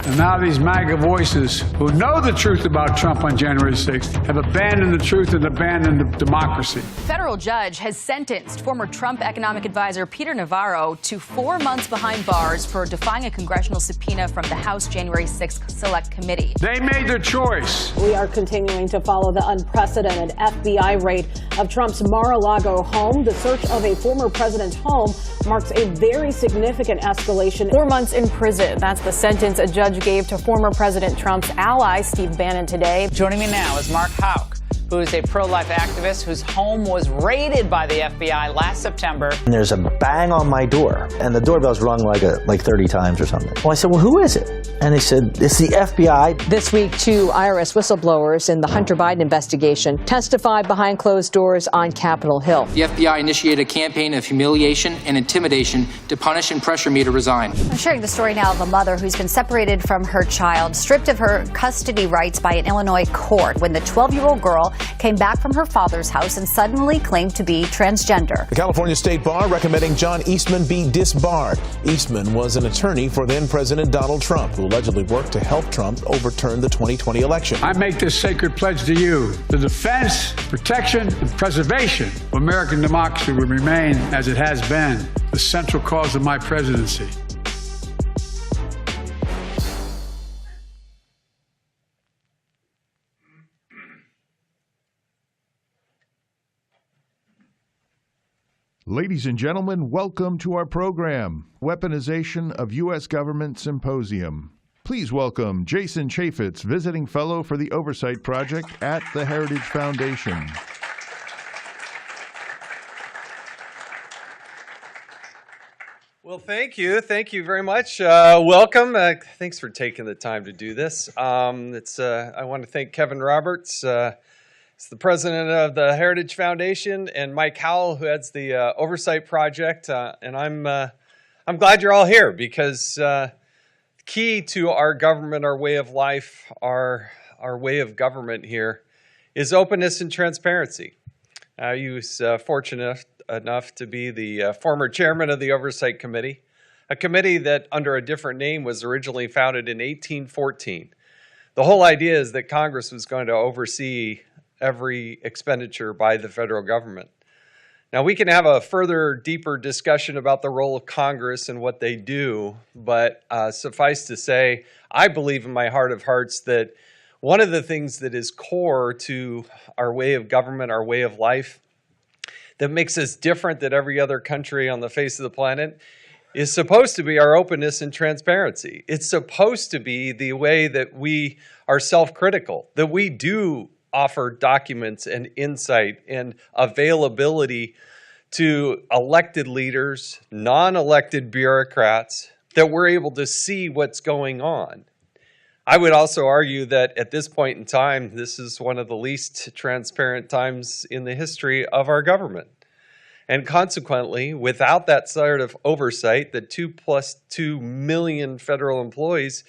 And now these MAGA voices who know the truth about Trump on January 6th have abandoned the truth and abandoned the democracy. Federal judge has sentenced former Trump economic advisor Peter Navarro to 4 months behind bars for defying a congressional subpoena from the House January 6th Select Committee. They made their choice. We are continuing to follow the unprecedented FBI raid of Trump's Mar-a-Lago home. The search of a former president's home marks a very significant escalation. 4 months in prison. That's the sentence a judge gave to former President Trump's ally, Steve Bannon, today. Joining me now is Mark Houck, who is a pro-life activist whose home was raided by the FBI last September. And there's a bang on my door, and the doorbell's rung like 30 times or something. Well, I said, well, who is it? And they said, it's the FBI. This week, 2 IRS whistleblowers in the Hunter Biden investigation testified behind closed doors on Capitol Hill. The FBI initiated a campaign of humiliation and intimidation to punish and pressure me to resign. I'm sharing the story now of a mother who's been separated from her child, stripped of her custody rights by an Illinois court when the 12-year-old girl came back from her father's house and suddenly claimed to be transgender. The California State Bar recommending John Eastman be disbarred. Eastman was an attorney for then-President Donald Trump, who allegedly worked to help Trump overturn the 2020 election. I make this sacred pledge to you. The defense, protection, and preservation of American democracy will remain, as it has been, the central cause of my presidency. Ladies and gentlemen, welcome to our program, Weaponization of U.S. Government Symposium. Please welcome Jason Chaffetz, Visiting Fellow for the Oversight Project at the Heritage Foundation. Well, thank you. Thank you very much. Welcome. Thanks for taking the time to do this. I want to thank Kevin Roberts. He's the president of the Heritage Foundation, and Mike Howell, who heads the Oversight Project. And I'm glad you're all here because key to our government, our way of life, our way of government here is openness and transparency. I was fortunate enough to be the former chairman of the Oversight Committee, a committee that under a different name was originally founded in 1814. The whole idea is that Congress was going to oversee every expenditure by the federal government. Now, we can have a further, deeper discussion about the role of Congress and what they do, but suffice to say, I believe in my heart of hearts that one of the things that is core to our way of government, our way of life, that makes us different than every other country on the face of the planet is supposed to be our openness and transparency. It's supposed to be the way that we are self-critical, that we do offer documents and insight and availability to elected leaders, non-elected bureaucrats, that we're able to see what's going on. I would also argue that at this point in time, this is one of the least transparent times in the history of our government. And consequently, without that sort of oversight, the 2+ million federal employees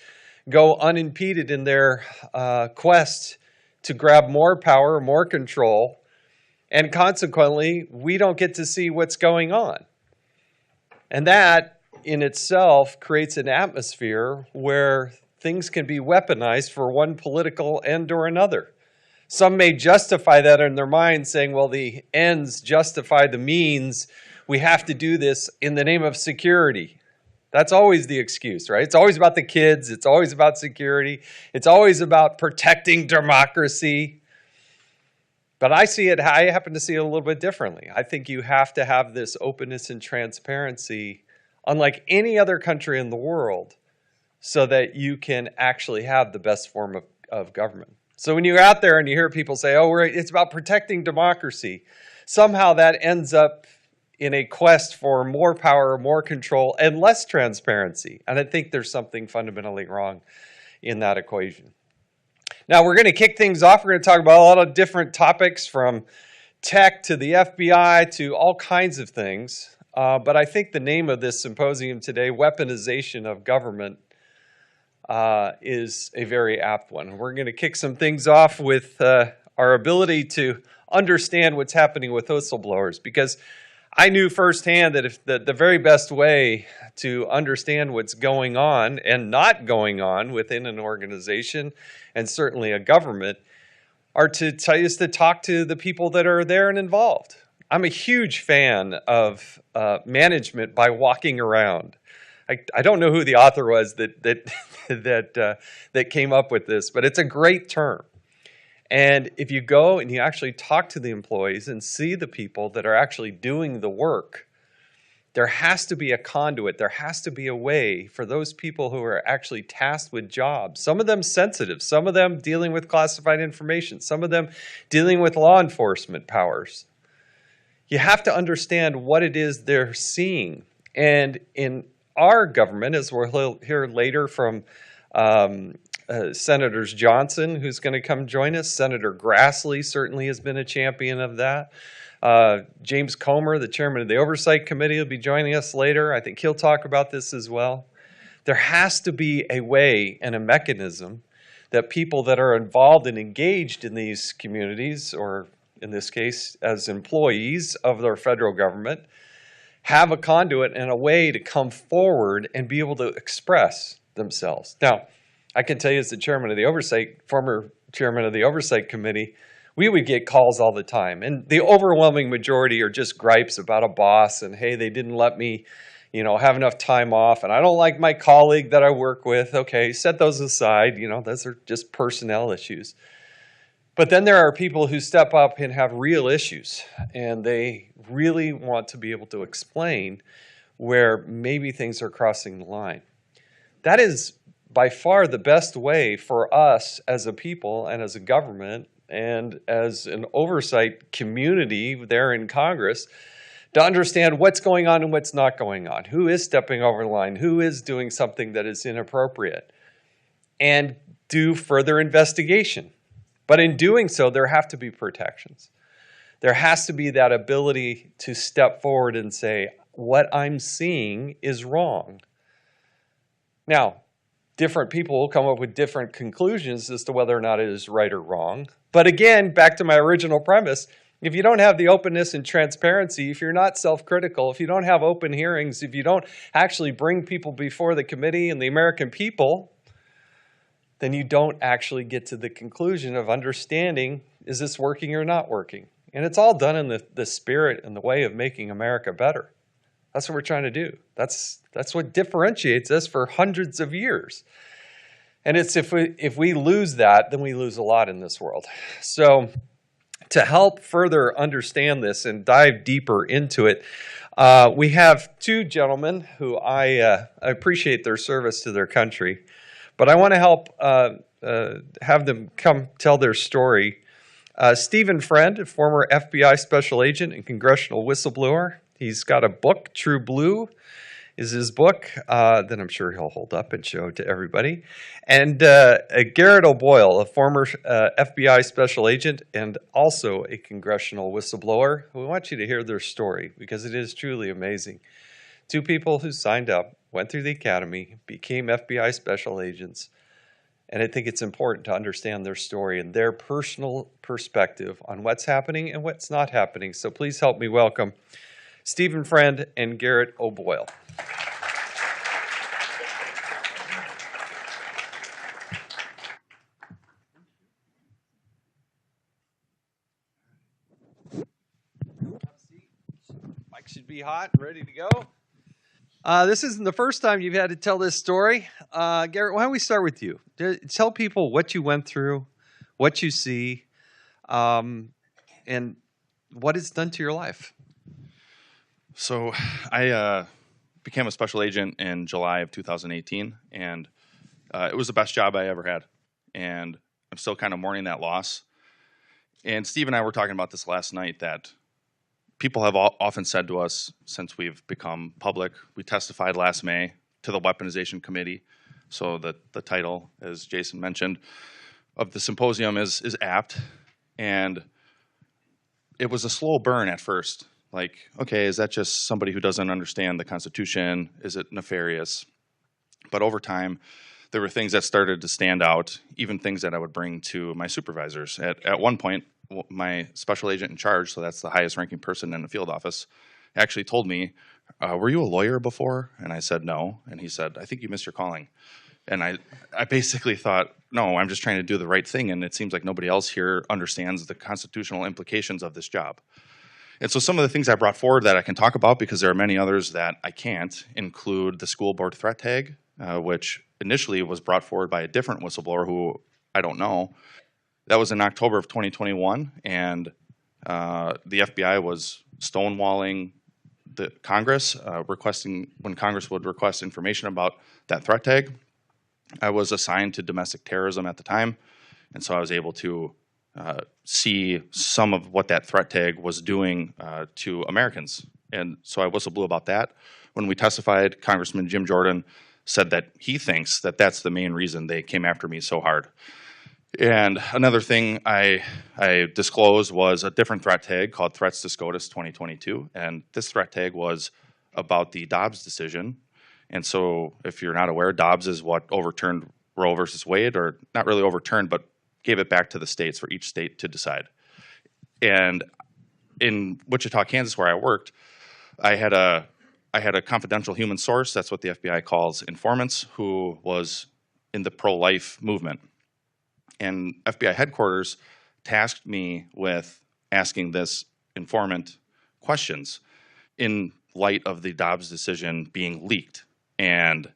go unimpeded in their quest to grab more power, more control, and consequently, we don't get to see what's going on. And that in itself creates an atmosphere where things can be weaponized for one political end or another. Some may justify that in their mind, saying, well, the ends justify the means. We have to do this in the name of security. That's always the excuse, right? It's always about the kids. It's always about security. It's always about protecting democracy. But I happen to see it a little bit differently. I think you have to have this openness and transparency, unlike any other country in the world, so that you can actually have the best form of government. So when you're out there and you hear people say, oh, it's about protecting democracy, somehow that ends up in a quest for more power, more control, and less transparency. And I think there's something fundamentally wrong in that equation. Now, we're going to kick things off. We're going to talk about a lot of different topics, from tech to the FBI to all kinds of things. But I think the name of this symposium today, Weaponization of Government, is a very apt one. We're going to kick some things off with our ability to understand what's happening with whistleblowers, because I knew firsthand that if the very best way to understand what's going on and not going on within an organization, and certainly a government, is to talk to the people that are there and involved. I'm a huge fan of management by walking around. I don't know who the author was that came up with this, but it's a great term. And if you go and you actually talk to the employees and see the people that are actually doing the work, there has to be a conduit. There has to be a way for those people who are actually tasked with jobs, some of them sensitive, some of them dealing with classified information, some of them dealing with law enforcement powers. You have to understand what it is they're seeing. And in our government, as we'll hear later from Senators Johnson, who's going to come join us. Senator Grassley certainly has been a champion of that. James Comer, the chairman of the Oversight Committee, will be joining us later. I think he'll talk about this as well. There has to be a way and a mechanism that people that are involved and engaged in these communities, or in this case, as employees of their federal government, have a conduit and a way to come forward and be able to express themselves. Now, I can tell you as the chairman of the former chairman of the Oversight Committee, we would get calls all the time. And the overwhelming majority are just gripes about a boss and, hey, they didn't let me, have enough time off. And I don't like my colleague that I work with. Okay, set those aside. Those are just personnel issues. But then there are people who step up and have real issues. And they really want to be able to explain where maybe things are crossing the line. That is by far the best way for us as a people and as a government and as an oversight community there in Congress to understand what's going on and what's not going on, who is stepping over the line, who is doing something that is inappropriate, and do further investigation. But in doing so, there have to be protections. There has to be that ability to step forward and say, what I'm seeing is wrong. Now, different people will come up with different conclusions as to whether or not it is right or wrong. But again, back to my original premise, if you don't have the openness and transparency, if you're not self-critical, if you don't have open hearings, if you don't actually bring people before the committee and the American people, then you don't actually get to the conclusion of understanding, is this working or not working? And it's all done in the spirit and the way of making America better. That's what we're trying to do. That's what differentiates us for hundreds of years. And it's if we lose that, then we lose a lot in this world. So to help further understand this and dive deeper into it, we have two gentlemen who I appreciate their service to their country, but I want to help have them come tell their story. Stephen Friend, a former FBI special agent and congressional whistleblower. He's got a book, True Blue is his book, that I'm sure he'll hold up and show to everybody. And Garrett O'Boyle, a former FBI special agent and also a congressional whistleblower. We want you to hear their story because it is truly amazing. Two people who signed up, went through the academy, became FBI special agents, and I think it's important to understand their story and their personal perspective on what's happening and what's not happening. So please help me welcome Stephen Friend and Garrett O'Boyle. Mike should be hot and ready to go. This isn't the first time you've had to tell this story. Garrett, why don't we start with you? Tell people what you went through, what you see, and what it's done to your life. So I became a special agent in July of 2018, and it was the best job I ever had. And I'm still kind of mourning that loss. And Steve and I were talking about this last night, that people have often said to us since we've become public, we testified last May to the Weaponization Committee. So the title, as Jason mentioned, of the symposium is apt. And it was a slow burn at first. Like, okay, is that just somebody who doesn't understand the Constitution? Is it nefarious? But over time, there were things that started to stand out, even things that I would bring to my supervisors. At one point, my special agent in charge, so that's the highest ranking person in the field office, actually told me, were you a lawyer before? And I said, no. And he said, I think you missed your calling. And I basically thought, no, I'm just trying to do the right thing. And it seems like nobody else here understands the constitutional implications of this job. And so some of the things I brought forward that I can talk about, because there are many others that I can't, include the school board threat tag, which initially was brought forward by a different whistleblower who I don't know. That was in October of 2021, and the FBI was stonewalling the Congress, when Congress would request information about that threat tag. I was assigned to domestic terrorism at the time, and so I was able to see some of what that threat tag was doing to Americans. And so I whistle blew about that. When we testified, Congressman Jim Jordan said that he thinks that that's the main reason they came after me so hard. And another thing I disclosed was a different threat tag called Threats to SCOTUS 2022. And this threat tag was about the Dobbs decision. And so if you're not aware, Dobbs is what overturned Roe versus Wade, or not really overturned, but gave it back to the states for each state to decide. And in Wichita, Kansas, where I worked, I had a confidential human source, that's what the FBI calls informants, who was in the pro-life movement. And FBI headquarters tasked me with asking this informant questions in light of the Dobbs decision being leaked. And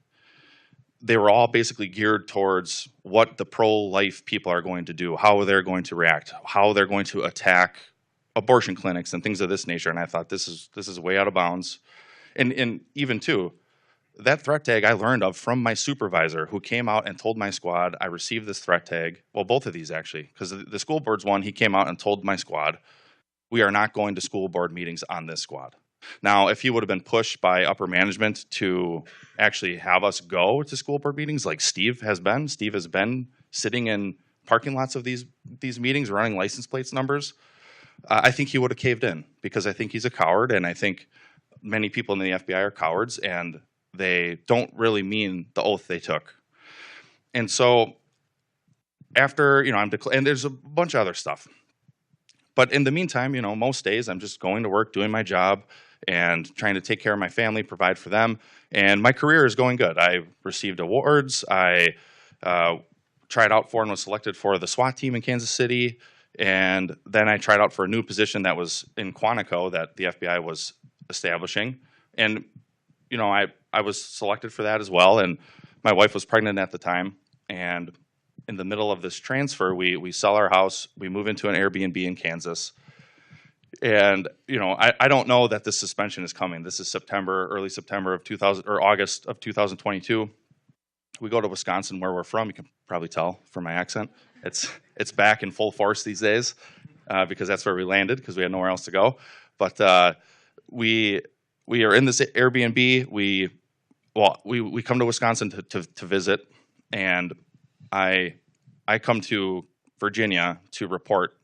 they were all basically geared towards what the pro-life people are going to do, how they're going to react, how they're going to attack abortion clinics and things of this nature. And I thought, this is way out of bounds. And even too, that threat tag I learned of from my supervisor, who came out and told my squad I received this threat tag. Well, both of these actually, because the school board's one, he came out and told my squad, we are not going to school board meetings on this squad. Now, if he would have been pushed by upper management to actually have us go to school board meetings, like Steve has been sitting in parking lots of these meetings, running license plates numbers, I think he would have caved in, because I think he's a coward, and I think many people in the FBI are cowards, and they don't really mean the oath they took. And so after, and there's a bunch of other stuff. But in the meantime, most days I'm just going to work, doing my job, and trying to take care of my family, provide for them. And my career is going good. I received awards. I tried out for and was selected for the SWAT team in Kansas City. And then I tried out for a new position that was in Quantico that the FBI was establishing. And, I was selected for that as well. And my wife was pregnant at the time. And in the middle of this transfer, we sell our house. We move into an Airbnb in Kansas. And, I don't know that this suspension is coming. This is early September of August of 2022. We go to Wisconsin, where we're from. You can probably tell from my accent. It's back in full force these days, because that's where we landed, because we had nowhere else to go. But we are in this Airbnb. We come to Wisconsin to visit, and I come to Virginia to report.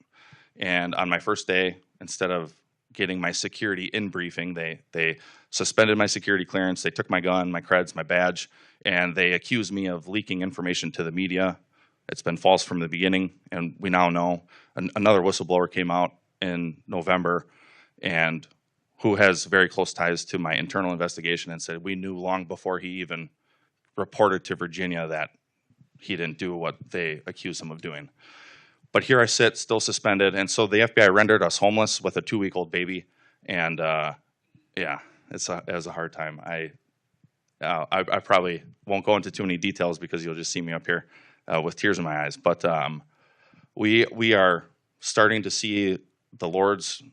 And on my first day, instead of getting my security in briefing, they suspended my security clearance. They took my gun, my creds, my badge, and they accused me of leaking information to the media. It's been false from the beginning, and we now know. Another whistleblower came out in November, and who has very close ties to my internal investigation, and said we knew long before he even reported to Virginia that he didn't do what they accused him of doing. But here I sit, still suspended, and so the FBI rendered us homeless with a 2-week-old baby, and it was a hard time. I probably won't go into too many details, because you'll just see me up here with tears in my eyes. But we are starting to see the Lord's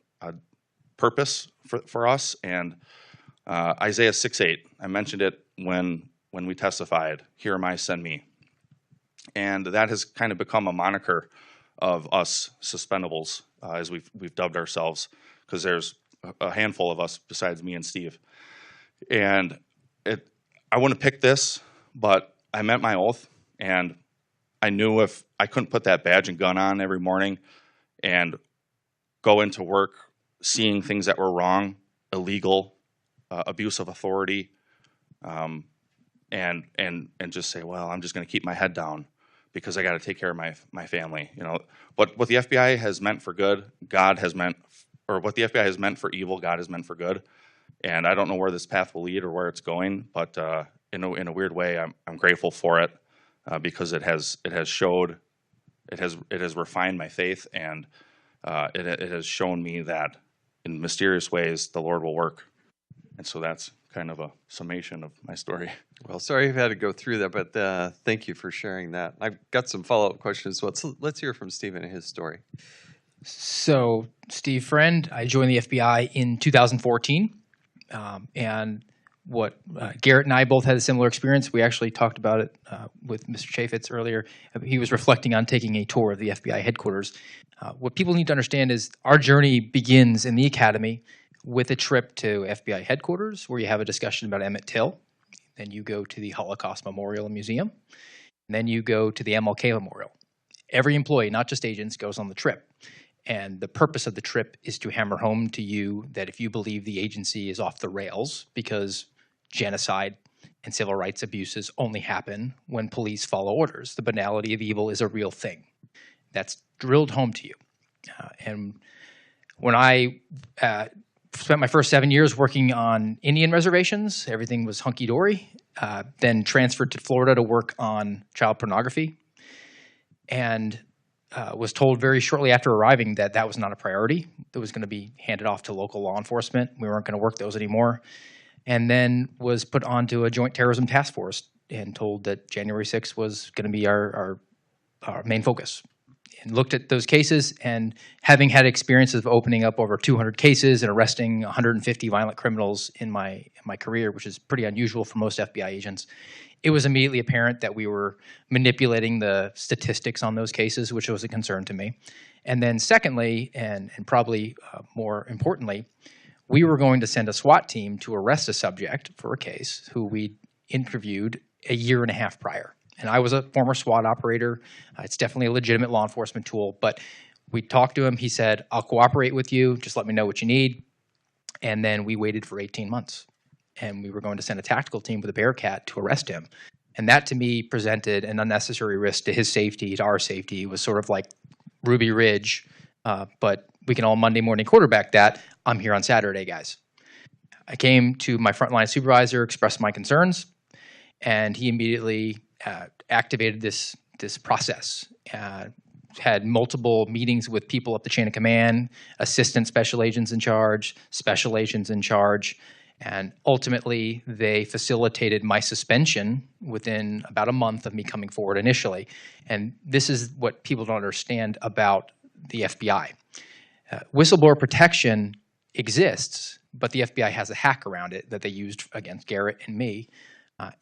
purpose for us, and Isaiah 6:8. I mentioned it when we testified. Here am I, send me. And that has kind of become a moniker of us suspendables, as we've dubbed ourselves, because there's a handful of us besides me and Steve. And I wouldn't pick this, but I meant my oath, and I knew if I couldn't put that badge and gun on every morning and go into work seeing things that were wrong, illegal, abuse of authority, and just say, well, I'm just going to keep my head down, because I got to take care of my family. What the FBI has meant for good, what the FBI has meant for evil, God has meant for good. And I don't know where this path will lead or where it's going, but in a weird way, I'm grateful for it because it has refined my faith, and it has shown me that in mysterious ways the Lord will work. And so that's kind of a summation of my story. Well, sorry you've had to go through that, but thank you for sharing that. I've got some follow-up questions. Let's hear from Steve and his story. So, Steve Friend, I joined the FBI in 2014. And what Garrett and I both had a similar experience. We actually talked about it with Mr. Chaffetz earlier. He was reflecting on taking a tour of the FBI headquarters. What people need to understand is our journey begins in the academy with a trip to FBI headquarters where you have a discussion about Emmett Till. Then you go to the Holocaust Memorial and Museum. And then you go to the MLK Memorial. Every employee, not just agents, goes on the trip. And the purpose of the trip is to hammer home to you that if you believe the agency is off the rails because genocide and civil rights abuses only happen when police follow orders, the banality of evil is a real thing. That's drilled home to you. And when I spent my first 7 years working on Indian reservations, everything was hunky-dory, then transferred to Florida to work on child pornography, and was told very shortly after arriving that that was not a priority. It was going to be handed off to local law enforcement. We weren't going to work those anymore. And then was put onto a joint terrorism task force and told that January 6th was going to be our main focus. And looked at those cases, and having had experiences of opening up over 200 cases and arresting 150 violent criminals in my career, which is pretty unusual for most FBI agents, it was immediately apparent that we were manipulating the statistics on those cases, which was a concern to me. And then secondly, and probably more importantly, we were going to send a SWAT team to arrest a subject for a case who we interviewed a year and a half prior. And I was a former SWAT operator. It's definitely a legitimate law enforcement tool. But we talked to him. He said, I'll cooperate with you. Just let me know what you need. And then we waited for 18 months. And we were going to send a tactical team with a Bearcat to arrest him. And that, to me, presented an unnecessary risk to his safety, to our safety. It was sort of like Ruby Ridge, but we can all Monday morning quarterback that. I'm here on Saturday, guys. I came to my frontline supervisor, expressed my concerns, and he immediately activated this process. Had multiple meetings with people up the chain of command, assistant special agents in charge, special agents in charge, and ultimately they facilitated my suspension within about a month of me coming forward initially. And this is what people don't understand about the FBI. Whistleblower protection exists, but the FBI has a hack around it that they used against Garrett and me.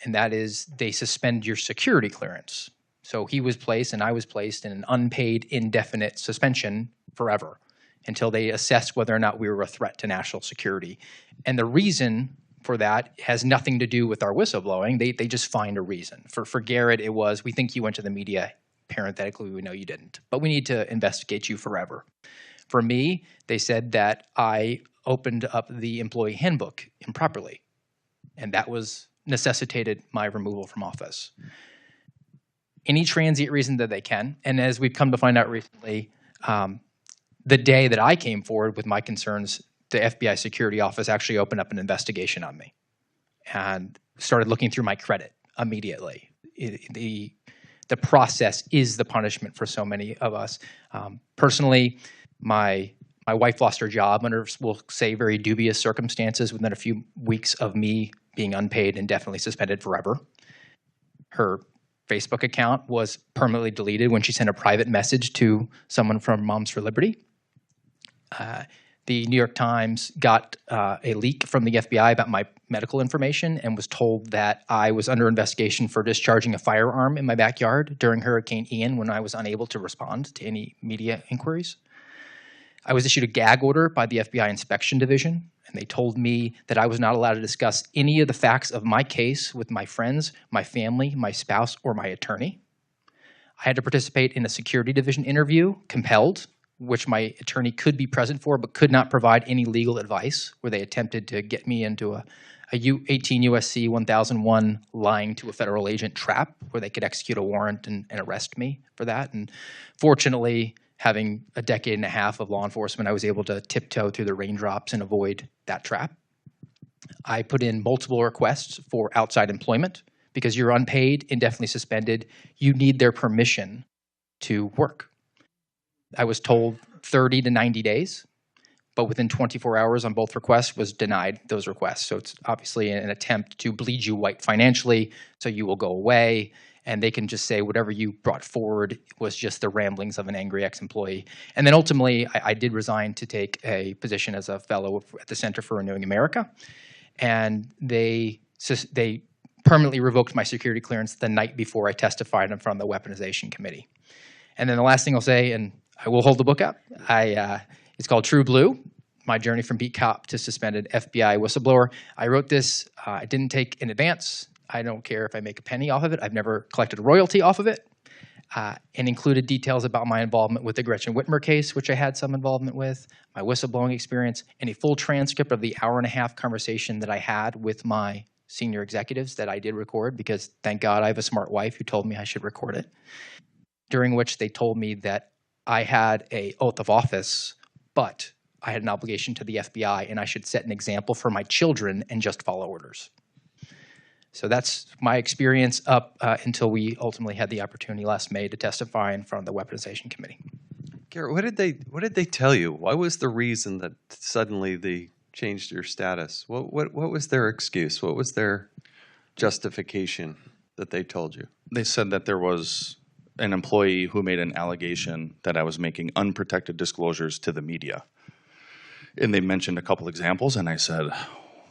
And that is they suspend your security clearance. So he was placed and I was placed in an unpaid indefinite suspension forever until they assessed whether or not we were a threat to national security. And the reason for that has nothing to do with our whistleblowing. They just find a reason. For Garrett, it was, we think you went to the media. Parenthetically, we know you didn't. But we need to investigate you forever. For me, they said that I opened up the employee handbook improperly. And that was necessitated my removal from office. Any transient reason that they can, and as we've come to find out recently, the day that I came forward with my concerns, the FBI security office actually opened up an investigation on me and started looking through my credit immediately. The process is the punishment for so many of us. Personally, my wife lost her job under, we'll say, very dubious circumstances within a few weeks of me being unpaid and definitely suspended forever. Her Facebook account was permanently deleted when she sent a private message to someone from Moms for Liberty. The New York Times got a leak from the FBI about my medical information and was told that I was under investigation for discharging a firearm in my backyard during Hurricane Ian when I was unable to respond to any media inquiries. I was issued a gag order by the FBI Inspection Division, and they told me that I was not allowed to discuss any of the facts of my case with my friends, my family, my spouse, or my attorney. I had to participate in a Security Division interview, compelled, which my attorney could be present for but could not provide any legal advice, where they attempted to get me into a 18 U.S.C. 1001 lying to a federal agent trap where they could execute a warrant and arrest me for that. And fortunately, having a decade and a half of law enforcement, I was able to tiptoe through the raindrops and avoid that trap. I put in multiple requests for outside employment because you're unpaid, indefinitely suspended. You need their permission to work. I was told 30 to 90 days, but within 24 hours on both requests was denied those requests. So it's obviously an attempt to bleed you white financially, so you will go away, and they can just say whatever you brought forward was just the ramblings of an angry ex-employee. And then ultimately, I did resign to take a position as a fellow at the Center for Renewing America, and they permanently revoked my security clearance the night before I testified in front of the Weaponization Committee. And then the last thing I'll say, and I will hold the book up, it's called True Blue, My Journey from Beat Cop to Suspended FBI Whistleblower. I wrote this, I didn't take in advance. I don't care if I make a penny off of it. I've never collected a royalty off of it. And included details about my involvement with the Gretchen Whitmer case, which I had some involvement with, my whistleblowing experience, and a full transcript of the hour-and-a-half conversation that I had with my senior executives that I did record, because thank God I have a smart wife who told me I should record it, during which they told me that I had an oath of office, but I had an obligation to the FBI, and I should set an example for my children and just follow orders. So that's my experience up until we ultimately had the opportunity last May to testify in front of the Weaponization Committee. Garrett, what did they tell you? What was the reason that suddenly they changed your status? What was their excuse? What was their justification that they told you? They said that there was an employee who made an allegation that I was making unprotected disclosures to the media. And they mentioned a couple examples, and I said,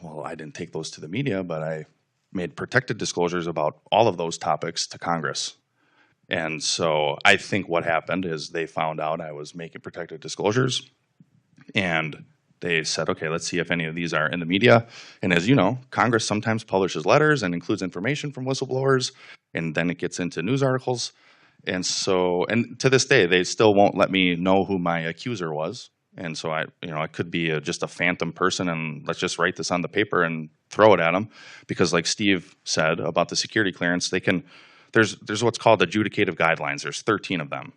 well, I didn't take those to the media, but I made protected disclosures about all of those topics to Congress. And so I think what happened is they found out I was making protected disclosures, and they said, okay, let's see if any of these are in the media. And as you know, Congress sometimes publishes letters and includes information from whistleblowers, and then it gets into news articles. And so, and to this day, they still won't let me know who my accuser was. And so I could be just a phantom person, and let's just write this on the paper and throw it at them. Because like Steve said about the security clearance, there's what's called adjudicative guidelines. There's 13 of them.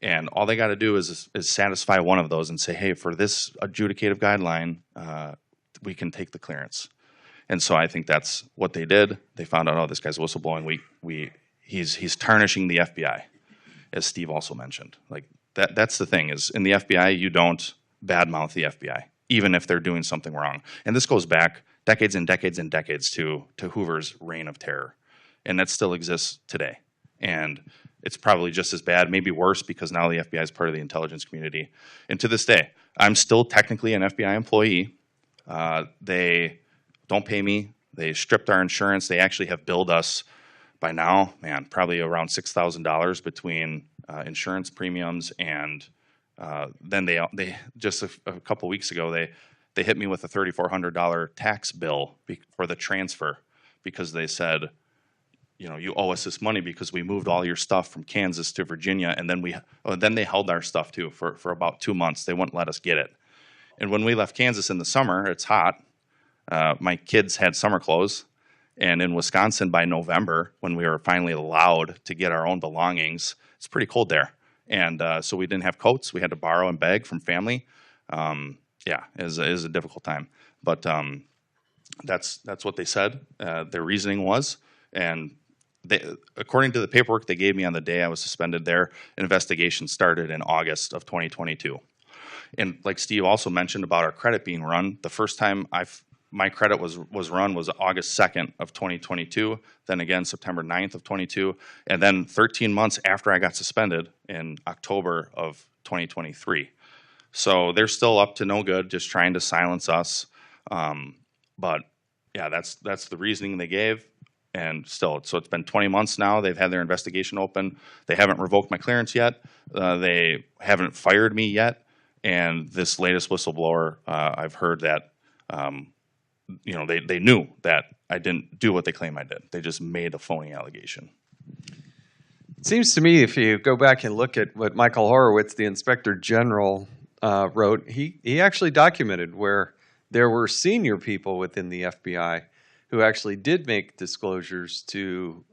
And all they got to do is satisfy one of those and say, hey, for this adjudicative guideline, we can take the clearance. And so I think that's what they did. They found out, oh, this guy's whistleblowing. He's tarnishing the FBI, as Steve also mentioned. Like that's the thing, is in the FBI, you don't badmouth the FBI, even if they're doing something wrong. And this goes back decades and decades and decades to Hoover's reign of terror. And that still exists today. And it's probably just as bad, maybe worse, because now the FBI is part of the intelligence community. And to this day, I'm still technically an FBI employee. They don't pay me. They stripped our insurance. They actually have billed us by now, man, probably around $6,000 between insurance premiums, and then they just a couple weeks ago they hit me with a $3,400 tax bill for the transfer, because they said, you owe us this money because we moved all your stuff from Kansas to Virginia, and then they held our stuff too for about 2 months. They wouldn't let us get it. And when we left Kansas in the summer, it's hot. My kids had summer clothes. And in Wisconsin, by November, when we were finally allowed to get our own belongings, it's pretty cold there. And so we didn't have coats. We had to borrow and beg from family. It was a difficult time. But that's what they said their reasoning was. And according to the paperwork they gave me on the day I was suspended, their investigation started in August of 2022. And like Steve also mentioned about our credit being run, the first time my credit was run was August 2nd of 2022, then again September 9th of 22, and then 13 months after I got suspended in October of 2023. So they're still up to no good, just trying to silence us. But yeah, that's the reasoning they gave. And still, so it's been 20 months now. They've had their investigation open. They haven't revoked my clearance yet. They haven't fired me yet. And this latest whistleblower, I've heard that they knew that I didn't do what they claim I did. They just made a phony allegation. It seems to me, if you go back and look at what Michael Horowitz, the Inspector General, wrote, he actually documented where there were senior people within the FBI who actually did make disclosures to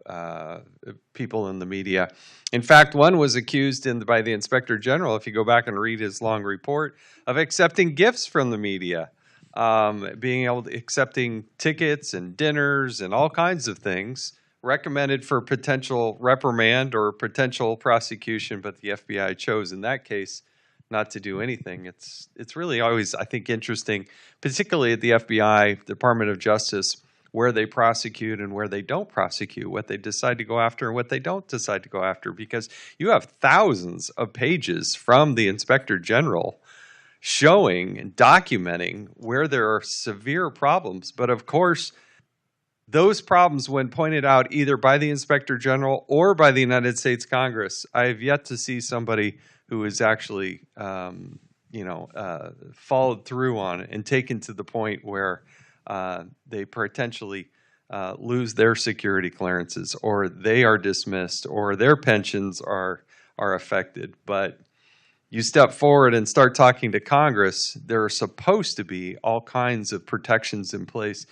people in the media. In fact, one was accused by the Inspector General, if you go back and read his long report, of accepting gifts from the media. being able to accepting tickets and dinners and all kinds of things, recommended for potential reprimand or potential prosecution, but the FBI chose in that case not to do anything. It's really always, I think, interesting, particularly at the FBI, Department of Justice, where they prosecute and where they don't prosecute, what they decide to go after and what they don't decide to go after, because you have thousands of pages from the Inspector General showing and documenting where there are severe problems. But of course, those problems, when pointed out either by the Inspector General or by the United States Congress, I have yet to see somebody who has actually, followed through on it and taken to the point where they potentially lose their security clearances, or they are dismissed, or their pensions are affected. But you step forward and start talking to Congress, there are supposed to be all kinds of protections in place.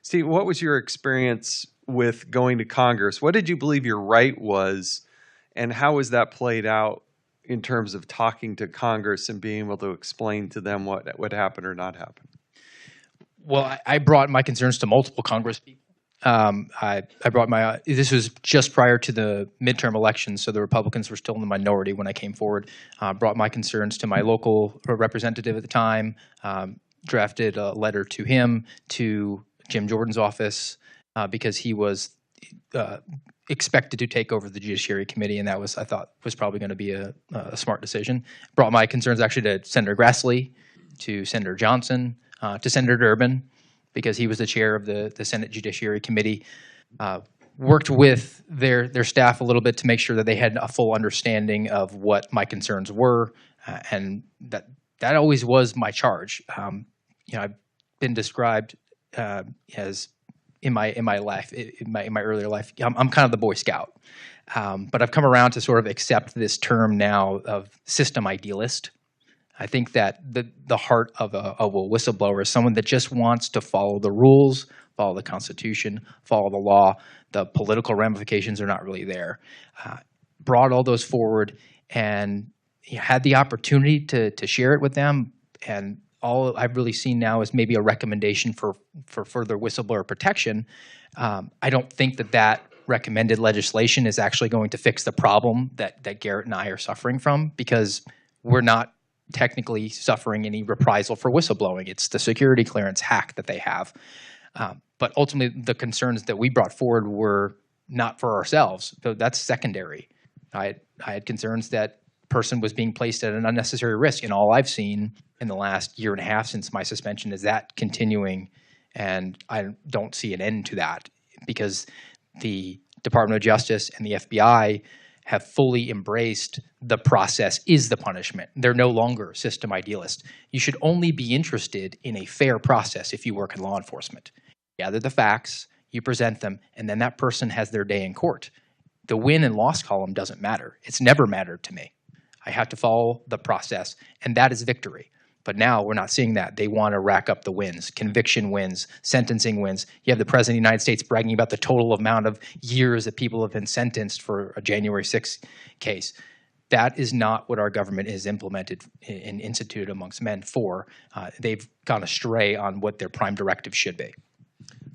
Steve, what was your experience with going to Congress? What did you believe your right was, and how was that played out in terms of talking to Congress and being able to explain to them what would happen or not happen? Well, I brought my concerns to multiple Congress people. I brought this was just prior to the midterm elections, so the Republicans were still in the minority when I came forward. Brought my concerns to my local representative at the time, drafted a letter to him, to Jim Jordan's office, because he was expected to take over the Judiciary Committee, and that was, I thought, was probably going to be a smart decision. Brought my concerns actually to Senator Grassley, to Senator Johnson, to Senator Durbin, because he was the chair of the Senate Judiciary Committee. Worked with their staff a little bit to make sure that they had a full understanding of what my concerns were, and that always was my charge. I've been described as in my life, in my earlier life, I'm kind of the Boy Scout, but I've come around to sort of accept this term now of system idealist. I think that the heart of a whistleblower is someone that just wants to follow the rules, follow the Constitution, follow the law. The political ramifications are not really there. Brought all those forward and had the opportunity to share it with them. And all I've really seen now is maybe a recommendation for further whistleblower protection. I don't think that recommended legislation is actually going to fix the problem that Garrett and I are suffering from, because we're not technically suffering any reprisal for whistleblowing. It's the security clearance hack that they have. But ultimately, the concerns that we brought forward were not for ourselves. So that's secondary. I had concerns that person was being placed at an unnecessary risk, and all I've seen in the last year and a half since my suspension is that continuing, and I don't see an end to that, because the Department of Justice and the FBI have fully embraced the process is the punishment. They're no longer system idealists. You should only be interested in a fair process if you work in law enforcement. You gather the facts, you present them, and then that person has their day in court. The win and loss column doesn't matter. It's never mattered to me. I have to follow the process, and that is victory. But now we're not seeing that. They want to rack up the wins, conviction wins, sentencing wins. You have the President of the United States bragging about the total amount of years that people have been sentenced for a January 6th case. That is not what our government is implemented and instituted amongst men for. They've gone astray on what their prime directive should be.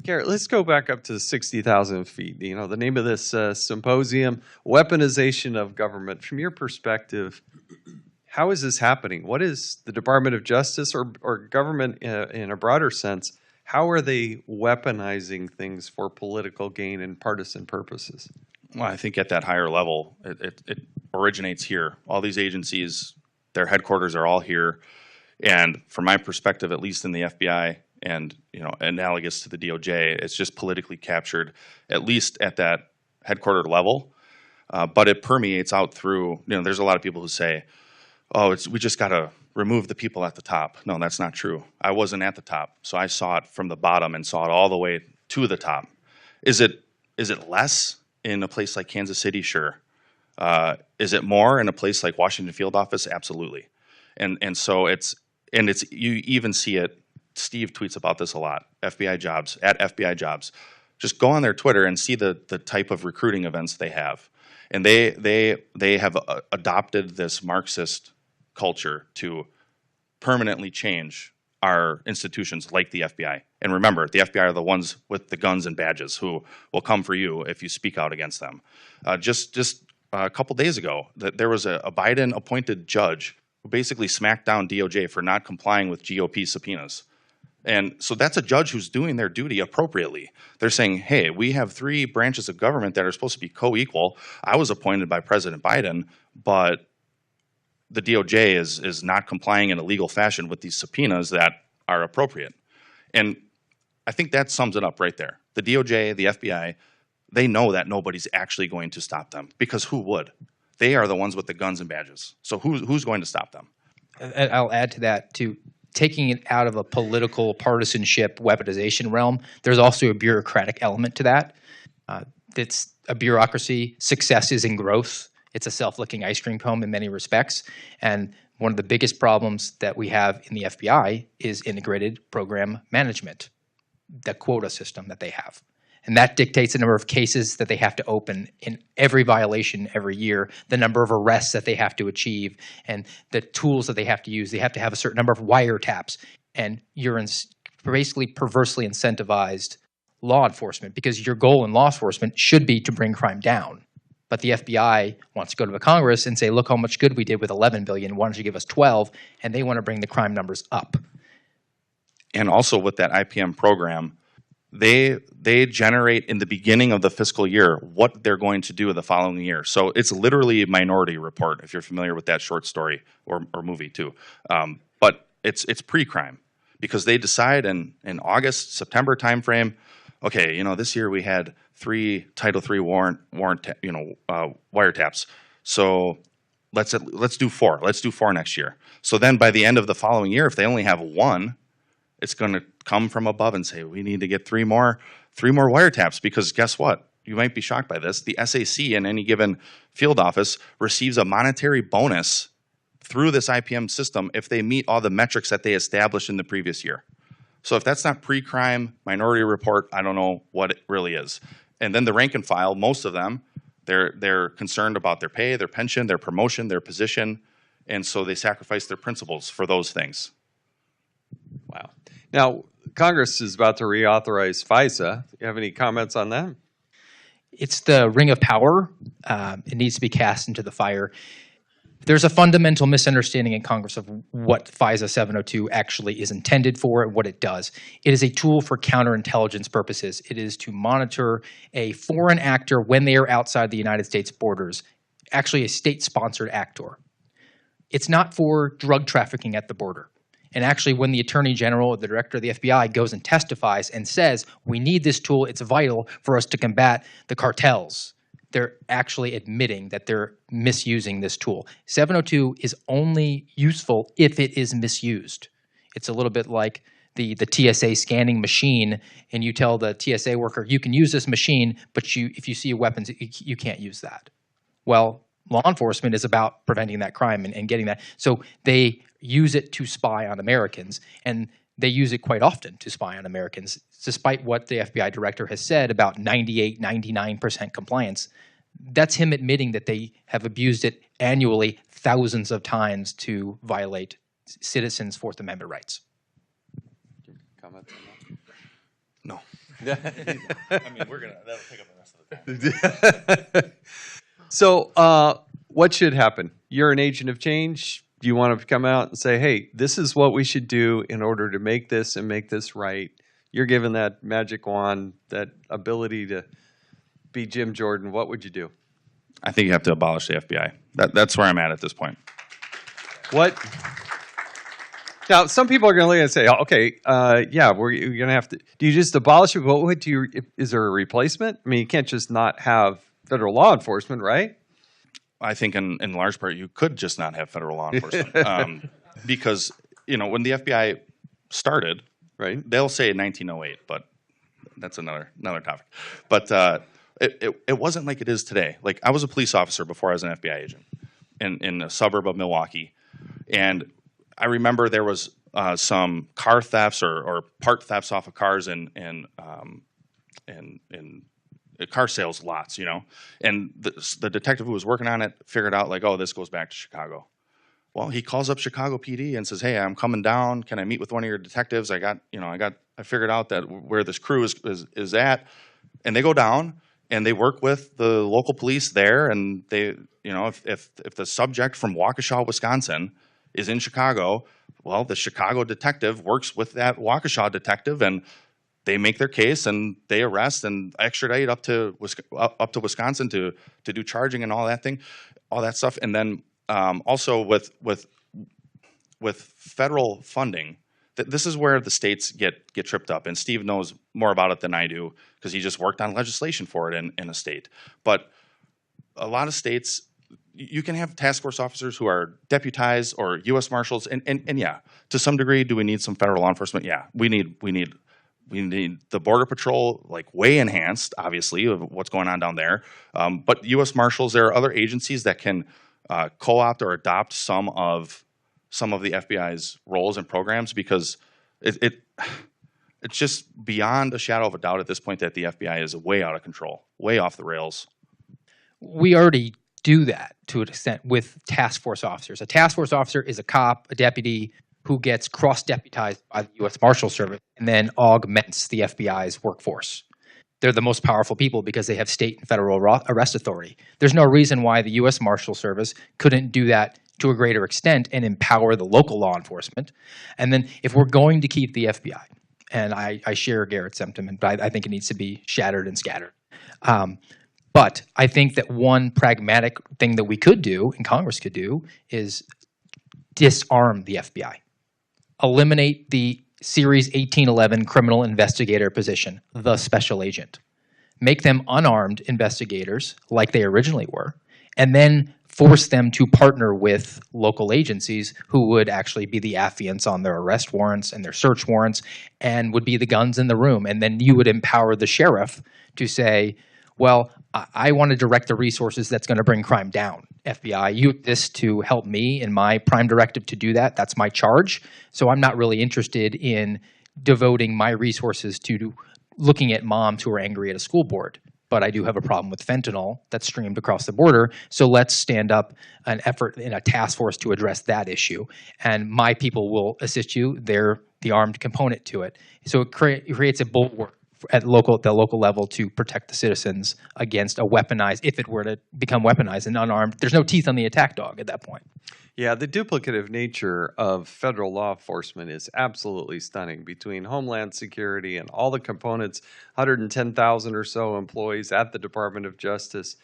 Garrett, let's go back up to 60,000 feet. The name of this symposium, Weaponization of Government. From your perspective, how is this happening? What is the Department of Justice or government in a broader sense? How are they weaponizing things for political gain and partisan purposes? Well, I think at that higher level, it originates here. All these agencies, their headquarters are all here. And from my perspective, at least in the FBI and analogous to the DOJ, it's just politically captured, at least at that headquarter level. But it permeates out through, there's a lot of people who say, we just got to remove the people at the top. No, that's not true. I wasn't at the top, so I saw it from the bottom and saw it all the way to the top. Is it less in a place like Kansas City? Sure. Is it more in a place like Washington Field Office? Absolutely. And so you even see it. Steve tweets about this a lot. FBI jobs, at FBI jobs. Just go on their Twitter and see the type of recruiting events they have. And they have adopted this Marxist culture to permanently change are institutions like the FBI. And remember, the FBI are the ones with the guns and badges who will come for you if you speak out against them. Just a couple days ago, there was a Biden-appointed judge who basically smacked down DOJ for not complying with GOP subpoenas. And so that's a judge who's doing their duty appropriately. They're saying, hey, we have 3 branches of government that are supposed to be co-equal. I was appointed by President Biden, but the DOJ is not complying in a legal fashion with these subpoenas that are appropriate. And I think that sums it up right there. The DOJ, the FBI, they know that nobody's actually going to stop them, because who would? They are the ones with the guns and badges. So who's going to stop them? And I'll add to that, too. Taking it out of a political partisanship weaponization realm, there's also a bureaucratic element to that. It's a bureaucracy. Success is in growth. It's a self-licking ice cream cone in many respects. And one of the biggest problems that we have in the FBI is integrated program management, the quota system that they have. And that dictates the number of cases that they have to open in every violation every year, the number of arrests that they have to achieve, and the tools that they have to use. They have to have a certain number of wiretaps. And you're basically perversely incentivized law enforcement, because your goal in law enforcement should be to bring crime down. But the FBI wants to go to the Congress and say, look how much good we did with 11 billion. Why don't you give us 12? And they want to bring the crime numbers up. And also with that IPM program, they generate in the beginning of the fiscal year what they're going to do the following year. So it's literally a Minority Report, if you're familiar with that short story or movie too. But it's pre-crime, because they decide in August, September timeframe, okay, this year we had 3 Title III wiretaps. So let's do 4. Let's do 4 next year. So then by the end of the following year, if they only have 1, it's going to come from above and say, we need to get 3 more wiretaps, because guess what? You might be shocked by this. The SAC in any given field office receives a monetary bonus through this IPM system if they meet all the metrics that they established in the previous year. So if that's not pre-crime Minority Report, I don't know what it really is. And then the rank and file, most of them, they're concerned about their pay, their pension, their promotion, their position, and so they sacrifice their principles for those things. Wow. Now, Congress is about to reauthorize FISA. Do you have any comments on that? It's the ring of power. It needs to be cast into the fire. There's a fundamental misunderstanding in Congress of what FISA 702 actually is intended for and what it does. It is a tool for counterintelligence purposes. It is to monitor a foreign actor when they are outside the United States borders, actually a state-sponsored actor. It's not for drug trafficking at the border. And actually, when the Attorney General or the Director of the FBI goes and testifies and says, we need this tool, it's vital for us to combat the cartels, they're actually admitting that they're misusing this tool. 702 is only useful if it is misused. It's a little bit like the TSA scanning machine, and you tell the TSA worker, you can use this machine, but if you see weapons, you can't use that. Well, law enforcement is about preventing that crime and getting that. So they use it to spy on Americans, and they use it quite often to spy on Americans, despite what the FBI director has said about 98, 99% compliance. That's him admitting that they have abused it annually thousands of times to violate citizens' Fourth Amendment rights. Comments on that? No. I mean, that'll take up the rest of the time. So what should happen? You're an agent of change. Do you want to come out and say, hey, this is what we should do in order to make this and make this right? You're given that magic wand, that ability to be Jim Jordan. What would you do? I think you have to abolish the FBI. That's where I'm at this point. What? Now, some people are going to look and say, oh, okay, yeah, you're going to have to. Do you just abolish it? What would you? Is there a replacement? I mean, you can't just not have federal law enforcement, right? I think in large part you could just not have federal law enforcement because when the FBI started, right? They'll say 1908, but that's another topic. But it wasn't like it is today. Like, I was a police officer before I was an FBI agent in a suburb of Milwaukee, and I remember there was some car thefts or part thefts off of cars in car sales lots, and the detective who was working on it figured out, like, oh, this goes back to Chicago. Well, he calls up Chicago PD and says, "Hey, I'm coming down. Can I meet with one of your detectives? I figured out that where this crew is at." And they go down and they work with the local police there. And they, if the subject from Waukesha, Wisconsin is in Chicago, well, the Chicago detective works with that Waukesha detective, and they make their case and they arrest and extradite up to Wisconsin to do charging and all that stuff. And then also with federal funding, this is where the states get tripped up. And Steve knows more about it than I do because he just worked on legislation for it in a state. But a lot of states, you can have task force officers who are deputized or U.S. Marshals, and yeah, to some degree, do we need some federal law enforcement? Yeah, we need the Border Patrol way enhanced, obviously, of what's going on down there. But U.S. Marshals, there are other agencies that can co-opt or adopt some of the FBI's roles and programs, because it's just beyond a shadow of a doubt at this point that the FBI is way out of control, way off the rails. We already do that to an extent with task force officers. A task force officer is a cop, a deputy who gets cross-deputized by the U.S. Marshal Service and then augments the FBI's workforce. They're the most powerful people because they have state and federal arrest authority. There's no reason why the U.S. Marshal Service couldn't do that to a greater extent and empower the local law enforcement. And then if we're going to keep the FBI, and I share Garrett's sentiment, but I think it needs to be shattered and scattered. But I think that one pragmatic thing that we could do, and Congress could do, is disarm the FBI. Eliminate the Series 1811 criminal investigator position, the special agent. Make them unarmed investigators like they originally were, and then force them to partner with local agencies who would actually be the affiants on their arrest warrants and their search warrants and would be the guns in the room. And then you would empower the sheriff to say, well, I want to direct the resources that's going to bring crime down. FBI, you exist to help me in my prime directive to do that. That's my charge. So I'm not really interested in devoting my resources to looking at moms who are angry at a school board. But I do have a problem with fentanyl that's streamed across the border. So let's stand up an effort in a task force to address that issue. And my people will assist you. They're the armed component to it. So it creates a bulwark at the local level to protect the citizens against a weaponized, if it were to become weaponized and unarmed. There's no teeth on the attack dog at that point. Yeah, the duplicative nature of federal law enforcement is absolutely stunning. Between Homeland Security and all the components, 110,000 or so employees at the Department of Justice.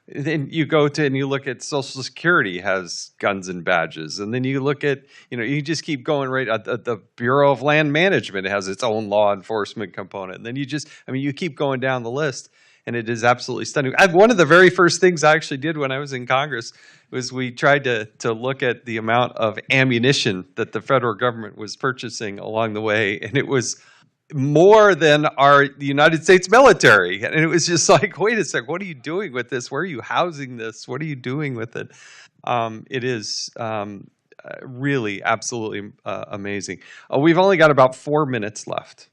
Then you go to and you look at Social Security has guns and badges. And then you look at, you just keep going right. The Bureau of Land Management has its own law enforcement component. And then you keep going down the list. And it is absolutely stunning. One of the very first things I actually did when I was in Congress was we tried to look at the amount of ammunition that the federal government was purchasing along the way. And it was more than the United States military. And it was just like, wait a second, what are you doing with this? Where are you housing this? What are you doing with it? It is really absolutely amazing. We've only got about 4 minutes left.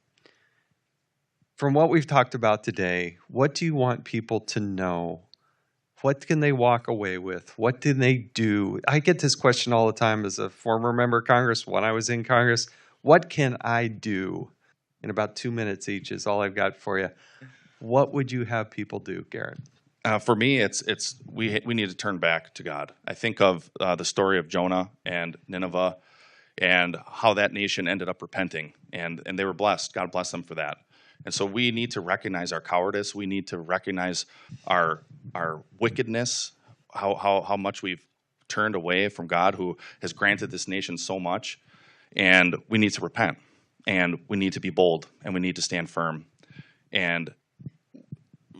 From what we've talked about today, what do you want people to know? What can they walk away with? What did they do? I get this question all the time as a former member of Congress when I was in Congress. What can I do? In about 2 minutes each is all I've got for you. What would you have people do, Garrett? For me, we need to turn back to God. I think of the story of Jonah and Nineveh and how that nation ended up repenting, and they were blessed. God blessed them for that. And so we need to recognize our cowardice. We need to recognize our wickedness, how much we've turned away from God, who has granted this nation so much. And we need to repent. And we need to be bold. And we need to stand firm. And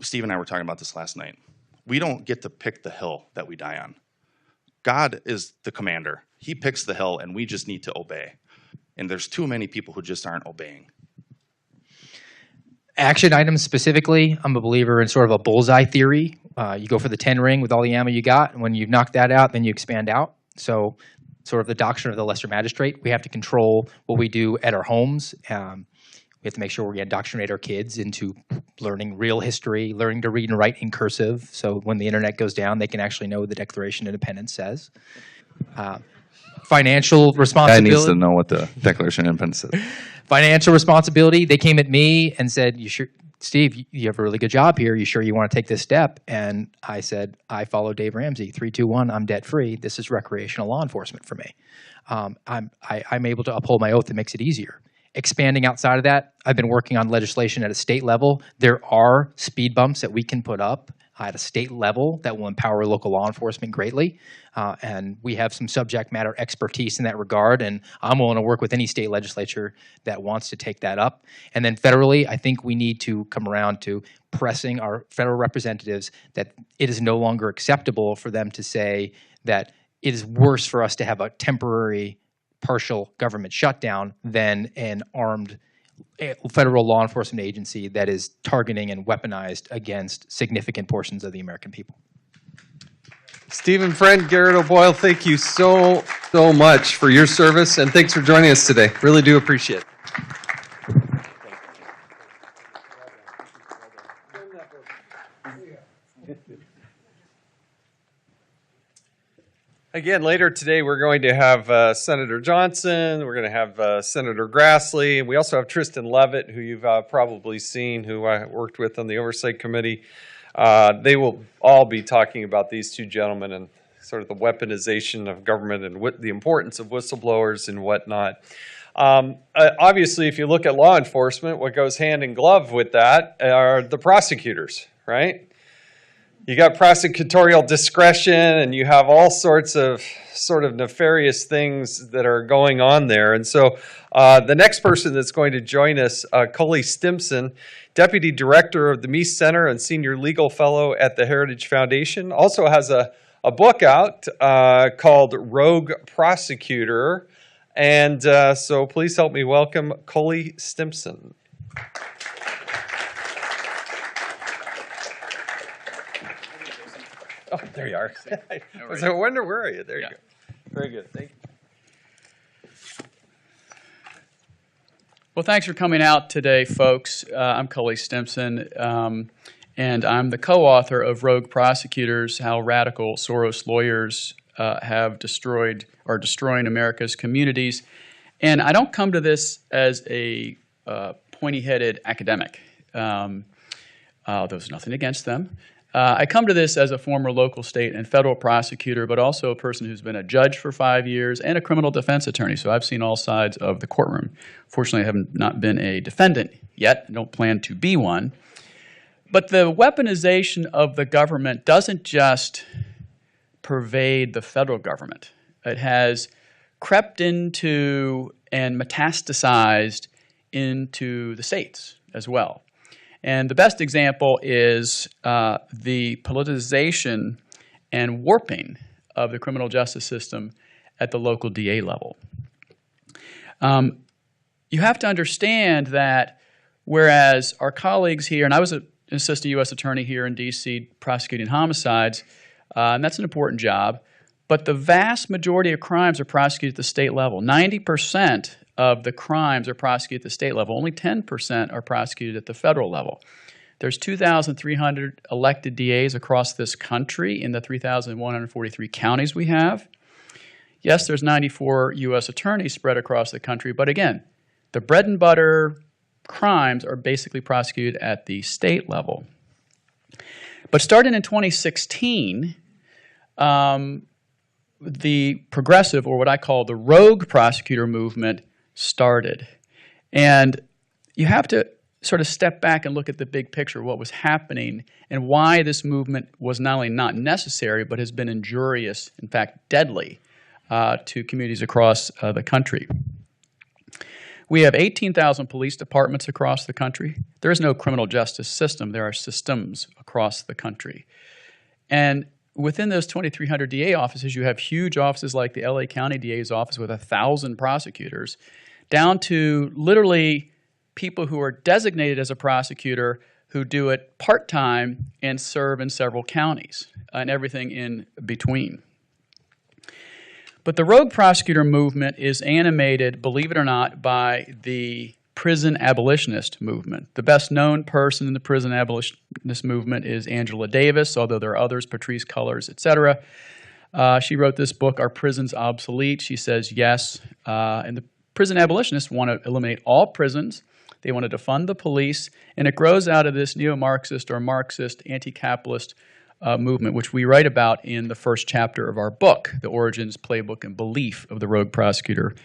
Steve and I were talking about this last night. We don't get to pick the hill that we die on. God is the commander. He picks the hill, and we just need to obey. And there's too many people who just aren't obeying. Action items specifically, I'm a believer in sort of a bullseye theory. You go for the 10 ring with all the ammo you got, and when you've knocked that out, then you expand out. So sort of the doctrine of the lesser magistrate. We have to control what we do at our homes. We have to make sure we indoctrinate our kids into learning real history, learning to read and write in cursive, so when the internet goes down, they can actually know what the Declaration of Independence says. Financial responsibility. Guy needs to know what the Declaration of Independence says. Financial responsibility. They came at me and said, "You sure, Steve, you have a really good job here. You sure you want to take this step?" And I said, "I follow Dave Ramsey. 3, 2, 1. I'm debt free. This is recreational law enforcement for me. I'm able to uphold my oath. That makes it easier." Expanding outside of that, I've been working on legislation at a state level. There are speed bumps that we can put up at a state level that will empower local law enforcement greatly. And we have some subject matter expertise in that regard, and I'm willing to work with any state legislature that wants to take that up. And then federally, I think we need to come around to pressing our federal representatives that it is no longer acceptable for them to say that it is worse for us to have a temporary partial government shutdown than an armed federal law enforcement agency that is targeting and weaponized against significant portions of the American people. Stephen Friend, Garrett O'Boyle, thank you so much for your service, and thanks for joining us today. Really do appreciate it. Again, later today, we're going to have Senator Johnson. We're going to have Senator Grassley. And we also have Tristan Leavitt, who you've probably seen, who I worked with on the Oversight Committee. They will all be talking about these two gentlemen and sort of the weaponization of government and the importance of whistleblowers and whatnot. Obviously, if you look at law enforcement, what goes hand in glove with that are the prosecutors, right? You got prosecutorial discretion, and you have all sorts of sort of nefarious things that are going on there. And so the next person that's going to join us, Coley Stimson, Deputy Director of the Meese Center and Senior Legal Fellow at the Heritage Foundation, also has a book out called Rogue Prosecutor. And so please help me welcome Coley Stimson. Oh, there you are. I was wondering, where are you? There you go. Very good. Thank you. Well, thanks for coming out today, folks. I'm Coley Stimson, and I'm the co-author of Rogue Prosecutors, How Radical Soros Lawyers Have Destroyed or Destroying America's Communities. And I don't come to this as a pointy-headed academic. There's nothing against them. I come to this as a former local, state, and federal prosecutor, but also a person who's been a judge for 5 years and a criminal defense attorney. So I've seen all sides of the courtroom. Fortunately, I have not been a defendant yet. I don't plan to be one. But the weaponization of the government doesn't just pervade the federal government. It has crept into and metastasized into the states as well. And the best example is the politicization and warping of the criminal justice system at the local DA level. You have to understand that whereas our colleagues here, and I was an assistant U.S. attorney here in D.C. prosecuting homicides, and that's an important job, but the vast majority of crimes are prosecuted at the state level. 90% of the crimes are prosecuted at the state level. Only 10% are prosecuted at the federal level. There's 2,300 elected DAs across this country in the 3,143 counties we have. Yes, there's 94 U.S. attorneys spread across the country, but again, the bread and butter crimes are basically prosecuted at the state level. But starting in 2016, the progressive, or what I call the rogue prosecutor movement, started. And you have to sort of step back and look at the big picture of what was happening and why this movement was not only not necessary, but has been injurious, in fact, deadly to communities across the country. We have 18,000 police departments across the country. There is no criminal justice system. There are systems across the country. And within those 2,300 DA offices, you have huge offices like the LA County DA's office with 1,000 prosecutors, down to literally people who are designated as a prosecutor who do it part-time and serve in several counties and everything in between. But the rogue prosecutor movement is animated, believe it or not, by the prison abolitionist movement. The best known person in the prison abolitionist movement is Angela Davis, although there are others, Patrisse Cullors, etc. She wrote this book, Are Prisons Obsolete? She says yes. And the prison abolitionists want to eliminate all prisons. They want to defund the police. And it grows out of this neo-Marxist or Marxist anti-capitalist movement, which we write about in the first chapter of our book, The Origins, Playbook, and Belief of the Rogue Prosecutor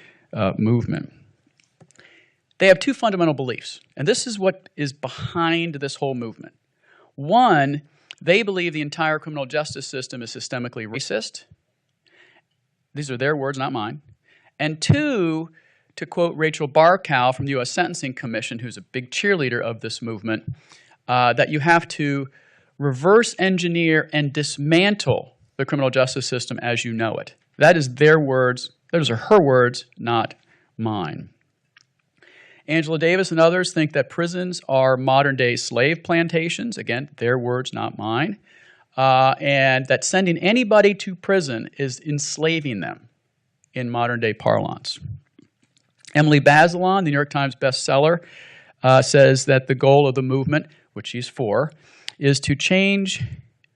Movement. They have two fundamental beliefs, and this is what is behind this whole movement. One, they believe the entire criminal justice system is systemically racist. These are their words, not mine. And two, to quote Rachel Barkow from the U.S. Sentencing Commission, who's a big cheerleader of this movement, that you have to reverse engineer and dismantle the criminal justice system as you know it. That is their words. Those are her words, not mine. Angela Davis and others think that prisons are modern-day slave plantations. Again, their words, not mine. And that sending anybody to prison is enslaving them in modern-day parlance. Emily Bazelon, the New York Times bestseller, says that the goal of the movement, which she's for, is to change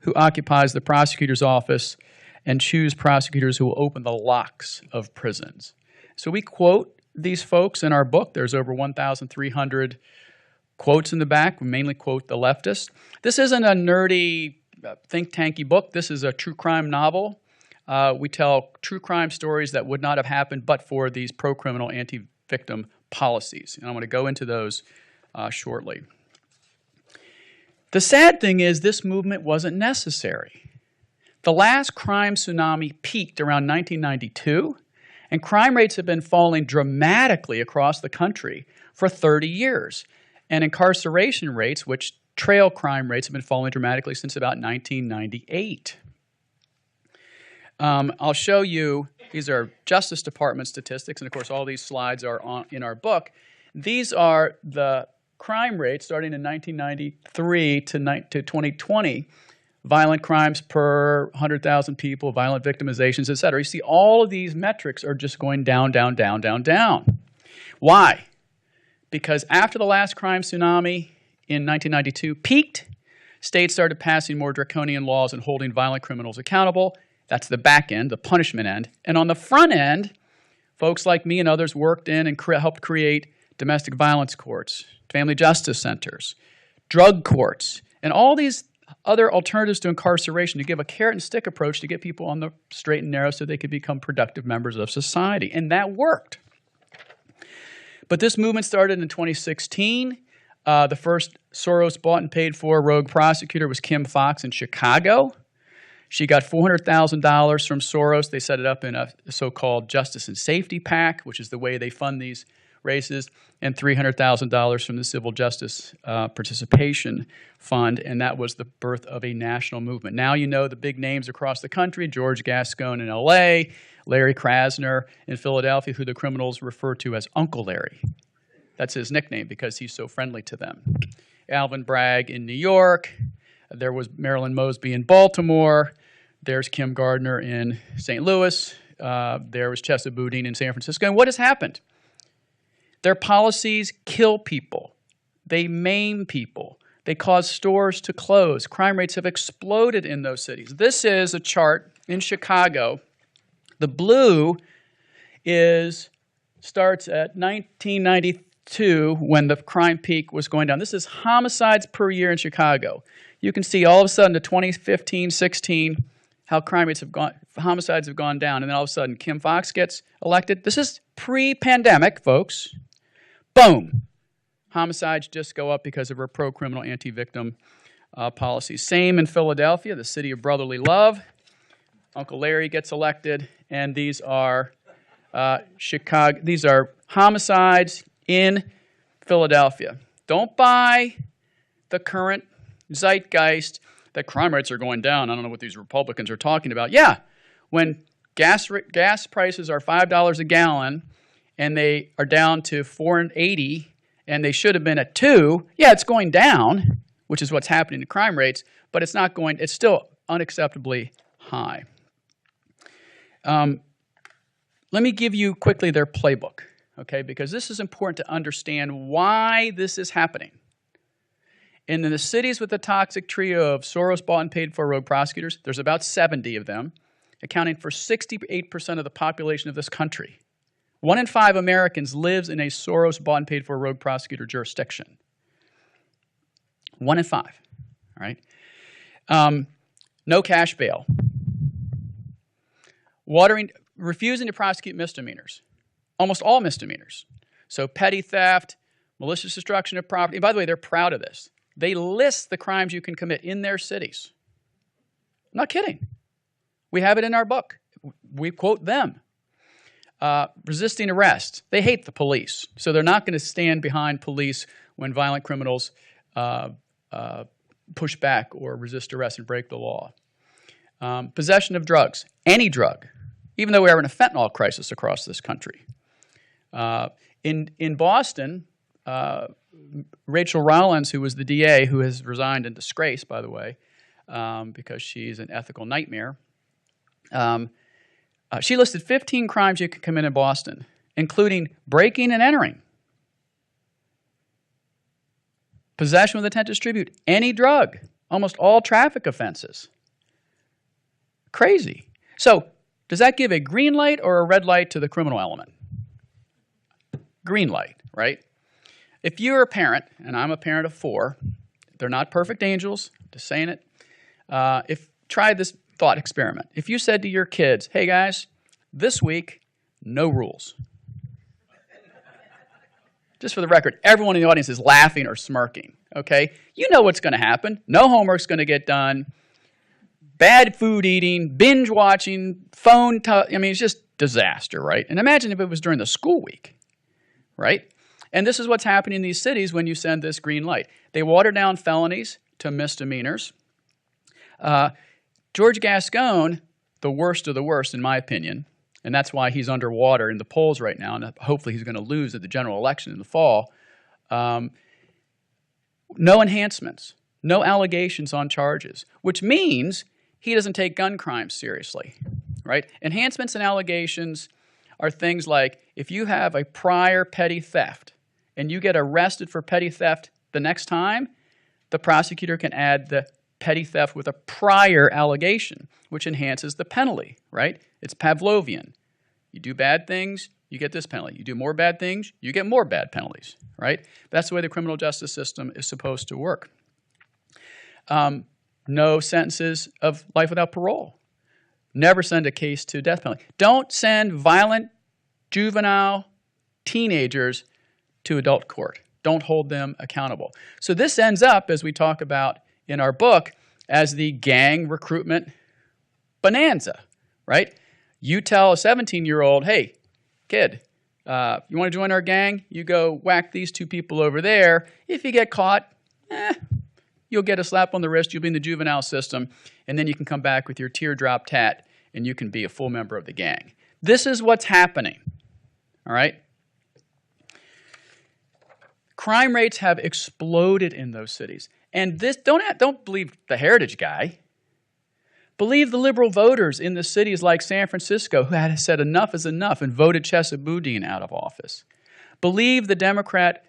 who occupies the prosecutor's office and choose prosecutors who will open the locks of prisons. So we quote these folks in our book. There's over 1,300 quotes in the back. We mainly quote the leftists. This isn't a nerdy, think tanky book. This is a true crime novel. We tell true crime stories that would not have happened but for these pro-criminal, anti-victim policies. And I'm going to go into those shortly. The sad thing is this movement wasn't necessary. The last crime tsunami peaked around 1992. And crime rates have been falling dramatically across the country for 30 years. And incarceration rates, which trail crime rates, have been falling dramatically since about 1998. I'll show you, these are Justice Department statistics, and of course all these slides are in our book. These are the crime rates starting in 1993 to 2020. Violent crimes per 100,000 people, violent victimizations, et cetera. You see all of these metrics are just going down, down, down, down, down. Why? Because after the last crime tsunami in 1992 peaked, states started passing more draconian laws and holding violent criminals accountable. That's the back end, the punishment end. And on the front end, folks like me and others worked in and helped create domestic violence courts, family justice centers, drug courts, and all these other alternatives to incarceration to give a carrot and stick approach to get people on the straight and narrow so they could become productive members of society. And that worked. But this movement started in 2016. The first Soros bought and paid for rogue prosecutor was Kim Foxx in Chicago. She got $400,000 from Soros. They set it up in a so-called Justice and Safety PAC, which is the way they fund these races, and $300,000 from the Civil Justice Participation Fund, and that was the birth of a national movement. Now you know the big names across the country, George Gascon in L.A., Larry Krasner in Philadelphia, who the criminals refer to as Uncle Larry. That's his nickname because he's so friendly to them. Alvin Bragg in New York. There was Marilyn Mosby in Baltimore. There's Kim Gardner in St. Louis. There was Chesa Boudin in San Francisco. And what has happened? Their policies kill people. They maim people. They cause stores to close. Crime rates have exploded in those cities. This is a chart in Chicago. The blue starts at 1992 when the crime peak was going down. This is homicides per year in Chicago. You can see all of a sudden to 2015, 16, how homicides have gone down. And then all of a sudden Kim Foxx gets elected. This is pre-pandemic, folks. Boom. Homicides just go up because of her pro-criminal, anti-victim policies. Same in Philadelphia, the city of brotherly love. Uncle Larry gets elected, and these are These are homicides in Philadelphia. Don't buy the current zeitgeist that crime rates are going down. I don't know what these Republicans are talking about. Yeah, when gas prices are $5 a gallon and they are down to $4.80 and they should have been at $2, yeah, it's going down, which is what's happening to crime rates, but it's not going, it's still unacceptably high. Let me give you quickly their playbook, okay, because this is important to understand why this is happening. And in the cities with the toxic trio of Soros bought and paid for rogue prosecutors, there's about 70 of them, accounting for 68% of the population of this country. 1 in 5 Americans lives in a Soros bought and paid for rogue prosecutor jurisdiction. 1 in 5, all right? No cash bail. Refusing to prosecute misdemeanors. Almost all misdemeanors. So petty theft, malicious destruction of property. By the way, they're proud of this. They list the crimes you can commit in their cities. I'm not kidding. We have it in our book. We quote them. Resisting arrest. They hate the police, so they're not going to stand behind police when violent criminals push back or resist arrest and break the law. Possession of drugs, any drug, even though we're having a fentanyl crisis across this country. In Boston, Rachel Rollins, who was the DA, who has resigned in disgrace, by the way, because she's an ethical nightmare, she listed 15 crimes you can commit in Boston, including breaking and entering, possession with intent to distribute, any drug, almost all traffic offenses. Crazy. So, does that give a green light or a red light to the criminal element? Green light, right? If you're a parent, and I'm a parent of 4, they're not perfect angels, just saying it. Try this thought experiment. If you said to your kids, hey guys, this week, no rules. Just for the record, everyone in the audience is laughing or smirking, okay? You know what's going to happen. No homework's going to get done. Bad food eating, binge watching, it's just disaster, right? And imagine if it was during the school week, right? And this is what's happening in these cities when you send this green light. They water down felonies to misdemeanors. George Gascon, the worst of the worst, in my opinion, and that's why he's underwater in the polls right now, and hopefully he's going to lose at the general election in the fall. No enhancements, no allegations on charges, which means he doesn't take gun crimes seriously, right? Enhancements and allegations are things like if you have a prior petty theft and you get arrested for petty theft the next time, the prosecutor can add the petty theft with a prior allegation, which enhances the penalty, right? It's Pavlovian. You do bad things, you get this penalty. You do more bad things, you get more bad penalties, right? That's the way the criminal justice system is supposed to work. No sentences of life without parole. Never send a case to death penalty. Don't send violent juvenile teenagers to adult court. Don't hold them accountable. So this ends up, as we talk about in our book, as the gang recruitment bonanza, right? You tell a 17-year-old, hey, kid, you want to join our gang? You go whack these 2 people over there. If you get caught, you'll get a slap on the wrist, you'll be in the juvenile system, and then you can come back with your teardrop tat, and you can be a full member of the gang. This is what's happening, all right? Crime rates have exploded in those cities. And this, don't believe the Heritage guy. Believe the liberal voters in the cities like San Francisco who had said enough is enough and voted Chesa Boudin out of office. Believe the Democrat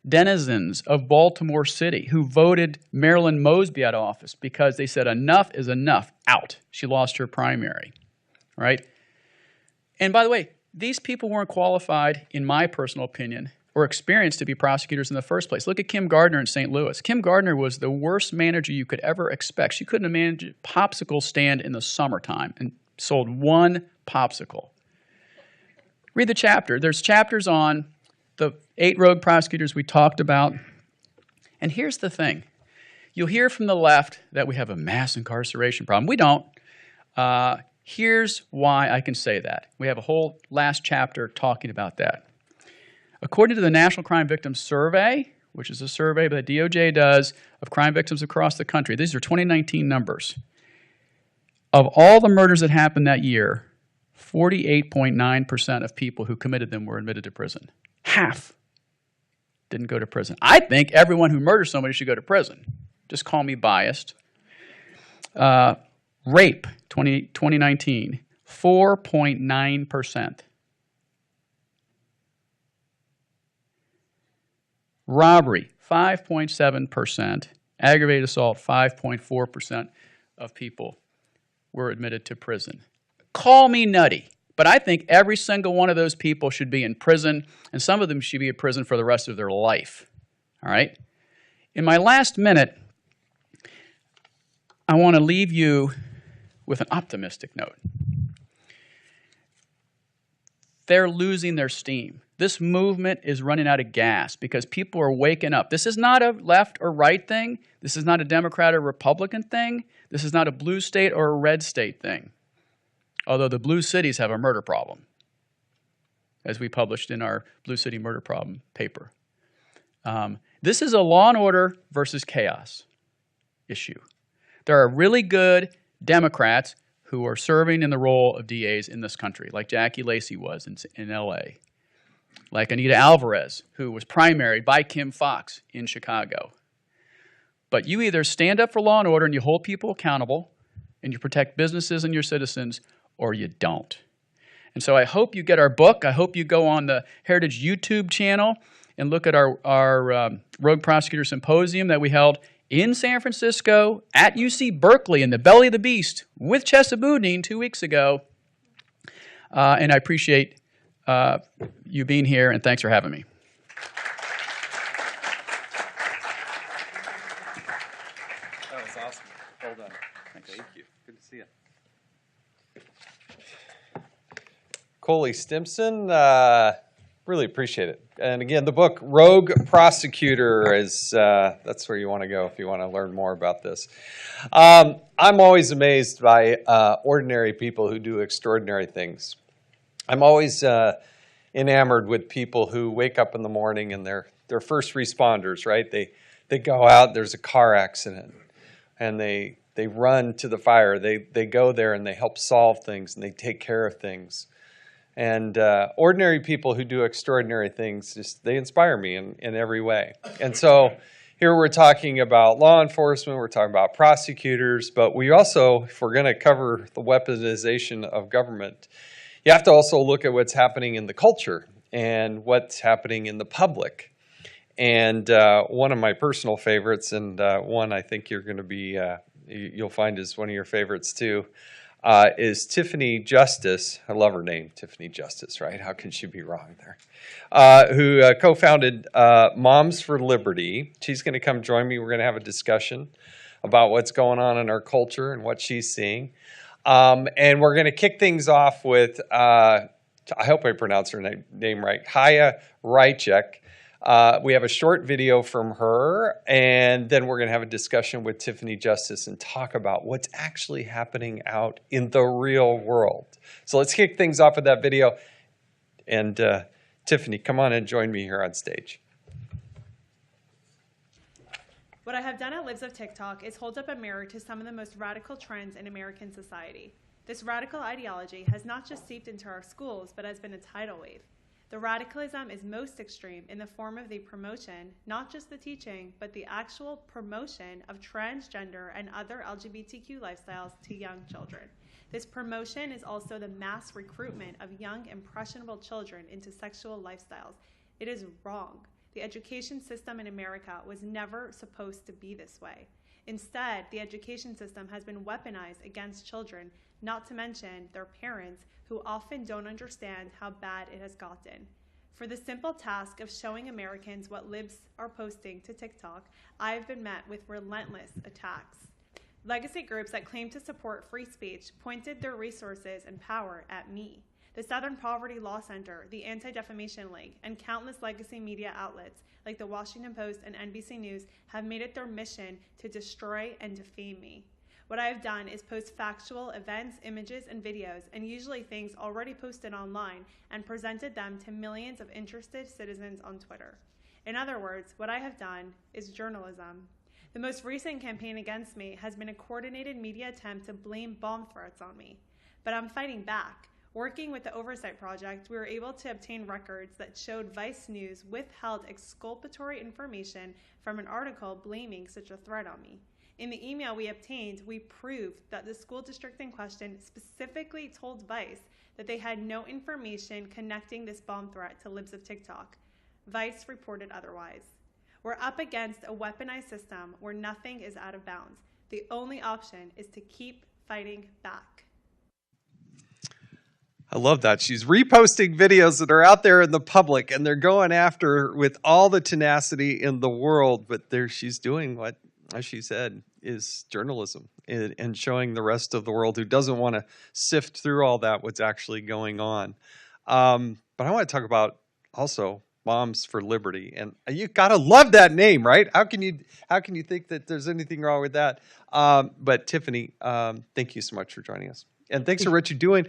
denizens of Baltimore City who voted Marilyn Mosby out of office because they said enough is enough, out. She lost her primary, right? And by the way, these people weren't qualified, in my personal opinion, or experienced to be prosecutors in the first place. Look at Kim Gardner in St. Louis. Kim Gardner was the worst manager you could ever expect. She couldn't have managed a popsicle stand in the summertime and sold 1 popsicle. Read the chapter. There's chapters on the 8 rogue prosecutors we talked about. And here's the thing. You'll hear from the left that we have a mass incarceration problem. We don't. Here's why I can say that. We have a whole last chapter talking about that. According to the National Crime Victims Survey, which is a survey that DOJ does of crime victims across the country, these are 2019 numbers. Of all the murders that happened that year, 48.9% of people who committed them were admitted to prison. Half didn't go to prison. I think everyone who murders somebody should go to prison. Just call me biased. Rape, 2019, 4.9%. Robbery, 5.7%. Aggravated assault, 5.4% of people were admitted to prison. Call me nutty, but I think every single one of those people should be in prison, and some of them should be in prison for the rest of their life. All right? In my last minute, I want to leave you with an optimistic note. They're losing their steam. This movement is running out of gas because people are waking up. This is not a left or right thing. This is not a Democrat or Republican thing. This is not a blue state or a red state thing. Although the blue cities have a murder problem, as we published in our Blue City Murder Problem paper. This is a law and order versus chaos issue. There are really good Democrats who are serving in the role of DAs in this country, like Jackie Lacey was in L.A., like Anita Alvarez, who was primaried by Kim Foxx in Chicago. But you either stand up for law and order and you hold people accountable and you protect businesses and your citizens, or you don't. And so I hope you get our book. I hope you go on the Heritage YouTube channel and look at our Rogue Prosecutor Symposium that we held in San Francisco at UC Berkeley in the belly of the beast with Chesa Boudin 2 weeks ago. And I appreciate you being here, and thanks for having me. That was awesome. Well done. Thank you. Good to see you. Coley Stimson, really appreciate it. And again, the book Rogue Prosecutor is that's where you want to go if you want to learn more about this. I'm always amazed by ordinary people who do extraordinary things. I'm always enamored with people who wake up in the morning and they're first responders, right? They go out, there's a car accident, and they run to the fire. They go there and they help solve things and they take care of things. And ordinary people who do extraordinary things, they inspire me in every way. And so here we're talking about law enforcement, we're talking about prosecutors, but we also, if we're going to cover the weaponization of government, you have to also look at what's happening in the culture and what's happening in the public. And one of my personal favorites, and one I think you're going to be, you'll find is one of your favorites too, is Tiffany Justice. I love her name, Tiffany Justice, right? How can she be wrong there? Who co-founded Moms for Liberty. She's going to come join me. We're going to have a discussion about what's going on in our culture and what she's seeing. And we're going to kick things off with, I hope I pronounced her name right, Chaya Raichek. We have a short video from her, and then we're going to have a discussion with Tiffany Justice and talk about what's actually happening out in the real world. So let's kick things off with that video. And Tiffany, come on and join me here on stage. What I have done at Lives of TikTok is hold up a mirror to some of the most radical trends in American society. This radical ideology has not just seeped into our schools, but has been a tidal wave. The radicalism is most extreme in the form of the promotion, not just the teaching, but the actual promotion of transgender and other LGBTQ lifestyles to young children. This promotion is also the mass recruitment of young, impressionable children into sexual lifestyles. It is wrong. The education system in America was never supposed to be this way. Instead, the education system has been weaponized against children, not to mention their parents, who often don't understand how bad it has gotten. For the simple task of showing Americans what libs are posting to TikTok, I have been met with relentless attacks. Legacy groups that claim to support free speech pointed their resources and power at me. The Southern Poverty Law Center, the Anti-Defamation League, and countless legacy media outlets like the Washington Post and NBC News have made it their mission to destroy and defame me. What I have done is post factual events, images, and videos, and usually things already posted online, and presented them to millions of interested citizens on Twitter. In other words, what I have done is journalism. The most recent campaign against me has been a coordinated media attempt to blame bomb threats on me. But I'm fighting back. Working with the Oversight Project, we were able to obtain records that showed Vice News withheld exculpatory information from an article blaming such a threat on me. In the email we obtained, we proved that the school district in question specifically told Vice that they had no information connecting this bomb threat to Libs of TikTok. Vice reported otherwise. We're up against a weaponized system where nothing is out of bounds. The only option is to keep fighting back. I love that. She's reposting videos that are out there in the public, and they're going after her with all the tenacity in the world. But there, she's doing what, as she said, is journalism and showing the rest of the world who doesn't want to sift through all that what's actually going on. But I want to talk about also Moms for Liberty, and you gotta love that name, right? How can you think that there's anything wrong with that? But Tiffany, thank you so much for joining us, and thanks for what you're doing.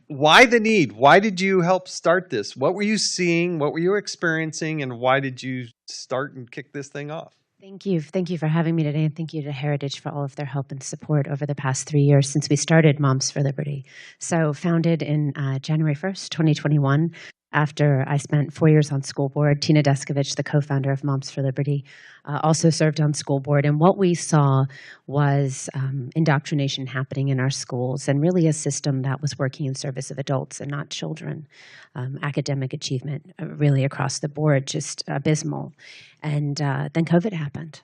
Why the need? Why did you help start this? What were you seeing? What were you experiencing? And why did you start and kick this thing off? Thank you. Thank you for having me today, and thank you to Heritage for all of their help and support over the past 3 years since we started Moms for Liberty. So founded in January 1st, 2021, after I spent 4 years on school board. Tina Deskovich, the co-founder of Moms for Liberty, also served on school board. And what we saw was indoctrination happening in our schools, and really a system that was working in service of adults and not children. Academic achievement really across the board, just abysmal. And then COVID happened.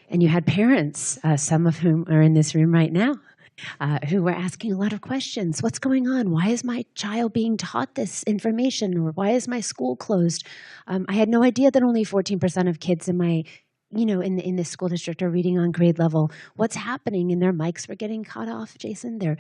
And you had parents, some of whom are in this room right now, who were asking a lot of questions. What's going on? Why is my child being taught this information? Or why is my school closed? I had no idea that only 14% of kids in my, in this school district are reading on grade level. What's happening? And their mics were getting cut off, Jason. They're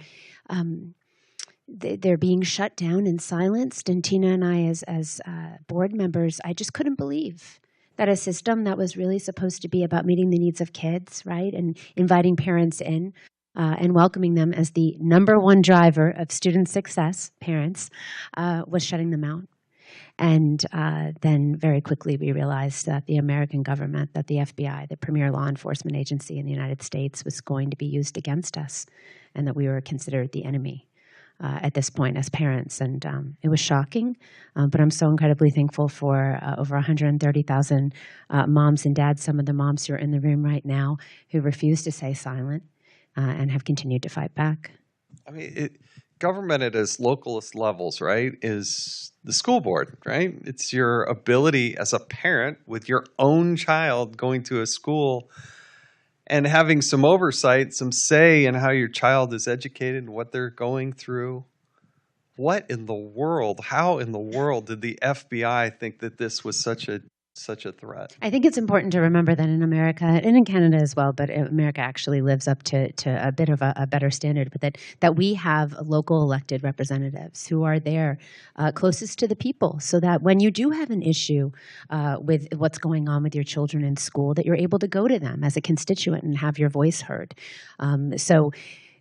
being shut down and silenced. And Tina and I, as board members, I just couldn't believe that a system that was really supposed to be about meeting the needs of kids, right, and inviting parents in, and welcoming them as the #1 driver of student success, parents, was shutting them out. And then very quickly we realized that the American government, that the FBI, the premier law enforcement agency in the United States, was going to be used against us, and that we were considered the enemy at this point as parents. And it was shocking, but I'm so incredibly thankful for over 130,000 moms and dads, some of the moms who are in the room right now, who refuse to stay silent, and have continued to fight back. I mean, government at its localist levels, right, is the school board, right? It's your ability as a parent with your own child going to a school and having some oversight, some say in how your child is educated and what they're going through. What in the world, how in the world did the FBI think that this was such a threat? I think it's important to remember that in America, and in Canada as well, but America actually lives up to a bit of a better standard, but that we have local elected representatives who are there closest to the people, so that when you do have an issue with what's going on with your children in school, that you're able to go to them as a constituent and have your voice heard. So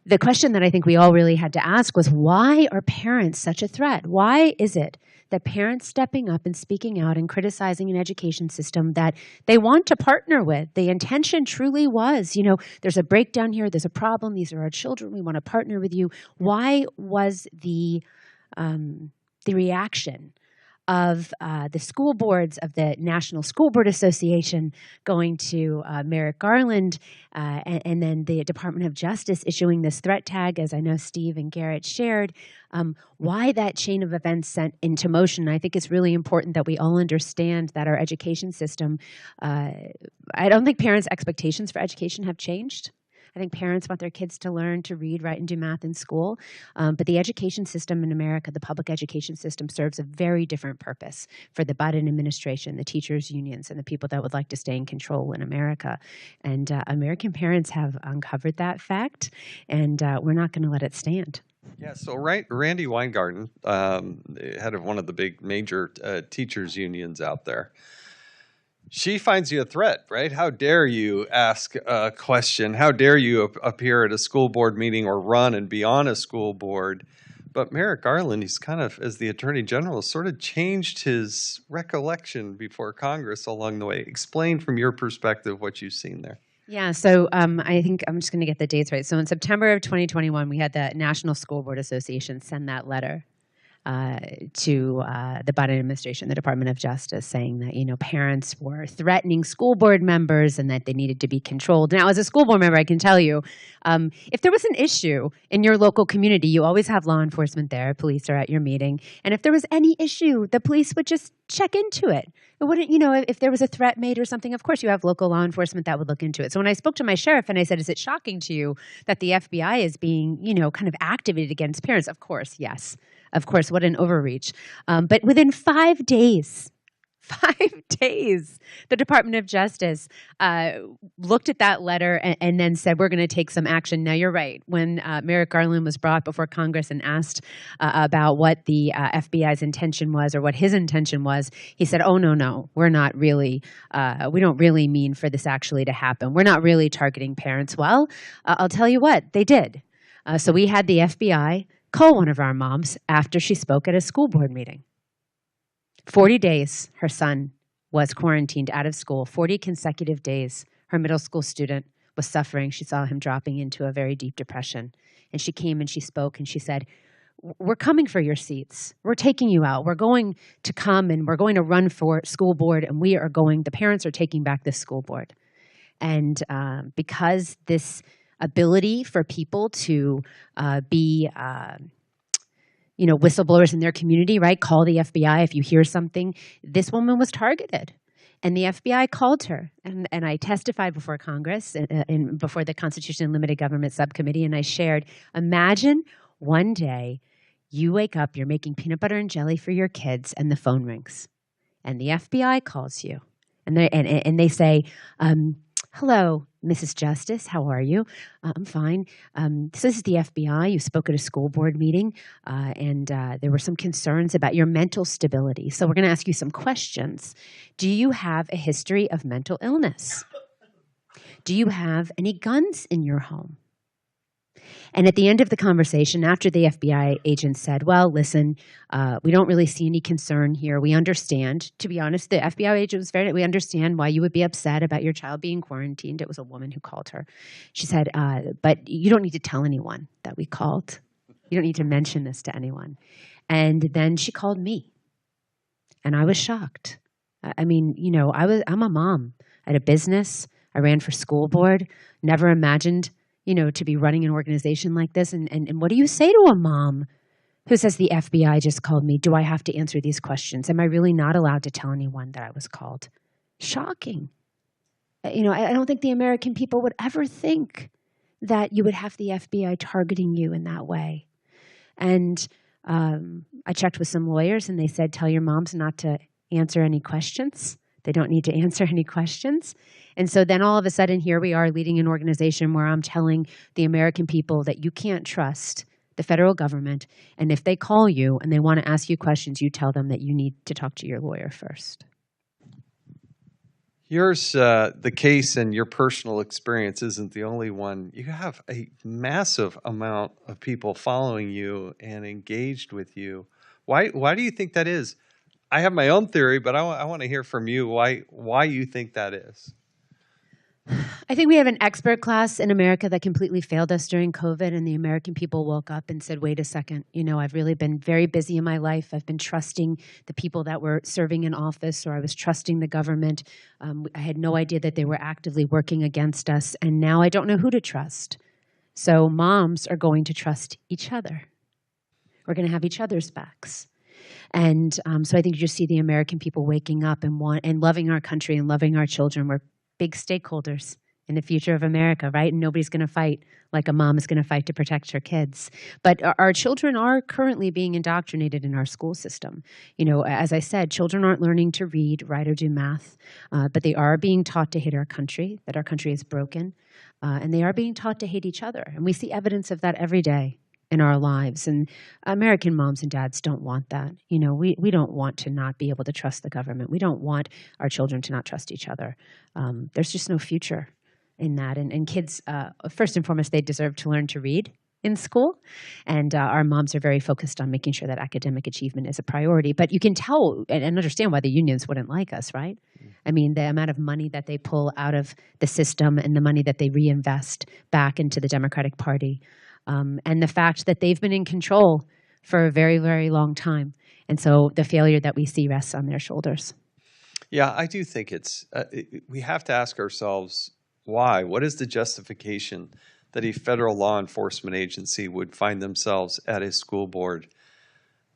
the question that I think we all really had to ask was, why are parents such a threat? Why is it that parents stepping up and speaking out and criticizing an education system that they want to partner with? The intention truly was, there's a breakdown here, there's a problem, these are our children, we want to partner with you. Why was the reaction of the school boards of the National School Board Association going to Merrick Garland, and then the Department of Justice issuing this threat tag, as I know Steve and Garrett shared? Why that chain of events sent into motion? I think it's really important that we all understand that our education system, I don't think parents' expectations for education have changed. I think parents want their kids to learn to read, write, and do math in school. But the education system in America, the public education system, serves a very different purpose for the Biden administration, the teachers' unions, and the people that would like to stay in control in America. And American parents have uncovered that fact, and we're not going to let it stand. Yeah, so Randy Weingarten, head of one of the big major teachers' unions out there, she finds you a threat, right? How dare you ask a question? How dare you appear at a school board meeting or run and be on a school board? But Merrick Garland, he's kind of, as the Attorney General, sort of changed his recollection before Congress along the way. Explain from your perspective what you've seen there. Yeah, so I think I'm just going to get the dates right. So in September of 2021, we had the National School Board Association send that letter to the Biden administration, the Department of Justice, saying that, parents were threatening school board members and that they needed to be controlled. Now, as a school board member, I can tell you, if there was an issue in your local community, you always have law enforcement there. Police are at your meeting. And if there was any issue, the police would just check into it. It wouldn't, if there was a threat made or something, of course you have local law enforcement that would look into it. So when I spoke to my sheriff and I said, is it shocking to you that the FBI is being, kind of activated against parents? Of course, yes. Of course, what an overreach. But within 5 days, 5 days, the Department of Justice looked at that letter and then said, we're going to take some action. Now, you're right. When Merrick Garland was brought before Congress and asked about what the FBI's intention was or what his intention was, he said, oh, no, we're not really, we don't really mean for this actually to happen. We're not really targeting parents. Well, I'll tell you what, they did. So we had the FBI call one of our moms after she spoke at a school board meeting. 40 days, her son was quarantined out of school. 40 consecutive days, her middle school student was suffering. She saw him dropping into a very deep depression. And she came and she spoke and she said, we're coming for your seats. We're taking you out. We're going to come and we're going to run for school board and the parents are taking back this school board. And because this ability for people to be whistleblowers in their community, right? Call the FBI if you hear something. This woman was targeted. And the FBI called her. And I testified before Congress, before the Constitution and Limited Government Subcommittee, and I shared, imagine one day you wake up, you're making peanut butter and jelly for your kids, and the phone rings. And the FBI calls you. And they say, hello, Mrs. Justice, how are you? I'm fine. This is the FBI. You spoke at a school board meeting, and there were some concerns about your mental stability. So we're going to ask you some questions. Do you have a history of mental illness? Do you have any guns in your home? And at the end of the conversation, after the FBI agent said, well, listen, we don't really see any concern here. We understand. To be honest, the FBI agent was we understand why you would be upset about your child being quarantined. It was a woman who called her. She said, but you don't need to tell anyone that we called. You don't need to mention this to anyone. And then she called me. And I was shocked. I mean, I'm a mom. I had a business. I ran for school board. Never imagined to be running an organization like this. And what do you say to a mom who says the FBI just called me? Do I have to answer these questions? Am I really not allowed to tell anyone that I was called? Shocking. I don't think the American people would ever think that you would have the FBI targeting you in that way. And I checked with some lawyers and they said, tell your moms not to answer any questions. They don't need to answer any questions. And so then all of a sudden, here we are leading an organization where I'm telling the American people that you can't trust the federal government. And if they call you and they want to ask you questions, you tell them that you need to talk to your lawyer first. Yours, the case and your personal experience isn't the only one. You have a massive amount of people following you and engaged with you. Why do you think that is? I have my own theory, but I want to hear from you why you think that is. I think we have an expert class in America that completely failed us during COVID, and the American people woke up and said, wait a second, I've really been very busy in my life. I've been trusting the people that were serving in office, or I was trusting the government. I had no idea that they were actively working against us, and now I don't know who to trust. So moms are going to trust each other. We're going to have each other's backs. And so I think you just see the American people waking up and loving our country and loving our children. We're big stakeholders in the future of America, right? And nobody's going to fight like a mom is going to fight to protect her kids. But our children are currently being indoctrinated in our school system. As I said, children aren't learning to read, write, or do math, but they are being taught to hate our country, that our country is broken, and they are being taught to hate each other. And we see evidence of that every day in our lives. And American moms and dads don't want that. We don't want to not be able to trust the government. We don't want our children to not trust each other. There's just no future in that. And kids, first and foremost, they deserve to learn to read in school. And our moms are very focused on making sure that academic achievement is a priority. But you can tell and understand why the unions wouldn't like us, right? I mean, the amount of money that they pull out of the system and the money that they reinvest back into the Democratic Party. And the fact that they've been in control for a very, very long time. And so the failure that we see rests on their shoulders. Yeah, I do think we have to ask ourselves why. What is the justification that a federal law enforcement agency would find themselves at a school board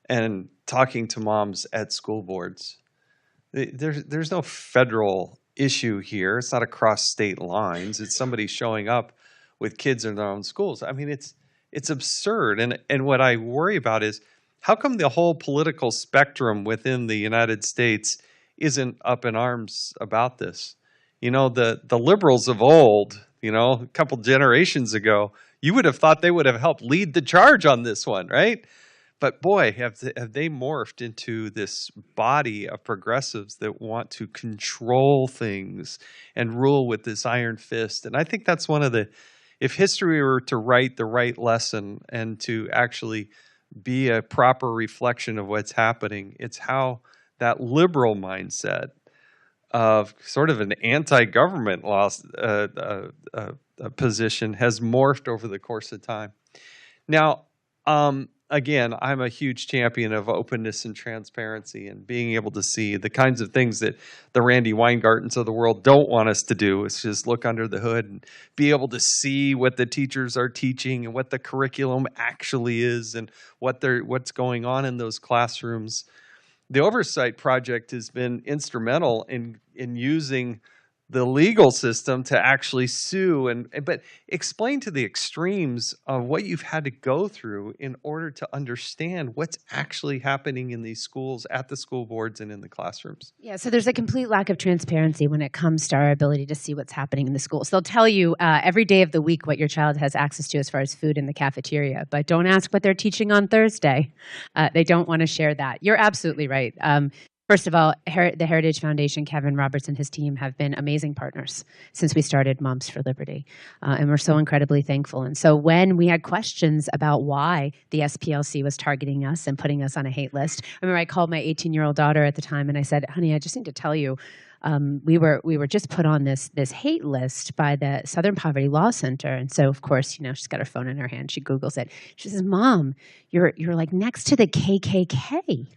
and talking to moms at school boards? There's no federal issue here. It's not across state lines. It's somebody showing up with kids in their own schools. I mean, it's absurd. And what I worry about is, how come the whole political spectrum within the United States isn't up in arms about this? You know, the liberals of old, you know, a couple generations ago, you would have thought they would have helped lead the charge on this one, right? But boy, have they morphed into this body of progressives that want to control things and rule with this iron fist. And I think that's one of the, if history were to write the right lesson and to actually be a proper reflection of what's happening, it's how that liberal mindset of sort of an anti-government position has morphed over the course of time. Now, again, I'm a huge champion of openness and transparency and being able to see the kinds of things that the Randy Weingartens of the world don't want us to do. It's just look under the hood and be able to see what the teachers are teaching and what the curriculum actually is and what's going on in those classrooms. The Oversight Project has been instrumental in using the legal system to actually sue, but explain to the extremes of what you've had to go through in order to understand what's actually happening in these schools, at the school boards, and in the classrooms. Yeah, so there's a complete lack of transparency when it comes to our ability to see what's happening in the schools. They'll tell you every day of the week what your child has access to as far as food in the cafeteria, but don't ask what they're teaching on Thursday. They don't want to share that. You're absolutely right. First of all, the Heritage Foundation, Kevin Roberts and his team have been amazing partners since we started Moms for Liberty, and we're so incredibly thankful. And so when we had questions about why the SPLC was targeting us and putting us on a hate list, I remember I called my 18-year-old daughter at the time and I said, honey, I just need to tell you, we were just put on this hate list by the Southern Poverty Law Center. And so, of course, you know, she's got her phone in her hand. She Googles it. She says, Mom, you're like next to the KKK.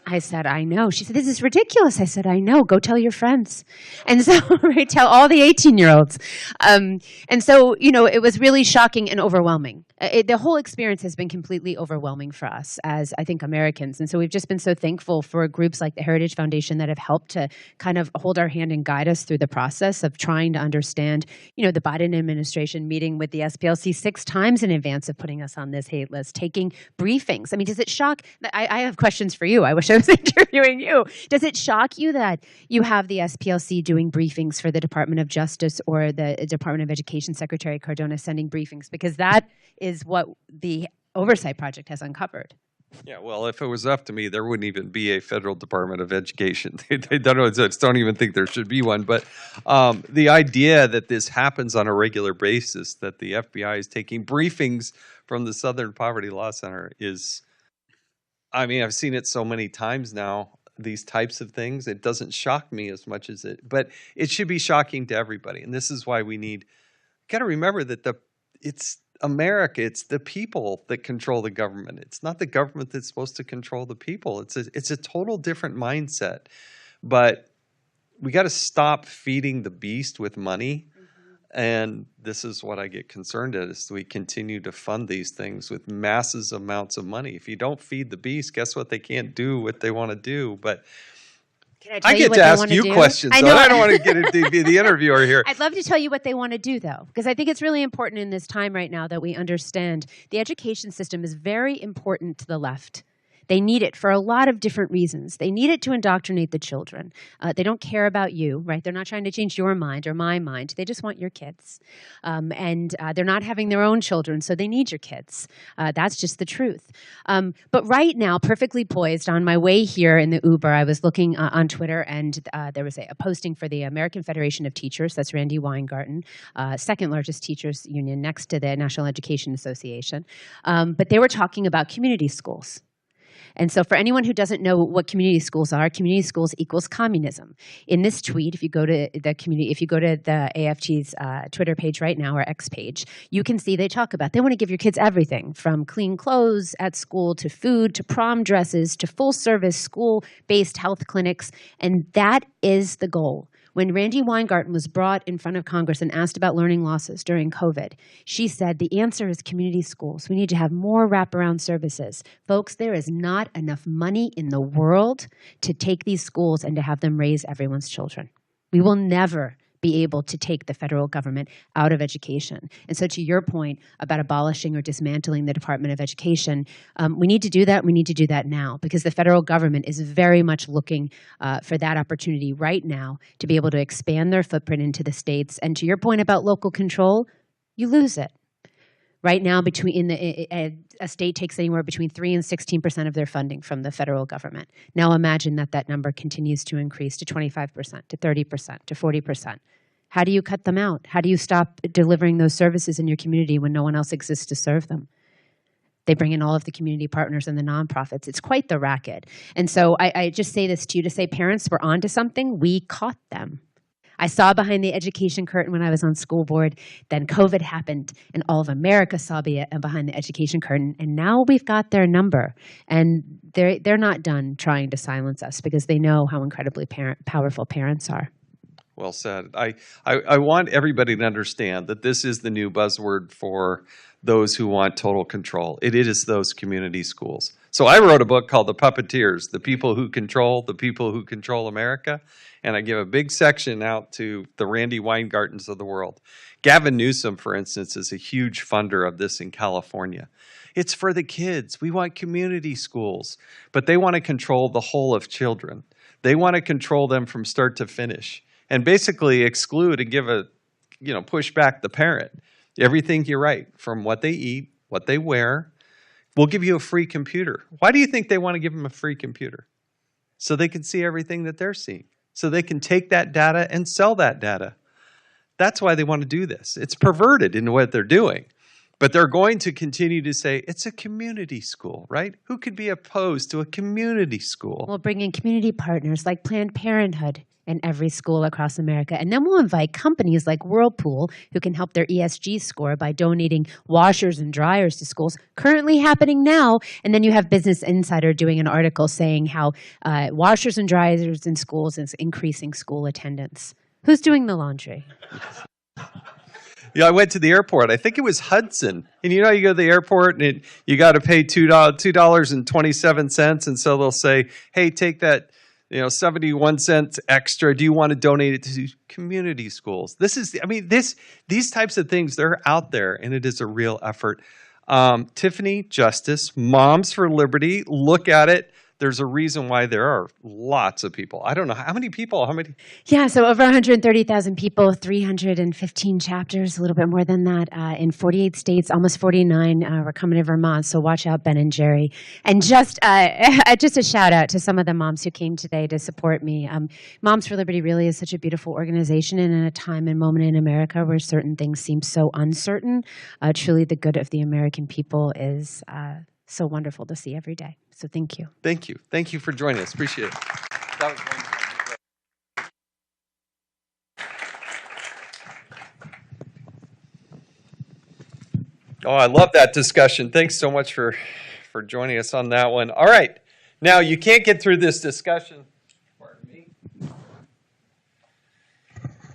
I said, I know. She said, this is ridiculous. I said, I know. Go tell your friends. And so, right, tell all the 18-year-olds. And so, you know, it was really shocking and overwhelming. The whole experience has been completely overwhelming for us as, I think, Americans. And so we've just been so thankful for groups like the Heritage Foundation that have helped to kind of hold our hand and guide us through the process of trying to understand, you know, the Biden administration meeting with the SPLC 6 times in advance of putting us on this hate list, taking briefings. I mean, does it shock? I have questions for you. I wish I was interviewing you. Does it shock you that you have the SPLC doing briefings for the Department of Justice or the Department of Education Secretary Cardona sending briefings? Because that is what the Oversight Project has uncovered. Yeah, well, if it was up to me, there wouldn't even be a federal Department of Education. They don't even think there should be one. But the idea that this happens on a regular basis, that the FBI is taking briefings from the Southern Poverty Law Center is, I mean, I've seen it so many times now, these types of things. It doesn't shock me as much as but it should be shocking to everybody. And this is why we got to remember that it's America, it's the people that control the government. It's not the government that's supposed to control the people. It's a total different mindset. But we got to stop feeding the beast with money. And this is what I get concerned at, is we continue to fund these things with massive amounts of money. If you don't feed the beast, guess what? They can't do what they want to do. But I get to ask you questions, so I don't want to get into be the interviewer here. I'd love to tell you what they want to do, though, because I think it's really important in this time right now that we understand the education system is very important to the left. They need it for a lot of different reasons. They need it to indoctrinate the children. They don't care about you, right? They're not trying to change your mind or my mind. They just want your kids. And they're not having their own children, so they need your kids. That's just the truth. But right now, perfectly poised, on my way here in the Uber, I was looking on Twitter, and there was a posting for the American Federation of Teachers. That's Randy Weingarten, second largest teachers union next to the National Education Association. But they were talking about community schools. And so for anyone who doesn't know what community schools are, community schools equals communism. In this tweet, if you go to the AFT's Twitter page right now, or X page, you can see they talk about they want to give your kids everything from clean clothes at school to food to prom dresses to full service school-based health clinics. And that is the goal. When Randy Weingarten was brought in front of Congress and asked about learning losses during COVID, she said the answer is community schools. We need to have more wraparound services. Folks, there is not enough money in the world to take these schools and to have them raise everyone's children. We will never be able to take the federal government out of education. And so to your point about abolishing or dismantling the Department of Education, we need to do that. We need to do that now because the federal government is very much looking for that opportunity right now to be able to expand their footprint into the states. And to your point about local control, you lose it. Right now, a state takes anywhere between 3 and 16% of their funding from the federal government. Now imagine that number continues to increase to 25%, to 30%, to 40%. How do you cut them out? How do you stop delivering those services in your community when no one else exists to serve them? They bring in all of the community partners and the nonprofits. It's quite the racket. And so I just say this to you to say parents were onto something. We caught them. I saw behind the education curtain when I was on school board. Then COVID happened, and all of America saw behind the education curtain. And now we've got their number. And they're not done trying to silence us because they know how incredibly powerful parents are. Well said. I want everybody to understand that this is the new buzzword for those who want total control. It is those community schools. So I wrote a book called The Puppeteers, the people who control America. And I give a big section out to the Randy Weingartens of the world. Gavin Newsom, for instance, is a huge funder of this in California. It's for the kids. We want community schools. But they want to control the whole of children. They want to control them from start to finish and basically exclude and push back the parent. Everything you write, from what they eat, what they wear. We'll give you a free computer. Why do you think they want to give them a free computer? So they can see everything that they're seeing. So they can take that data and sell that data. That's why they want to do this. It's perverted in what they're doing. But they're going to continue to say, it's a community school, right? Who could be opposed to a community school? We'll bring in community partners like Planned Parenthood in every school across America. And then we'll invite companies like Whirlpool, who can help their ESG score by donating washers and dryers to schools, currently happening now. And then you have Business Insider doing an article saying how washers and dryers in schools is increasing school attendance. Who's doing the laundry? Yeah, I went to the airport. I think it was Hudson. And you go to the airport and you got to pay $2.27. And so they'll say, hey, take that 71 cents extra. Do you want to donate it to community schools? These types of things, they're out there, and it is a real effort. Tiffany Justice, Moms for Liberty, look at it. There's a reason why there are lots of people. I don't know. How many people? Yeah, so over 130,000 people, 315 chapters, a little bit more than that, in 48 states, almost 49. We're coming to Vermont, so watch out, Ben and Jerry. And just a shout out to some of the moms who came today to support me. Moms for Liberty really is such a beautiful organization, and in a time and moment in America where certain things seem so uncertain, truly the good of the American people is so wonderful to see every day. So thank you. Thank you. Thank you for joining us. Appreciate it. That was Oh, I love that discussion. Thanks so much for joining us on that one. All right. Now, you can't get through this discussion.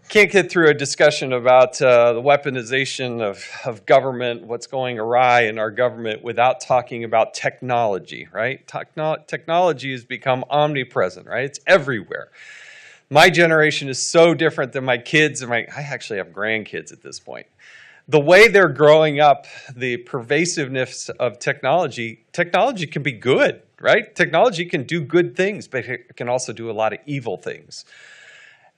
Can't get through a discussion about the weaponization of government, what's going awry in our government, without talking about technology, right? Technology has become omnipresent, right? It's everywhere. My generation is so different than my kids, and I actually have grandkids at this point. The way they're growing up, the pervasiveness of technology can be good, right? Technology can do good things, but it can also do a lot of evil things.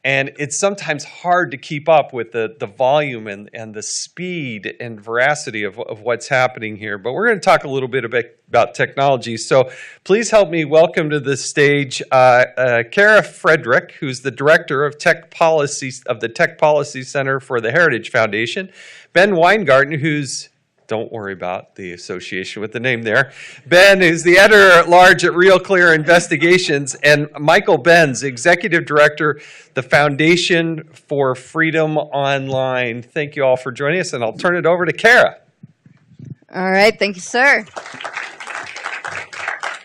And it's sometimes hard to keep up with the volume and the speed and veracity of what's happening here. But we're going to talk a little bit about technology. So please help me welcome to the stage Kara Frederick, who's the director of Tech Policy of the Tech Policy Center for the Heritage Foundation. Ben Weingarten, who's don't worry about the association with the name there. Ben is the editor-at-large at Real Clear Investigations, and Michael Benz, executive director, the Foundation for Freedom Online. Thank you all for joining us, and I'll turn it over to Kara. All right, thank you, sir.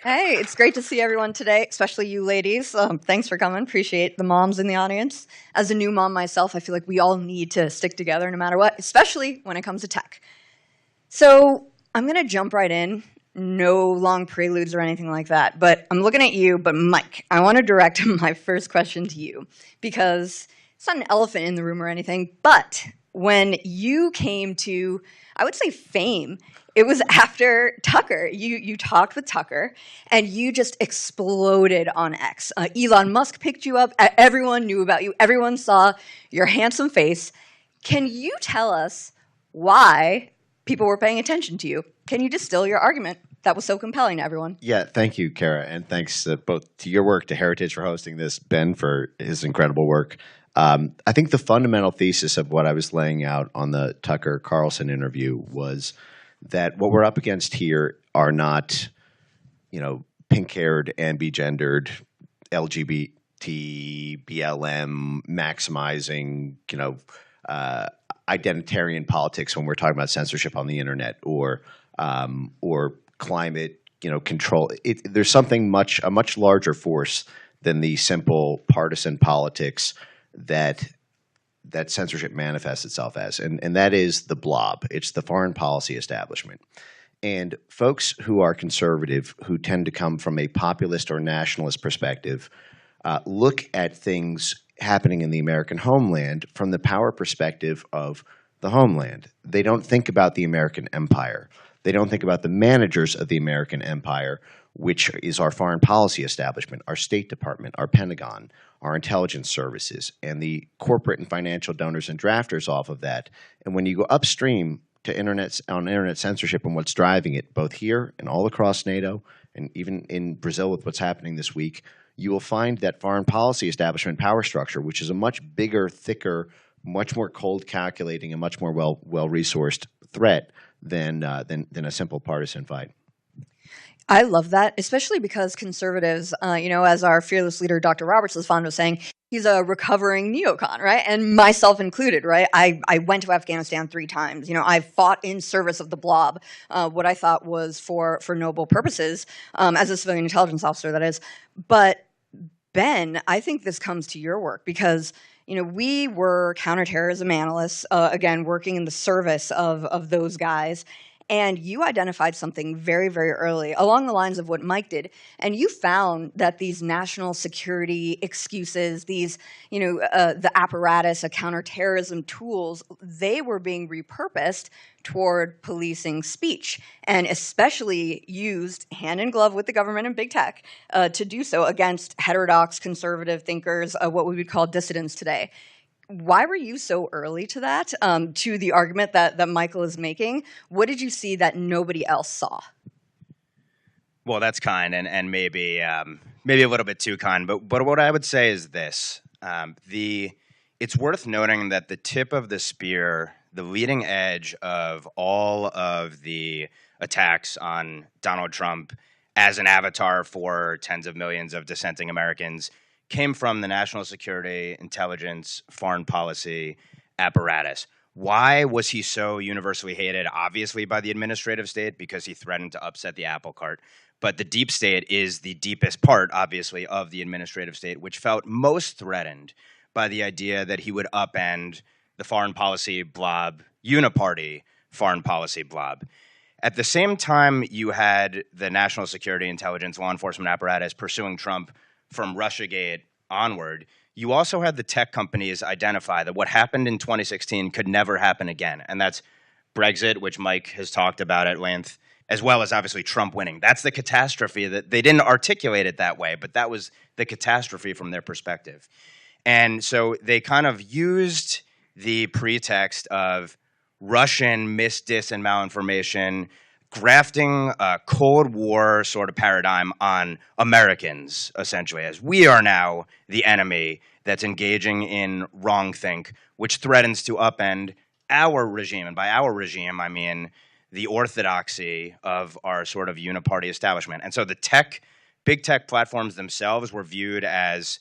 Hey, it's great to see everyone today, especially you ladies. Thanks for coming. Appreciate the moms in the audience. As a new mom myself, I feel like we all need to stick together no matter what, especially when it comes to tech. So I'm going to jump right in. No long preludes or anything like that. But I'm looking at you, but Mike, I want to direct my first question to you because it's not an elephant in the room or anything, but when you came to, I would say, fame, it was after Tucker. You talked with Tucker, and you just exploded on X. Elon Musk picked you up. Everyone knew about you. Everyone saw your handsome face. Can you tell us why people were paying attention to you? Can you distill your argument that was so compelling to everyone? Yeah, thank you, Kara, and thanks both to your work, to Heritage for hosting this, Ben for his incredible work. I think the fundamental thesis of what I was laying out on the Tucker Carlson interview was that what we're up against here are not, pink-haired, ambigendered, LGBT, BLM, maximizing, identitarian politics when we're talking about censorship on the internet or climate, control. There's something a much larger force than the simple partisan politics that censorship manifests itself as, and that is the blob. It's the foreign policy establishment. And folks who are conservative, who tend to come from a populist or nationalist perspective, look at things happening in the American homeland from the power perspective of the homeland. They don't think about the American empire. They don't think about the managers of the American empire, which is our foreign policy establishment, our State Department, our Pentagon, our intelligence services, and the corporate and financial donors and drafters off of that. And when you go upstream to internet censorship and what's driving it, both here and all across NATO, and even in Brazil with what's happening this week, you will find that foreign policy establishment power structure, which is a much bigger, thicker, much more cold calculating, and much more well-resourced threat than a simple partisan fight. I love that, especially because conservatives, as our fearless leader, Dr. Roberts, is fond of saying, he's a recovering neocon, right? And myself included, right? I went to Afghanistan 3 times. I fought in service of the blob, what I thought was for noble purposes, as a civilian intelligence officer, that is. But Ben, I think this comes to your work because we were counterterrorism analysts, again, working in the service of those guys. And you identified something very, very early along the lines of what Mike did. And you found that these national security excuses, these, the apparatus of counterterrorism tools, they were being repurposed toward policing speech, and especially used hand in glove with the government and big tech to do so against heterodox conservative thinkers, what we would call dissidents today. Why were you so early to that, to the argument that Michael is making? What did you see that nobody else saw? Well, that's kind, and maybe a little bit too kind. But what I would say is this: it's worth noting that the tip of the spear, the leading edge of all of the attacks on Donald Trump as an avatar for tens of millions of dissenting Americans, came from the national security, intelligence, foreign policy apparatus. Why was he so universally hated? Obviously by the administrative state, because he threatened to upset the apple cart. But the deep state is the deepest part, obviously, of the administrative state, which felt most threatened by the idea that he would upend the foreign policy blob, uniparty foreign policy blob. At the same time, you had the national security, intelligence, law enforcement apparatus pursuing Trump from Russiagate onward. You also had the tech companies identify that what happened in 2016 could never happen again. And that's Brexit, which Mike has talked about at length, as well as obviously Trump winning. That's the catastrophe. That they didn't articulate it that way, but that was the catastrophe from their perspective. And so they kind of used the pretext of Russian dis, and malinformation, grafting a Cold War sort of paradigm on Americans, essentially, as we are now the enemy that's engaging in wrongthink, which threatens to upend our regime. And by our regime, I mean the orthodoxy of our sort of uniparty establishment. And so the big tech platforms themselves were viewed as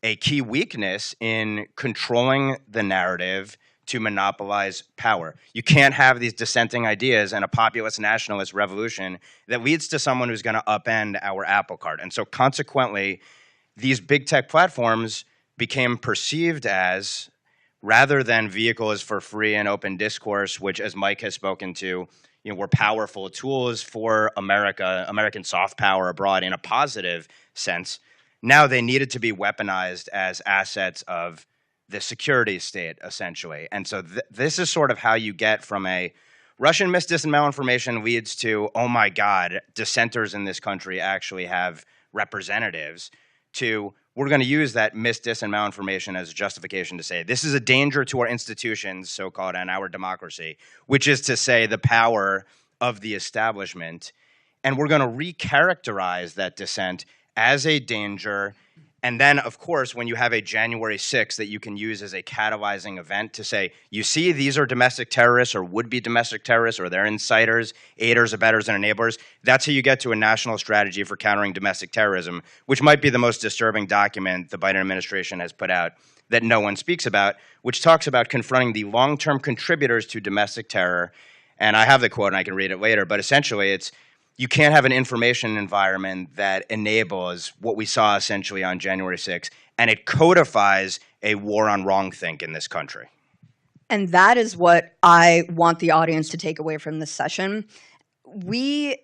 a key weakness in controlling the narrative to monopolize power. You can't have these dissenting ideas and a populist nationalist revolution that leads to someone who's going to upend our apple cart. And so consequently, these big tech platforms became perceived as, rather than vehicles for free and open discourse, which, as Mike has spoken to, were powerful tools for American soft power abroad in a positive sense. Now they needed to be weaponized as assets of the security state, essentially. And so this is sort of how you get from a Russian misdis and malinformation leads to, oh my God, dissenters in this country actually have representatives, to we're going to use that misdis and malinformation as justification to say this is a danger to our institutions, so-called, and our democracy, which is to say the power of the establishment. And we're going to recharacterize that dissent as a danger. And then, of course, when you have a January 6th that you can use as a catalyzing event to say, you see, these are domestic terrorists or would-be domestic terrorists, or they're inciters, aiders, abettors, and enablers, that's how you get to a national strategy for countering domestic terrorism, which might be the most disturbing document the Biden administration has put out that no one speaks about, which talks about confronting the long-term contributors to domestic terror. And I have the quote, and I can read it later, but essentially it's, you can't have an information environment that enables what we saw essentially on January 6th, and it codifies a war on wrongthink in this country. And that is what I want the audience to take away from this session. We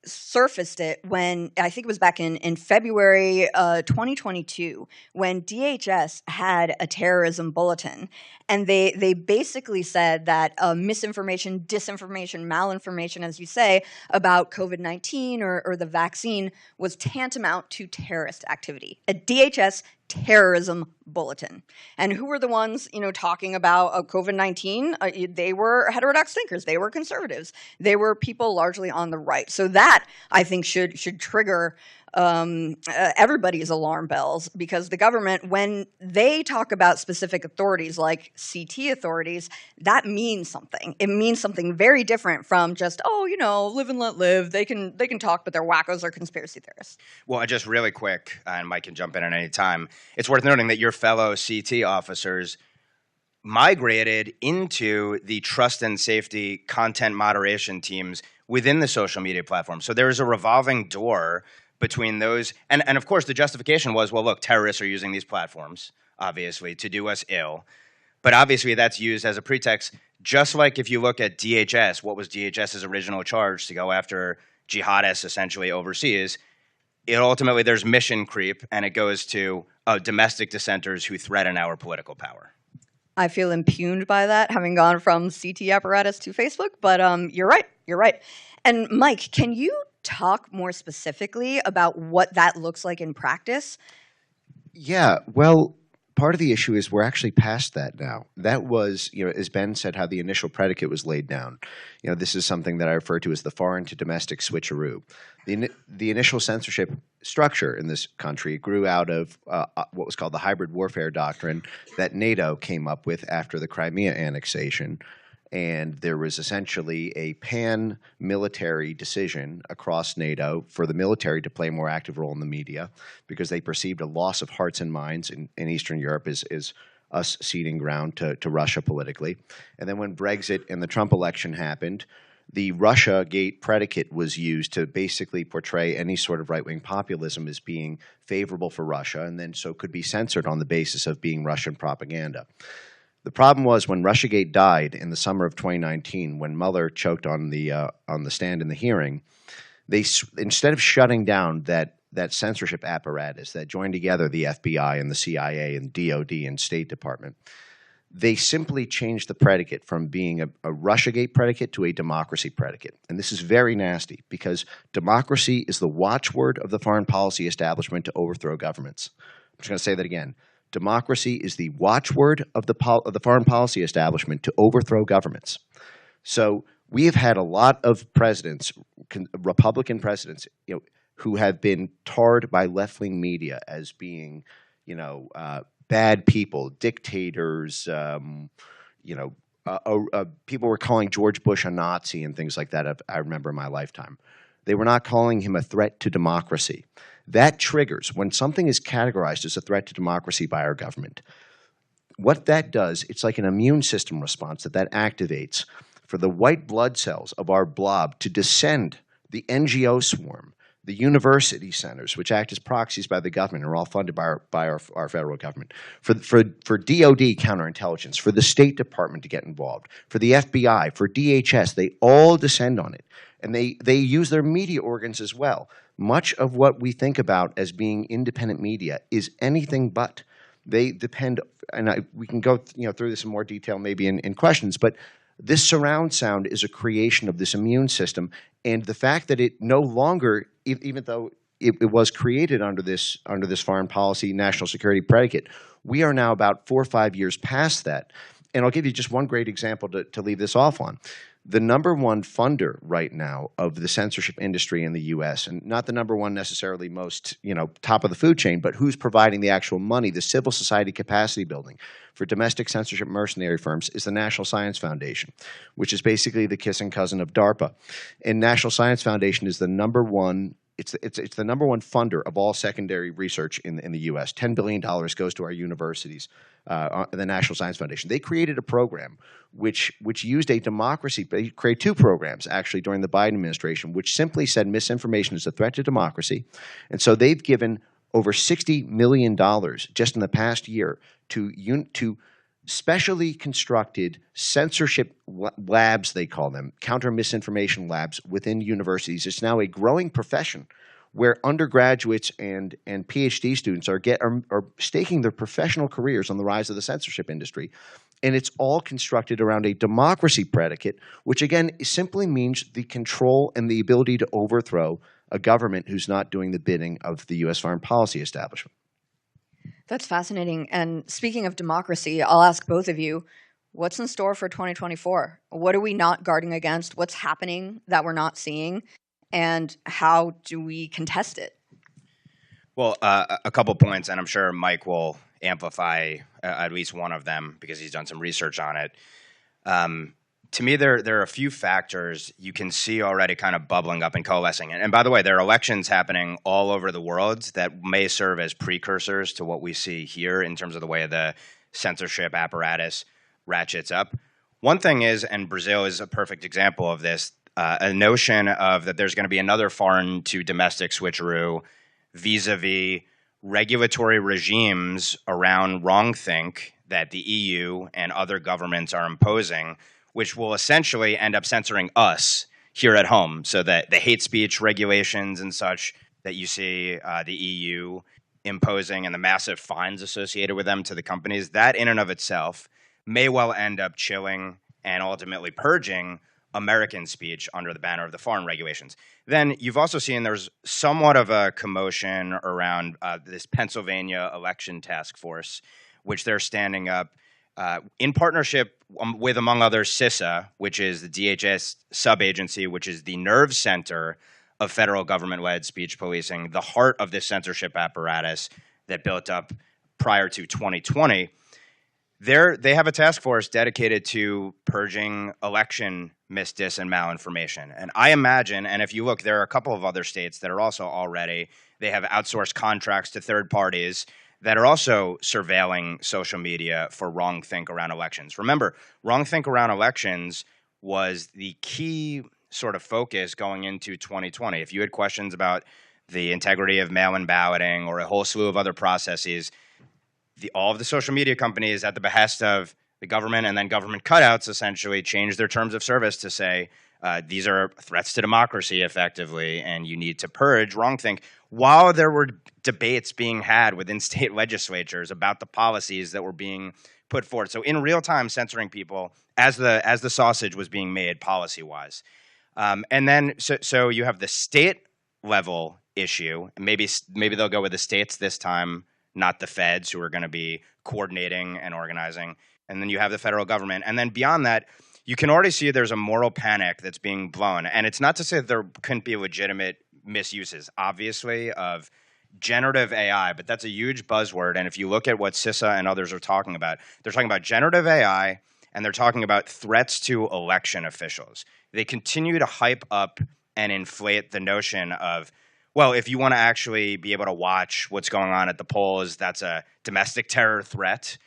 surfaced it when, I think it was back in February 2022, when DHS had a terrorism bulletin. And they basically said that misinformation, disinformation, malinformation, as you say, about COVID-19 or the vaccine was tantamount to terrorist activity. A DHS terrorism bulletin. And who were the ones, talking about COVID-19? They were heterodox thinkers. They were conservatives. They were people largely on the right. So that, I think, should trigger everybody's alarm bells, because the government, when they talk about specific authorities like CT authorities, that means something. It means something very different from just, live and let live. They can talk, but they're wackos or conspiracy theorists. Well, just really quick, and Mike can jump in at any time, it's worth noting that your fellow CT officers migrated into the trust and safety content moderation teams within the social media platform. So there is a revolving door between those. And of course, the justification was, well, look, terrorists are using these platforms, obviously, to do us ill. But obviously, that's used as a pretext. Just like if you look at DHS, what was DHS's original charge to go after jihadists essentially overseas? Ultimately, there's mission creep, and it goes to domestic dissenters who threaten our political power. I feel impugned by that, having gone from CT apparatus to Facebook, but you're right. You're right. And Mike, can you talk more specifically about what that looks like in practice? Yeah, well, part of the issue is we're actually past that now. That was, as Ben said, how the initial predicate was laid down. This is something that I refer to as the foreign to domestic switcheroo. The initial censorship structure in this country grew out of what was called the hybrid warfare doctrine that NATO came up with after the Crimea annexation. And there was essentially a pan-military decision across NATO for the military to play a more active role in the media, because they perceived a loss of hearts and minds in Eastern Europe as us ceding ground to Russia politically. And then when Brexit and the Trump election happened, the Russiagate predicate was used to basically portray any sort of right-wing populism as being favorable for Russia, and then so could be censored on the basis of being Russian propaganda. The problem was when Russiagate died in the summer of 2019, when Mueller choked on the stand in the hearing, they, instead of shutting down that censorship apparatus that joined together the FBI and the CIA and DOD and State Department, they simply changed the predicate from being a Russiagate predicate to a democracy predicate. And this is very nasty, because democracy is the watchword of the foreign policy establishment to overthrow governments. I'm just going to say that again. Democracy is the watchword of the foreign policy establishment to overthrow governments. So we have had a lot of presidents, Republican presidents, who have been tarred by left-wing media as being, bad people, dictators. People were calling George Bush a Nazi and things like that. I remember in my lifetime. They were not calling him a threat to democracy. That triggers, when something is categorized as a threat to democracy by our government, what that does, it's like an immune system response that activates for the white blood cells of our blob to descend the NGO swarm, the university centers, which act as proxies by the government, are all funded by our federal government, for DOD counterintelligence, for the State Department to get involved, for the FBI, for DHS, they all descend on it. And they use their media organs as well. Much of what we think about as being independent media is anything but. They depend, and we can go through this in more detail maybe in questions, but this surround sound is a creation of this immune system, and the fact that it no longer, even though it was created under this foreign policy, national security predicate, we are now about 4 or 5 years past that. And I'll give you just one great example to leave this off on. The number one funder right now of the censorship industry in the U.S., and not the number one necessarily most, top of the food chain, but who's providing the actual money, the civil society capacity building for domestic censorship mercenary firms, is the National Science Foundation, which is basically the kissing cousin of DARPA. And National Science Foundation is the number one. It's the number one funder of all secondary research in the U.S. $10 billion goes to our universities, the National Science Foundation. They created a program which used a democracy. They created 2 programs, actually, during the Biden administration, which simply said misinformation is a threat to democracy. And so they've given over $60 million just in the past year to specially constructed censorship labs, they call them, counter-misinformation labs within universities. It's now a growing profession where undergraduates and PhD students are staking their professional careers on the rise of the censorship industry. And it's all constructed around a democracy predicate, which again simply means the control and the ability to overthrow a government who's not doing the bidding of the U.S. foreign policy establishment. That's fascinating. And speaking of democracy, I'll ask both of you, what's in store for 2024? What are we not guarding against? What's happening that we're not seeing? And how do we contest it? Well, a couple points, and I'm sure Mike will amplify at least one of them because he's done some research on it. To me, there are a few factors you can see already kind of bubbling up and coalescing. And by the way, there are elections happening all over the world that may serve as precursors to what we see here in terms of the way the censorship apparatus ratchets up. One thing is, and Brazil is a perfect example of this, a notion of that there's going to be another foreign to domestic switcheroo vis-a-vis regulatory regimes around wrongthink that the EU and other governments are imposing, which will essentially end up censoring us here at home. So that the hate speech regulations and such that you see the EU imposing and the massive fines associated with them to the companies, that in and of itself may well end up chilling and ultimately purging American speech under the banner of the foreign regulations. Then you've also seen there's somewhat of a commotion around this Pennsylvania election task force, which they're standing up in partnership with, among others, CISA, which is the DHS sub-agency, which is the nerve center of federal government-led speech policing, the heart of this censorship apparatus that built up prior to 2020. They have a task force dedicated to purging election misdis and malinformation. And I imagine, and if you look, there are a couple of other states that are also already, they have outsourced contracts to third parties that are also surveilling social media for wrongthink around elections. Remember, wrongthink around elections was the key sort of focus going into 2020. If you had questions about the integrity of mail-in balloting or a whole slew of other processes, all of the social media companies at the behest of the government and then government cutouts essentially changed their terms of service to say these are threats to democracy effectively and you need to purge wrongthink, while there were debates being had within state legislatures about the policies that were being put forward. So in real time censoring people as the sausage was being made policy-wise. And then so you have the state level issue. Maybe they'll go with the states this time, not the feds who are going to be coordinating and organizing. And then you have the federal government. And then beyond that, you can already see there's a moral panic that's being blown. And it's not to say that there couldn't be legitimate misuses, obviously, of generative AI, but that's a huge buzzword. And if you look at what CISA and others are talking about, they're talking about generative AI and they're talking about threats to election officials. They continue to hype up and inflate the notion of, well, if you want to actually be able to watch what's going on at the polls, that's a domestic terror threat.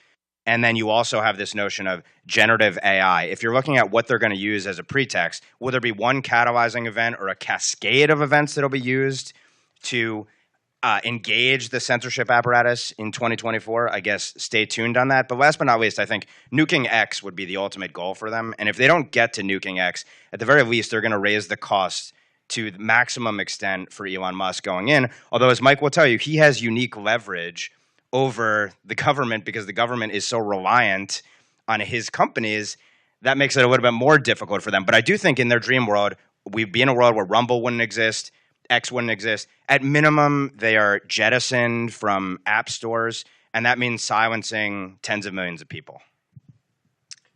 And then you also have this notion of generative AI. If you're looking at what they're going to use as a pretext, will there be one catalyzing event or a cascade of events that will be used to engage the censorship apparatus in 2024? I guess stay tuned on that. But last but not least, I think nuking X would be the ultimate goal for them. And if they don't get to nuking X, at the very least, they're going to raise the cost to the maximum extent for Elon Musk going in. Although, as Mike will tell you, he has unique leverage over the government because the government is so reliant on his companies. That makes it a little bit more difficult for them. But I do think in their dream world, we'd be in a world where Rumble wouldn't exist, X wouldn't exist. At minimum, they are jettisoned from app stores, and that means silencing tens of millions of people.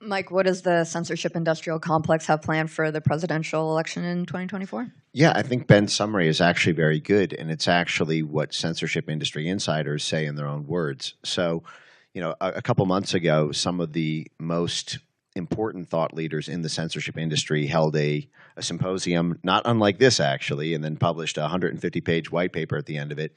Mike, what does the censorship industrial complex have planned for the presidential election in 2024? Yeah, I think Ben's summary is actually very good, and it's actually what censorship industry insiders say in their own words. So, a couple months ago, some of the most important thought leaders in the censorship industry held a symposium, not unlike this actually, and then published a 150-page white paper at the end of it.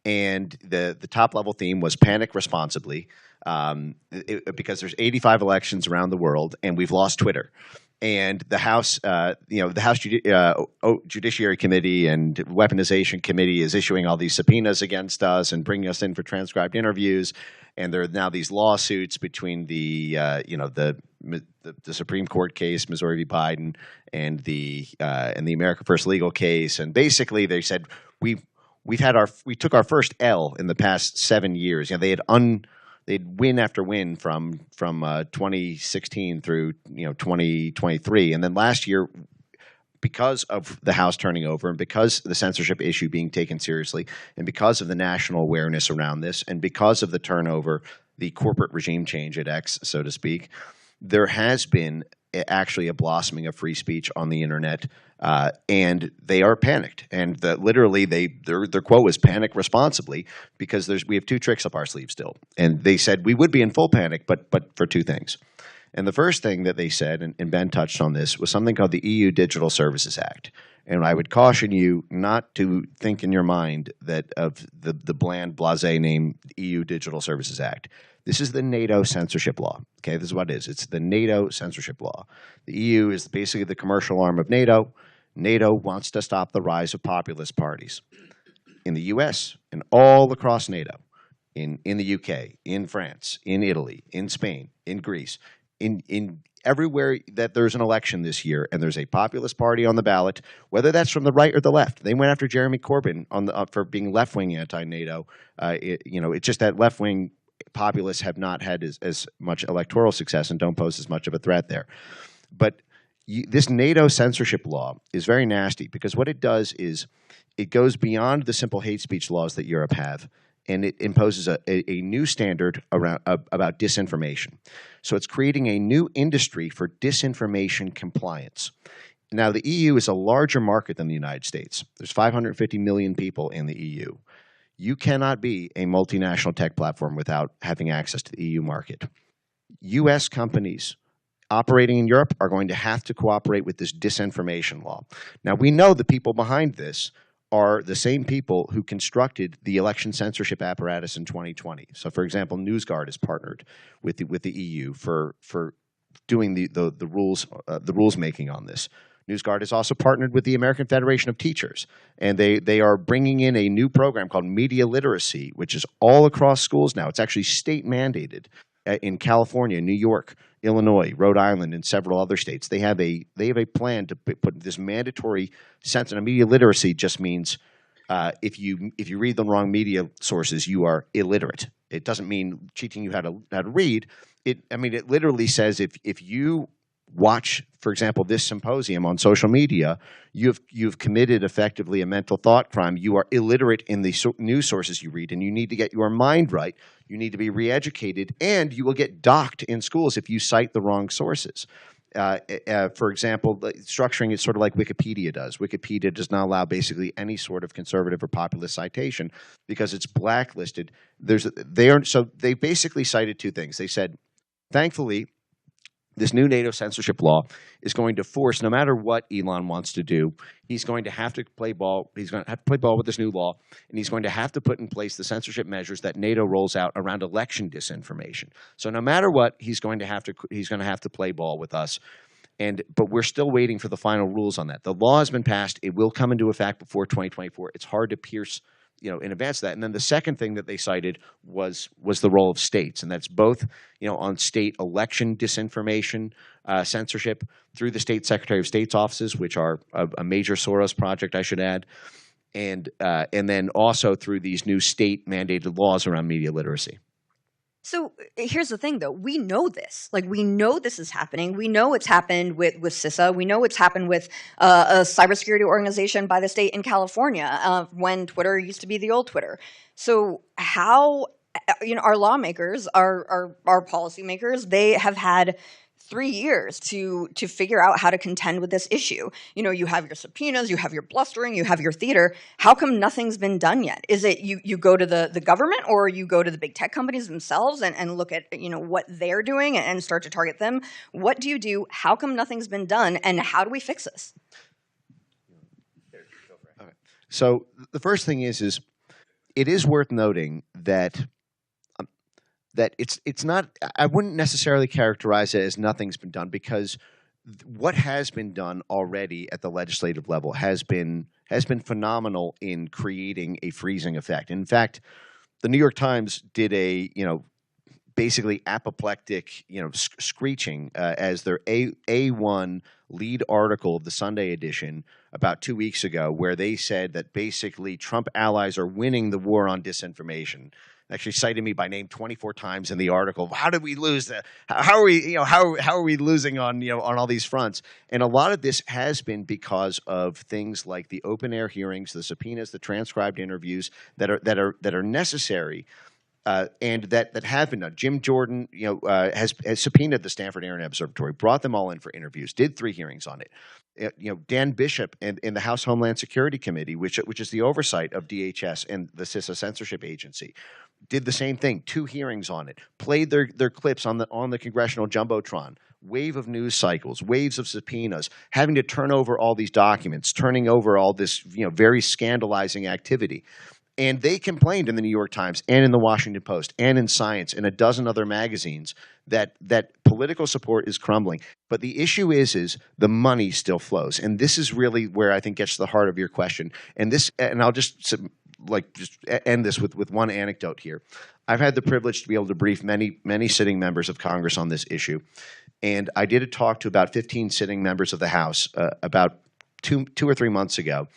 And the top-level theme was panic responsibly, because there's 85 elections around the world, and we've lost Twitter. And the House, Judiciary Committee and Weaponization Committee is issuing all these subpoenas against us and bringing us in for transcribed interviews. And there are now these lawsuits between the Supreme Court case, Missouri v. Biden, and the America First legal case. And basically, they said we took our first L in the past 7 years. They'd win after win from 2016 through 2023, and then last year, because of the House turning over and because the censorship issue being taken seriously, and because of the national awareness around this, and because of the turnover, the corporate regime change at X, so to speak, there has been actually a blossoming of free speech on the internet, and they are panicked. And literally, their quote was "panic responsibly," because we have two tricks up our sleeve still. And they said we would be in full panic, but for two things. And the first thing that they said, and Ben touched on this, was something called the EU Digital Services Act. And I would caution you not to think in your mind that of the bland, blasé name EU Digital Services Act. This is the NATO censorship law. Okay, this is what it is. It's the NATO censorship law. The EU is basically the commercial arm of NATO. NATO wants to stop the rise of populist parties in the U.S. and all across NATO, in the U.K., in France, in Italy, in Spain, in Greece, in everywhere that there's an election this year and there's a populist party on the ballot, whether that's from the right or the left. They went after Jeremy Corbyn for being left-wing anti-NATO. It's just that left-wing populists have not had as much electoral success and don't pose as much of a threat there. But this NATO censorship law is very nasty because what it does is it goes beyond the simple hate speech laws that Europe have, and it imposes a new standard about disinformation. So it's creating a new industry for disinformation compliance. Now, the EU is a larger market than the United States. There's 550 million people in the EU. You cannot be a multinational tech platform without having access to the EU market. U.S. companies operating in Europe are going to have to cooperate with this disinformation law. Now, we know the people behind this are the same people who constructed the election censorship apparatus in 2020. So, for example, NewsGuard has partnered with the EU for doing the rules making on this. NewsGuard has also partnered with the American Federation of Teachers, and they are bringing in a new program called Media Literacy, which is all across schools now. It's actually state mandated in California, New York, Illinois, Rhode Island, and several other states. They have a plan to put this mandatory sense. And media literacy just means if you read the wrong media sources, you are illiterate. It doesn't mean teaching you how to read. It literally says if you watch, for example, this symposium on social media, you've committed effectively a mental thought crime. You are illiterate in the news sources you read, and you need to get your mind right. You need to be re-educated, and you will get docked in schools if you cite the wrong sources. For example, structuring is sort of like Wikipedia does. Wikipedia does not allow basically any sort of conservative or populist citation because it's blacklisted. So they basically cited two things. They said, thankfully, this new NATO censorship law is going to force, no matter what Elon wants to do, he's going to have to play ball. He's going to have to play ball with this new law, and he's going to have to put in place the censorship measures that NATO rolls out around election disinformation. So no matter what, he's going to have to play ball with us. But we're still waiting for the final rules on that. The law has been passed. It will come into effect before 2024. It's hard to pierce, in advance of that. And then the second thing that they cited was the role of states, and that's both, on state election disinformation censorship through the state Secretary of State's offices, which are a major Soros project, I should add, and then also through these new state mandated laws around media literacy. So here's the thing, though. We know this. We know this is happening. We know it's happened with CISA. We know it's happened with a cybersecurity organization by the state in California when Twitter used to be the old Twitter. So how, our lawmakers, our policymakers, they have had 3 years to figure out how to contend with this issue. You have your subpoenas, you have your blustering, you have your theater. How come nothing's been done yet? Is it you go to the government, or you go to the big tech companies themselves and look at what they're doing and start to target them? What do you do? How come nothing's been done? And how do we fix this? Okay. So the first thing is it is worth noting that it's not, I wouldn't necessarily characterize it as nothing's been done, because what has been done already at the legislative level has been phenomenal in creating a freezing effect. In fact, the New York Times did a basically apoplectic screeching as their A1 lead article of the Sunday edition about 2 weeks ago, where they said that basically Trump allies are winning the war on disinformation. Actually cited me by name 24 times in the article. How did we lose? How are we? How are we losing on on all these fronts? And a lot of this has been because of things like the open air hearings, the subpoenas, the transcribed interviews that are necessary, and that have been done. Jim Jordan, has subpoenaed the Stanford Internet Observatory, brought them all in for interviews, did 3 hearings on it. Dan Bishop in the House Homeland Security Committee, which is the oversight of DHS and the CISA censorship agency, did the same thing. 2 hearings on it. Played their clips on the congressional jumbotron. Wave of news cycles, waves of subpoenas, having to turn over all these documents, turning over all this very scandalizing activity. And they complained in the New York Times and in the Washington Post and in Science and a dozen other magazines that political support is crumbling. But the issue is the money still flows. And this is really where I think gets to the heart of your question. And I'll just end this with one anecdote here. I've had the privilege to be able to brief many sitting members of Congress on this issue. And I did a talk to about 15 sitting members of the House about two or 3 months ago.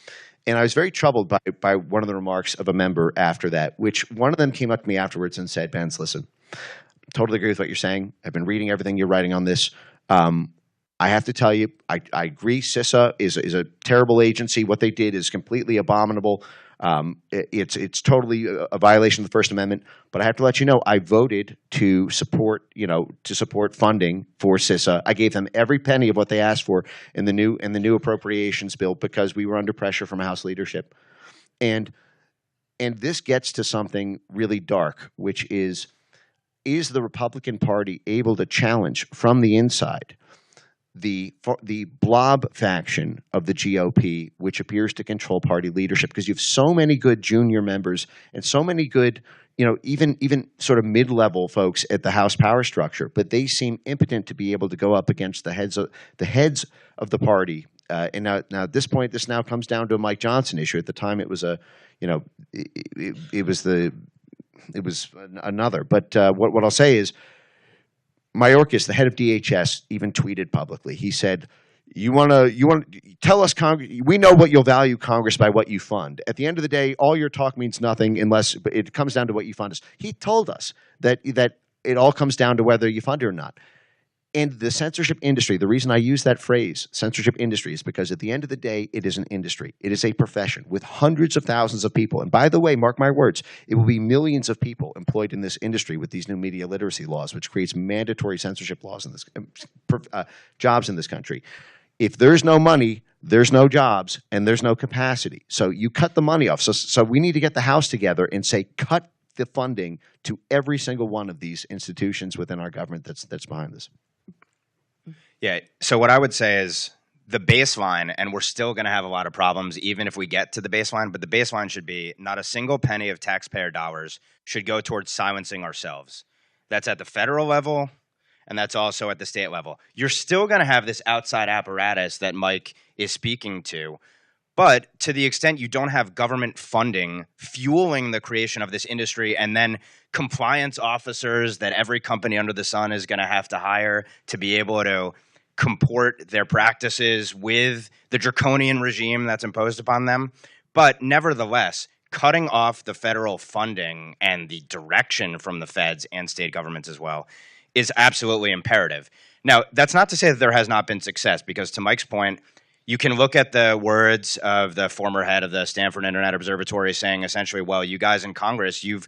And I was very troubled by one of the remarks of a member after that, which one of them came up to me afterwards and said, "Benz, listen, totally agree with what you're saying. I've been reading everything you're writing on this. I have to tell you, I agree CISA is a terrible agency. What they did is completely abominable. It's totally a violation of the First Amendment. But I have to let you know, I voted to support funding for CISA. I gave them every penny of what they asked for in the new appropriations bill because we were under pressure from House leadership. And this gets to something really dark, which is the Republican Party able to challenge from the inside the blob faction of the GOP, which appears to control party leadership, because you have so many good junior members and so many good, even sort of mid-level folks at the House power structure, but they seem impotent to be able to go up against the heads of the party. And now at this point, this now comes down to a Mike Johnson issue. At the time, it was it was another. But what I'll say is, Mayorkas, the head of DHS, even tweeted publicly. He said, "You want to tell us, Congress? We know what you'll value Congress by what you fund. At the end of the day, all your talk means nothing unless it comes down to what you fund us." He told us that it all comes down to whether you fund it or not. And the censorship industry, the reason I use that phrase, censorship industry, is because at the end of the day, it is an industry. It is a profession with hundreds of thousands of people. And by the way, mark my words, it will be millions of people employed in this industry with these new media literacy laws, which creates mandatory censorship laws in this jobs in this country. If there's no money, there's no jobs, and there's no capacity. So you cut the money off. So we need to get the House together and say, cut the funding to every single one of these institutions within our government that's behind this. Yeah. So what I would say is the baseline, and we're still going to have a lot of problems even if we get to the baseline, but the baseline should be not a single penny of taxpayer dollars should go towards silencing ourselves. That's at the federal level, and that's also at the state level. You're still going to have this outside apparatus that Mike is speaking to, but to the extent you don't have government funding fueling the creation of this industry and then compliance officers that every company under the sun is going to have to hire to be able to comport their practices with the draconian regime that's imposed upon them. But nevertheless, cutting off the federal funding and the direction from the feds and state governments as well is absolutely imperative. Now, that's not to say that there has not been success, because to Mike's point, you can look at the words of the former head of the Stanford Internet Observatory saying essentially, well, you guys in Congress, you've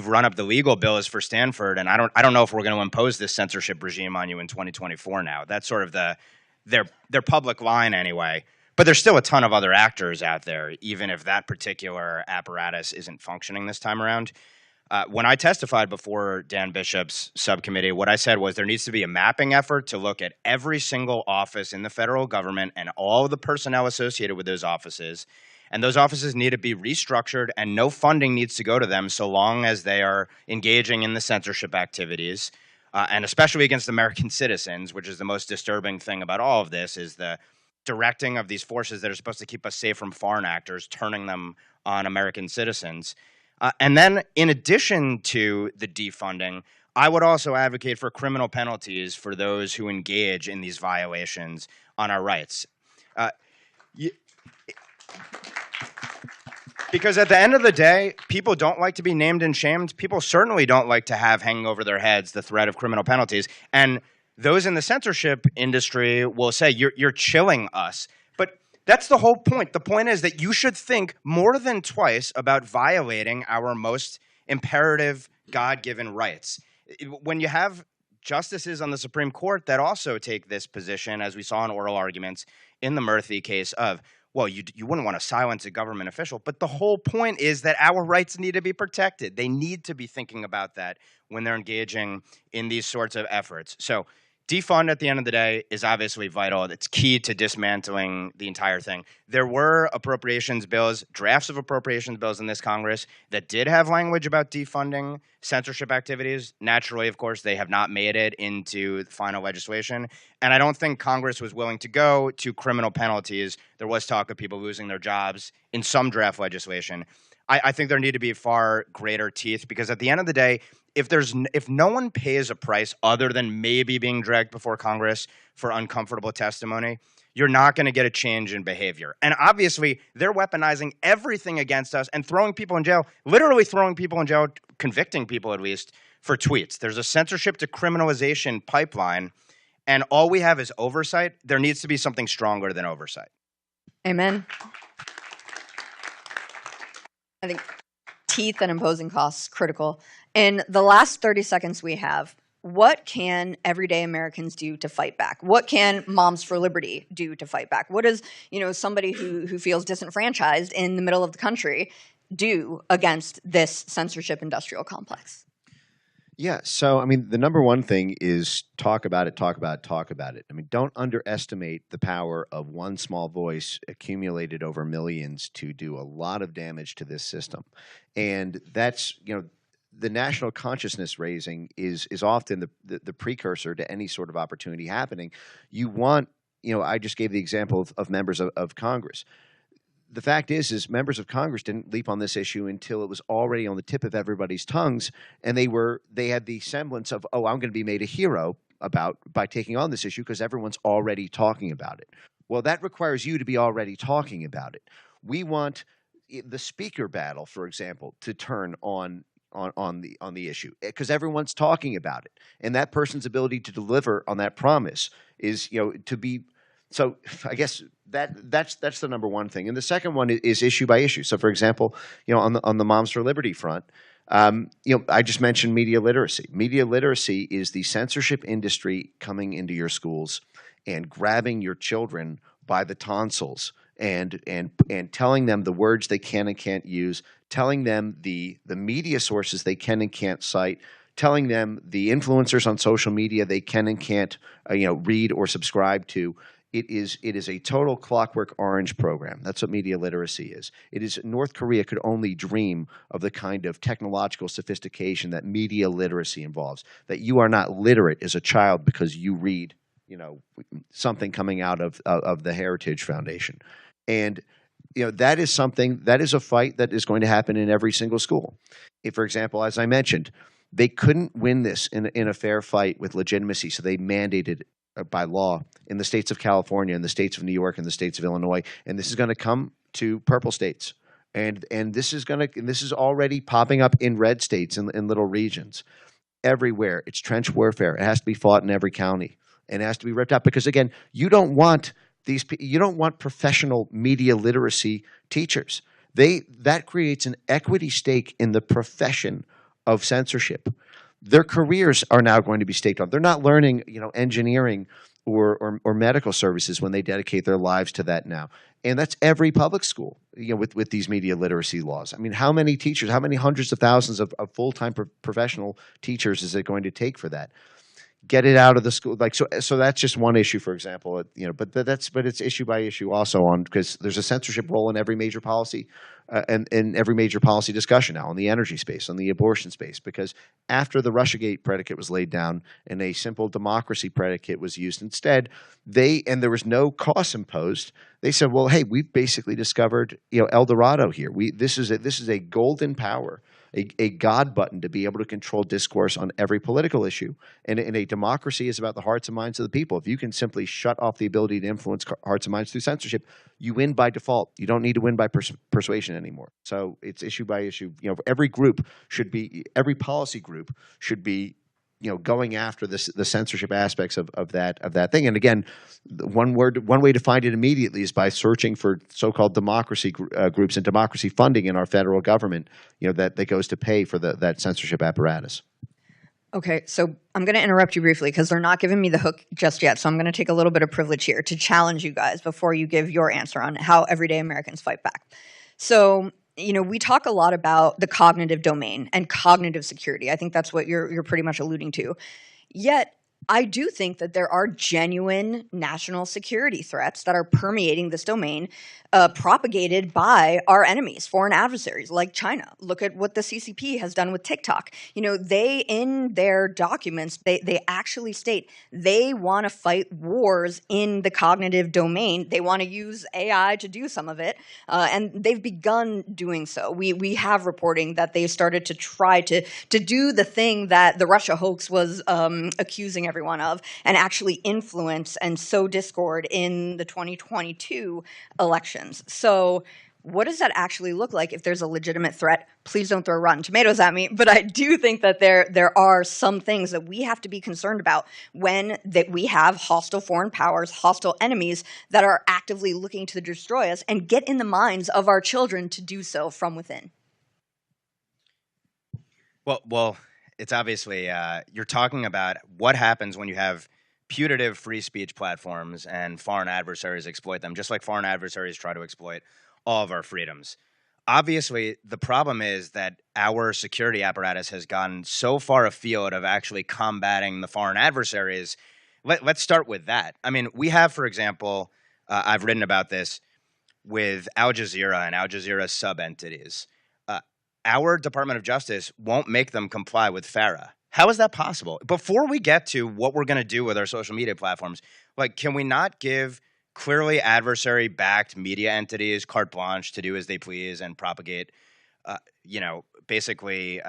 run up the legal bills for Stanford, and I don't know if we're going to impose this censorship regime on you in 2024 now. That's sort of their public line anyway. But there's still a ton of other actors out there, even if that particular apparatus isn't functioning this time around. When I testified before Dan Bishop's subcommittee, what I said was there needs to be a mapping effort to look at every single office in the federal government and all of the personnel associated with those offices. And those offices need to be restructured, and no funding needs to go to them so long as they are engaging in the censorship activities, and especially against American citizens, which is the most disturbing thing about all of this, is the directing of these forces that are supposed to keep us safe from foreign actors, turning them on American citizens. And then in addition to the defunding, I would also advocate for criminal penalties for those who engage in these violations on our rights. Because at the end of the day, people don't like to be named and shamed. People certainly don't like to have hanging over their heads the threat of criminal penalties. And those in the censorship industry will say, you're chilling us. But that's the whole point. The point is that you should think more than twice about violating our most imperative God-given rights. When you have justices on the Supreme Court that also take this position, as we saw in oral arguments in the Murthy case of, well, you wouldn't want to silence a government official, but the whole point is that our rights need to be protected. They need to be thinking about that when they're engaging in these sorts of efforts. So defund at the end of the day is obviously vital. It's key to dismantling the entire thing. There were appropriations bills, drafts of appropriations bills in this Congress that did have language about defunding censorship activities. Naturally, of course, they have not made it into the final legislation. And I don't think Congress was willing to go to criminal penalties. There was talk of people losing their jobs in some draft legislation. I think there need to be far greater teeth, because at the end of the day, if no one pays a price other than maybe being dragged before Congress for uncomfortable testimony, you're not going to get a change in behavior. And obviously, they're weaponizing everything against us and throwing people in jail, literally throwing people in jail, convicting people at least, for tweets. There's a censorship to criminalization pipeline, and all we have is oversight. There needs to be something stronger than oversight. Amen. I think teeth and imposing costs critical. In the last 30 seconds we have, what can everyday Americans do to fight back? What can Moms for Liberty do to fight back? What does, somebody who feels disenfranchised in the middle of the country do against this censorship industrial complex? Yeah, so I mean, the number one thing is talk about it, talk about it, talk about it. I mean, don't underestimate the power of one small voice accumulated over millions to do a lot of damage to this system. And that's, the national consciousness raising is often the precursor to any sort of opportunity happening. You want, I just gave the example of members of Congress. The fact is members of Congress didn't leap on this issue until it was already on the tip of everybody's tongues, and they had the semblance of, oh, I'm going to be made a hero by taking on this issue because everyone's already talking about it. Well, that requires you to be already talking about it. We want the speaker battle, for example, to turn on the issue because everyone's talking about it, and that person's ability to deliver on that promise is to be. So I guess that's the number one thing, and the second one is issue by issue. So for example, on the Moms for Liberty front, I just mentioned media literacy. Media literacy is the censorship industry coming into your schools and grabbing your children by the tonsils and telling them the words they can and can't use, telling them the media sources they can and can't cite, telling them the influencers on social media they can and can't read or subscribe to. It is a total Clockwork Orange program. That's what media literacy is. It is North Korea could only dream of the kind of technological sophistication that media literacy involves. That you are not literate as a child because you read, something coming out of the Heritage Foundation, and that is something that is a fight that is going to happen in every single school. If, for example, as I mentioned, they couldn't win this in a fair fight with legitimacy, so they mandated by law in the states of California, in the states of New York, and the states of Illinois, and this is going to come to purple states, and this is already popping up in red states in little regions, everywhere. It's trench warfare. It has to be fought in every county, and it has to be ripped out because again, you don't want professional media literacy teachers. That creates an equity stake in the profession of censorship. Their careers are now going to be staked on. They're not learning, engineering or medical services when they dedicate their lives to that now. And that's every public school, with these media literacy laws. I mean, how many teachers, how many hundreds of thousands of full-time professional teachers is it going to take for that? Get it out of the school, so that's just one issue, for example. But it's issue by issue also because there's a censorship role in every major policy, and in every major policy discussion now on the energy space, on the abortion space. Because after the Russiagate predicate was laid down and a simple democracy predicate was used instead, and there was no cost imposed. They said, well, hey, we've basically discovered El Dorado here. This is a golden power. A God button to be able to control discourse on every political issue. And a democracy is about the hearts and minds of the people. If you can simply shut off the ability to influence hearts and minds through censorship, you win by default. You don't need to win by persuasion anymore. So it's issue by issue. Every policy group should be going after the censorship aspects of that thing. And again, one way to find it immediately is by searching for so-called democracy groups and democracy funding in our federal government, that goes to pay for that censorship apparatus. Okay, so I'm going to interrupt you briefly because they're not giving me the hook just yet. So I'm going to take a little bit of privilege here to challenge you guys before you give your answer on how everyday Americans fight back. So we talk a lot about the cognitive domain and cognitive security. I think that's what you're pretty much alluding to. Yet, I do think that there are genuine national security threats that are permeating this domain, propagated by our enemies, foreign adversaries like China. Look at what the CCP has done with TikTok. They, in their documents, they actually state they want to fight wars in the cognitive domain. They want to use AI to do some of it, and they've begun doing so. We have reporting that they started to try to do the thing that the Russia hoax was accusing everyone of, and actually influence and sow discord in the 2022 elections. So what does that actually look like if there's a legitimate threat? Please don't throw rotten tomatoes at me, but I do think that there are some things that we have to be concerned about when that we have hostile foreign powers, hostile enemies that are actively looking to destroy us and get in the minds of our children to do so from within. Well, it's obviously you're talking about what happens when you have putative free speech platforms and foreign adversaries exploit them, just like foreign adversaries try to exploit all of our freedoms. Obviously, the problem is that our security apparatus has gone so far afield of actually combating the foreign adversaries. Let's start with that. I mean, we have, for example, I've written about this with Al Jazeera and Al Jazeera sub-entities. Our Department of Justice won't make them comply with FARA. How is that possible? Before we get to what we're going to do with our social media platforms, can we not give clearly adversary-backed media entities carte blanche to do as they please and propagate, basically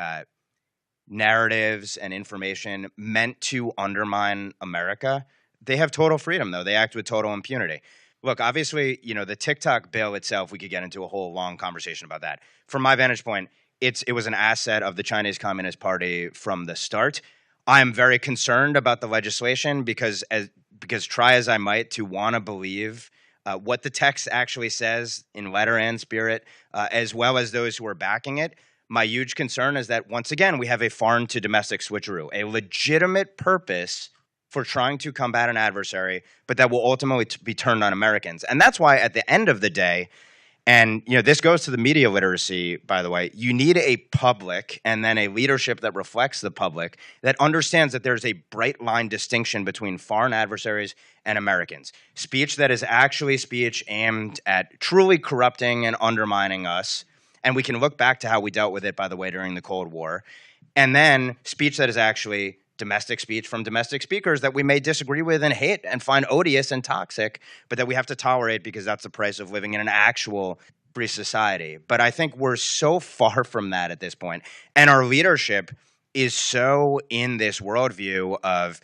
narratives and information meant to undermine America? They have total freedom, though. They act with total impunity. Look, obviously, the TikTok bill itself, we could get into a whole long conversation about that. From my vantage point, it was an asset of the Chinese Communist Party from the start. I am very concerned about the legislation because try as I might to want to believe what the text actually says in letter and spirit, as well as those who are backing it. My huge concern is that, once again, we have a foreign to domestic switcheroo, a legitimate purpose for trying to combat an adversary, but that will ultimately be turned on Americans. And that's why, at the end of the day, And, this goes to the media literacy, by the way. You need a public and then a leadership that reflects the public that understands that there's a bright line distinction between foreign adversaries and Americans. Speech that is actually speech aimed at truly corrupting and undermining us. And we can look back to how we dealt with it, by the way, during the Cold War. And then speech that is actually domestic speech from domestic speakers that we may disagree with and hate and find odious and toxic, but that we have to tolerate because that's the price of living in an actual free society. But I think we're so far from that at this point. And our leadership is so in this worldview of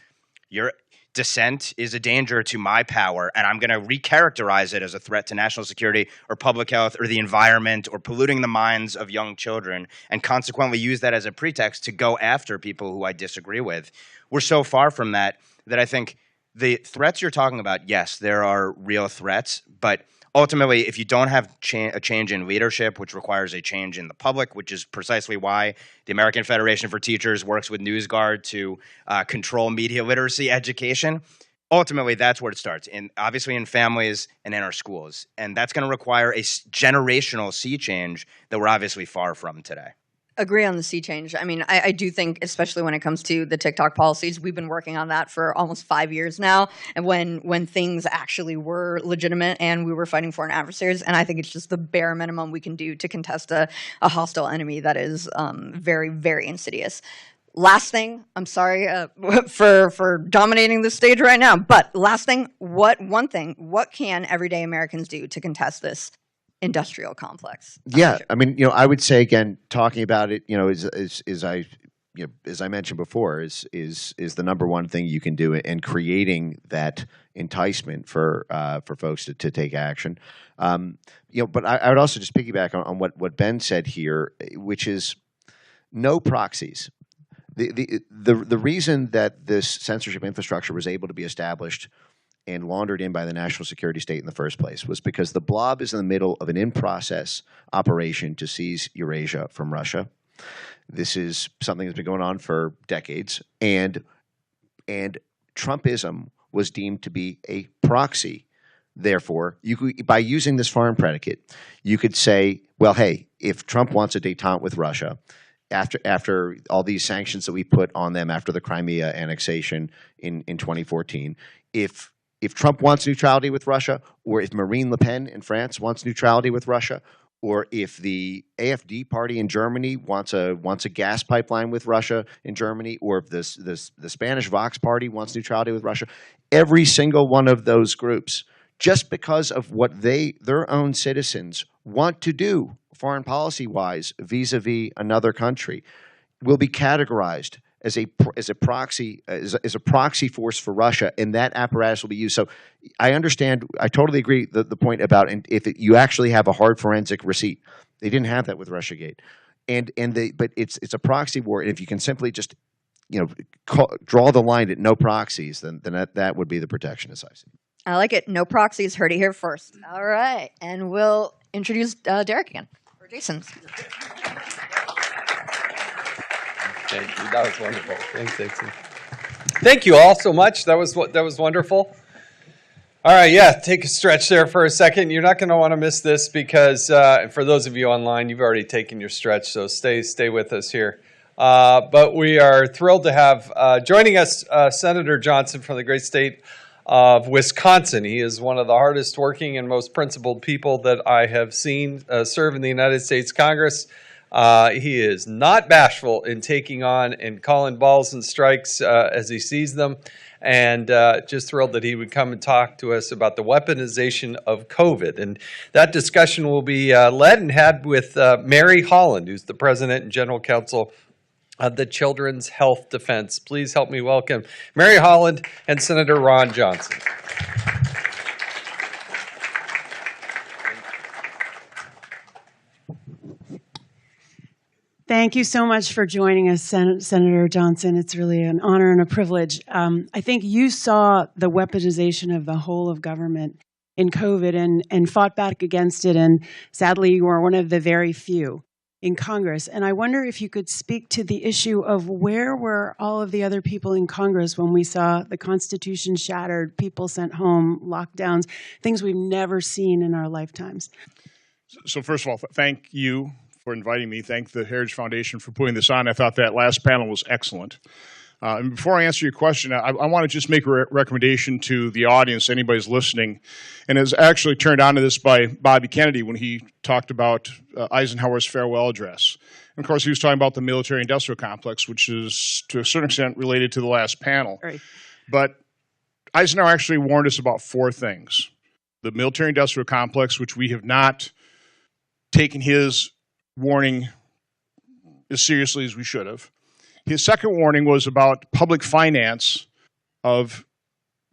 your dissent is a danger to my power, and I'm going to recharacterize it as a threat to national security or public health or the environment or polluting the minds of young children, and consequently use that as a pretext to go after people who I disagree with. We're so far from that I think the threats you're talking about, yes, there are real threats, but ultimately, if you don't have a change in leadership, which requires a change in the public, which is precisely why the American Federation for Teachers works with NewsGuard to control media literacy education, ultimately that's where it starts, obviously in families and in our schools. And that's going to require a generational sea change that we're obviously far from today. Agree on the sea change. I mean, I do think, especially when it comes to the TikTok policies, we've been working on that for almost 5 years now. And when things actually were legitimate and we were fighting foreign adversaries, and I think it's just the bare minimum we can do to contest a hostile enemy that is very, very insidious. Last thing, I'm sorry for dominating the stage right now, but last thing, what can everyday Americans do to contest this industrial complex? Yeah, I mean, I would say again, talking about it, as I mentioned before, is the number one thing you can do in creating that enticement for folks to take action. But I would also just piggyback on what Ben said here, which is no proxies. The reason that this censorship infrastructure was able to be established and laundered in by the national security state in the first place was because the blob is in the middle of an in-process operation to seize Eurasia from Russia. This is something that's been going on for decades, and Trumpism was deemed to be a proxy. Therefore, by using this foreign predicate, you could say, well, hey, if Trump wants a détente with Russia, after all these sanctions that we put on them after the Crimea annexation in 2014, if Trump wants neutrality with Russia, or if Marine Le Pen in France wants neutrality with Russia, or if the AfD party in Germany wants a gas pipeline with Russia in Germany, or if the Spanish Vox party wants neutrality with Russia, every single one of those groups, just because of what their own citizens want to do foreign policy-wise vis-a-vis another country, will be categorized as a proxy force for Russia, and that apparatus will be used. So I understand, I totally agree the point about, and if you actually have a hard forensic receipt, they didn't have that with Russiagate, but it's a proxy war, and if you can simply just draw the line at no proxies, then that would be the protection as I see. I like it. No proxies. Heard it here first. All right, and we'll introduce Derek again, or Jason. Thank you. That was wonderful. Thanks, Dixon. Thank you all so much. That was wonderful. All right, take a stretch there for a second. You're not going to want to miss this because for those of you online, you've already taken your stretch, so stay with us here. But we are thrilled to have joining us Senator Johnson from the great state of Wisconsin. He is one of the hardest working and most principled people that I have seen serve in the United States Congress. He is not bashful in taking on and calling balls and strikes as he sees them, and just thrilled that he would come and talk to us about the weaponization of COVID. And that discussion will be led and had with Mary Holland, who's the president and general counsel of the Children's Health Defense. Please help me welcome Mary Holland and Senator Ron Johnson. Thank you so much for joining us, Senator Johnson. It's really an honor and a privilege. I think you saw the weaponization of the whole of government in COVID and fought back against it, and sadly, you are one of the very few in Congress. And I wonder if you could speak to the issue of where were all of the other people in Congress when we saw the Constitution shattered, people sent home, lockdowns, things we've never seen in our lifetimes. So first of all, thank you for inviting me. Thank the Heritage Foundation for putting this on. I thought that last panel was excellent. And before I answer your question, I want to just make a recommendation to the audience, anybody's listening, and it was actually turned on to this by Bobby Kennedy when he talked about Eisenhower's farewell address. And of course, he was talking about the military-industrial complex, which is to a certain extent related to the last panel. Right. But Eisenhower actually warned us about four things. The military-industrial complex, which we have not taken his warning as seriously as we should have. His second warning was about public finance of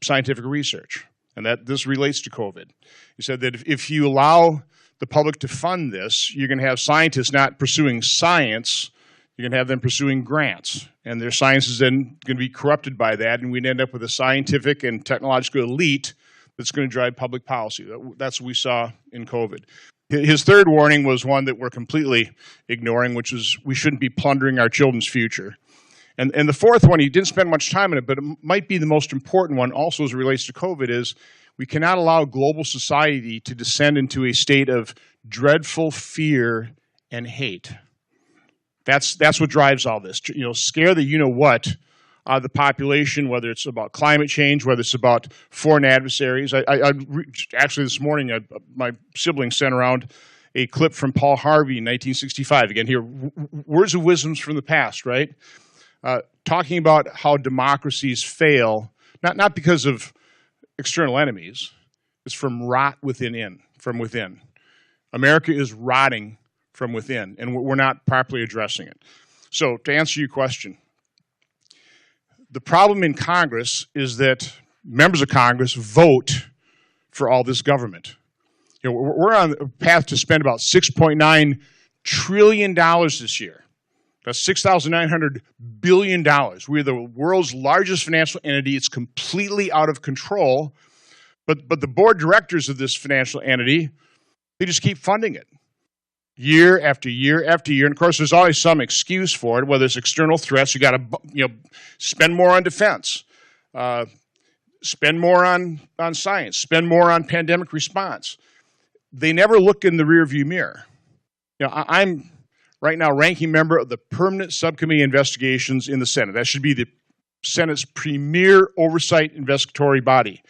scientific research, and that this relates to COVID. He said that if you allow the public to fund this, you're going to have scientists not pursuing science, you're going to have them pursuing grants, and their science is then going to be corrupted by that, and we'd end up with a scientific and technological elite that's going to drive public policy. That's what we saw in COVID. His third warning was one that we're completely ignoring, which is we shouldn't be plundering our children's future. And the fourth one, he didn't spend much time on it, but it might be the most important one also as it relates to COVID, is we cannot allow global society to descend into a state of dreadful fear and hate. That's what drives all this. Scare the you-know-what out of the population, whether it's about climate change, whether it's about foreign adversaries. Actually, this morning, my siblings sent around a clip from Paul Harvey in 1965. Again, here, words of wisdoms from the past, right? Talking about how democracies fail, not because of external enemies, it's from rot from within. America is rotting from within, and we're not properly addressing it. So, to answer your question, the problem in Congress is that members of Congress vote for all this government. We're on a path to spend about $6.9 trillion this year. That's $6,900 billion. We're the world's largest financial entity. It's completely out of control. But the board directors of this financial entity, they just keep funding it year after year after year. And of course, there's always some excuse for it, whether it's external threats. You got to spend more on defense, spend more on science, spend more on pandemic response. They never look in the rearview mirror. I'm right now ranking member of the Permanent Subcommittee Investigations in the Senate. That should be the Senate's premier oversight investigatory body.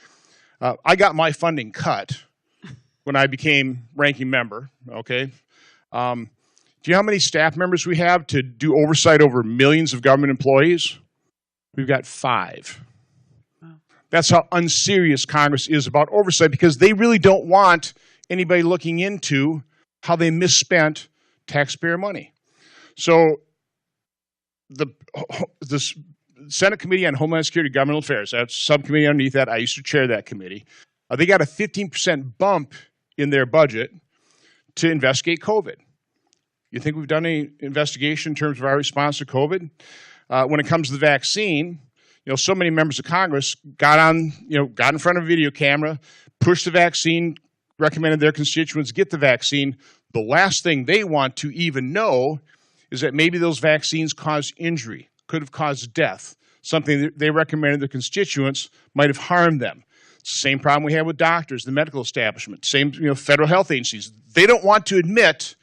I got my funding cut when I became ranking member, okay? Do you know how many staff members we have to do oversight over millions of government employees? We've got 5. Wow. That's how unserious Congress is about oversight, because they really don't want anybody looking into how they misspent taxpayer money. So the Senate Committee on Homeland Security and Governmental Affairs, that's subcommittee underneath that, I used to chair that committee, they got a 15% bump in their budget to investigate COVID. You think we've done any investigation in terms of our response to COVID? When it comes to the vaccine, so many members of Congress got in front of a video camera, pushed the vaccine, recommended their constituents get the vaccine. The last thing they want to even know is that maybe those vaccines caused injury, could have caused death, something that they recommended their constituents might have harmed them. It's the same problem we have with doctors, the medical establishment, same federal health agencies. They don't want to admit,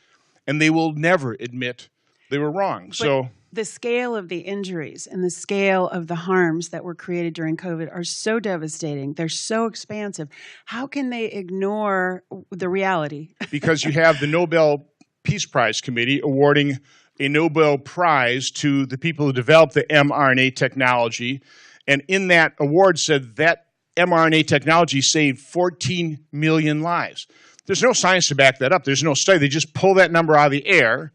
and they will never admit, they were wrong. But the scale of the injuries and the scale of the harms that were created during COVID are so devastating. They're so expansive. How can they ignore the reality? Because you have the Nobel Peace Prize Committee awarding a Nobel Prize to the people who developed the mRNA technology, and in that award said that mRNA technology saved 14 million lives. There's no science to back that up. There's no study. They just pull that number out of the air,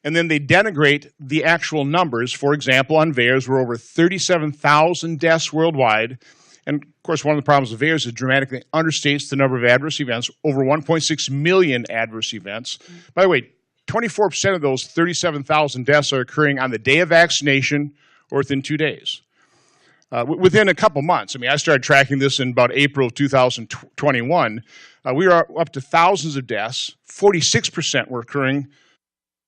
and then they denigrate the actual numbers. For example, on VAERS, we're over 37,000 deaths worldwide. And, of course, one of the problems with VAERS is it dramatically understates the number of adverse events, over 1.6 million adverse events. By the way, 24% of those 37,000 deaths are occurring on the day of vaccination or within 2 days. Within a couple months. I started tracking this in about April of 2021. We are up to thousands of deaths. 46% were occurring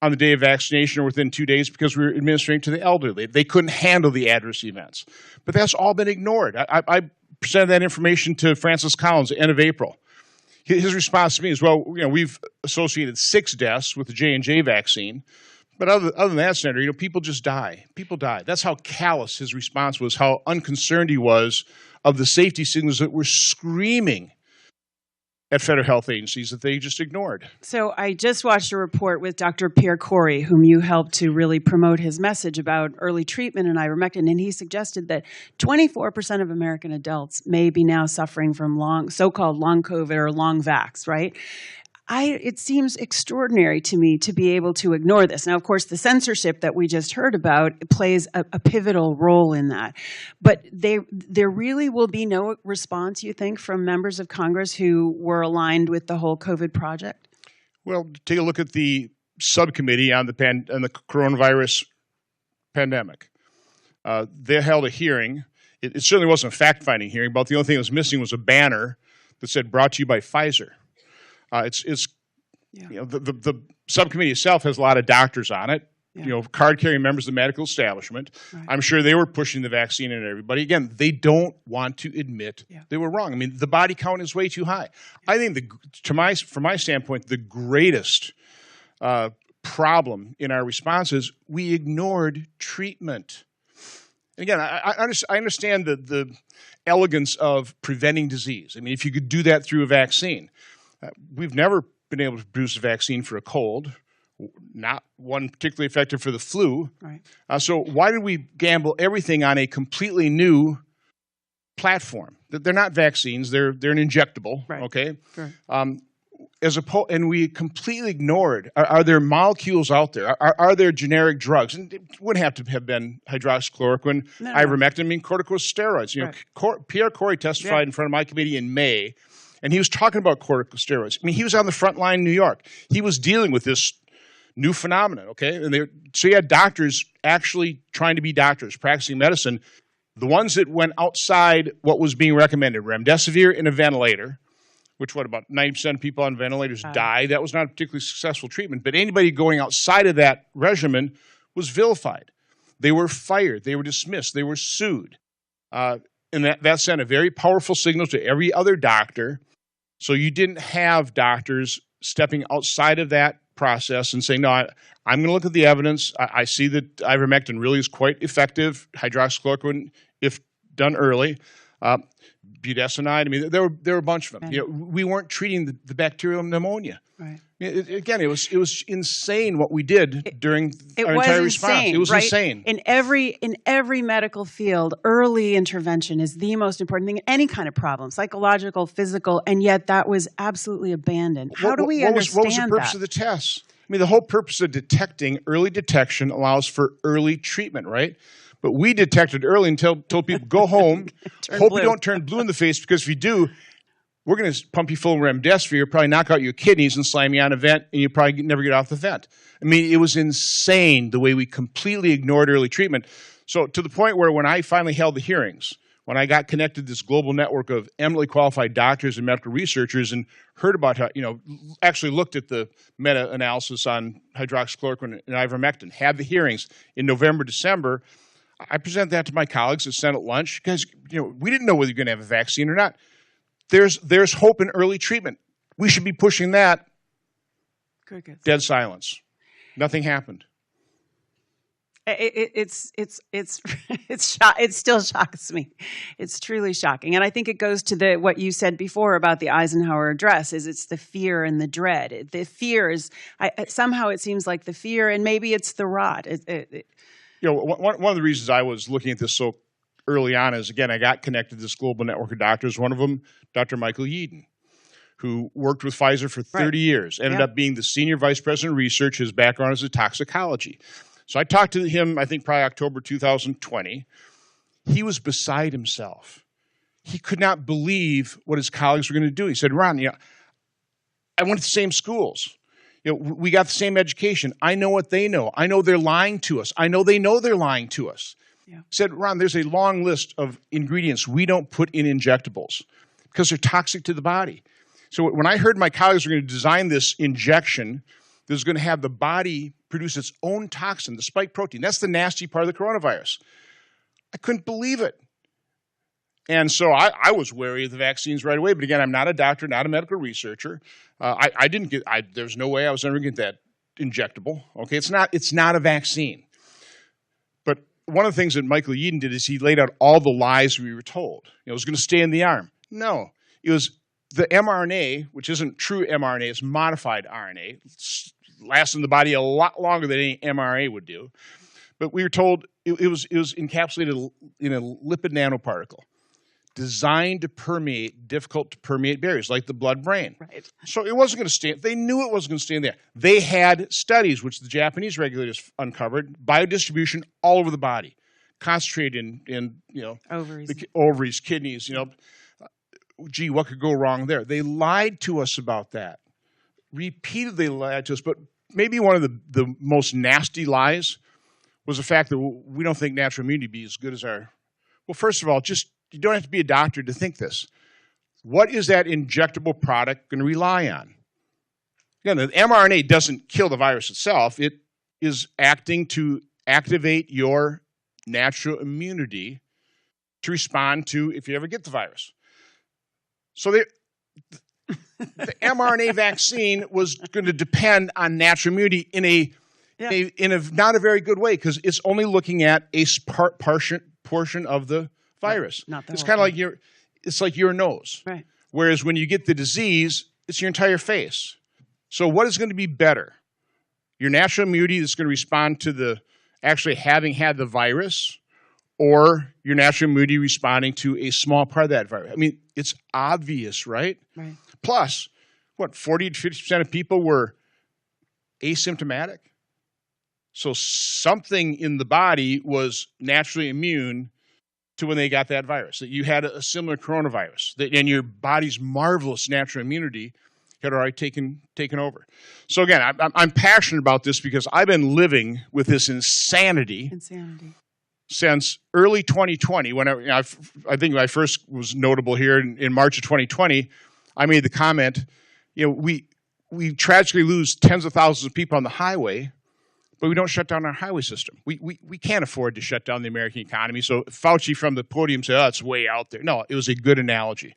on the day of vaccination or within 2 days because we were administering to the elderly. They couldn't handle the adverse events. But that's all been ignored. I presented that information to Francis Collins at the end of April. his response to me is, well, we've associated 6 deaths with the J&J vaccine. But other than that, Senator, people just die. People die. That's how callous his response was, how unconcerned he was of the safety signals that were screaming at federal health agencies that they just ignored. So I just watched a report with Dr. Pierre Corey, whom you helped to really promote his message about early treatment and ivermectin, and he suggested that 24% of American adults may be now suffering from so-called long COVID or long vax, right? It seems extraordinary to me to be able to ignore this. Now, of course, the censorship that we just heard about plays a pivotal role in that. But there really will be no response, you think, from members of Congress who were aligned with the whole COVID project? Well, take a look at the subcommittee on the coronavirus pandemic. They held a hearing. It certainly wasn't a fact-finding hearing, but the only thing that was missing was a banner that said, "Brought to you by Pfizer." The subcommittee itself has a lot of doctors on it, card-carrying members of the medical establishment. Right. I'm sure they were pushing the vaccine into everybody. Again, they don't want to admit they were wrong. I mean, the body count is way too high. I think, from my standpoint, the greatest problem in our response is we ignored treatment. And again, I understand the elegance of preventing disease. I mean, if you could do that through a vaccine. We've never been able to produce a vaccine for a cold, not one particularly effective for the flu. Right. So why did we gamble everything on a completely new platform? They're not vaccines; they're an injectable. Right. Okay. Sure. And we completely ignored. Are there molecules out there? Are there generic drugs? And it wouldn't have to have been hydroxychloroquine, ivermectin. I mean, corticosteroids. Pierre Corey testified in front of my committee in May. And he was talking about corticosteroids. I mean, he was on the front line in New York. He was dealing with this new phenomenon, okay? And so you had doctors actually trying to be doctors, practicing medicine. The ones that went outside what was being recommended, remdesivir in a ventilator, which about 90% of people on ventilators die. That was not a particularly successful treatment. But anybody going outside of that regimen was vilified. They were fired. They were dismissed. They were sued. And that sent a very powerful signal to every other doctor. So you didn't have doctors stepping outside of that process and saying, no, I'm going to look at the evidence. I see that ivermectin really is quite effective. Hydroxychloroquine, if done early. Budesonide. I mean, there were a bunch of them. We weren't treating the bacterial pneumonia. Right. Again, it was insane what we did during our entire response. It was insane. In every medical field, early intervention is the most important thing in any kind of problem, psychological, physical, and yet that was absolutely abandoned. How do we understand that? What was the purpose of the tests? I mean, the whole purpose of early detection allows for early treatment, right? But we detected early and told people, go home, hope you don't turn blue in the face, because if you do, we're going to pump you full of remdesivir, probably knock out your kidneys and slam you on a vent, and you probably never get off the vent. I mean, it was insane the way we completely ignored early treatment. So to the point where when I finally held the hearings, when I got connected to this global network of eminently qualified doctors and medical researchers and heard about how, actually looked at the meta-analysis on hydroxychloroquine and ivermectin, had the hearings in November, December, I presented that to my colleagues at Senate lunch because we didn't know whether you're going to have a vaccine or not. There's hope in early treatment. We should be pushing that. Crickets. Dead silence. Nothing happened. It still shocks me. It's truly shocking, and I think it goes to what you said before about the Eisenhower address. It's the fear and the dread. The fear is somehow it seems like the fear, and maybe it's the rot. One of the reasons I was looking at this so early on is, again, I got connected to this global network of doctors. One of them, Dr. Michael Yeadon, who worked with Pfizer for 30 years, ended up being the senior vice president of research. His background is in toxicology. So I talked to him, I think, probably October 2020. He was beside himself. He could not believe what his colleagues were going to do. He said, Ron, I went to the same schools. We got the same education. I know what they know. I know they're lying to us. I know they know they're lying to us. He said, Ron, there's a long list of ingredients we don't put in injectables because they're toxic to the body. So when I heard my colleagues were going to design this injection that was going to have the body produce its own toxin, the spike protein, that's the nasty part of the coronavirus. I couldn't believe it. And so I was wary of the vaccines right away. But again, I'm not a doctor, not a medical researcher. I didn't get. There's no way I was ever going to get that injectable. Okay, it's not a vaccine. But one of the things that Michael Yeadon did is he laid out all the lies we were told. It was going to stay in the arm. No, it was the mRNA, which isn't true mRNA, it's modified RNA. It lasts in the body a lot longer than any mRNA would do. But we were told it was encapsulated in a lipid nanoparticle designed to permeate difficult to permeate barriers like the blood-brain. Right. So it wasn't going to stay. They knew it wasn't going to stay in there. They had studies, which the Japanese regulators uncovered, biodistribution all over the body, concentrated in ovaries, the ovaries, kidneys. Gee, what could go wrong there? They lied to us about that. Repeatedly lied to us. But maybe one of the most nasty lies was the fact that we don't think natural immunity be as good as our. Well, first of all, you don't have to be a doctor to think this. What is that injectable product going to rely on? Again, the mRNA doesn't kill the virus itself. It is acting to activate your natural immunity to respond to if you ever get the virus. So the mRNA vaccine was going to depend on natural immunity in a not a very good way because it's only looking at a portion of the virus. It's kind of like your nose. Right. Whereas when you get the disease, it's your entire face. So what is going to be better? Your natural immunity that's going to respond to the actually having had the virus, or your natural immunity responding to a small part of that virus? I mean, it's obvious, right? Right. Plus, 40 to 50% of people were asymptomatic. So something in the body was naturally immune to when they got that virus, that you had a similar coronavirus, and your body's marvelous natural immunity had already taken over. So again, I'm passionate about this because I've been living with this insanity since early 2020. When I think I first was notable here in March of 2020, I made the comment, we tragically lose tens of thousands of people on the highway, but we don't shut down our highway system. We can't afford to shut down the American economy. So Fauci from the podium said, it's way out there. No, it was a good analogy.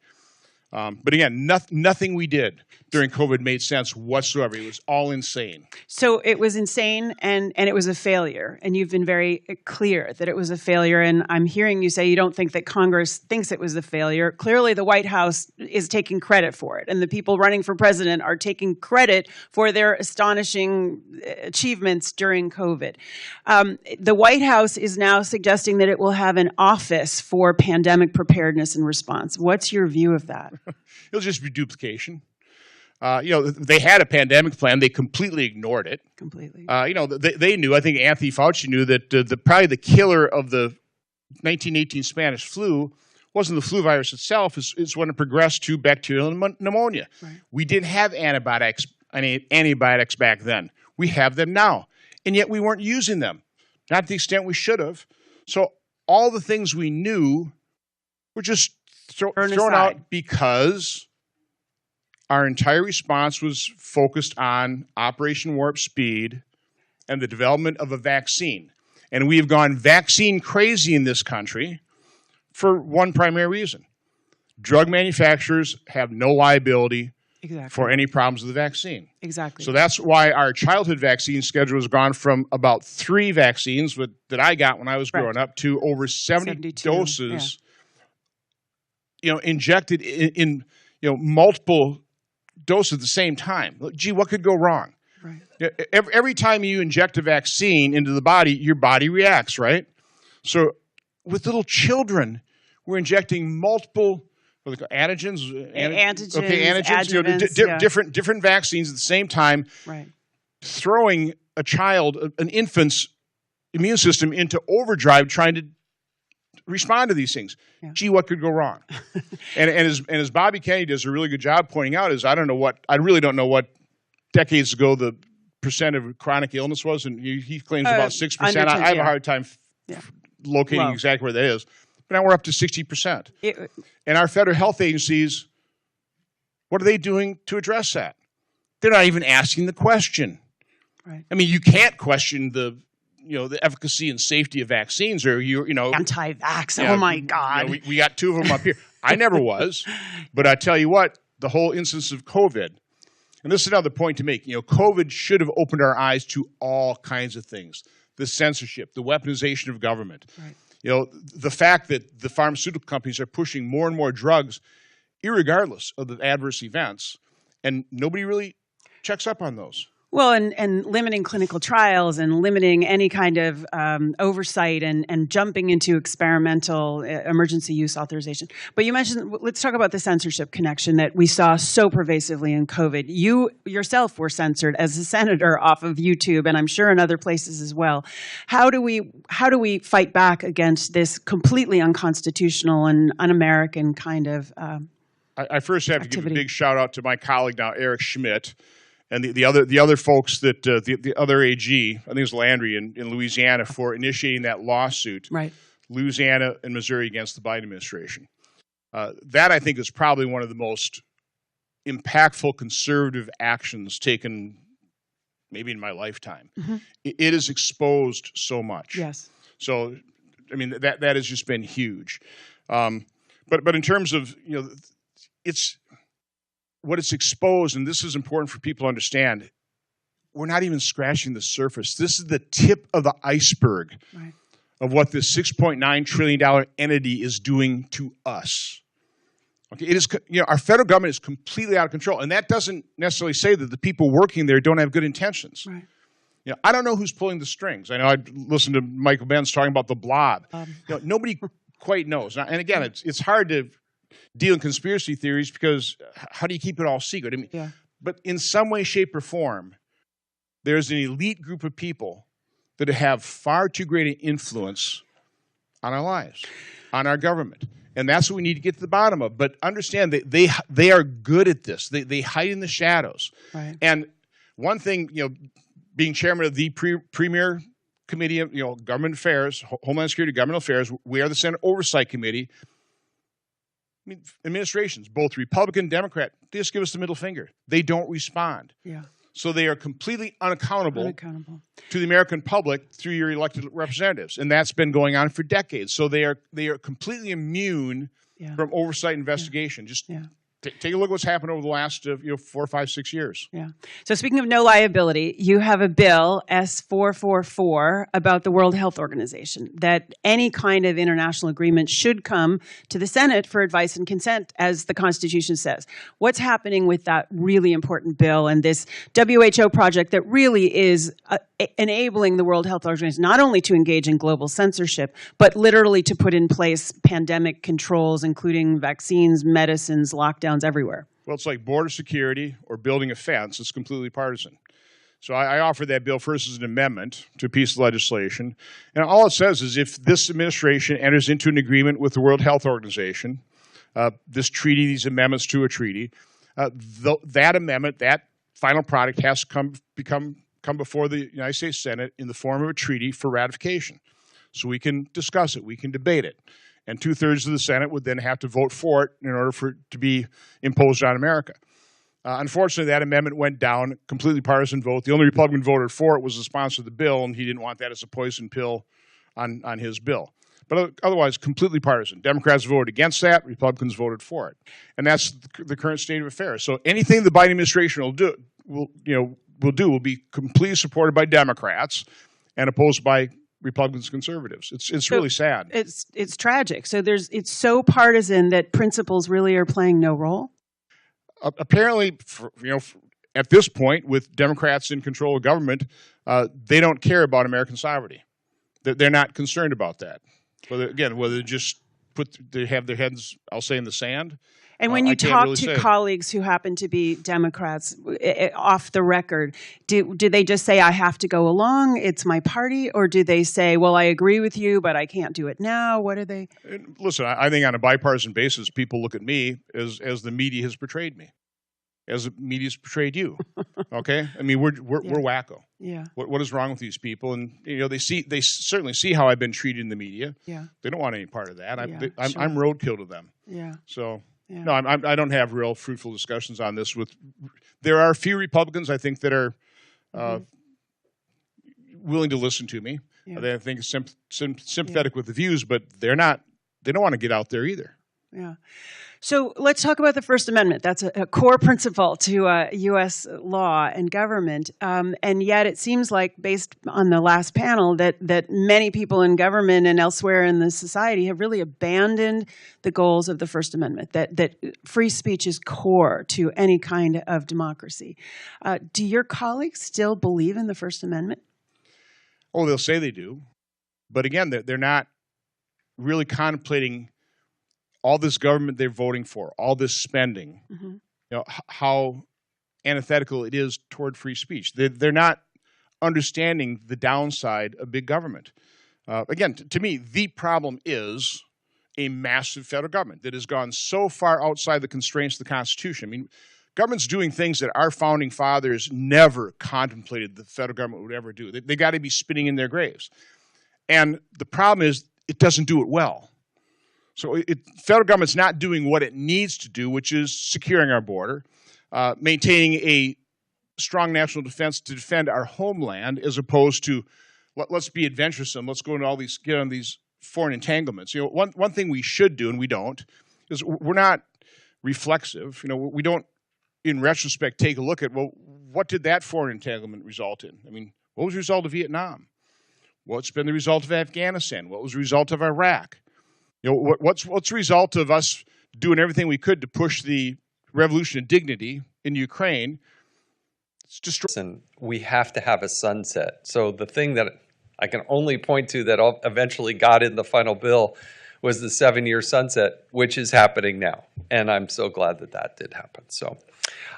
But again, nothing we did during COVID made sense whatsoever. It was all insane. So it was insane and it was a failure. And you've been very clear that it was a failure. And I'm hearing you say you don't think that Congress thinks it was a failure. Clearly, the White House is taking credit for it. And the people running for president are taking credit for their astonishing achievements during COVID. The White House is now suggesting that it will have an office for pandemic preparedness and response. What's your view of that? It'll just be duplication. They had a pandemic plan. They completely ignored it. Completely. They knew. I think Anthony Fauci knew that probably the killer of the 1918 Spanish flu wasn't the flu virus itself. It's when it progressed to bacterial pneumonia. Right. We didn't have antibiotics back then. We have them now, and yet we weren't using them, not to the extent we should have. So all the things we knew were just thrown out because our entire response was focused on Operation Warp Speed and the development of a vaccine. And we have gone vaccine crazy in this country for one primary reason. Drug manufacturers have no liability for any problems with the vaccine. Exactly. So that's why our childhood vaccine schedule has gone from about 3 vaccines that I got when I was growing up to over 70 doses. Injected in multiple doses at the same time. Gee, what could go wrong? Right. Every time you inject a vaccine into the body, your body reacts, right? So with little children, we're injecting multiple antigens. Adjuvants, different vaccines at the same time. Right. Throwing an infant's immune system into overdrive, trying to respond to these things. Yeah. Gee, what could go wrong? and as Bobby Kennedy does a really good job pointing out, I really don't know what decades ago the percent of chronic illness was, and he claims about 6%. I have a hard time locating exactly where that is. But now we're up to 60%. And our federal health agencies, what are they doing to address that? They're not even asking the question. Right. I mean, you can't question the the efficacy and safety of vaccines, or anti-vax. Yeah, Oh my God. We got two of them up here. I never was, but I tell you what, the whole instance of COVID, and this is another point to make. COVID should have opened our eyes to all kinds of things: the censorship, the weaponization of government. Right. The fact that the pharmaceutical companies are pushing more and more drugs, irregardless of the adverse events, and nobody really checks up on those. Well, and limiting clinical trials and limiting any kind of oversight and jumping into experimental emergency use authorization. But you mentioned, let's talk about the censorship connection that we saw so pervasively in COVID. You yourself were censored as a senator off of YouTube, and I'm sure in other places as well. How do we fight back against this completely unconstitutional and un-American kind of I first have activity? to give a big shout out to my colleague now, Eric Schmidt, and the other folks that the other AG, I think it was Landry in Louisiana, for initiating that lawsuit. Right. Louisiana and Missouri against the Biden administration. That, I think, is probably one of the most impactful conservative actions taken maybe in my lifetime. Mm-hmm. It has exposed so much. Yes. So, I mean, that has just been huge. But in terms of, it's what it's exposed, and this is important for people to understand, we're not even scratching the surface. This is the tip of the iceberg Right. of what this $6.9 trillion entity is doing to us. Okay, it is, our federal government is completely out of control, and that doesn't necessarily say that the people working there don't have good intentions. Right. I don't know who's pulling the strings. I know I listened to Michael Benz talking about the blob. Nobody quite knows. And again, it's hard to deal in conspiracy theories because how do you keep it all secret? I mean, but in some way, shape, or form, there's an elite group of people that have far too great an influence on our lives, on our government. And that's what we need to get to the bottom of. But understand that they are good at this. They hide in the shadows. Right. And one thing, being chairman of the premier committee of government affairs, Homeland Security, government affairs, we are the Senate Oversight Committee. I mean, administrations, both Republican, Democrat, they just give us the middle finger. They don't respond. Yeah. So they are completely unaccountable to the American public through your elected representatives, and that's been going on for decades. So they are completely immune from oversight investigation. Just take a look at what's happened over the last 4, 5, 6 years. Yeah. So speaking of no liability, you have a bill, S444, about the World Health Organization, that any kind of international agreement should come to the Senate for advice and consent, as the Constitution says. What's happening with that really important bill and this WHO project that really is enabling the World Health Organization not only to engage in global censorship, but literally to put in place pandemic controls, including vaccines, medicines, lockdowns everywhere? Well, it's like border security or building a fence. It's completely partisan. So I offered that bill first as an amendment to a piece of legislation. And all it says is if this administration enters into an agreement with the World Health Organization, this treaty, these amendments to a treaty, that amendment, that final product has to come before the United States Senate in the form of a treaty for ratification. So we can discuss it. We can debate it. And 2/3 of the Senate would then have to vote for it in order for it to be imposed on America. Unfortunately, that amendment went down, completely partisan vote. The only Republican voted for it was the sponsor of the bill, and he didn't want that as a poison pill on his bill. But otherwise, completely partisan. Democrats voted against that. Republicans voted for it. And that's the current state of affairs. So anything the Biden administration will be completely supported by Democrats and opposed by Republicans, conservatives. It's really sad. It's tragic. So it's so partisan that principles really are playing no role. Apparently, at this point, with Democrats in control of government, they don't care about American sovereignty. They're not concerned about that. Whether they just they have their heads, I'll say, in the sand. And when you talk to colleagues who happen to be Democrats off the record, do they just say, I have to go along, it's my party? Or do they say, well, I agree with you, but I can't do it now? What are they? Listen, I think on a bipartisan basis, people look at me as the media has portrayed me, as the media's portrayed you. Okay? I mean, we're wacko. Yeah. What is wrong with these people? And they certainly see how I've been treated in the media. Yeah. They don't want any part of that. Yeah, I'm roadkill to them. Yeah. So. Yeah. No, I don't have real fruitful discussions on this. There are a few Republicans, I think, that are willing to listen to me. I think sympathetic with the views, but they don't want to get out there either. Yeah. So let's talk about the First Amendment. That's a core principle to U.S. law and government. And yet it seems like, based on the last panel, that many people in government and elsewhere in the society have really abandoned the goals of the First Amendment, that free speech is core to any kind of democracy. Do your colleagues still believe in the First Amendment? Oh, they'll say they do. But again, they're not really contemplating all this government they're voting for, all this spending, how antithetical it is toward free speech. They're not understanding the downside of big government. Again, to me, the problem is a massive federal government that has gone so far outside the constraints of the Constitution. I mean, government's doing things that our founding fathers never contemplated the federal government would ever do. They got to be spinning in their graves. And the problem is it doesn't do it well. So federal government's not doing what it needs to do, which is securing our border, maintaining a strong national defense to defend our homeland, as opposed to let's be adventuresome, let's go into get on these foreign entanglements. One thing we should do, and we don't, is we're not reflexive. We don't, in retrospect, take a look at, well, what did that foreign entanglement result in? I mean, what was the result of Vietnam? What's been the result of Afghanistan? What was the result of Iraq? What's the result of us doing everything we could to push the revolution of dignity in Ukraine? Listen, we have to have a sunset. So the thing that I can only point to that eventually got in the final bill was the 7-year sunset, which is happening now. And I'm so glad that did happen. So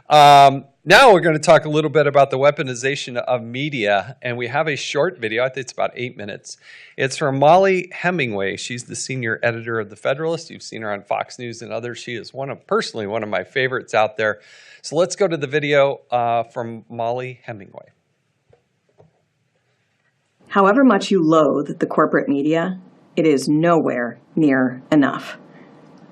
now we're going to talk a little bit about the weaponization of media. And we have a short video. I think it's about 8 minutes. It's from Molly Hemingway. She's the senior editor of The Federalist. You've seen her on Fox News and others. She is personally one of my favorites out there. So let's go to the video from Molly Hemingway. However much you loathe the corporate media, it is nowhere near enough.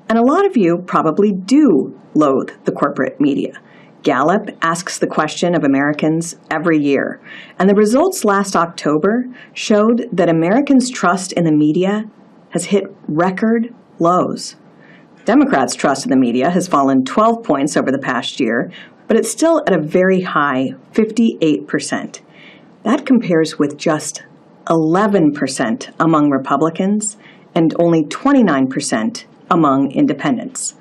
And a lot of you probably do loathe the corporate media. Gallup asks the question of Americans every year, and the results last October showed that Americans' trust in the media has hit record lows. Democrats' trust in the media has fallen 12 points over the past year, but it's still at a very high 58%. That compares with just 11% among Republicans and only 29% among independents.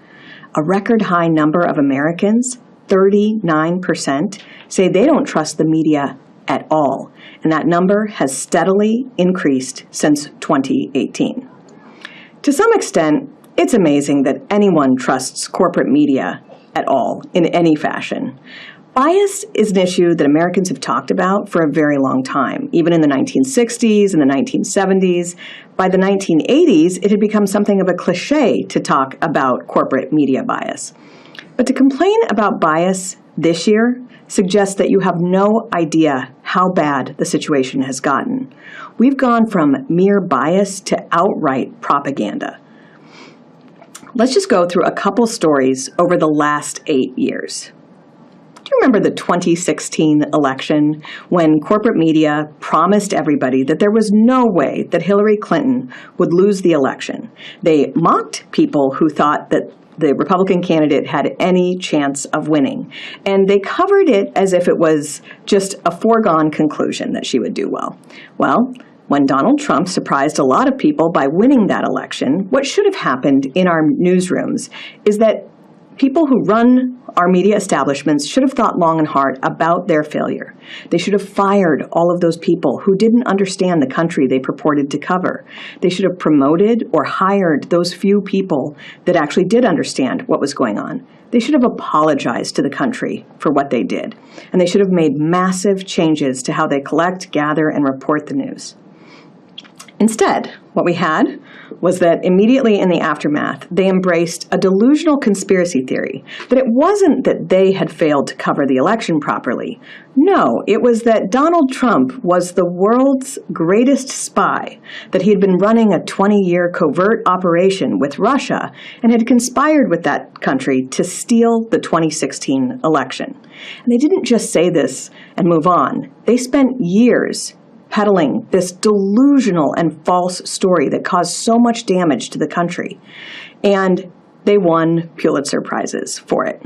A record high number of Americans, 39%, say they don't trust the media at all, and that number has steadily increased since 2018. To some extent, it's amazing that anyone trusts corporate media at all in any fashion. Bias is an issue that Americans have talked about for a very long time, even in the 1960s and the 1970s. By the 1980s, it had become something of a cliche to talk about corporate media bias. But to complain about bias this year suggests that you have no idea how bad the situation has gotten. We've gone from mere bias to outright propaganda. Let's just go through a couple stories over the last 8 years. Do you remember the 2016 election when corporate media promised everybody that there was no way that Hillary Clinton would lose the election? They mocked people who thought that the Republican candidate had any chance of winning, and they covered it as if it was just a foregone conclusion that she would do well. Well, when Donald Trump surprised a lot of people by winning that election, what should have happened in our newsrooms is that people who run our media establishments should have thought long and hard about their failure. They should have fired all of those people who didn't understand the country they purported to cover. They should have promoted or hired those few people that actually did understand what was going on. They should have apologized to the country for what they did. And they should have made massive changes to how they collect, gather, and report the news. Instead, what we had was that immediately in the aftermath, they embraced a delusional conspiracy theory that it wasn't that they had failed to cover the election properly. No, it was that Donald Trump was the world's greatest spy, that he had been running a 20-year covert operation with Russia and had conspired with that country to steal the 2016 election. And they didn't just say this and move on. They spent years peddling this delusional and false story that caused so much damage to the country. And they won Pulitzer Prizes for it.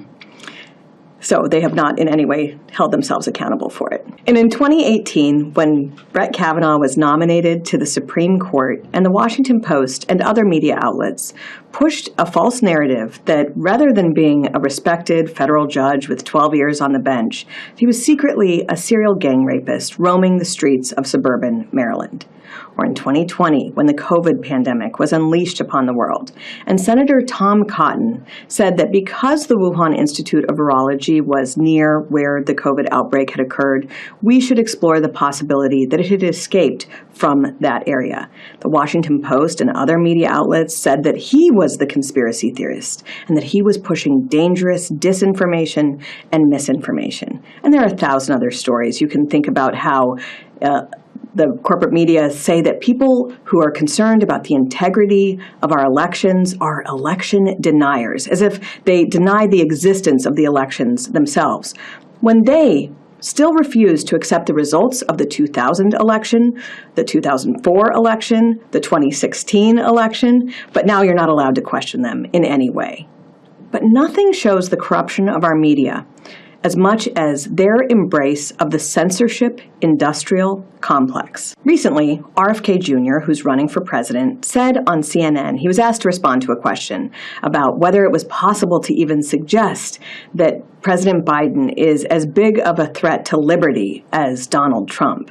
So they have not in any way held themselves accountable for it. And in 2018, when Brett Kavanaugh was nominated to the Supreme Court, and the Washington Post and other media outlets pushed a false narrative that rather than being a respected federal judge with 12 years on the bench, he was secretly a serial gang rapist roaming the streets of suburban Maryland. Or in 2020, when the COVID pandemic was unleashed upon the world, and Senator Tom Cotton said that because the Wuhan Institute of Virology was near where the COVID outbreak had occurred, we should explore the possibility that it had escaped from that area. The Washington Post and other media outlets said that he was the conspiracy theorist and that he was pushing dangerous disinformation and misinformation. And there are 1,000 other stories. You can think about how the corporate media say that people who are concerned about the integrity of our elections are election deniers, as if they deny the existence of the elections themselves, when they still refuse to accept the results of the 2000 election, the 2004 election, the 2016 election, but now you're not allowed to question them in any way. But nothing shows the corruption of our media as much as their embrace of the censorship industrial complex. Recently, RFK Jr., who's running for president, said on CNN, he was asked to respond to a question about whether it was possible to even suggest that President Biden is as big of a threat to liberty as Donald Trump.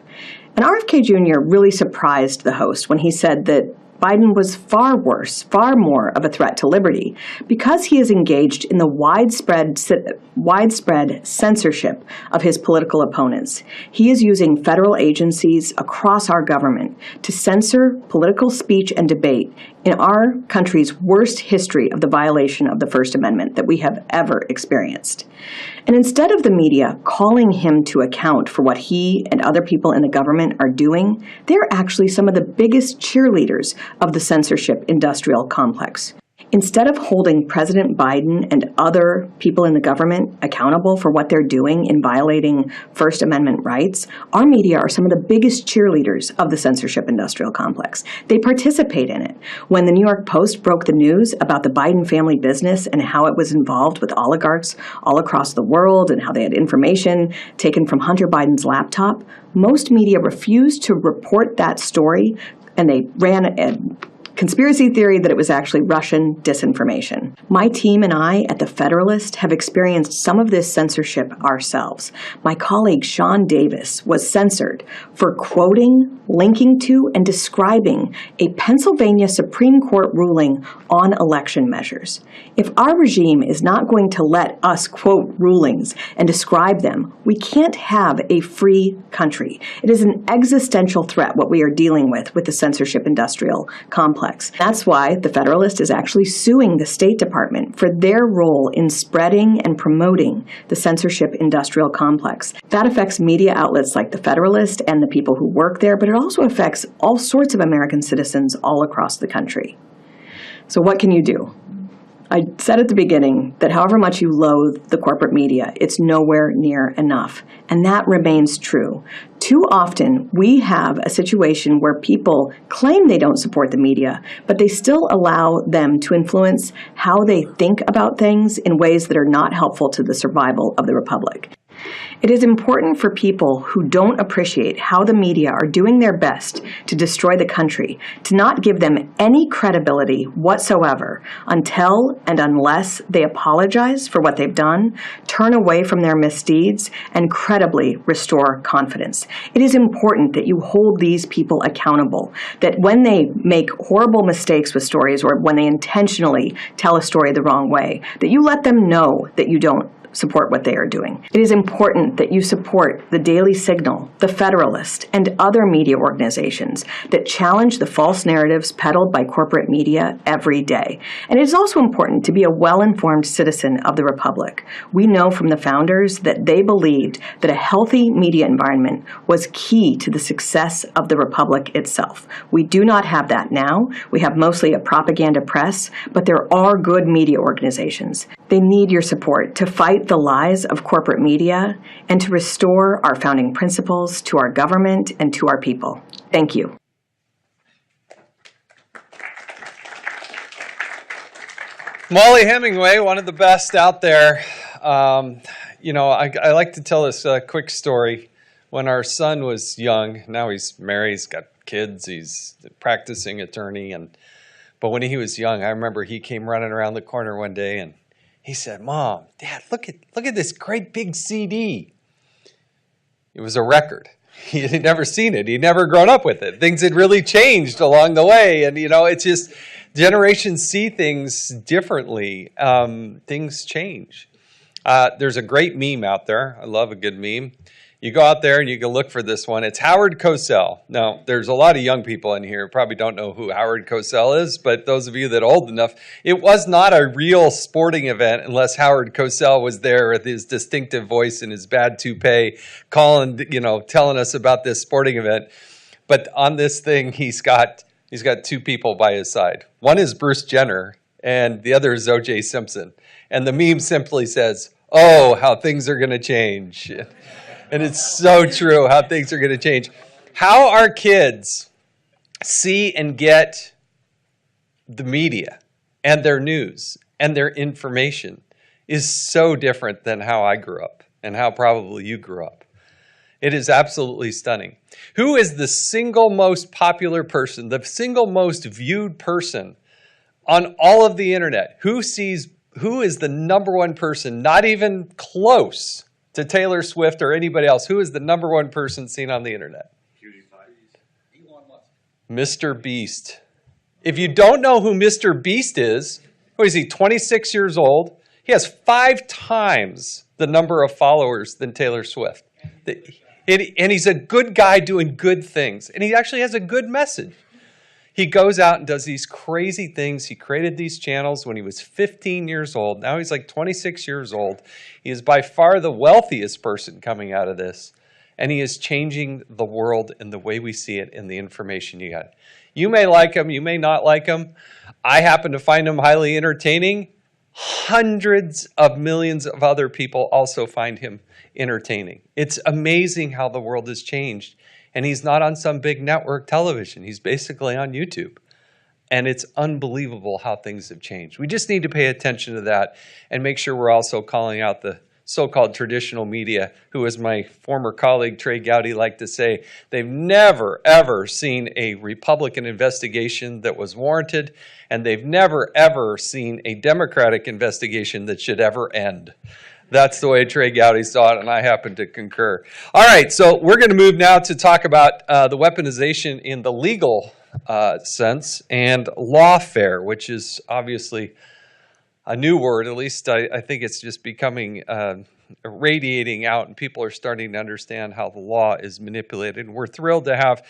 And RFK Jr. really surprised the host when he said that Biden was far worse, far more of a threat to liberty, because he is engaged in the widespread censorship of his political opponents. He is using federal agencies across our government to censor political speech and debate in our country's worst history of the violation of the First Amendment that we have ever experienced. And instead of the media calling him to account for what he and other people in the government are doing, they're actually some of the biggest cheerleaders of the censorship industrial complex. Instead of holding President Biden and other people in the government accountable for what they're doing in violating First Amendment rights, our media are some of the biggest cheerleaders of the censorship industrial complex. They participate in it. When the New York Post broke the news about the Biden family business and how it was involved with oligarchs all across the world and how they had information taken from Hunter Biden's laptop, most media refused to report that story, and they ran a conspiracy theory that it was actually Russian disinformation. My team and I at The Federalist have experienced some of this censorship ourselves. My colleague Sean Davis was censored for quoting, linking to, and describing a Pennsylvania Supreme Court ruling on election measures. If our regime is not going to let us quote rulings and describe them, we can't have a free country. It is an existential threat what we are dealing with the censorship industrial complex. That's why The Federalist is actually suing the State Department for their role in spreading and promoting the censorship industrial complex. That affects media outlets like The Federalist and the people who work there, but it also affects all sorts of American citizens all across the country. So what can you do? I said at the beginning that however much you loathe the corporate media, it's nowhere near enough. And that remains true. Too often, we have a situation where people claim they don't support the media, but they still allow them to influence how they think about things in ways that are not helpful to the survival of the republic. It is important for people who don't appreciate how the media are doing their best to destroy the country to not give them any credibility whatsoever until and unless they apologize for what they've done, turn away from their misdeeds, and credibly restore confidence. It is important that you hold these people accountable, that when they make horrible mistakes with stories or when they intentionally tell a story the wrong way, that you let them know that you don't support what they are doing. It is important that you support the Daily Signal, The Federalist, and other media organizations that challenge the false narratives peddled by corporate media every day. And it is also important to be a well-informed citizen of the Republic. We know from the founders that they believed that a healthy media environment was key to the success of the Republic itself. We do not have that now. We have mostly a propaganda press, but there are good media organizations. They need your support to fight fight the lies of corporate media, and to restore our founding principles to our government and to our people. Thank you. Molly Hemingway, one of the best out there. You know, I like to tell this quick story. When our son was young, now he's married, he's got kids, he's a practicing attorney, but when he was young, I remember he came running around the corner one day and he said, "Mom, Dad, look at this great big CD." It was a record. He had never seen it. He'd never grown up with it. Things had really changed along the way, and you know, it's just generations see things differently. Things change. There's a great meme out there. I love a good meme. You go out there and you can look for this one. It's Howard Cosell. Now, there's a lot of young people in here who probably don't know who Howard Cosell is, but those of you that are old enough, it was not a real sporting event unless Howard Cosell was there with his distinctive voice and his bad toupee calling, you know, telling us about this sporting event. But on this thing, he's got two people by his side. One is Bruce Jenner, and the other is O.J. Simpson. And the meme simply says, "Oh, how things are going to change." And it's so true how things are going to change. How our kids see and get the media and their news and their information is so different than how I grew up and how probably you grew up. It is absolutely stunning. Who is the single most popular person, the single most viewed person on all of the internet? Who is the number one person, not even close to Taylor Swift or anybody else? Who is the number one person seen on the internet? Mr. Beast. If you don't know who Mr. Beast is, what is he, 26 years old? He has 5 times the number of followers than Taylor Swift. And he's a good guy doing good things. And he actually has a good message. He goes out and does these crazy things. He created these channels when he was 15 years old. Now he's like 26 years old. He is by far the wealthiest person coming out of this. And he is changing the world and the way we see it and the information you got. You may like him. You may not like him. I happen to find him highly entertaining. Hundreds of millions of other people also find him entertaining. It's amazing how the world has changed. And he's not on some big network television. He's basically on YouTube. And it's unbelievable how things have changed. We just need to pay attention to that and make sure we're also calling out the so-called traditional media, who, as my former colleague Trey Gowdy liked to say, they've never, ever seen a Republican investigation that was warranted, and they've never, ever seen a Democratic investigation that should ever end. That's the way Trey Gowdy saw it, and I happen to concur. All right, so we're going to move now to talk about the weaponization in the legal sense and lawfare, which is obviously a new word. At least I think it's just becoming radiating out, and people are starting to understand how the law is manipulated. And we're thrilled to have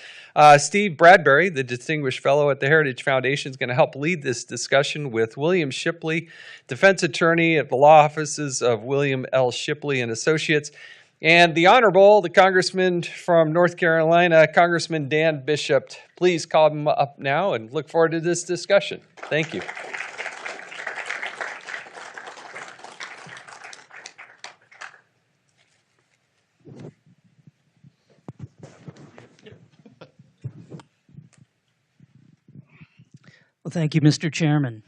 Steve Bradbury, the Distinguished Fellow at the Heritage Foundation, is going to help lead this discussion with William Shipley, defense attorney at the law offices of William L. Shipley and Associates, and the Honorable, the Congressman from North Carolina, Congressman Dan Bishop. Please call him up now and look forward to this discussion. Thank you. Well, thank you, Mr. Chairman.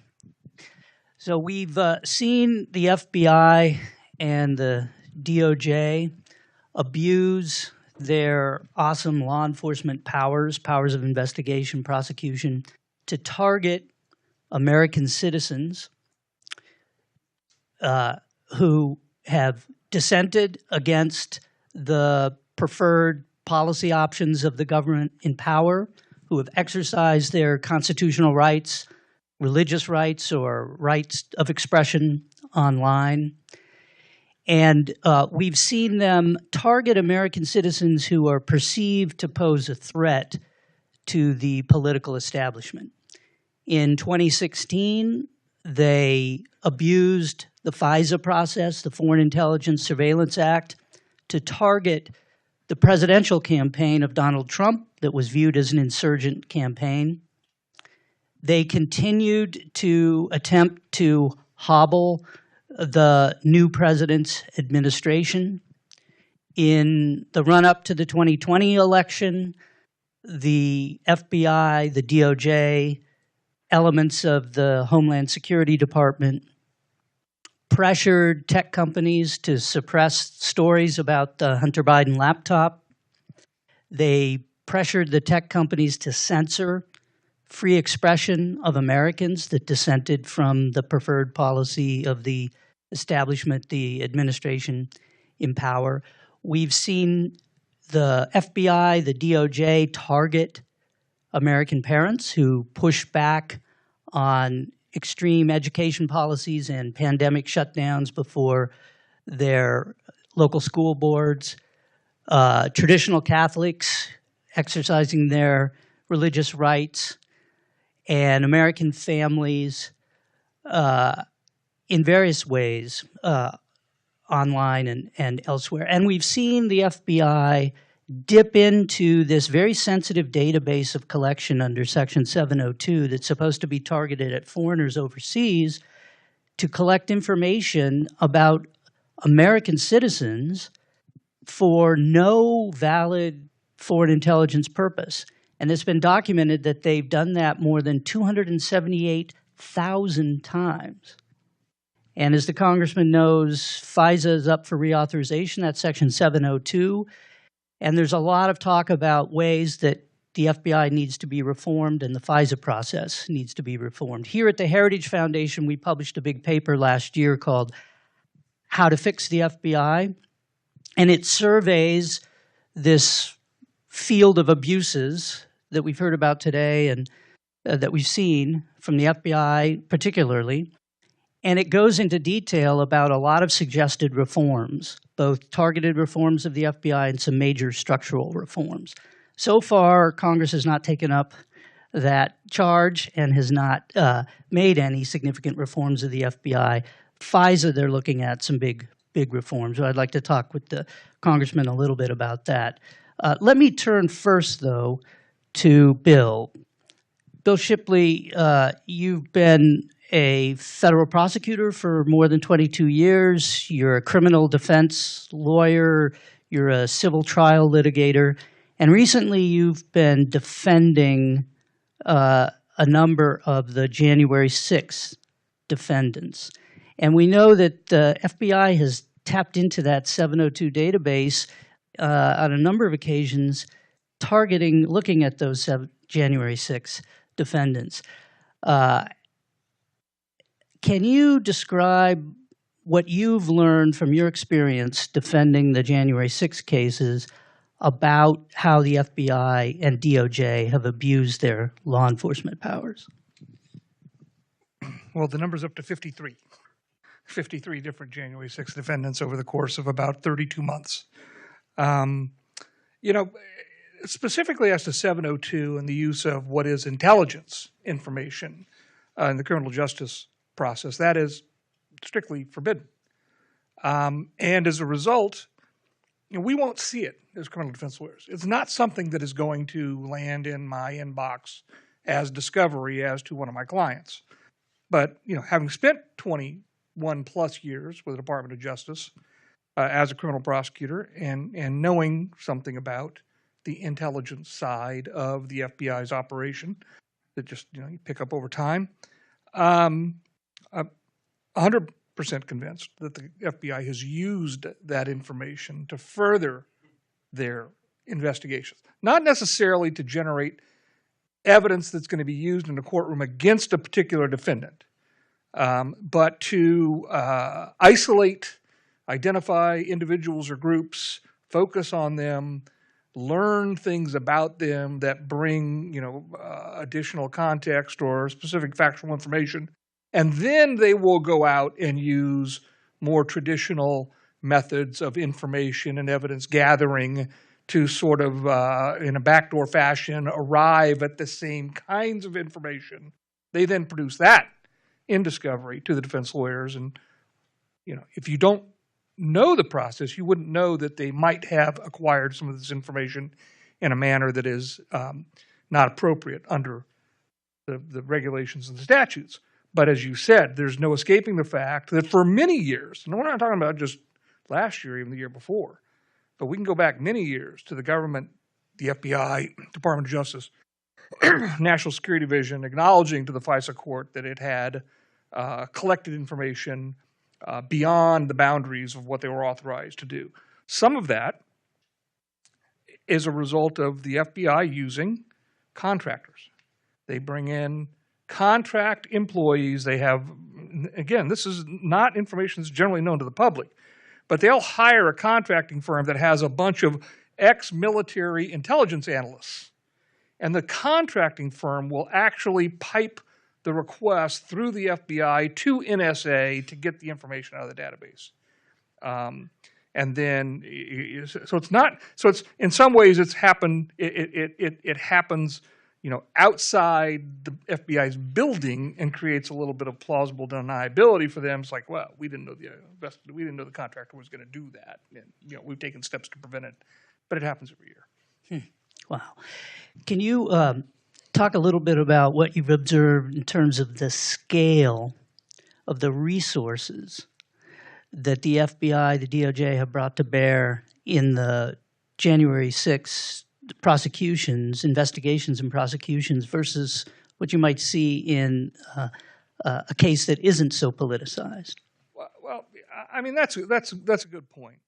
So we've seen the FBI and the DOJ abuse their awesome law enforcement powers of investigation, prosecution, to target American citizens who have dissented against the preferred policy options of the government in power, who have exercised their constitutional rights, religious rights, or rights of expression online. And we've seen them target American citizens who are perceived to pose a threat to the political establishment. In 2016, they abused the FISA process, the Foreign Intelligence Surveillance Act, to target the presidential campaign of Donald Trump that was viewed as an insurgent campaign. They continued to attempt to hobble the new president's administration. In the run-up to the 2020 election, the FBI, the DOJ, elements of the Homeland Security Department pressured tech companies to suppress stories about the Hunter Biden laptop. They pressured the tech companies to censor free expression of Americans that dissented from the preferred policy of the establishment, the administration in power. We've seen the FBI, the DOJ target American parents who push back on extreme education policies and pandemic shutdowns before their local school boards, traditional Catholics exercising their religious rights, and American families in various ways, online and elsewhere. And we've seen the FBI dip into this very sensitive database of collection under Section 702 that's supposed to be targeted at foreigners overseas to collect information about American citizens for no valid foreign intelligence purpose. And it's been documented that they've done that more than 278,000 times. And as the congressman knows, FISA is up for reauthorization. That's Section 702. And there's a lot of talk about ways that the FBI needs to be reformed and the FISA process needs to be reformed. Here at the Heritage Foundation, we published a big paper last year called How to Fix the FBI. And it surveys this field of abuses that we've heard about today and that we've seen from the FBI particularly. And it goes into detail about a lot of suggested reforms, both targeted reforms of the FBI and some major structural reforms. So far, Congress has not taken up that charge and has not made any significant reforms of the FBI. FISA, they're looking at some big reforms. So I'd like to talk with the congressman a little bit about that. Let me turn first, though, to Bill. Bill Shipley, you've been a federal prosecutor for more than 22 years. You're a criminal defense lawyer. You're a civil trial litigator. And recently you've been defending a number of the January 6th defendants. And we know that the FBI has tapped into that 702 database on a number of occasions, looking at those January 6th defendants. Can you describe what you've learned from your experience defending the January 6 cases about how the FBI and DOJ have abused their law enforcement powers? Well, the number's up to 53. 53 different January 6 defendants over the course of about 32 months. Specifically as to 702 and the use of what is intelligence information in the criminal justice process, that is strictly forbidden. And as a result, we won't see it as criminal defense lawyers. It's not something that is going to land in my inbox as discovery as to one of my clients. But, having spent 21 plus years with the Department of Justice as a criminal prosecutor and knowing something about the intelligence side of the FBI's operation that just, you pick up over time, I'm 100% convinced that the FBI has used that information to further their investigations, not necessarily to generate evidence that's going to be used in a courtroom against a particular defendant, but to isolate, identify individuals or groups, focus on them, learn things about them that bring, additional context or specific factual information. And then they will go out and use more traditional methods of information and evidence gathering to sort of, in a backdoor fashion, arrive at the same kinds of information. They then produce that in discovery to the defense lawyers. And, if you don't know the process, you wouldn't know that they might have acquired some of this information in a manner that is not appropriate under the regulations and the statutes. But as you said, there's no escaping the fact that for many years, and we're not talking about just last year, even the year before, but we can go back many years to the government, the FBI, Department of Justice, National Security Division, acknowledging to the FISA court that it had collected information beyond the boundaries of what they were authorized to do. Some of that is a result of the FBI using contractors. They bring in contract employees. They have, again, this is not information that's generally known to the public, but they'll hire a contracting firm that has a bunch of ex-military intelligence analysts. And the contracting firm will actually pipe the request through the FBI to NSA to get the information out of the database. And then, so it's in some ways it's happened, it happens, outside the FBI's building and creates a little bit of plausible deniability for them. It's like, well, we didn't know the contractor was going to do that. And, we've taken steps to prevent it, but it happens every year. Wow. Can you talk a little bit about what you've observed in terms of the scale of the resources that the FBI, the DOJ have brought to bear in the January 6th investigations and prosecutions versus what you might see in a case that isn't so politicized? Well, I mean, that's a good point.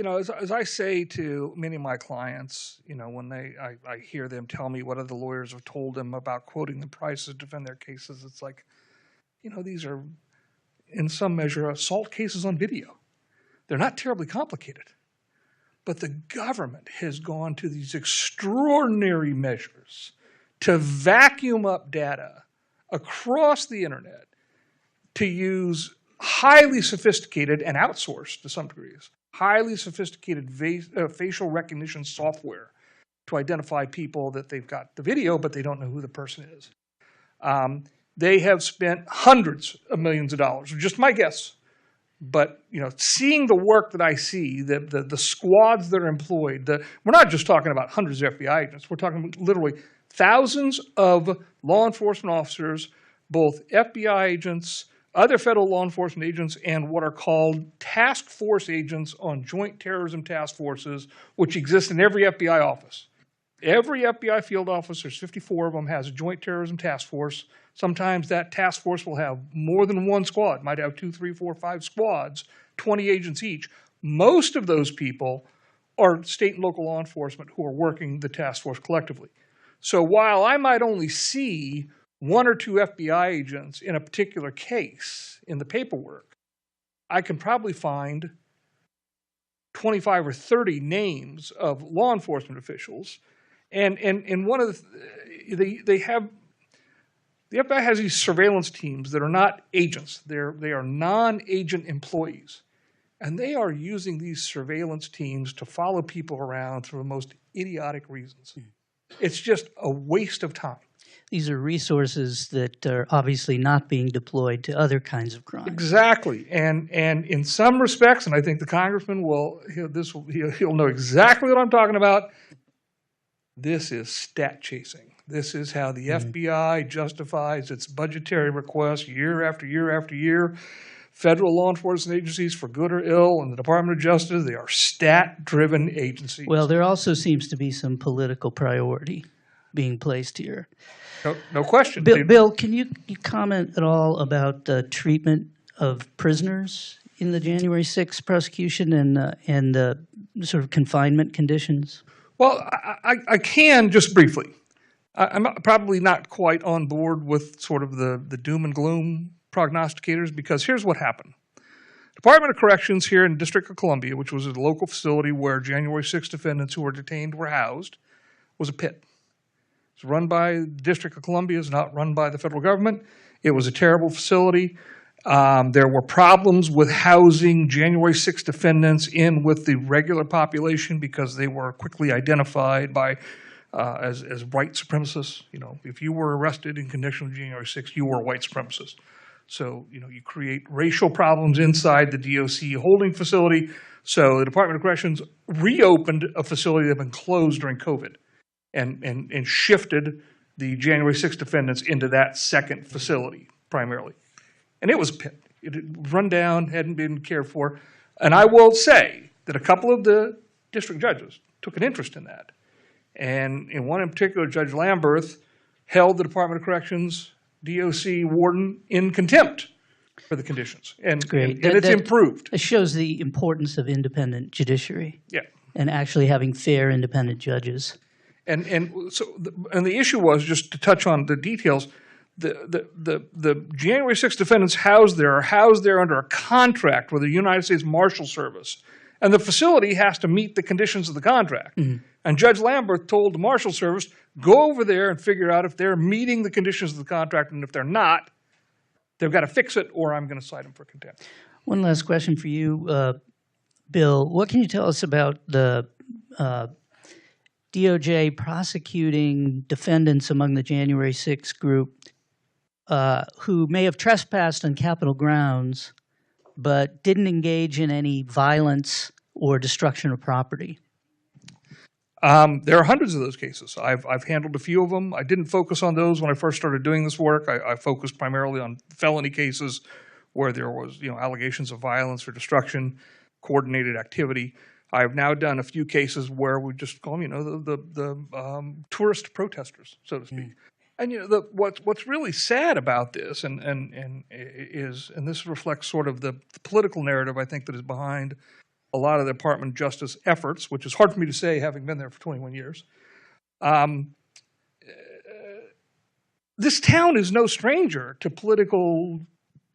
As I say to many of my clients, when I hear them tell me what other lawyers have told them about quoting the prices to defend their cases, it's like, these are, in some measure, assault cases on video. They're not terribly complicated. But the government has gone to these extraordinary measures to vacuum up data across the internet, to use highly sophisticated and outsourced to some degrees, highly sophisticated facial recognition software to identify people that they've got the video, but they don't know who the person is. They have spent hundreds of millions of dollars, just my guess. But seeing the work that I see, the squads that are employed, we're not just talking about hundreds of FBI agents. We're talking literally thousands of law enforcement officers, both FBI agents, other federal law enforcement agents, and what are called task force agents on joint terrorism task forces, which exist in every FBI office. Every FBI field office, there's 54 of them, has a joint terrorism task force. Sometimes that task force will have more than one squad, might have 2, 3, 4, 5 squads, 20 agents each. Most of those people are state and local law enforcement who are working the task force collectively. So while I might only see 1 or 2 FBI agents in a particular case in the paperwork, I can probably find 25 or 30 names of law enforcement officials. And one of the FBI has these surveillance teams that are not agents. They are non-agent employees. And they are using these surveillance teams to follow people around for the most idiotic reasons. It's just a waste of time. These are resources that are obviously not being deployed to other kinds of crimes. Exactly. And in some respects, and I think the congressman he'll know exactly what I'm talking about, this is stat chasing. This is how the FBI justifies its budgetary requests year after year after year. Federal law enforcement agencies, for good or ill, and the Department of Justice, they are stat-driven agencies. Well, there also seems to be some political priority being placed here. No question. Bill, can you comment at all about the treatment of prisoners in the January 6th prosecution and the sort of confinement conditions? Well, I can just briefly. I'm probably not quite on board with sort of the doom and gloom prognosticators, because here's what happened. Department of Corrections here in the District of Columbia, which was a local facility where January 6 defendants who were detained were housed, was a pit. It's run by the District of Columbia. It's not run by the federal government. It was a terrible facility. There were problems with housing January 6 defendants in with the regular population because they were quickly identified by as white supremacists. If you were arrested in connection with January 6, you were a white supremacist. So, you create racial problems inside the DOC holding facility. So the Department of Corrections reopened a facility that had been closed during COVID and shifted the January 6th defendants into that second facility primarily. And it was a pit. It had run down, hadn't been cared for. And I will say that a couple of the district judges took an interest in that. And in one in particular, Judge Lamberth held the Department of Corrections DOC warden in contempt for the conditions. And, Great. and it's improved. It shows the importance of independent judiciary. Yeah. And actually having fair, independent judges. And the issue was, just to touch on the details, the January 6th defendants are housed there under a contract with the United States Marshal Service. And the facility has to meet the conditions of the contract. Mm-hmm. And Judge Lambert told the Marshal Service, go over there and figure out if they're meeting the conditions of the contract, and if they're not, they've got to fix it, or I'm going to cite them for contempt. One last question for you, Bill. What can you tell us about the DOJ prosecuting defendants among the January 6th group who may have trespassed on Capitol grounds but didn't engage in any violence or destruction of property? There are hundreds of those cases. I've handled a few of them. I didn't focus on those when I first started doing this work. I focused primarily on felony cases where there was, allegations of violence or destruction, coordinated activity. I've now done a few cases where we just call them, the tourist protesters, so to speak. And what's really sad about this, and this reflects sort of the political narrative I think that is behind a lot of the Department of Justice efforts, which is hard for me to say having been there for 21 years. This town is no stranger to political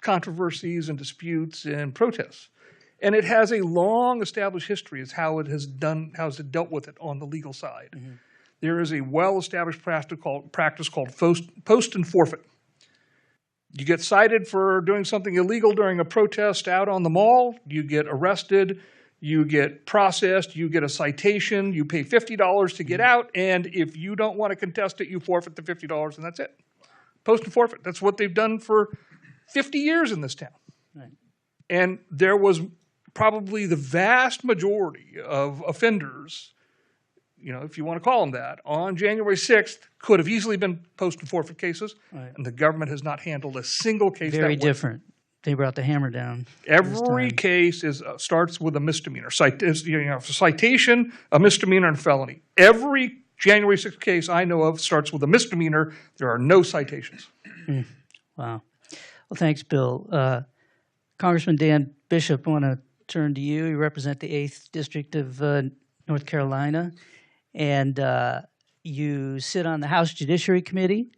controversies and disputes and protests. And it has a long established history as how it dealt with it on the legal side. Mm-hmm. There is a well-established practice called post and forfeit. You get cited for doing something illegal during a protest out on the mall, you get arrested, you get processed, you get a citation, you pay $50 to get out, and if you don't want to contest it, you forfeit the $50 and that's it. Post and forfeit. That's what they've done for 50 years in this town. Right. And there was probably the vast majority of offenders, if you want to call them that, on January 6th could have easily been post and forfeit cases, right. And the government has not handled a single case Very that way. different. They brought the hammer down. Every case starts with a misdemeanor. Citation, a misdemeanor, and a felony. Every January 6th case I know of starts with a misdemeanor. There are no citations. Wow. Well, thanks, Bill. Congressman Dan Bishop, I want to turn to you. You represent the 8th District of North Carolina, and you sit on the House Judiciary Committee.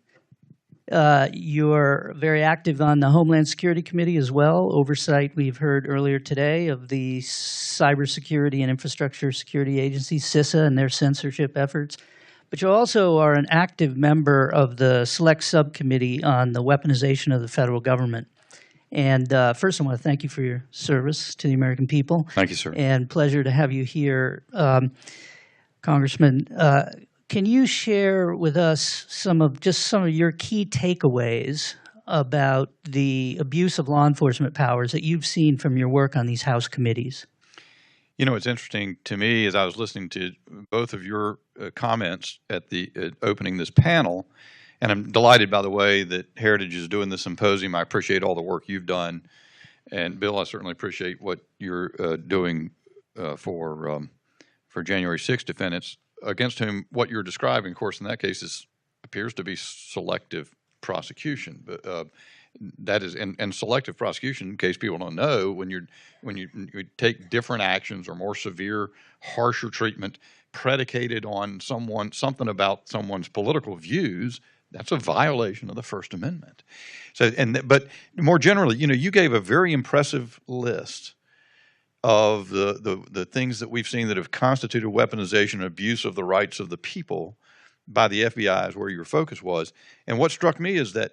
You're very active on the Homeland Security Committee as well. Oversight, we've heard earlier today, of the Cybersecurity and Infrastructure Security Agency, CISA, and their censorship efforts. But you also are an active member of the Select Subcommittee on the Weaponization of the Federal Government. And first, I want to thank you for your service to the American people. Thank you, sir. And pleasure to have you here. Congressman, can you share with us some of your key takeaways about the abuse of law enforcement powers that you've seen from your work on these House committees? It's interesting to me as I was listening to both of your comments at the opening this panel, and I'm delighted, by the way, that Heritage is doing this symposium. I appreciate all the work you've done. And Bill, I certainly appreciate what you're doing for January 6th defendants, against whom what you're describing, of course, in that case appears to be selective prosecution. But that is, and selective prosecution, in case people don't know, when you take different actions or more severe, harsher treatment predicated on something about someone's political views, that's a violation of the First Amendment. But more generally, you gave a very impressive list of the things that we've seen that have constituted weaponization and abuse of the rights of the people by the FBI is where your focus was. And what struck me is that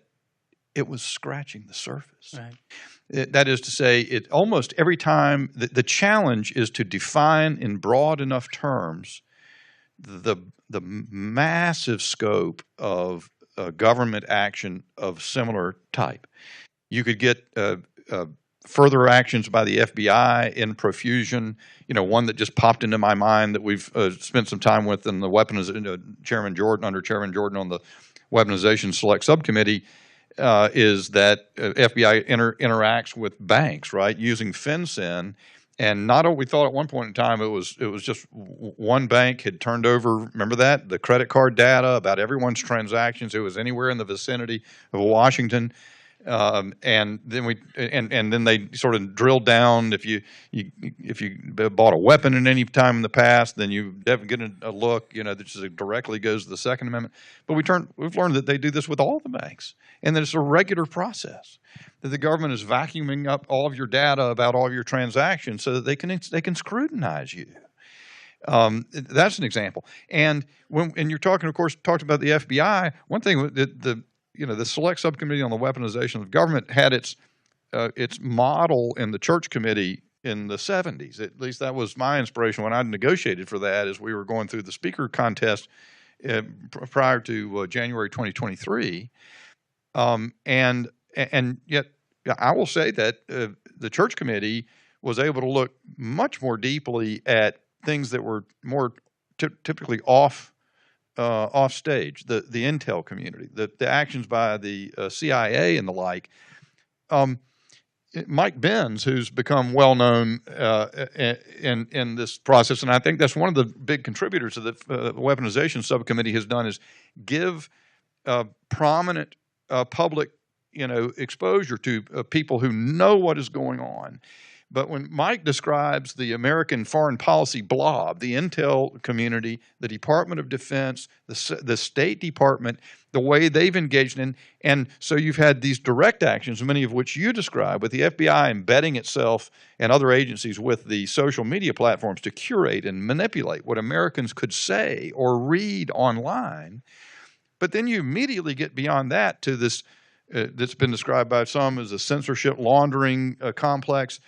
it was scratching the surface. Right. That is to say, it almost every time, the challenge is to define in broad enough terms the massive scope of government action of similar type. You could get further actions by the FBI in profusion. One that just popped into my mind that we've spent some time with in the weapons, under Chairman Jordan on the Weaponization Select Subcommittee is that FBI interacts with banks, right, using FinCEN. And we thought at one point in time it was just one bank had turned over, remember that? The credit card data about everyone's transactions. It was anywhere in the vicinity of Washington. And then they sort of drilled down. If you bought a weapon at any time in the past, then you get a look. That just directly goes to the Second Amendment. But we've learned that they do this with all the banks, and that it's a regular process. That the government is vacuuming up all of your data about all of your transactions so that they can scrutinize you. That's an example. And you're talking, of course, talked about the FBI. One thing that the Select Subcommittee on the Weaponization of Government had its model in the Church Committee in the 70s. At least that was my inspiration when I negotiated for that as we were going through the speaker contest prior to January 2023. And yet I will say that the Church Committee was able to look much more deeply at things that were more typically off stage, the intel community, the actions by the CIA and the like. Mike Benz, who's become well known in this process, and I think that's one of the big contributors of the Weaponization Subcommittee has done, is give prominent public exposure to people who know what is going on. But when Mike describes the American foreign policy blob, the intel community, the Department of Defense, the State Department, the way they've engaged in, and so you've had these direct actions, many of which you describe, with the FBI embedding itself and other agencies with the social media platforms to curate and manipulate what Americans could say or read online. But then you immediately get beyond that to this that's been described by some as a censorship laundering complex.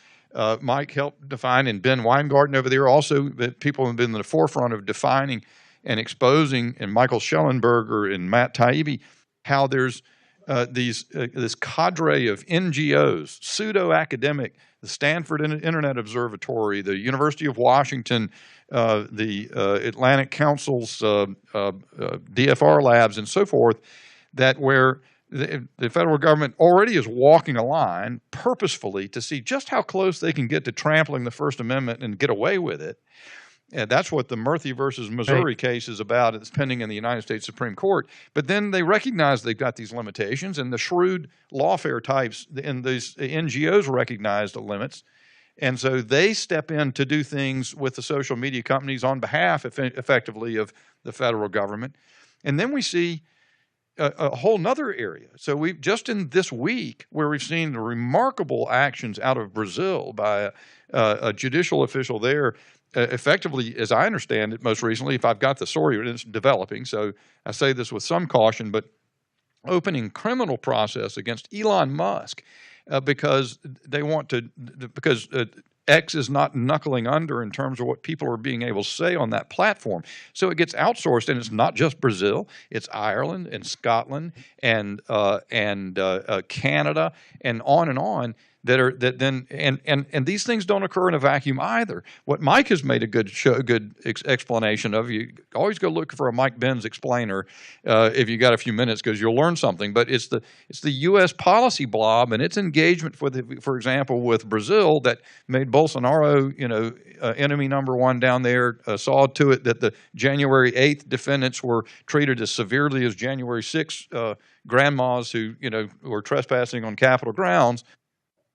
Mike helped define, and Ben Weingarten over there also, that people have been in the forefront of defining and exposing, and Michael Schellenberger and Matt Taibbi, how there's this cadre of NGOs, pseudo-academic, the Stanford Internet Observatory, the University of Washington, the Atlantic Council's DFR labs, and so forth, that where the federal government already is walking a line purposefully to see just how close they can get to trampling the First Amendment and get away with it. And that's what the Murphy versus Missouri case is about. It's pending in the United States Supreme Court. But then they recognize they've got these limitations, and the shrewd lawfare types in these NGOs recognize the limits. And so they step in to do things with the social media companies on behalf, effectively, of the federal government. And then we see a whole nother area. So we've just in this week, where we've seen the remarkable actions out of Brazil by a judicial official there, effectively, as I understand it, most recently, if I've got the story, it's developing, so I say this with some caution, but opening criminal process against Elon Musk because they want to, because X is not knuckling under in terms of what people are being able to say on that platform. So it gets outsourced, and it's not just Brazil; it's Ireland and Scotland and Canada and on. And these things don't occur in a vacuum either. What Mike has made a good explanation of, you always go look for a Mike Benz explainer if you got a few minutes, because you'll learn something. But it's the U.S. policy blob and its engagement, for example, with Brazil, that made Bolsonaro, enemy number one down there, saw to it that the January 8th defendants were treated as severely as January 6th grandmas who were trespassing on Capitol grounds.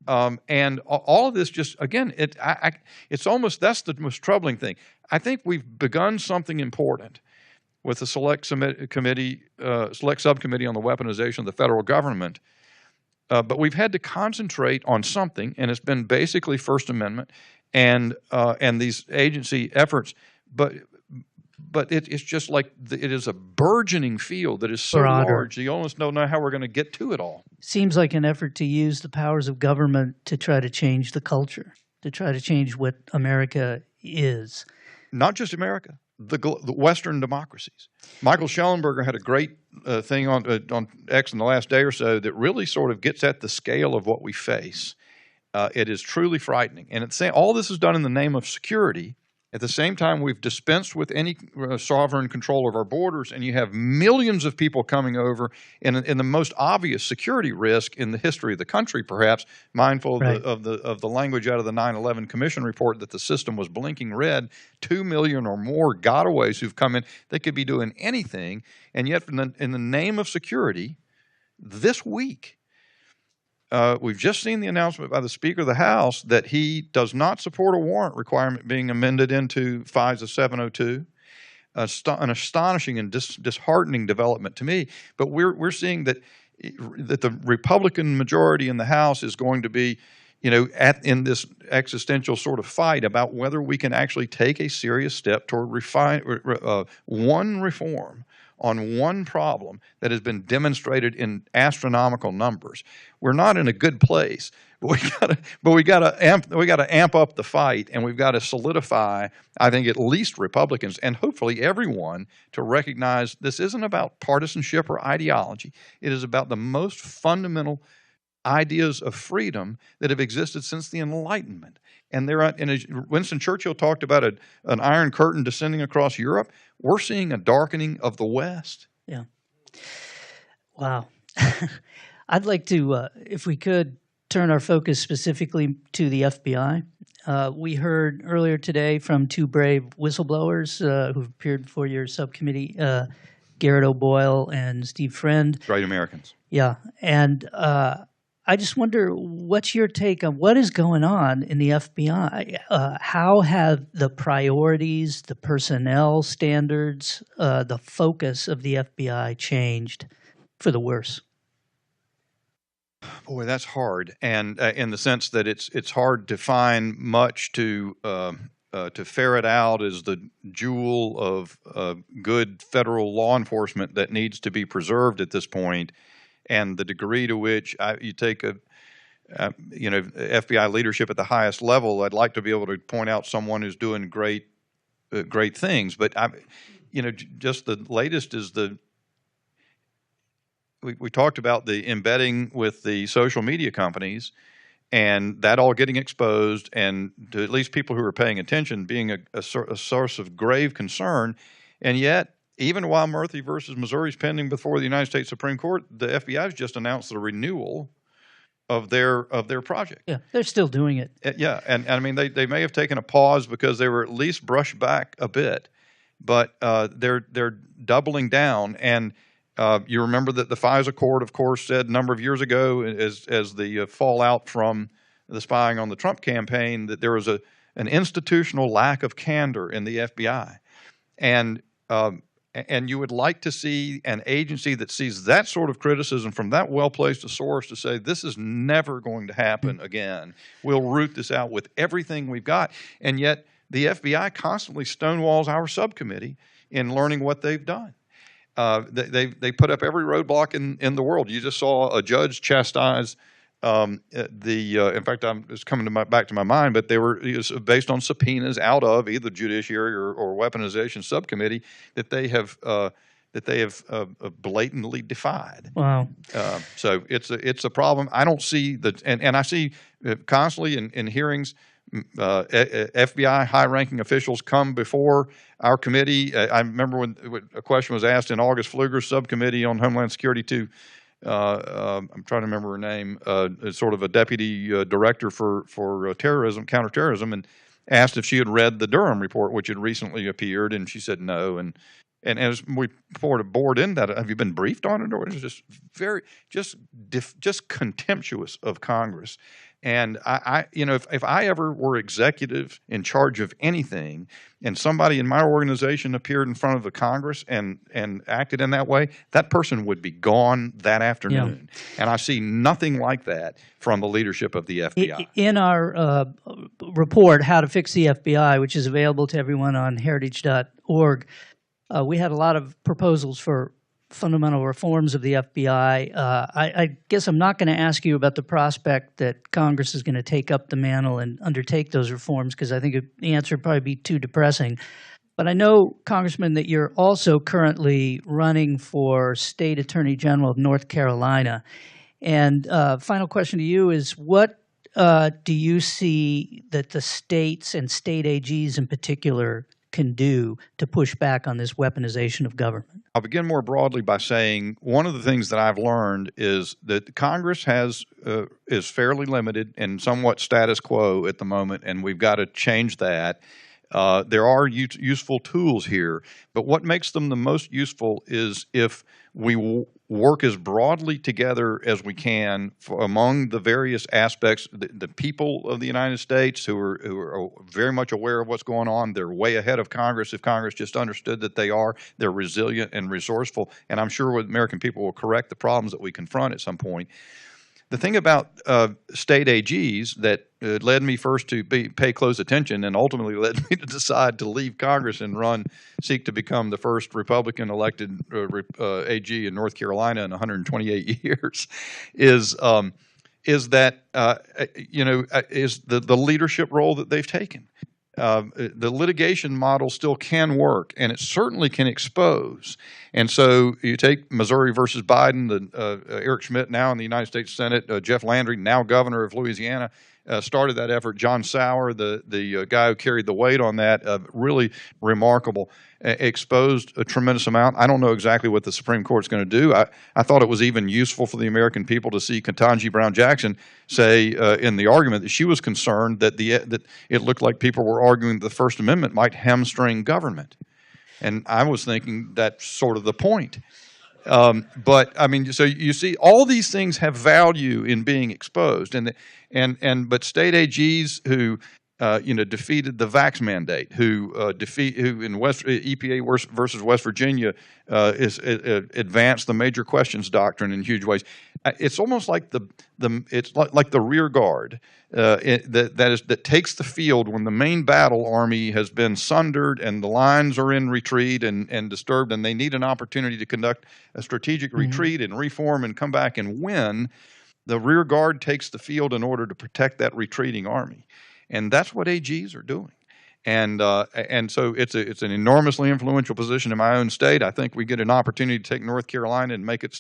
And all of this just, again, it's almost, that's the most troubling thing. I think we've begun something important with the Select Subcommittee on the Weaponization of the Federal Government, but we've had to concentrate on something, and it's been basically First Amendment and these agency efforts, but it's just like it is a burgeoning field that is so large, you almost don't know how we're going to get to it all. Seems like an effort to use the powers of government to try to change the culture, to try to change what America is. Not just America, the Western democracies. Michael Schellenberger had a great thing on X in the last day or so that really sort of gets at the scale of what we face. It is truly frightening. And it's saying all this is done in the name of security, At the same time, we've dispensed with any sovereign control of our borders, and you have millions of people coming over in the most obvious security risk in the history of the country, perhaps, mindful of the language out of the 9/11 Commission report that the system was blinking red. 2 million or more gotaways who've come in. They could be doing anything, and yet in the name of security, this week, we've just seen the announcement by the Speaker of the House that he does not support a warrant requirement being amended into FISA 702. An astonishing and disheartening development to me. But we're seeing that the Republican majority in the House is going to be, in this existential sort of fight about whether we can actually take a serious step toward one reform on one problem that has been demonstrated in astronomical numbers. We're not in a good place, but we got to amp up the fight, and we've got to solidify, I think, at least Republicans and hopefully everyone to recognize this isn't about partisanship or ideology. It is about the most fundamental ideas of freedom that have existed since the Enlightenment. And Winston Churchill talked about an iron curtain descending across Europe. We're seeing a darkening of the West. Yeah. Wow. I'd like to, if we could, turn our focus specifically to the FBI. We heard earlier today from two brave whistleblowers who've appeared before your subcommittee, Garrett O'Boyle and Steve Friend. Great Americans. Yeah. And I just wonder, what's your take on what is going on in the FBI? How have the priorities, the personnel standards, the focus of the FBI changed for the worse? Boy, that's hard, and in the sense that it's hard to find much to ferret out as the jewel of good federal law enforcement that needs to be preserved at this point. And the degree to which you take FBI leadership at the highest level, I'd like to be able to point out someone who's doing great things. But just the latest is we talked about the embedding with the social media companies, and that all getting exposed, and to at least people who are paying attention, being a source of grave concern, and yet. Even while Murphy versus Missouri is pending before the United States Supreme Court, the FBI has just announced the renewal of their project. Yeah, they're still doing it. Yeah, and I mean they may have taken a pause because they were at least brushed back a bit, but they're doubling down. And you remember that the FISA court, of course, said a number of years ago, as the fallout from the spying on the Trump campaign, that there was an institutional lack of candor in the FBI, and you would like to see an agency that sees that sort of criticism from that well-placed a source to say, this is never going to happen again. We'll root this out with everything we've got. And yet the FBI constantly stonewalls our subcommittee in learning what they've done. They put up every roadblock in the world. You just saw a judge chastise in fact, it's coming back to my mind, but it was based on subpoenas out of either Judiciary or Weaponization Subcommittee that they have blatantly defied. Wow. So it's a problem. I don't see and I see constantly in hearings, FBI high-ranking officials come before our committee. I remember when a question was asked in August Pfluger's subcommittee on Homeland Security to. I'm trying to remember her name, sort of a deputy director for counterterrorism, and asked if she had read the Durham report, which had recently appeared, and she said no. And as we poured a board in that, have you been briefed on it? Or it was just contemptuous of Congress. And if I ever were executive in charge of anything, and somebody in my organization appeared in front of the Congress and acted in that way, that person would be gone that afternoon. Yeah. And I see nothing like that from the leadership of the FBI. In our report, How to Fix the FBI, which is available to everyone on heritage.org, we had a lot of proposals for fundamental reforms of the FBI. I guess I'm not going to ask you about the prospect that Congress is going to take up the mantle and undertake those reforms, because I think the answer would probably be too depressing. But I know, Congressman, that you're also currently running for State Attorney General of North Carolina. And final question to you is, what do you see that the states and state AGs in particular can do to push back on this weaponization of government? I'll begin more broadly by saying one of the things that I've learned is that Congress is fairly limited and somewhat status quo at the moment, and we've got to change that. There are useful tools here, but what makes them the most useful is if we work as broadly together as we can among the various aspects, the people of the United States who are very much aware of what's going on. They're way ahead of Congress. If Congress just understood that they're resilient and resourceful, and I'm sure the American people will correct the problems that we confront at some point. The thing about state AGs that led me first to pay close attention and ultimately led me to decide to leave Congress and seek to become the first Republican elected AG in North Carolina in 128 years, is the leadership role that they've taken. The litigation model still can work, and it certainly can expose. And so you take Missouri versus Biden, Eric Schmidt, now in the United States Senate, Jeff Landry, now governor of Louisiana, started that effort. John Sauer, the guy who carried the weight on that, really remarkable, exposed a tremendous amount. I don't know exactly what the Supreme Court's going to do. I thought it was even useful for the American people to see Ketanji Brown Jackson say in the argument that she was concerned that that it looked like people were arguing the First Amendment might hamstring government. And I was thinking that's sort of the point. But I mean, so you see, all these things have value in being exposed, but state AGs who defeated the vax mandate, who in EPA versus West Virginia advanced the major questions doctrine in huge ways. It's almost like it's like the rear guard that takes the field when the main battle army has been sundered and the lines are in retreat and disturbed, and they need an opportunity to conduct a strategic retreat and reform and come back and win. The rear guard takes the field in order to protect that retreating army. And that's what AGs are doing. And so it's an enormously influential position in my own state. I think we get an opportunity to take North Carolina and make it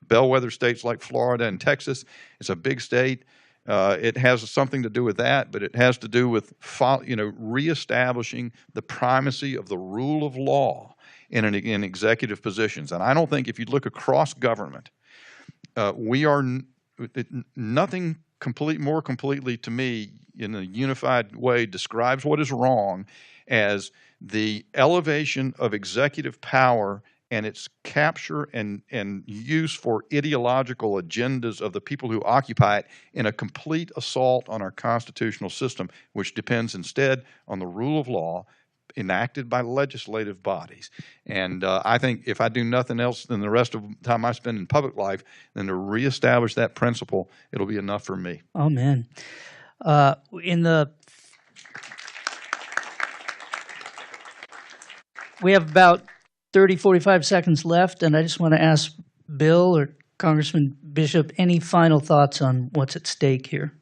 bellwether states like Florida and Texas. It's a big state. It has something to do with that, but it has to do with reestablishing the primacy of the rule of law in executive positions. And I don't think if you look across government, we are nothing more completely to me in a unified way describes what is wrong as the elevation of executive power and its capture and use for ideological agendas of the people who occupy it in a complete assault on our constitutional system, which depends instead on the rule of law enacted by legislative bodies. And I think if I do nothing else than the rest of the time I spend in public life, then to reestablish that principle, it'll be enough for me. Amen. We have about 30, 45 seconds left, and I just want to ask Bill or Congressman Bishop any final thoughts on what's at stake here.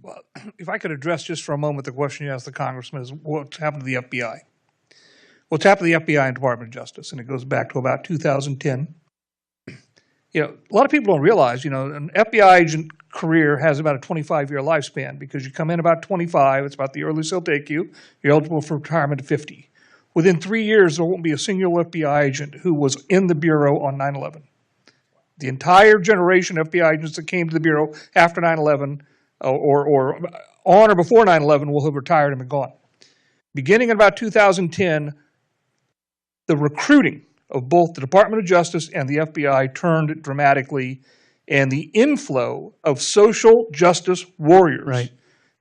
Well, if I could address just for a moment the question you asked the Congressman is what's happened to the FBI? What's happened to the FBI and Department of Justice? And it goes back to about 2010. A lot of people don't realize, an FBI agent career has about a 25-year lifespan because you come in about 25, it's about the earliest they'll take you, you're eligible for retirement at 50. Within 3 years, there won't be a single FBI agent who was in the Bureau on 9/11. The entire generation of FBI agents that came to the Bureau after 9/11 or on or before 9/11 will have retired and been gone. Beginning in about 2010, the recruiting of both the Department of Justice and the FBI turned dramatically, and the inflow of social justice warriors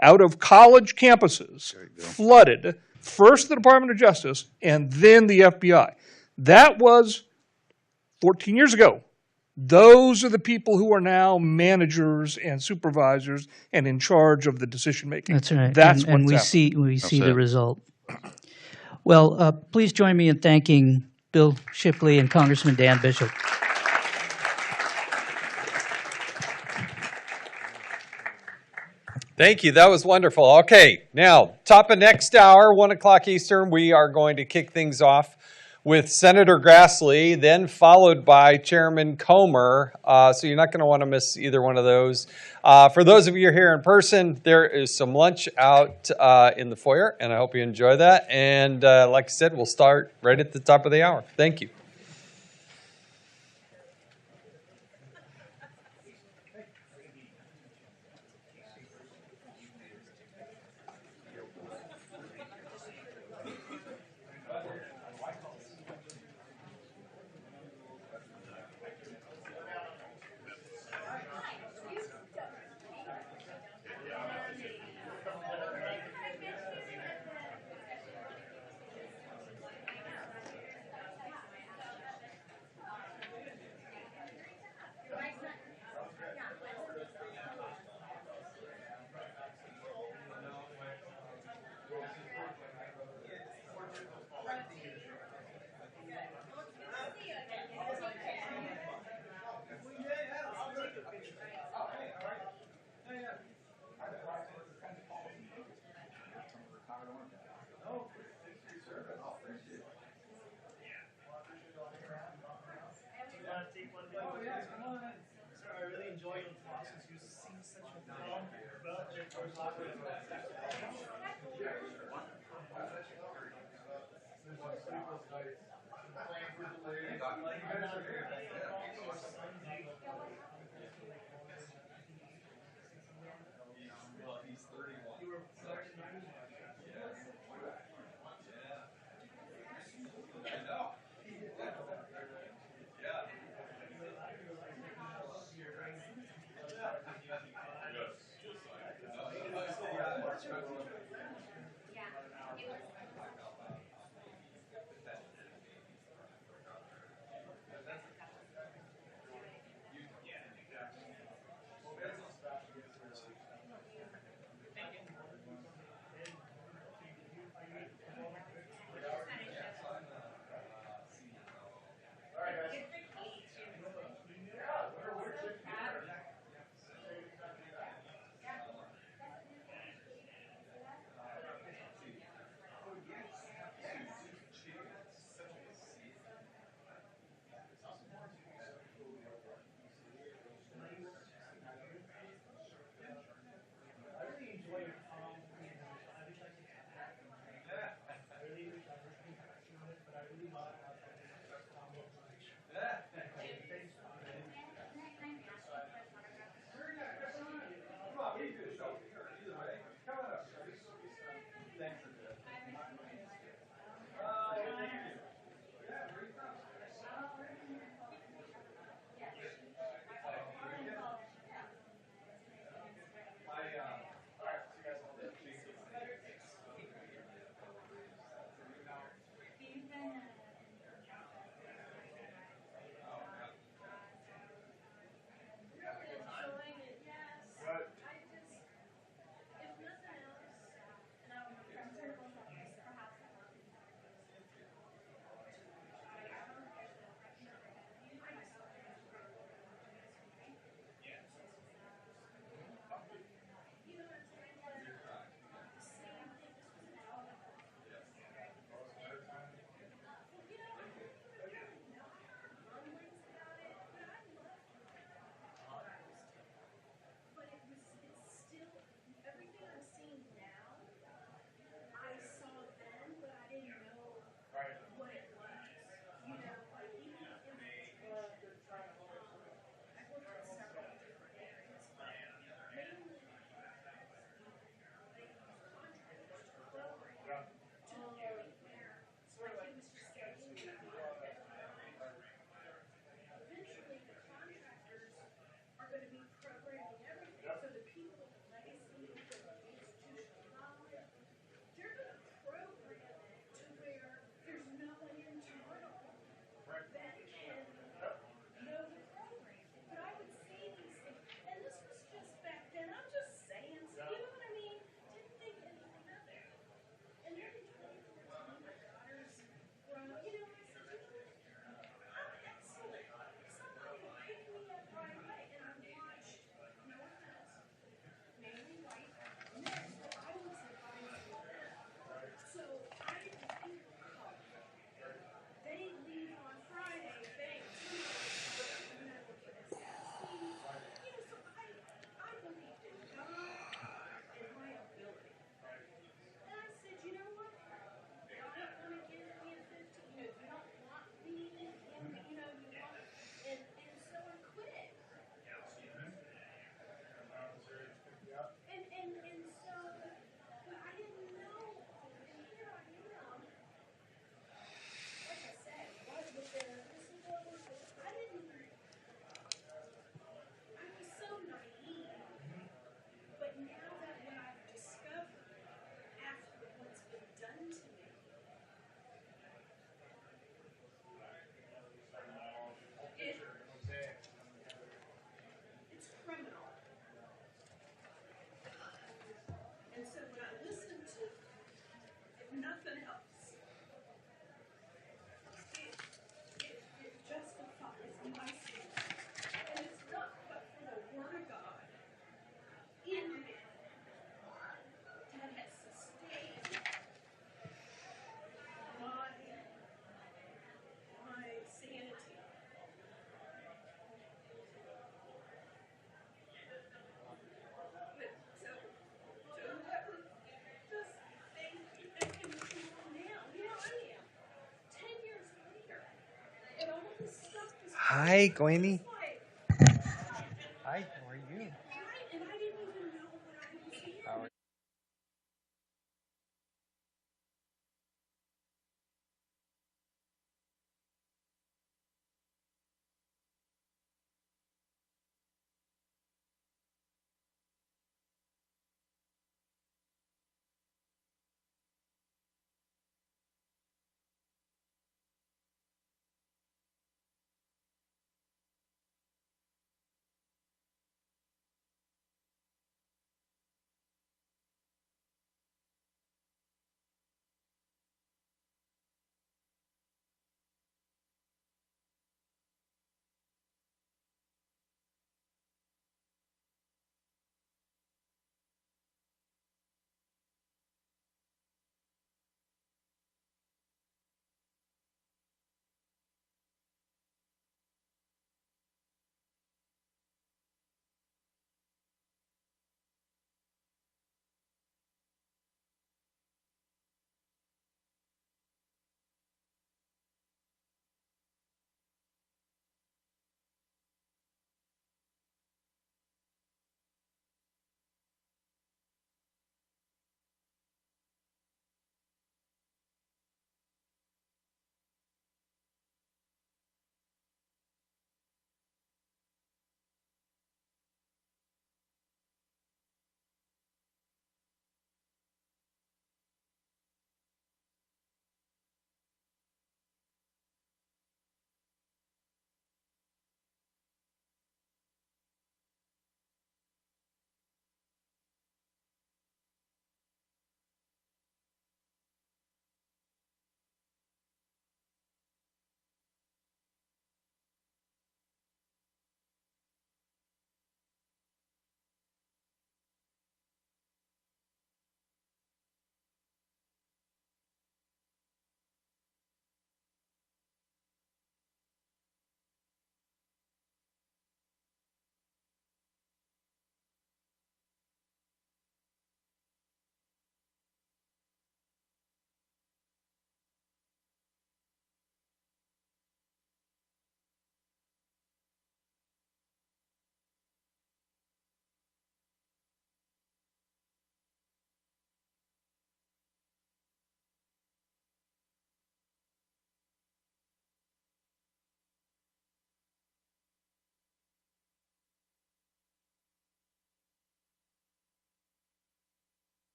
out of college campuses flooded first the Department of Justice and then the FBI. That was 14 years ago. Those are the people who are now managers and supervisors and in charge of the decision making. That's right. That's and we see the result. Well, please join me in thanking Bill Shipley and Congressman Dan Bishop. Thank you. That was wonderful. Okay, now, top of next hour, 1 o'clock Eastern, we are going to kick things off with Senator Grassley, then followed by Chairman Comer. So you're not going to want to miss either one of those. For those of you here in person, there is some lunch out in the foyer, and I hope you enjoy that. And like I said, we'll start right at the top of the hour. Thank you. Hi, Goini. Hi, how are you?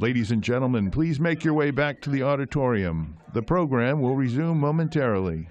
Ladies and gentlemen, please make your way back to the auditorium. The program will resume momentarily.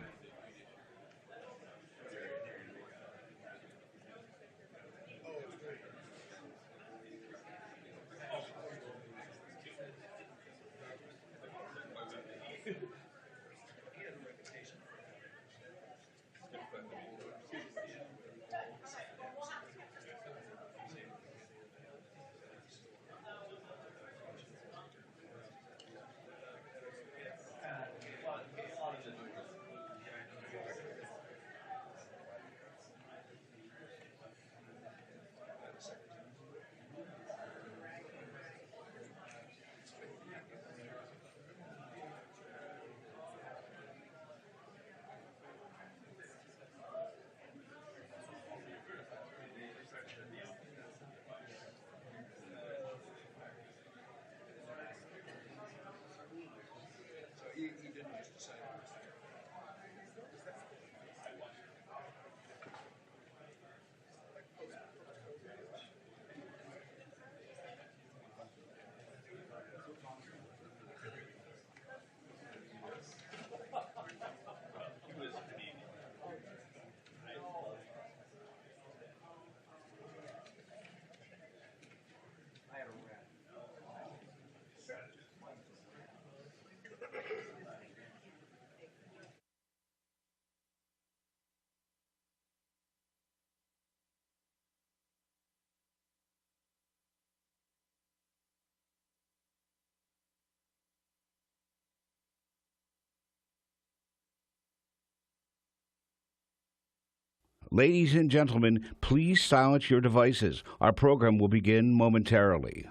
Ladies and gentlemen, please silence your devices. Our program will begin momentarily.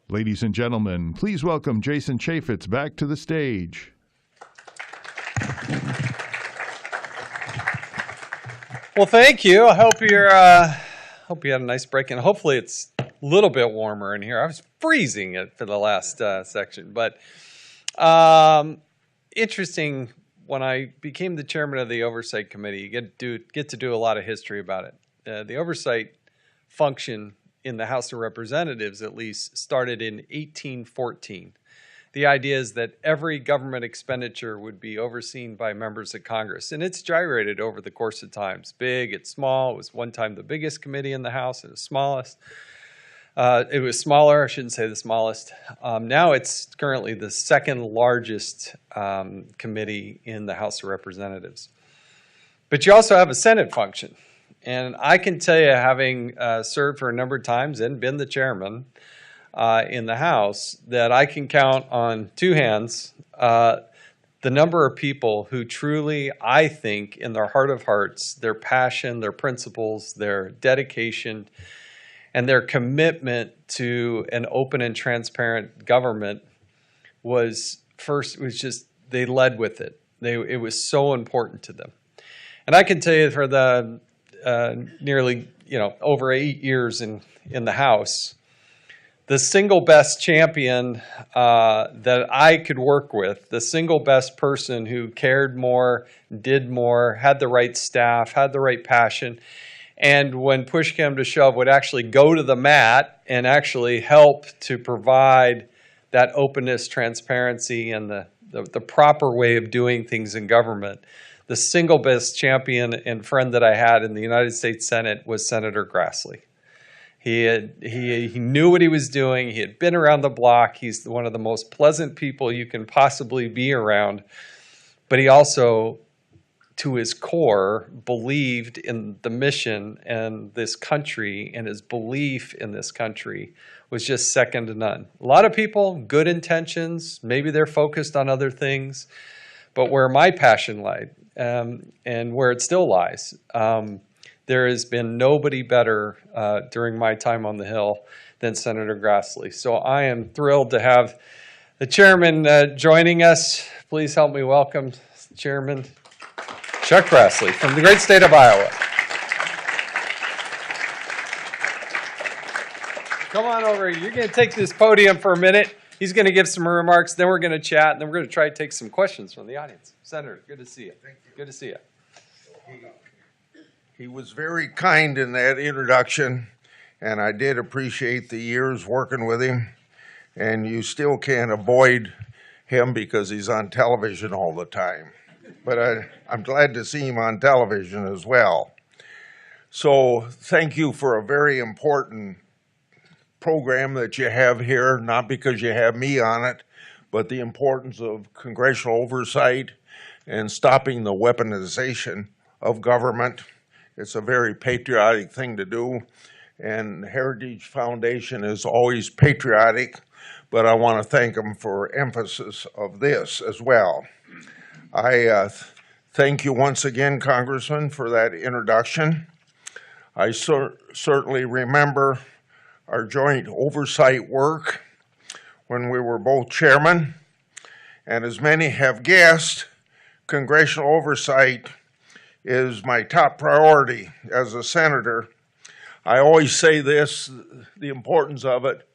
Ladies and gentlemen, please welcome Jason Chaffetz back to the stage. Well, thank you. I hope you had a nice break, and hopefully it's a little bit warmer in here. I was freezing it for the last section, but interesting. When I became the chairman of the Oversight Committee, you get to do a lot of history about it. The oversight function in the House of Representatives, at least, started in 1814. The idea is that every government expenditure would be overseen by members of Congress, and it's gyrated over the course of time. It's big, it's small. It was one time the biggest committee in the House, and the smallest. It was smaller, I shouldn't say the smallest. Now it's currently the second largest committee in the House of Representatives. But you also have a Senate function. And I can tell you, having served for a number of times and been the chairman in the House, that I can count on two hands the number of people who truly, I think, in their heart of hearts, their passion, their principles, their dedication, and their commitment to an open and transparent government was just, they led with it. It was so important to them. And I can tell you, for the nearly, over 8 years in the House, the single best champion that I could work with, the single best person who cared more, did more, had the right staff, had the right passion, and when push came to shove, would actually go to the mat and actually help to provide that openness, transparency, and the proper way of doing things in government. The single best champion and friend that I had in the United States Senate was Senator Grassley. He knew what he was doing. He had been around the block. He's one of the most pleasant people you can possibly be around. But he also, to his core, believed in the mission and this country, and his belief in this country was just second to none. A lot of people, good intentions, maybe they're focused on other things, but where my passion lied, and where it still lies, there has been nobody better during my time on the Hill than Senator Grassley. So I am thrilled to have the chairman joining us. Please help me welcome Chairman Chuck Grassley from the great state of Iowa. Come on over. You're going to take this podium for a minute. He's going to give some remarks, then we're going to chat, and then we're going to try to take some questions from the audience. Senator, good to see you. Thank you. Good to see you. He was very kind in that introduction, and I did appreciate the years working with him. And you still can't avoid him because he's on television all the time. But I'm glad to see him on television as well. So thank you for a very important program that you have here, not because you have me on it, but the importance of congressional oversight and stopping the weaponization of government. It's a very patriotic thing to do, and the Heritage Foundation is always patriotic, but I want to thank them for emphasis of this as well. I thank you once again, Congressman, for that introduction. I certainly remember our joint oversight work when we were both chairmen, and as many have guessed, congressional oversight is my top priority as a senator. I always say this, the importance of it,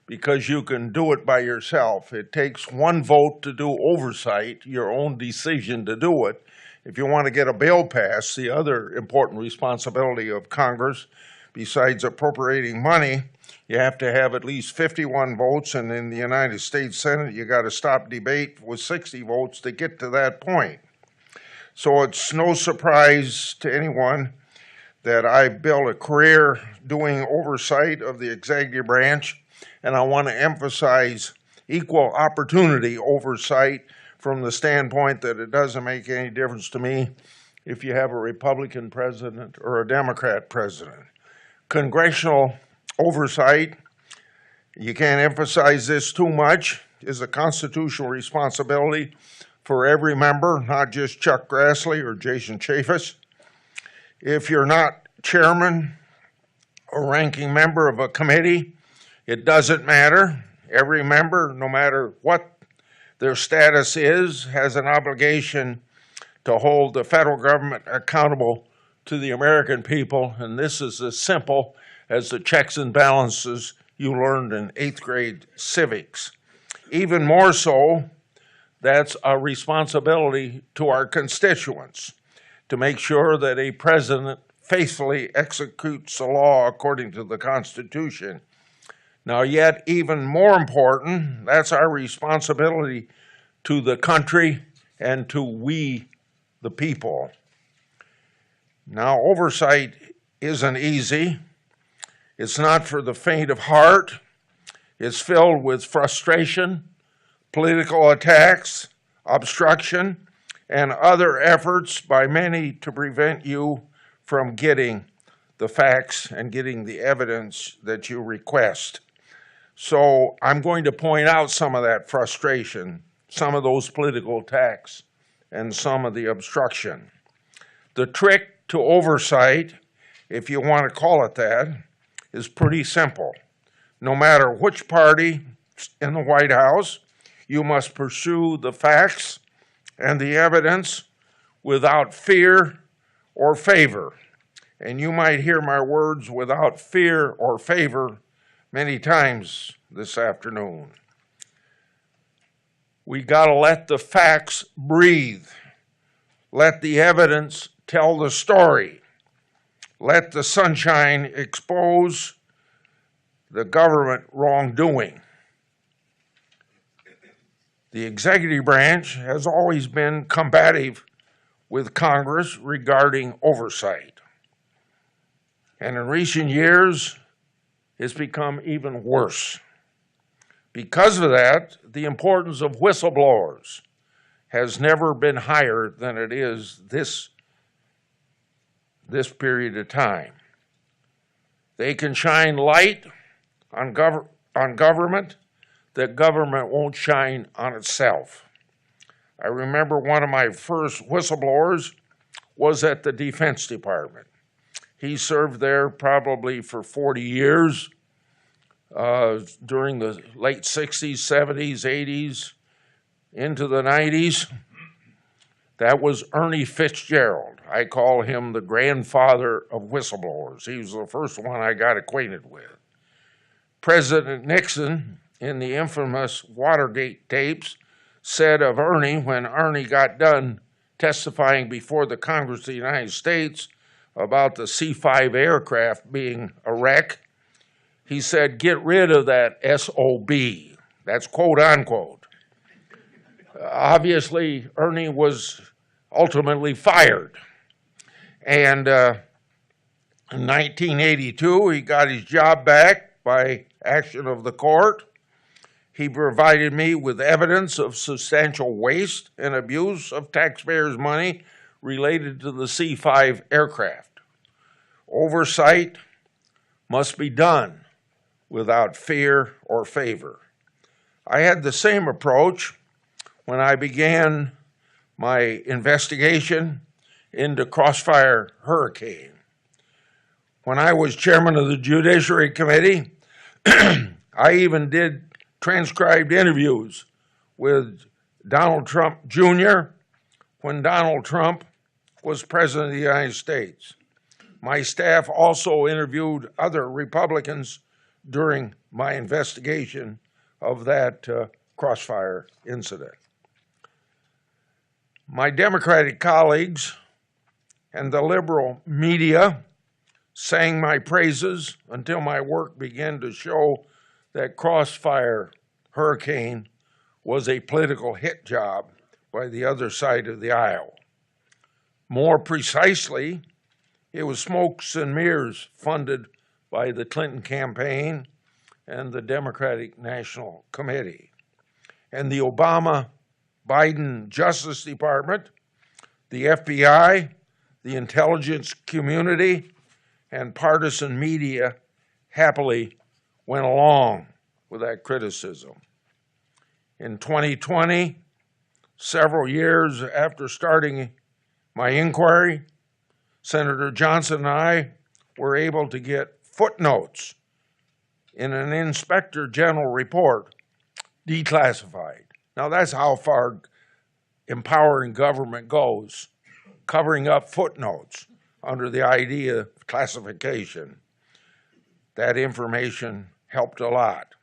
because you can do it by yourself. It takes one vote to do oversight, your own decision to do it. If you want to get a bill passed, the other important responsibility of Congress, besides appropriating money, you have to have at least 51 votes, and in the United States Senate, you got to stop debate with 60 votes to get to that point. So it's no surprise to anyone that I've built a career doing oversight of the executive branch, and I want to emphasize equal opportunity oversight from the standpoint that it doesn't make any difference to me if you have a Republican president or a Democrat president. Congressional oversight, you can't emphasize this too much, is a constitutional responsibility for every member, not just Chuck Grassley or Jason Chaffetz. If you're not chairman or ranking member of a committee, it doesn't matter. Every member, no matter what their status is, has an obligation to hold the federal government accountable to the American people, and this is as simple as the checks and balances you learned in 8th grade civics. Even more so, that's a responsibility to our constituents to make sure that a president faithfully executes the law according to the Constitution. Now, yet even more important, that's our responsibility to the country and to we, the people. Now, oversight isn't easy. It's not for the faint of heart. It's filled with frustration, political attacks, obstruction, and other efforts by many to prevent you from getting the facts and getting the evidence that you request. So I'm going to point out some of that frustration, some of those political attacks, and some of the obstruction. The trick to oversight, if you want to call it that, is pretty simple. No matter which party in the White House, you must pursue the facts and the evidence without fear or favor. And you might hear my words without fear or favor many times this afternoon. We got to let the facts breathe. Let the evidence tell the story. Let the sunshine expose the government wrongdoing. The executive branch has always been combative with Congress regarding oversight. And in recent years, it's become even worse. Because of that, the importance of whistleblowers has never been higher than it is this period of time. They can shine light on government that government won't shine on itself. I remember one of my first whistleblowers was at the Defense Department. He served there probably for 40 years during the late 60s, 70s, 80s, into the 90s. That was Ernie Fitzgerald. I call him the grandfather of whistleblowers. He was the first one I got acquainted with. President Nixon, in the infamous Watergate tapes, said of Ernie, when Ernie got done testifying before the Congress of the United States about the C-5 aircraft being a wreck, he said, "Get rid of that SOB." That's quote unquote. Obviously, Ernie was ultimately fired. And in 1982, he got his job back by action of the court. He provided me with evidence of substantial waste and abuse of taxpayers' money related to the C-5 aircraft. Oversight must be done without fear or favor. I had the same approach when I began my investigation into Crossfire Hurricane. When I was chairman of the Judiciary Committee, I even did transcribed interviews with Donald Trump Jr. when Donald Trump was president of the United States. My staff also interviewed other Republicans during my investigation of that Crossfire incident. My Democratic colleagues and the liberal media sang my praises until my work began to show that Crossfire Hurricane was a political hit job by the other side of the aisle. More precisely, it was smokes and mirrors funded by the Clinton campaign and the Democratic National Committee. And the Obama-Biden Justice Department, the FBI, the intelligence community, and partisan media happily went along with that criticism. In 2020, several years after starting my inquiry, Senator Johnson and I were able to get footnotes in an Inspector General report declassified. Now that's how far empowering government goes, covering up footnotes under the idea of classification. That information helped a lot.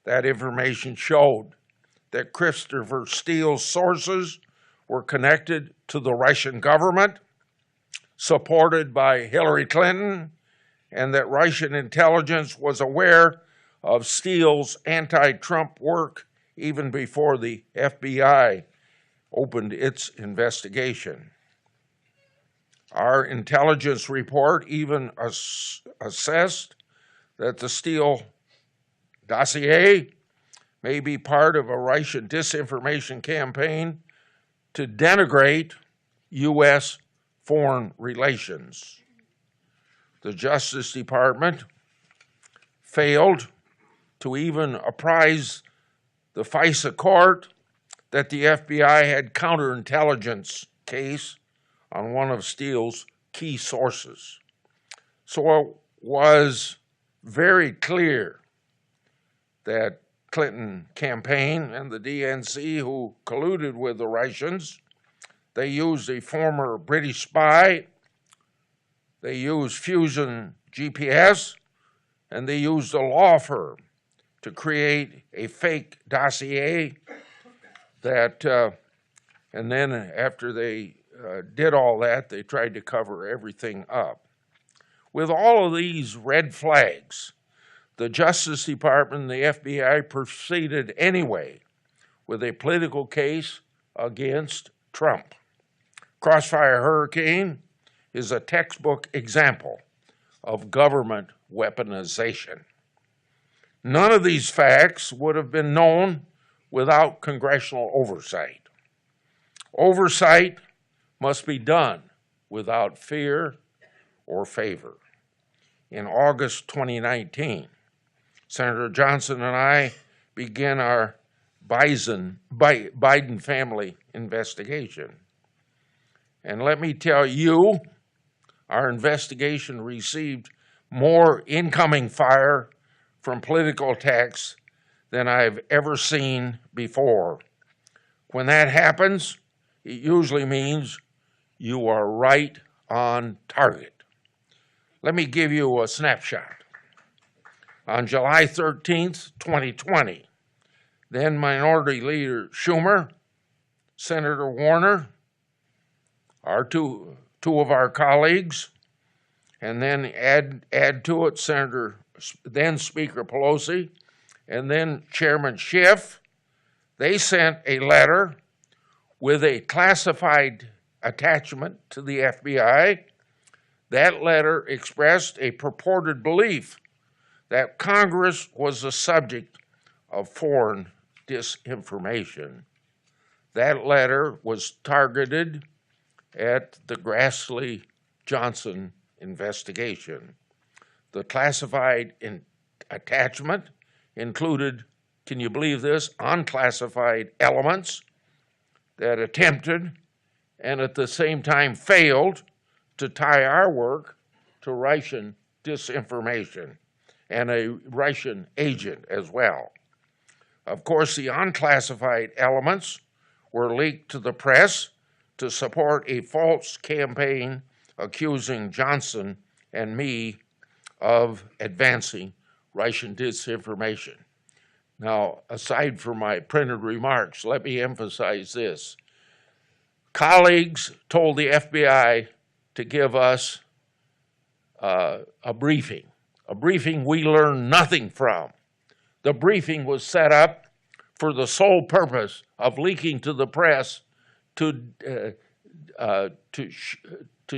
That information showed that Christopher Steele's sources were connected to the Russian government, supported by Hillary Clinton, and that Russian intelligence was aware of Steele's anti-Trump work even before the FBI opened its investigation. Our intelligence report even assessed that the Steele dossier may be part of a Russian disinformation campaign to denigrate U.S. foreign relations. the Justice Department failed to even apprise the FISA court that the FBI had counterintelligence case on one of Steele's key sources. So it was very clear that Clinton campaign and the DNC, who colluded with the Russians, they used a former British spy, they used Fusion GPS, and they used a law firm to create a fake dossier that, and then after they did all that, they tried to cover everything up. With all of these red flags, the Justice Department and the FBI proceeded anyway with a political case against Trump. Crossfire Hurricane is a textbook example of government weaponization. None of these facts would have been known without congressional oversight. Oversight must be done without fear or favor. In August 2019, Senator Johnson and I began our Biden family investigation. And let me tell you, our investigation received more incoming fire from political attacks than I've ever seen before. When that happens, it usually means you are right on target. Let me give you a snapshot. On July 13th, 2020, then Minority Leader Schumer, Senator Warner, our two of our colleagues, and then add to it then Speaker Pelosi, and then Chairman Schiff. They sent a letter with a classified attachment to the FBI. That letter expressed a purported belief that Congress was the subject of foreign disinformation. That letter was targeted at the Grassley-Johnson investigation. The classified attachment included, can you believe this, unclassified elements that attempted and at the same time failed to tie our work to Russian disinformation and a Russian agent as well. Of course, the unclassified elements were leaked to the press to support a false campaign accusing Johnson and me of advancing Russian disinformation. Now, aside from my printed remarks, let me emphasize this. Colleagues told the FBI to give us a briefing we learned nothing from. The briefing was set up for the sole purpose of leaking to the press to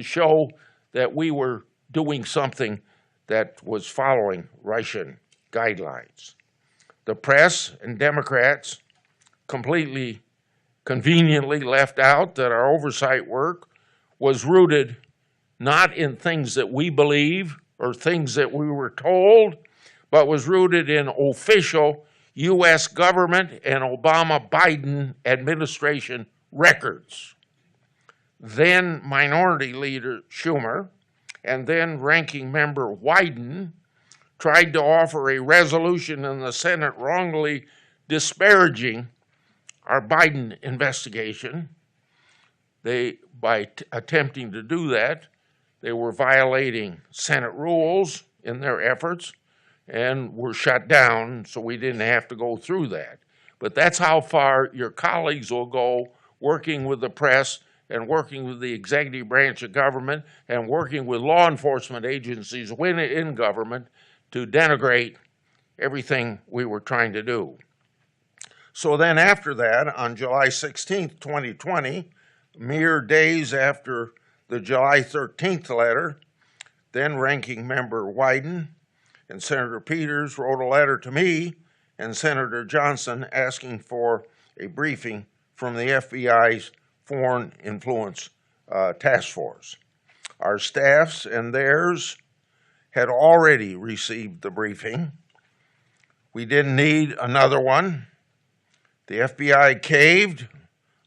show that we were doing something that was following Russian guidelines. The press and Democrats completely conveniently left out that our oversight work was rooted not in things that we believe or things that we were told, but was rooted in official U.S. government and Obama-Biden administration records. Then Minority Leader Schumer and then Ranking Member Wyden tried to offer a resolution in the Senate wrongly disparaging our Biden investigation. By attempting to do that, they were violating Senate rules in their efforts and were shut down, so we didn't have to go through that. But that's how far your colleagues will go working with the press and working with the executive branch of government and working with law enforcement agencies in government to denigrate everything we were trying to do. So then after that, on July 16th, 2020, mere days after the July 13th letter, then Ranking Member Wyden and Senator Peters wrote a letter to me and Senator Johnson asking for a briefing from the FBI's Foreign Influence Task Force. Our staffs and theirs had already received the briefing. We didn't need another one. The FBI caved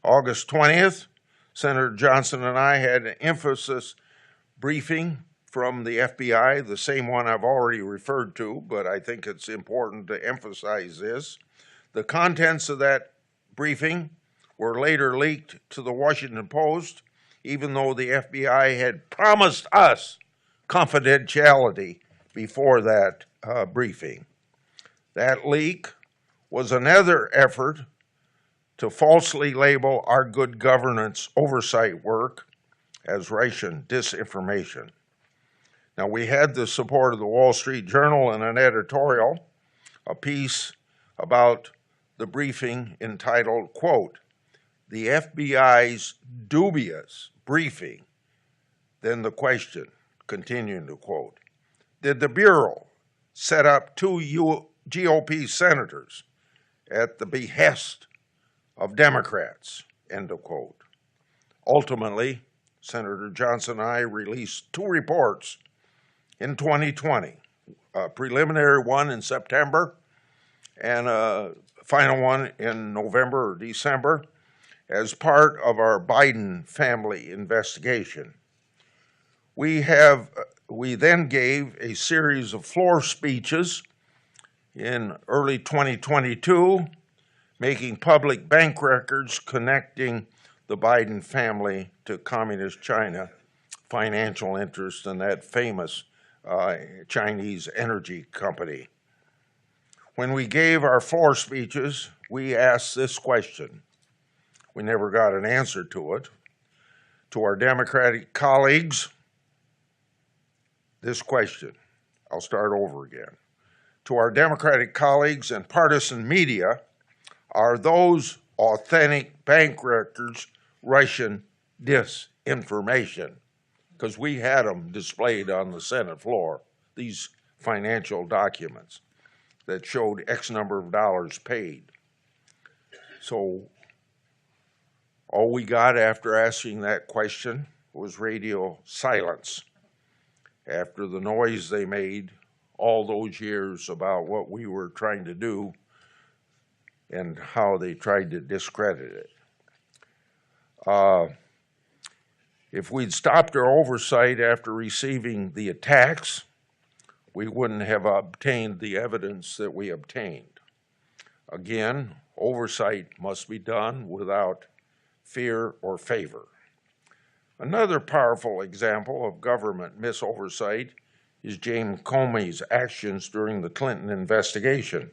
August 20th. Senator Johnson and I had an emphasis briefing from the FBI, the same one I've already referred to, but I think it's important to emphasize this. The contents of that briefing were later leaked to the Washington Post, even though the FBI had promised us confidentiality before that briefing. That leak was another effort to falsely label our good governance oversight work as Russian disinformation. Now, we had the support of the Wall Street Journal in an editorial, a piece about the briefing entitled, quote, "The FBI's dubious briefing." Then the question, continuing to quote, "Did the Bureau set up two GOP senators at the behest of Democrats?" End of quote. Ultimately, Senator Johnson and I released two reports in 2020, a preliminary one in September and a final one in November or December as part of our Biden family investigation. We then gave a series of floor speeches in early 2022, making public bank records connecting the Biden family to Communist China financial interest in that famous Chinese energy company. When we gave our floor speeches, we asked this question. We never got an answer to it. To our Democratic colleagues, this question. I'll start over again. To our Democratic colleagues and partisan media, are those authentic bank records Russian disinformation? Because we had them displayed on the Senate floor, these financial documents that showed X number of dollars paid. So all we got after asking that question was radio silence after the noise they made all those years about what we were trying to do and how they tried to discredit it. If we'd stopped our oversight after receiving the attacks, we wouldn't have obtained the evidence that we obtained. Again, oversight must be done without fear or favor. Another powerful example of government misoversight is James Comey's actions during the Clinton investigation.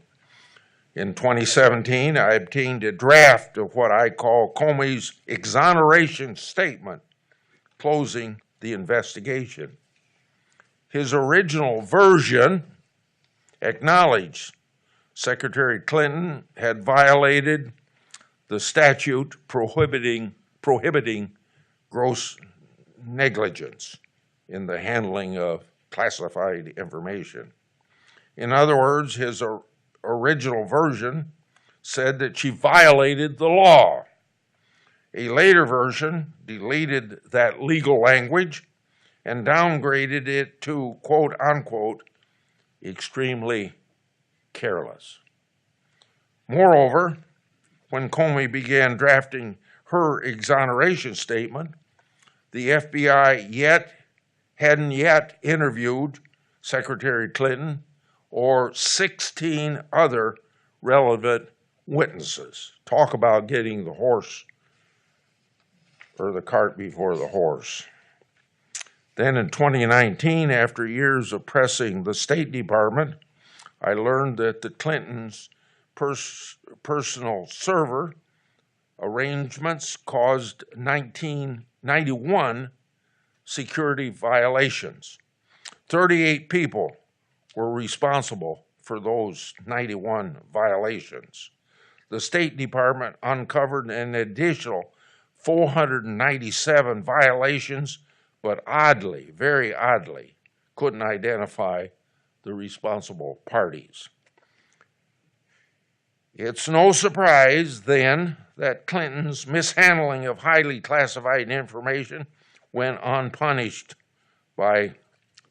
In 2017, I obtained a draft of what I call Comey's exoneration statement, closing the investigation. His original version acknowledged Secretary Clinton had violated the statute prohibiting gross negligence in the handling of classified information. In other words, his original version said that she violated the law. A later version deleted that legal language and downgraded it to, quote unquote, extremely careless. Moreover, when Comey began drafting her exoneration statement, the FBI hadn't yet interviewed Secretary Clinton or 16 other relevant witnesses. Talk about getting the horse or the cart before the horse. Then in 2019, after years of pressing the State Department, I learned that the Clintons' personal server arrangements caused 91 security violations. 38 people were responsible for those 91 violations. The State Department uncovered an additional 497 violations, but oddly, very oddly, couldn't identify the responsible parties. It's no surprise, then, that Clinton's mishandling of highly classified information went unpunished by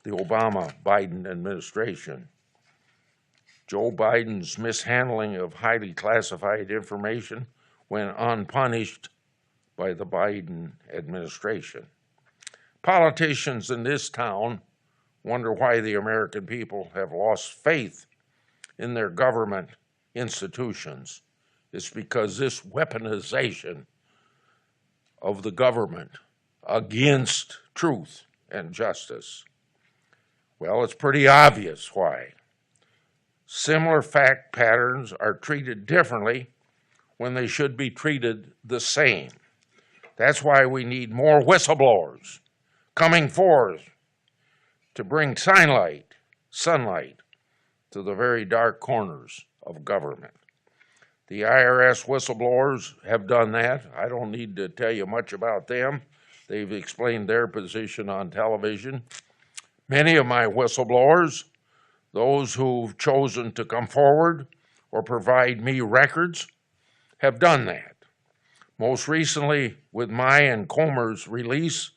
the Obama-Biden administration. Joe Biden's mishandling of highly classified information went unpunished by the Biden administration. Politicians in this town wonder why the American people have lost faith in their government institutions. It's because this weaponization of the government against truth and justice. Well, it's pretty obvious why. Similar fact patterns are treated differently when they should be treated the same. That's why we need more whistleblowers coming forth to bring sunlight to the very dark corners of government. The IRS whistleblowers have done that. I don't need to tell you much about them. They've explained their position on television. Many of my whistleblowers, those who've chosen to come forward or provide me records, have done that. Most recently, with my and Comer's release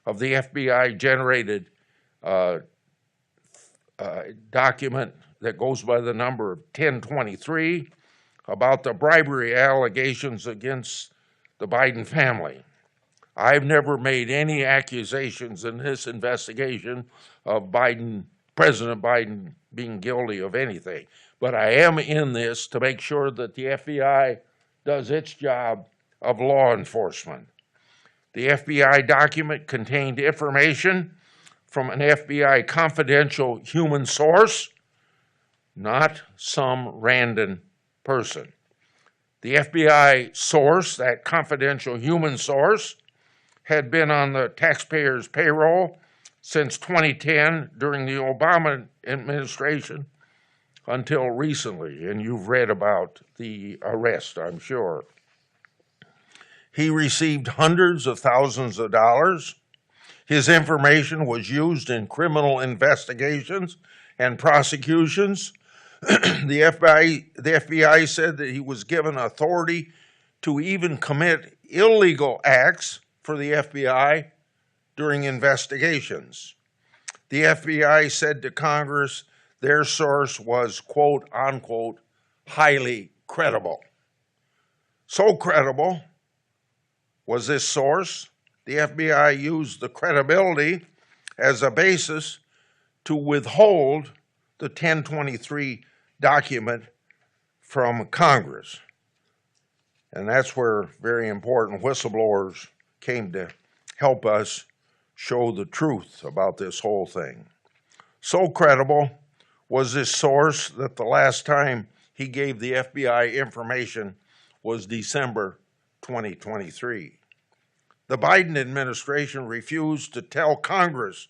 of the FBI-generated document that goes by the number of 1023 about the bribery allegations against the Biden family. I've never made any accusations in this investigation of President Biden being guilty of anything, but I am in this to make sure that the FBI does its job of law enforcement. The FBI document contained information from an FBI confidential human source, not some random person. The FBI source, that confidential human source, had been on the taxpayers' payroll since 2010 during the Obama administration until recently, and you've read about the arrest, I'm sure. He received hundreds of thousands of dollars. His information was used in criminal investigations and prosecutions. The FBI said that he was given authority to even commit illegal acts for the FBI during investigations. The FBI said to Congress their source was, quote, unquote, highly credible. So credible was this source, the FBI used the credibility as a basis to withhold the 1023 document from Congress. And that's where very important whistleblowers came to help us show the truth about this whole thing. So credible was this source that the last time he gave the FBI information was December 2023. The Biden administration refused to tell Congress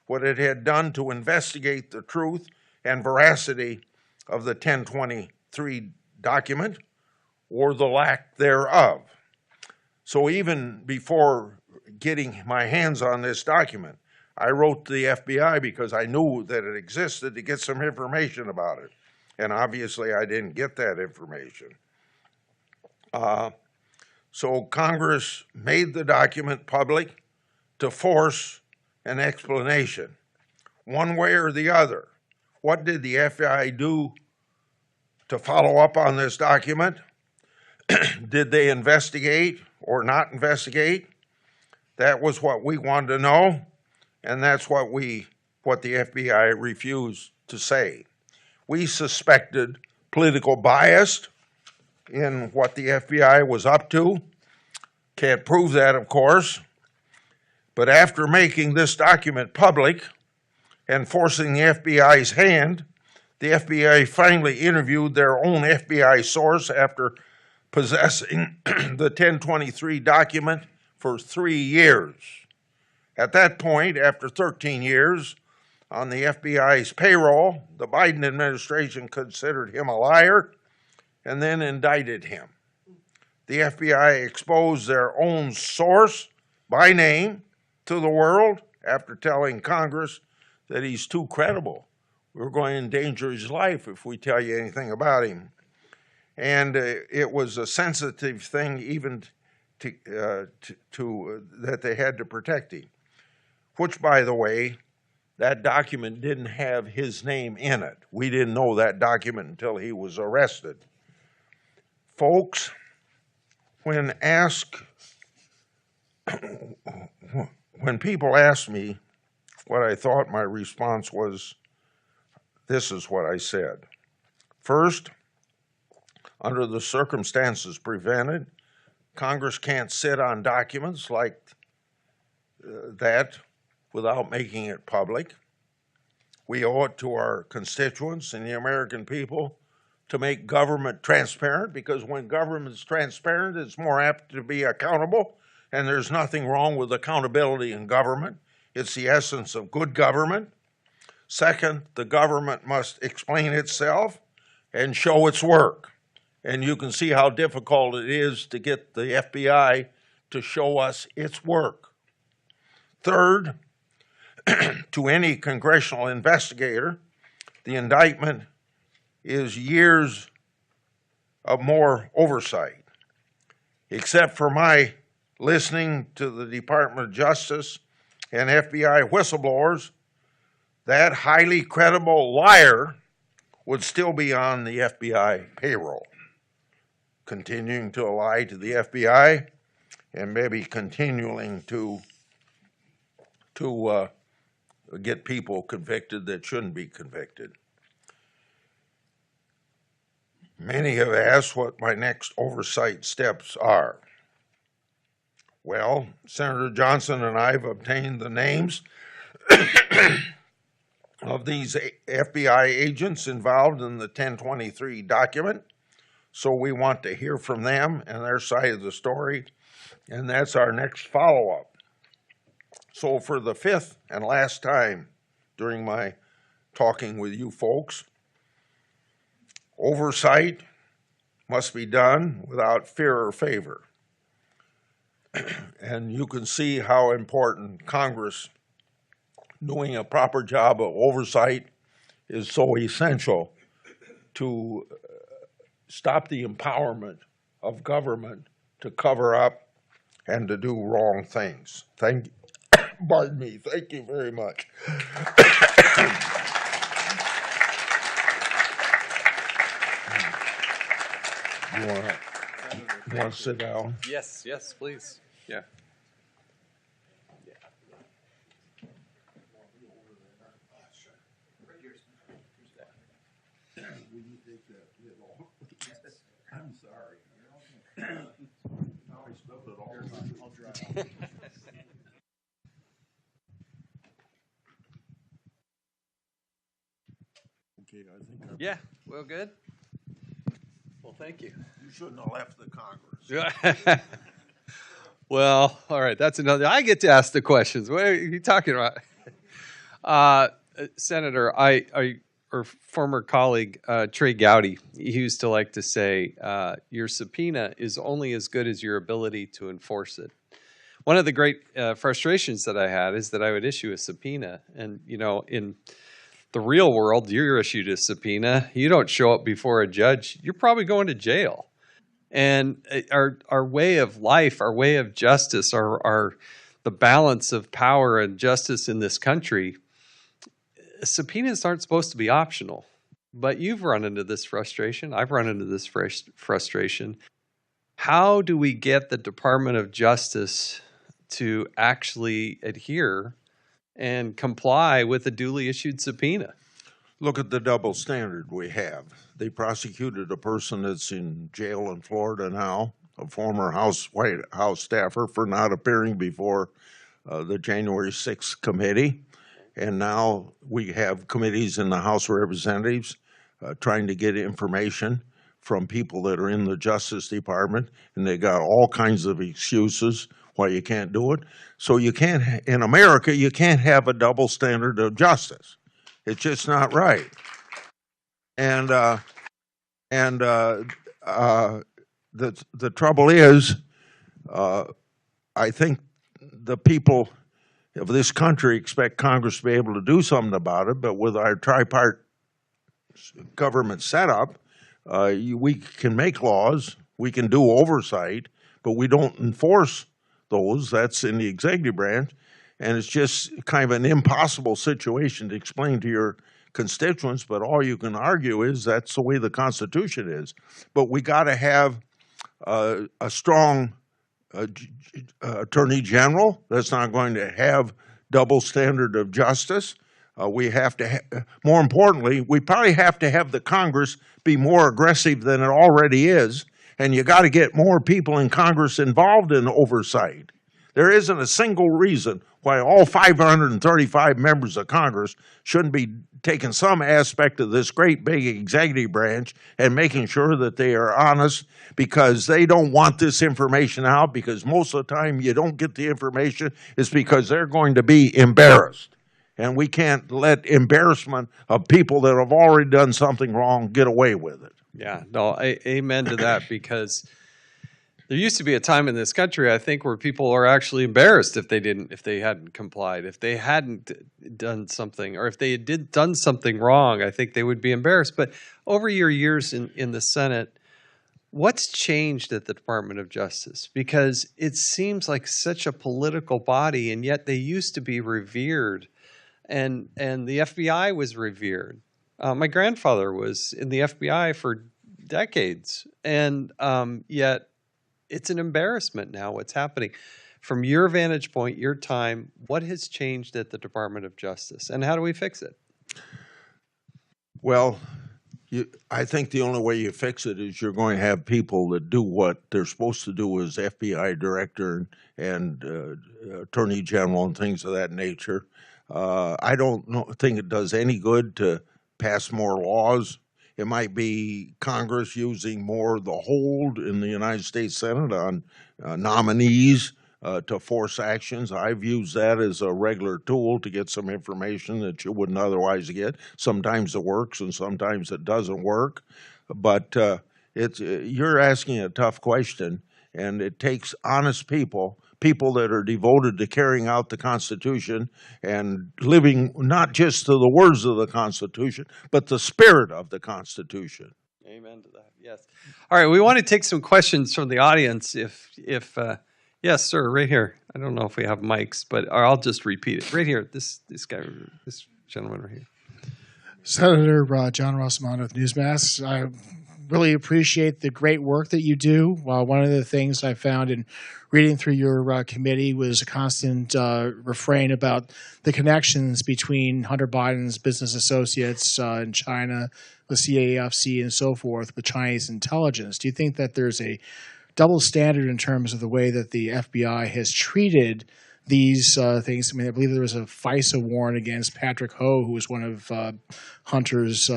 what it had done to investigate the truth and veracity of the 1023 document or the lack thereof. So even before getting my hands on this document, I wrote to the FBI because I knew that it existed to get some information about it. And obviously I didn't get that information. So Congress made the document public to force an explanation, one way or the other. What did the FBI do to follow up on this document? Did they investigate or not investigate? That was what we wanted to know, and that's what the FBI refused to say. We suspected political bias in what the FBI was up to. Can't prove that, of course. But after making this document public and forcing the FBI's hand, the FBI finally interviewed their own FBI source after possessing the 1023 document for 3 years. At that point, after 13 years on the FBI's payroll, the Biden administration considered him a liar and then indicted him. The FBI exposed their own source by name to the world after telling Congress that he's too credible. We're going to endanger his life if we tell you anything about him. And it was a sensitive thing even that they had to protect him, which, by the way, that document didn't have his name in it. We didn't know that document until he was arrested. Folks, when people ask me what I thought, my response was, this is what I said. First, under the circumstances presented, Congress can't sit on documents like that without making it public. We owe it to our constituents and the American people to make government transparent, because when government's transparent, it's more apt to be accountable, and there's nothing wrong with accountability in government. It's the essence of good government. Second, the government must explain itself and show its work. And you can see how difficult it is to get the FBI to show us its work. Third, to any congressional investigator, the indictment is years of more oversight. Except for my listening to the Department of Justice and FBI whistleblowers, that highly credible liar would still be on the FBI payroll, continuing to lie to the FBI and maybe continuing to get people convicted that shouldn't be convicted. Many have asked what my next oversight steps are. Well, Senator Johnson and I have obtained the names of these FBI agents involved in the 1023 document, so we want to hear from them and their side of the story, and that's our next follow-up. So for the fifth and last time during my talking with you folks, oversight must be done without fear or favor. And you can see how important Congress doing a proper job of oversight is so essential to stop the empowerment of government to cover up and to do wrong things. Pardon me. Thank you very much. You want to sit down? Yes, yes, please. Yeah. I'm sorry. Now I spilled it all. I'll dry. Okay, I think Yeah, well, good. Well, thank you. You shouldn't have left the Congress. Well, all right, that's another. I get to ask the questions. What are you talking about? Senator, or former colleague Trey Gowdy, he used to like to say, your subpoena is only as good as your ability to enforce it. One of the great frustrations that I had is that I would issue a subpoena, and in the real world, you're issued a subpoena, you don't show up before a judge, you're probably going to jail. And our way of life, our way of justice, the balance of power and justice in this country, subpoenas aren't supposed to be optional. But you've run into this frustration. I've run into this frustration. How do we get the Department of Justice to actually adhere and comply with a duly issued subpoena? Look at the double standard we have. They prosecuted a person that's in jail in Florida now, a former White House staffer, for not appearing before the January 6th committee. And now we have committees in the House of Representatives trying to get information from people that are in the Justice Department, and they got all kinds of excuses why you can't do it. So you can't, in America, you can't have a double standard of justice. It's just not right. And the trouble is, I think the people of this country expect Congress to be able to do something about it, but with our tripartite government setup, we can make laws, we can do oversight, but we don't enforce those. That's in the executive branch. And it's just kind of an impossible situation to explain to your constituents, but all you can argue is that's the way the Constitution is. But we got to have a strong Attorney General that's not going to have double standard of justice. We have to, more importantly, we probably have to have the Congress be more aggressive than it already is, and you got to get more people in Congress involved in oversight. There isn't a single reason why all 535 members of Congress shouldn't be taking some aspect of this great big executive branch and making sure that they are honest, because they don't want this information out, because most of the time you don't get the information is because they're going to be embarrassed. And we can't let embarrassment of people that have already done something wrong get away with it. Yeah, no, amen to that, because there used to be a time in this country, I think, where people are actually embarrassed if they hadn't complied, if they hadn't done something, or if they had done something wrong. I think they would be embarrassed. But over your years in the Senate, what's changed at the Department of Justice? Because it seems like such a political body, and yet they used to be revered, and the FBI was revered. My grandfather was in the FBI for decades, and yet it's an embarrassment now what's happening. From your vantage point, your time, what has changed at the Department of Justice, and how do we fix it? Well, I think the only way you fix it is you're going to have people that do what they're supposed to do as FBI director and attorney general and things of that nature. I don't think it does any good to pass more laws. It might be Congress using more the hold in the United States Senate on nominees to force actions. I've used that as a regular tool to get some information that you wouldn't otherwise get. Sometimes it works and sometimes it doesn't work. But you're asking a tough question, and it takes honest people that are devoted to carrying out the Constitution and living not just to the words of the Constitution, but the spirit of the Constitution. Amen to that. Yes. All right. We want to take some questions from the audience. If yes, sir, right here. I don't know if we have mics, but I'll just repeat it. Right here. This guy, this gentleman right here. Senator John Rossman with Newsmax. I really appreciate the great work that you do. One of the things I found in reading through your committee was a constant refrain about the connections between Hunter Biden's business associates in China, the CAFC, and so forth with Chinese intelligence. Do you think that there's a double standard in terms of the way that the FBI has treated these things? I mean, I believe there was a FISA warrant against Patrick Ho, who was one of Hunter's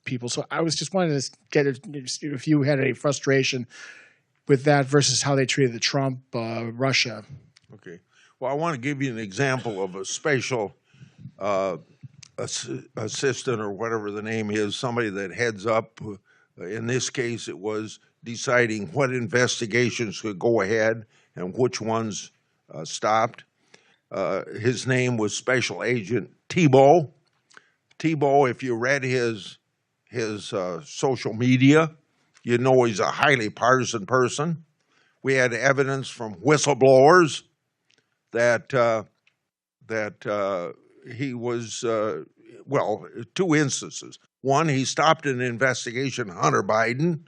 people. So I was just wanting to get if you had any frustration with that versus how they treated the Trump, Russia. Okay. Well, I want to give you an example of a special assistant or whatever the name is, somebody that heads up. In this case, it was deciding what investigations could go ahead and which ones stopped. His name was Special Agent Thibault. Thibault, if you read his social media, you know he's a highly partisan person. We had evidence from whistleblowers that he was, two instances. One, he stopped an investigation of Hunter Biden,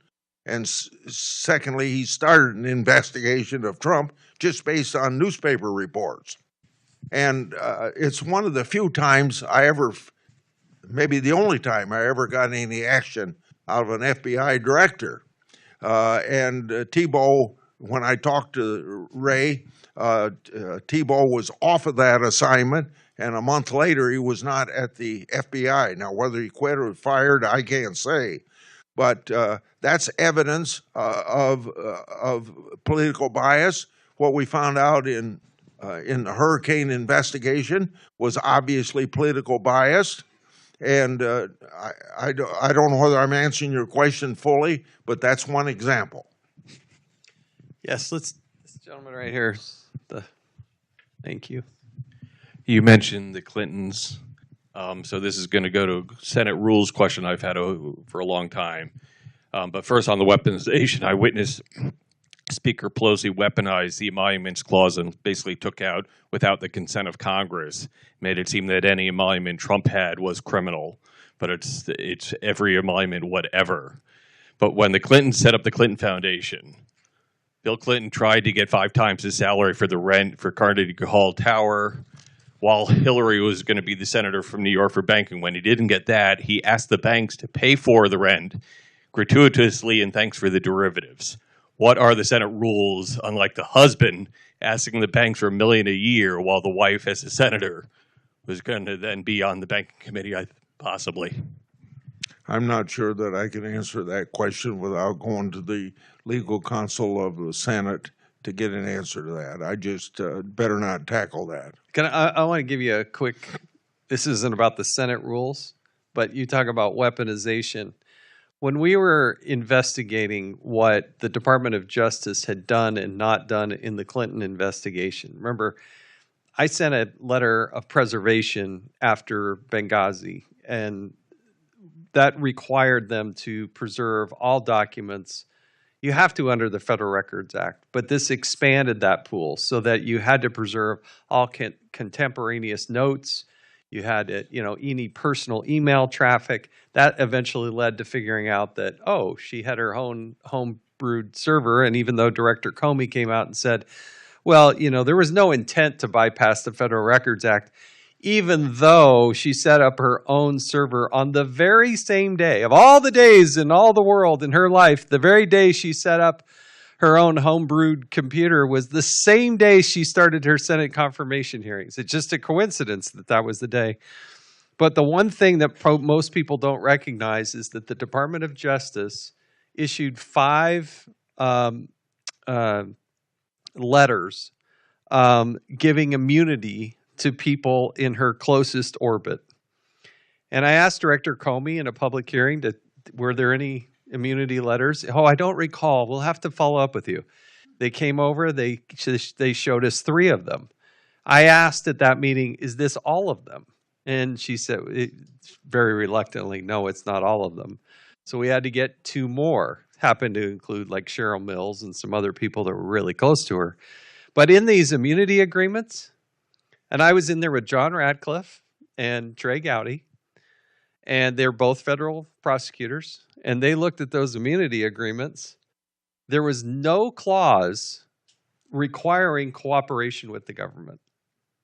and secondly, he started an investigation of Trump just based on newspaper reports. And it's one of the few times maybe the only time I ever got any action out of an FBI director. And Thibault, when I talked to Ray, Thibault was off of that assignment, and a month later he was not at the FBI. Now, whether he quit or fired, I can't say. But that's evidence of political bias. What we found out in the hurricane investigation was obviously political bias. And I don't know whether I'm answering your question fully, but that's one example. Yes, this gentleman right here. Thank you. You mentioned the Clintons, so this is going to go to Senate rules question I've had for a long time. But first on the weaponization, I witnessed Speaker Pelosi weaponized the Emoluments Clause and basically took out, without the consent of Congress, made it seem that any emolument Trump had was criminal, but it's every emolument whatever. But when the Clintons set up the Clinton Foundation, Bill Clinton tried to get 5 times his salary for the rent for Carnegie Hall Tower, while Hillary was going to be the senator from New York for banking. When he didn't get that, he asked the banks to pay for the rent gratuitously and thanks for the derivatives. What are the Senate rules, unlike the husband asking the banks for $1 million a year while the wife, as a senator, was going to then be on the banking committee, possibly? I'm not sure that I can answer that question without going to the legal counsel of the Senate to get an answer to that. I just better not tackle that. I want to give you a quick, this isn't about the Senate rules, but you talk about weaponization. When we were investigating what the Department of Justice had done and not done in the Clinton investigation, remember, I sent a letter of preservation after Benghazi, and that required them to preserve all documents. You have to under the Federal Records Act, but this expanded that pool so that you had to preserve all contemporaneous notes. You had any personal email traffic. That eventually led to figuring out that, oh, she had her own home-brewed server, and even though Director Comey came out and said, well, there was no intent to bypass the Federal Records Act, even though she set up her own server on the very same day, of all the days in all the world in her life, the very day she set up her own homebrewed computer was the same day she started her Senate confirmation hearings. It's just a coincidence that that was the day. But the one thing that most people don't recognize is that the Department of Justice issued 5 letters giving immunity to people in her closest orbit. And I asked Director Comey in a public hearing, were there any immunity letters? Oh, I don't recall. We'll have to follow up with you. They came over, they showed us 3 of them. I asked at that meeting, is this all of them? And she said, very reluctantly, no, it's not all of them. So we had to get 2 more, happened to include like Cheryl Mills and some other people that were really close to her. But in these immunity agreements, and I was in there with John Radcliffe and Trey Gowdy, and they're both federal prosecutors, and they looked at those immunity agreements. There was no clause requiring cooperation with the government.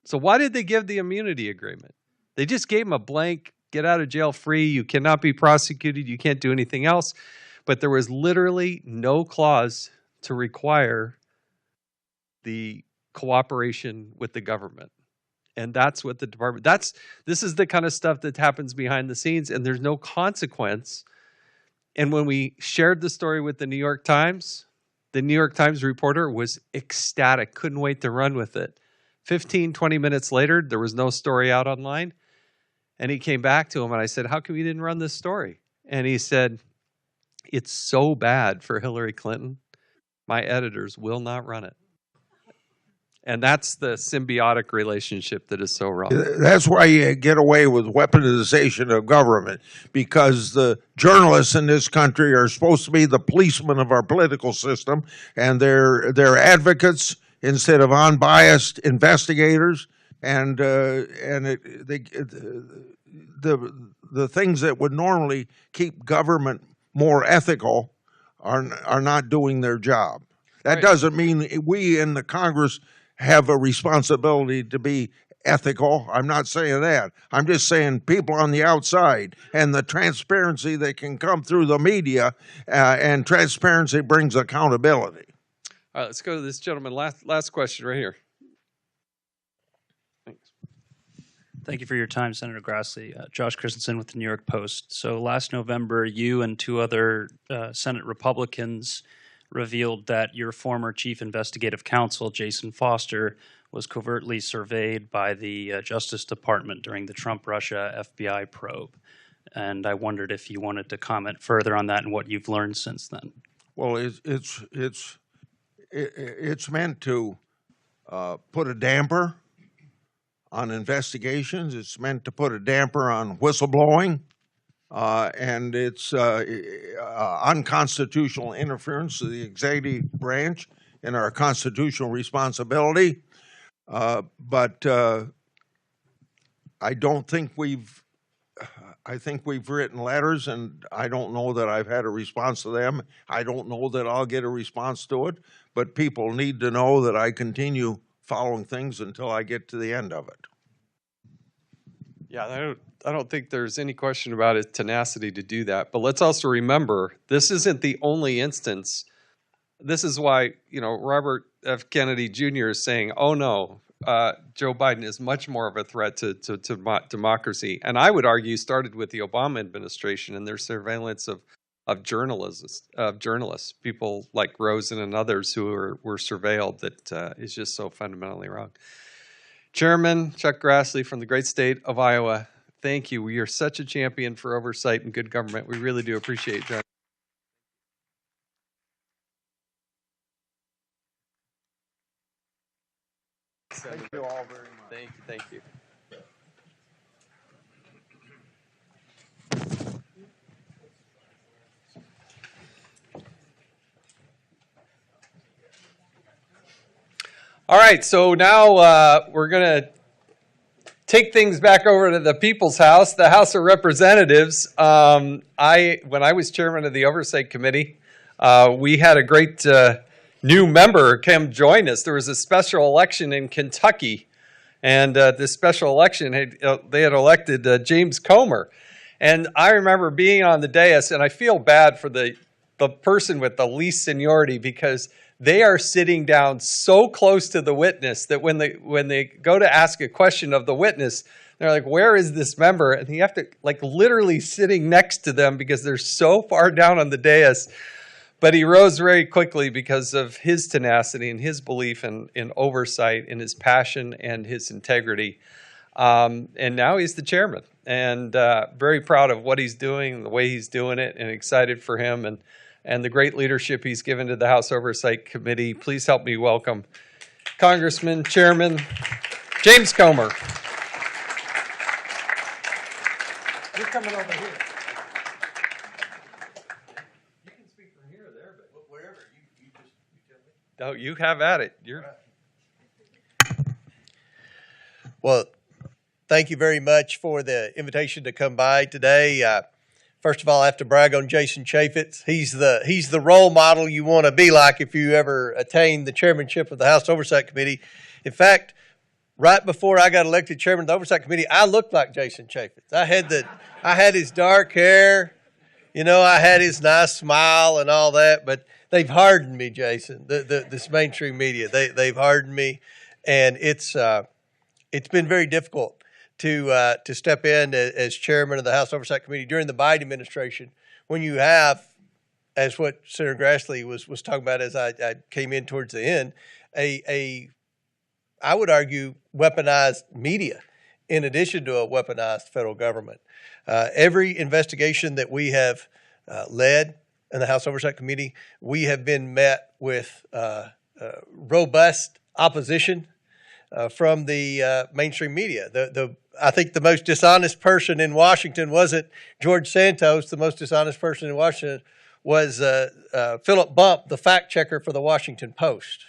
So why did they give the immunity agreement? They just gave them a blank, get out of jail free, you cannot be prosecuted, you can't do anything else. But there was literally no clause to require the cooperation with the government. And that's what the department, this is the kind of stuff that happens behind the scenes, and there's no consequence. And when we shared the story with the New York Times reporter was ecstatic, couldn't wait to run with it. 15, 20 minutes later, there was no story out online. And he came back to him and I said, how come you didn't run this story? And he said, it's so bad for Hillary Clinton, my editors will not run it. And that's the symbiotic relationship that is so wrong. That's why you get away with weaponization of government, because the journalists in this country are supposed to be the policemen of our political system, and they're advocates instead of unbiased investigators. And the things that would normally keep government more ethical are not doing their job. That doesn't mean we in the Congress have a responsibility to be ethical. I'm not saying that. I'm just saying people on the outside and the transparency that can come through the media, and transparency brings accountability. All right, let's go to this gentleman. Last question right here. Thanks. Thank you for your time, Senator Grassley. Josh Christensen with the New York Post. So last November, you and 2 other Senate Republicans revealed that your former chief investigative counsel, Jason Foster, was covertly surveyed by the Justice Department during the Trump-Russia FBI probe. And I wondered if you wanted to comment further on that and what you've learned since then. Well, it's meant to put a damper on investigations. It's meant to put a damper on whistleblowing. and it's unconstitutional interference of the executive branch in our constitutional responsibility. But I don't think I think we've written letters, and I don't know that I've had a response to them. I don't know that I'll get a response to it, but people need to know that I continue following things until I get to the end of it. Yeah, I don't think there's any question about his tenacity to do that. But let's also remember, this isn't the only instance. This is why, Robert F. Kennedy Jr. is saying, oh no, Joe Biden is much more of a threat to democracy. And I would argue started with the Obama administration and their surveillance of journalists, people like Rosen and others who were surveilled, that is just so fundamentally wrong. Chairman Chuck Grassley from the great state of Iowa, thank you. We are such a champion for oversight and good government. We really do appreciate that. Thank you all very much. Thank you. All right, so now we're going to take things back over to the People's House, the House of Representatives. When I was chairman of the Oversight Committee, we had a great new member come join us. There was a special election in Kentucky, and this special election, they had elected James Comer. And I remember being on the dais, and I feel bad for the person with the least seniority, because they are sitting down so close to the witness that when they go to ask a question of the witness, they're like, where is this member? And you have to, literally sitting next to them because they're so far down on the dais. But he rose very quickly because of his tenacity and his belief in oversight, in his passion and his integrity. And now he's the chairman. And very proud of what he's doing, the way he's doing it, and excited for him and the great leadership he's given to the House Oversight Committee. Please help me welcome Congressman, Chairman James Comer. You're coming over here. You can speak from here or there, but wherever. You tell me. No, you have at it. Well, thank you very much for the invitation to come by today. First of all, I have to brag on Jason Chaffetz. He's the role model you want to be like if you ever attain the chairmanship of the House Oversight Committee. In fact, right before I got elected chairman of the Oversight Committee, I looked like Jason Chaffetz. I had his dark hair, I had his nice smile and all that, but they've hardened me, Jason. This mainstream media, they've hardened me, and it's been very difficult to step in as chairman of the House Oversight Committee during the Biden administration, when you have, as what Senator Grassley was talking about as I came in towards the end, I would argue, weaponized media in addition to a weaponized federal government. Every investigation that we have led in the House Oversight Committee, we have been met with robust opposition from the mainstream media. I think the most dishonest person in Washington wasn't George Santos. The most dishonest person in Washington was Philip Bump, the fact checker for the Washington Post.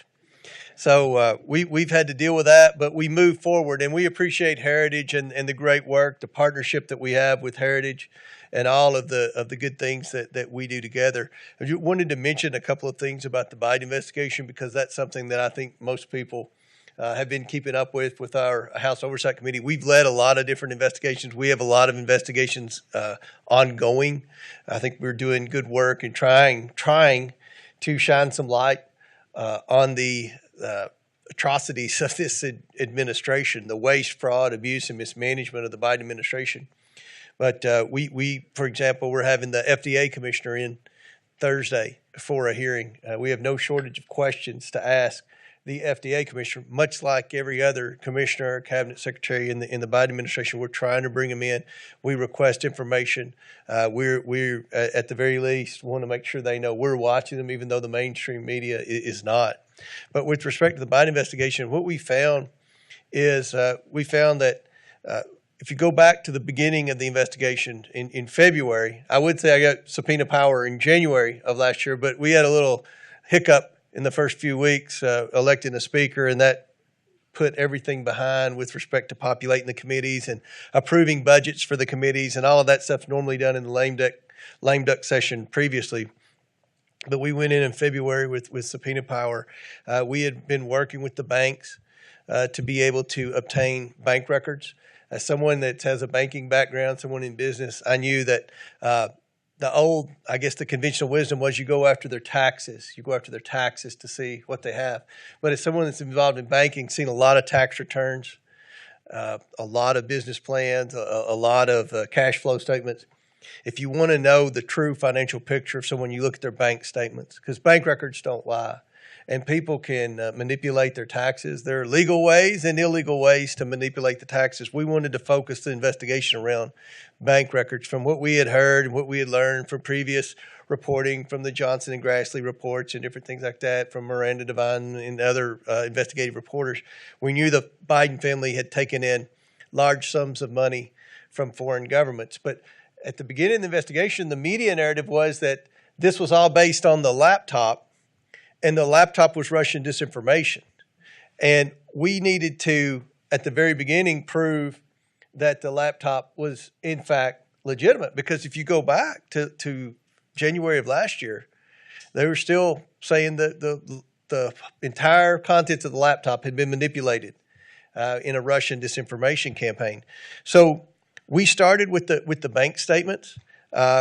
So we've had to deal with that, but we move forward, and we appreciate Heritage and the great work, the partnership that we have with Heritage, and all of the good things that we do together. I just wanted to mention a couple of things about the Biden investigation, because that's something that I think most people have been keeping up with our House Oversight Committee. We've led a lot of different investigations. We have a lot of investigations ongoing. I think we're doing good work and trying to shine some light on the atrocities of this administration, the waste, fraud, abuse, and mismanagement of the Biden administration. But we, for example, we're having the FDA commissioner in Thursday for a hearing. We have no shortage of questions to ask the FDA commissioner, much like every other commissioner or cabinet secretary in the Biden administration. We're trying to bring them in. We request information. We're at the very least want to make sure they know we're watching them, even though the mainstream media is not. But with respect to the Biden investigation, what we found is that if you go back to the beginning of the investigation in February, I would say I got subpoena power in January of last year, but we had a little hiccup in the first few weeks electing a speaker, and that put everything behind with respect to populating the committees and approving budgets for the committees and all of that stuff normally done in the lame duck session previously. But we went in February with subpoena power. We had been working with the banks to be able to obtain bank records. As someone that has a banking background, someone in business, I knew that the conventional wisdom was you go after their taxes. You go after their taxes to see what they have. But as someone that's involved in banking, seen a lot of tax returns, a lot of business plans, a lot of cash flow statements. If you want to know the true financial picture of someone, you look at their bank statements, because bank records don't lie. And people can manipulate their taxes. There are legal ways and illegal ways to manipulate the taxes. We wanted to focus the investigation around bank records from what we had heard and what we had learned from previous reporting from the Johnson and Grassley reports and different things like that, from Miranda Devine and other investigative reporters. We knew the Biden family had taken in large sums of money from foreign governments. But at the beginning of the investigation, the media narrative was that this was all based on the laptop, and the laptop was Russian disinformation. And we needed to, at the very beginning, prove that the laptop was, in fact, legitimate. Because if you go back to January of last year, they were still saying that the entire contents of the laptop had been manipulated in a Russian disinformation campaign. So we started with the bank statements.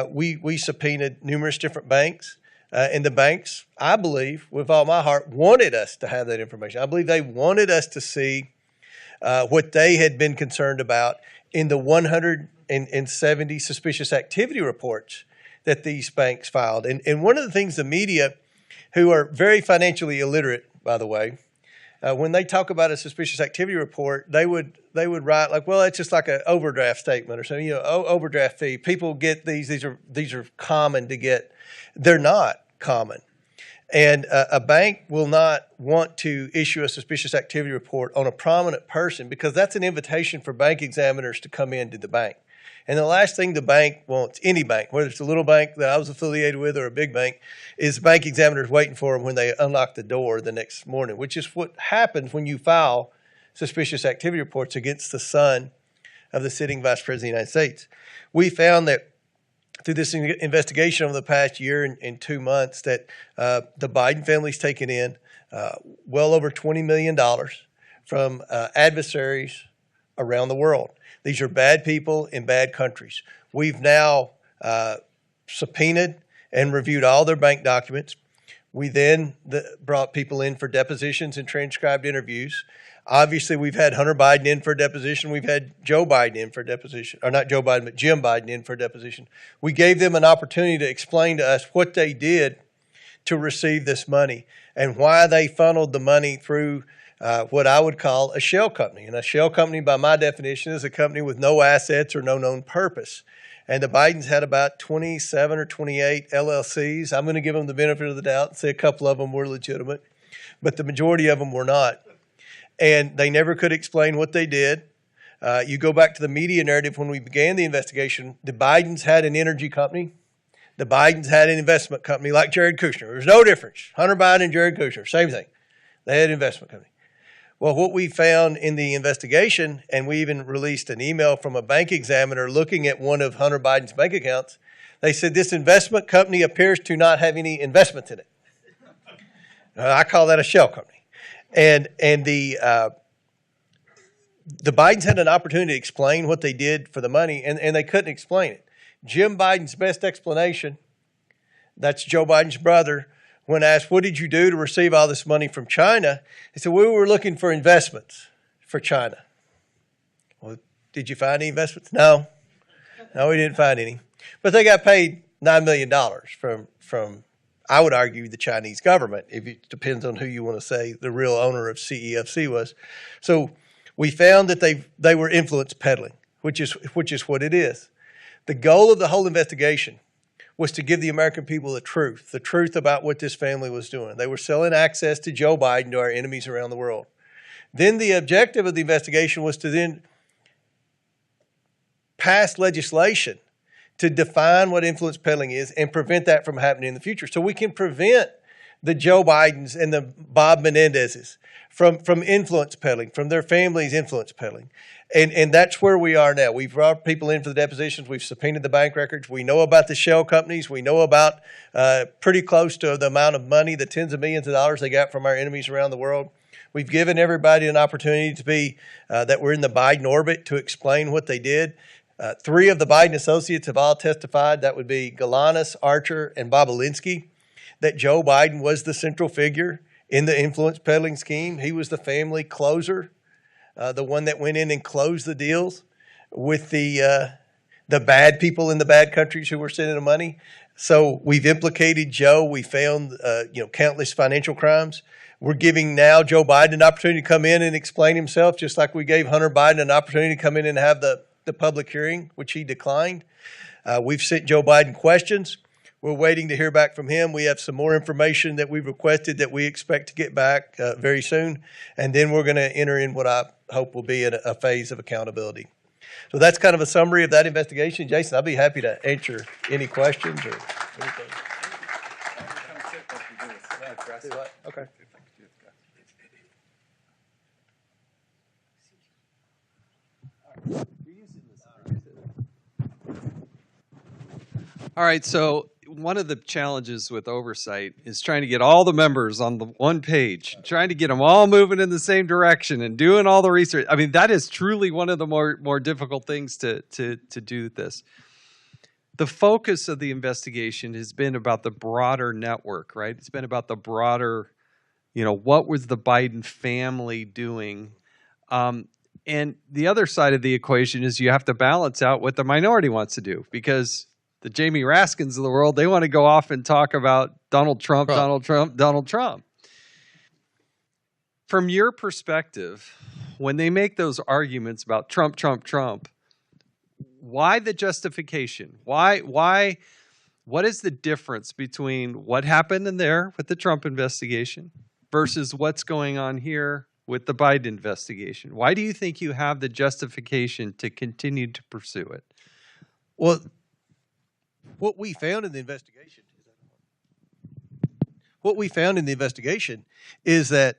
We subpoenaed numerous different banks. And the banks, I believe, with all my heart, wanted us to have that information. I believe they wanted us to see what they had been concerned about in the 170 suspicious activity reports that these banks filed. And one of the things the media, who are very financially illiterate, by the way, when they talk about a suspicious activity report, they would write like, well, it's just like an overdraft statement or something, overdraft fee. People get these are common to get. They're not common. And a bank will not want to issue a suspicious activity report on a prominent person, because that's an invitation for bank examiners to come into the bank. And the last thing the bank wants, any bank, whether it's a little bank that I was affiliated with or a big bank, is bank examiners waiting for them when they unlock the door the next morning, which is what happens when you file suspicious activity reports against the son of the sitting Vice President of the United States. We found that through this investigation over the past year and 2 months that the Biden family's taken in well over $20 million from adversaries around the world. These are bad people in bad countries. We've now subpoenaed and reviewed all their bank documents. We then brought people in for depositions and transcribed interviews. Obviously, we've had Hunter Biden in for a deposition. We've had Joe Biden in for a deposition. Or not Joe Biden, but Jim Biden in for a deposition. We gave them an opportunity to explain to us what they did to receive this money and why they funneled the money through what I would call a shell company. And a shell company, by my definition, is a company with no assets or no known purpose. And the Bidens had about 27 or 28 LLCs. I'm going to give them the benefit of the doubt and say a couple of them were legitimate, but the majority of them were not. And they never could explain what they did. You go back to the media narrative when we began the investigation, the Bidens had an energy company. The Bidens had an investment company like Jared Kushner. There's no difference. Hunter Biden and Jared Kushner, same thing. They had an investment company. Well, what we found in the investigation, and we even released an email from a bank examiner looking at one of Hunter Biden's bank accounts, they said this investment company appears to not have any investments in it. I call that a shell company. And the Bidens had an opportunity to explain what they did for the money, and they couldn't explain it. Jim Biden's best explanation, that's Joe Biden's brother, when asked, what did you do to receive all this money from China? He said, we were looking for investments for China. Well, did you find any investments? No, we didn't find any. But they got paid $9 million from I would argue, the Chinese government. It depends on who you want to say the real owner of CEFC was. So we found that they were influence peddling, which is what it is. The goal of the whole investigation was to give the American people the truth about what this family was doing. They were selling access to Joe Biden to our enemies around the world. Then the objective of the investigation was to then pass legislation to define what influence peddling is and prevent that from happening in the future. So we can prevent the Joe Bidens and the Bob Menendezes from influence peddling, from their families influence peddling. And that's where we are now. We've brought people in for the depositions. We've subpoenaed the bank records. We know about the shell companies. We know about pretty close to the amount of money, the tens of millions of dollars they got from our enemies around the world. We've given everybody an opportunity to be, that we're in the Biden orbit, to explain what they did. 3 of the Biden associates have all testified, that would be Galanis, Archer, and Bobolinsky, that Joe Biden was the central figure in the influence peddling scheme. He was the family closer, the one that went in and closed the deals with the bad people in the bad countries who were sending the money. So we've implicated Joe. We found countless financial crimes. We're giving now Joe Biden an opportunity to come in and explain himself, just like we gave Hunter Biden an opportunity to come in and have the public hearing, which he declined. We've sent Joe Biden questions. We're waiting to hear back from him. We have some more information that we've requested that we expect to get back very soon. And then we're going to enter in what I hope will be a phase of accountability. So that's kind of a summary of that investigation. Jason, I'll be happy to answer any questions or anything. Okay. All right, so one of the challenges with oversight is trying to get all the members on the one page, trying to get them all moving in the same direction and doing all the research. I mean, that is truly one of the more difficult things to do this. The focus of the investigation has been about the broader network, right? It's been about the broader, what was the Biden family doing? And the other side of the equation is you have to balance out what the minority wants to do, because the Jamie Raskins of the world, they want to go off and talk about Donald Trump. From your perspective, when they make those arguments about Trump, why the justification? Why? What is the difference between what happened in there with the Trump investigation versus what's going on here with the Biden investigation? Why do you think you have the justification to continue to pursue it? Well, what we found in the investigation is that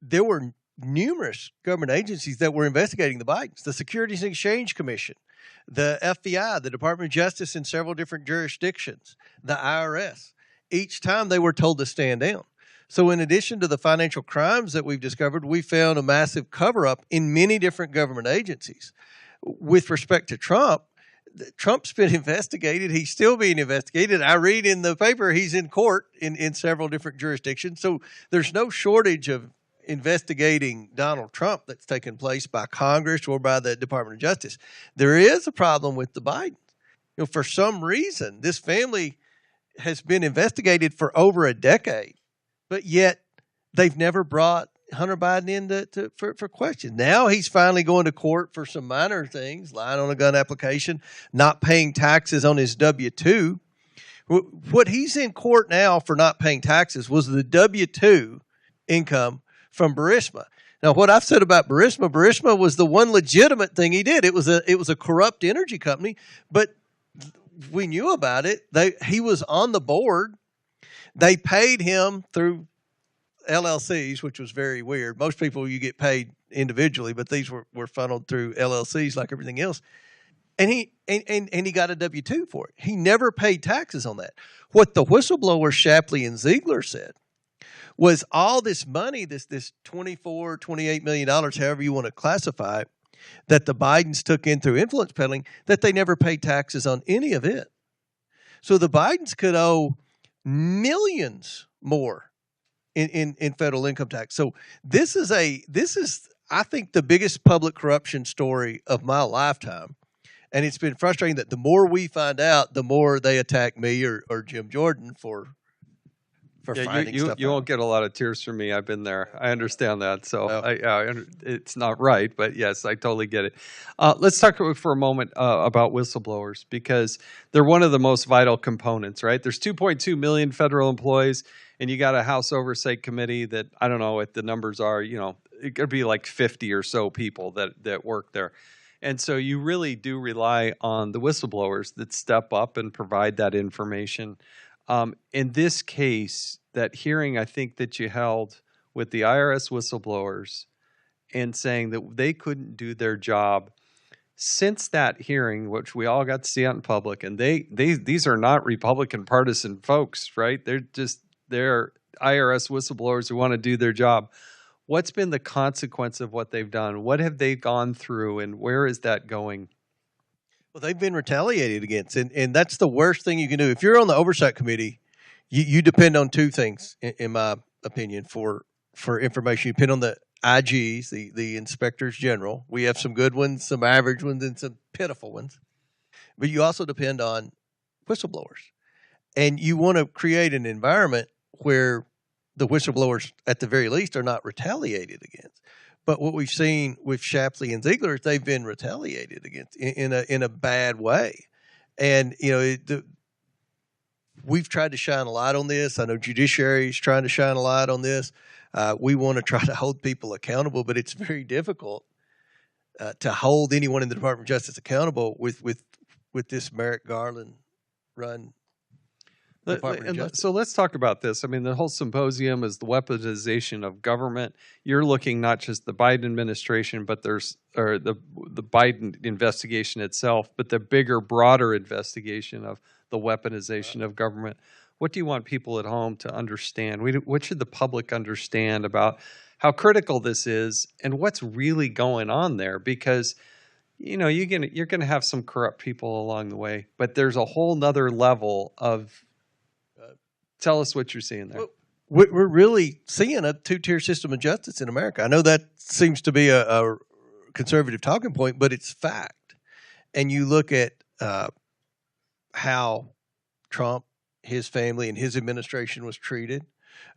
there were numerous government agencies that were investigating the Bidens: the Securities and Exchange Commission, the FBI, the Department of Justice in several different jurisdictions, the IRS. Each time they were told to stand down. So in addition to the financial crimes that we've discovered, we found a massive cover-up in many different government agencies. With respect to Trump, Trump's been investigated. He's still being investigated. I read in the paper he's in court in several different jurisdictions. So there's no shortage of investigating Donald Trump that's taken place by Congress or by the Department of Justice. There is a problem with the Bidens. For some reason, this family has been investigated for over a decade, but yet they've never brought Hunter Biden in for questions. Now he's finally going to court for some minor things: lying on a gun application, not paying taxes on his W-2. What he's in court now for not paying taxes was the W-2 income from Burisma. Now, what I've said about Burisma was the one legitimate thing he did. It was a corrupt energy company, but we knew about it. He was on the board. They paid him through LLCs, which was very weird. Most people, you get paid individually, but these were funneled through LLCs like everything else. And he got a W-2 for it. He never paid taxes on that. What the whistleblowers Shapley and Ziegler said was all this money, this $24, $28 million, however you want to classify it, that the Bidens took in through influence peddling, that they never paid taxes on any of it. So the Bidens could owe millions more in federal income tax. So this is I think the biggest public corruption story of my lifetime. And it's been frustrating that the more we find out, the more they attack me or Jim Jordan for finding stuff you out. won't get a lot of tears from me. I've been there. I understand that. So it's not right, but yes, I totally get it. Let's talk for a moment about whistleblowers, because they're one of the most vital components, right? There's 2.2 million federal employees, and you got a House Oversight Committee that, I don't know what the numbers are, it could be like 50 or so people that work there. And so you really do rely on the whistleblowers that step up and provide that information. In this case, that hearing I think that you held with the IRS whistleblowers and saying that they couldn't do their job, since that hearing, which we all got to see out in public, and these are not Republican partisan folks, right? They're IRS whistleblowers who want to do their job. What's been the consequence of what they've done? What have they gone through, and where is that going? Well, they've been retaliated against, and that's the worst thing you can do. If you're on the oversight committee, you depend on two things, in my opinion, for information. You depend on the IGs, the inspectors general. We have some good ones, some average ones, and some pitiful ones. But you also depend on whistleblowers. And you want to create an environment where the whistleblowers, at the very least, are not retaliated against. But what we've seen with Shapley and Ziegler is they've been retaliated against in a bad way. And, we've tried to shine a light on this. I know judiciary is trying to shine a light on this. We want to try to hold people accountable, but it's very difficult to hold anyone in the Department of Justice accountable with this Merrick Garland run. So let's talk about this. I mean, the whole symposium is the weaponization of government. You're looking not just the Biden administration, but the Biden investigation itself, but the bigger, broader investigation of the weaponization of government. What do you want people at home to understand? What should the public understand about how critical this is and what's really going on there? Because you're going to have some corrupt people along the way, but there's a whole nother level of. Tell us what you're seeing there. Well, we're really seeing a two-tier system of justice in America. I know that seems to be a conservative talking point, but it's fact. And you look at how Trump, his family, and his administration was treated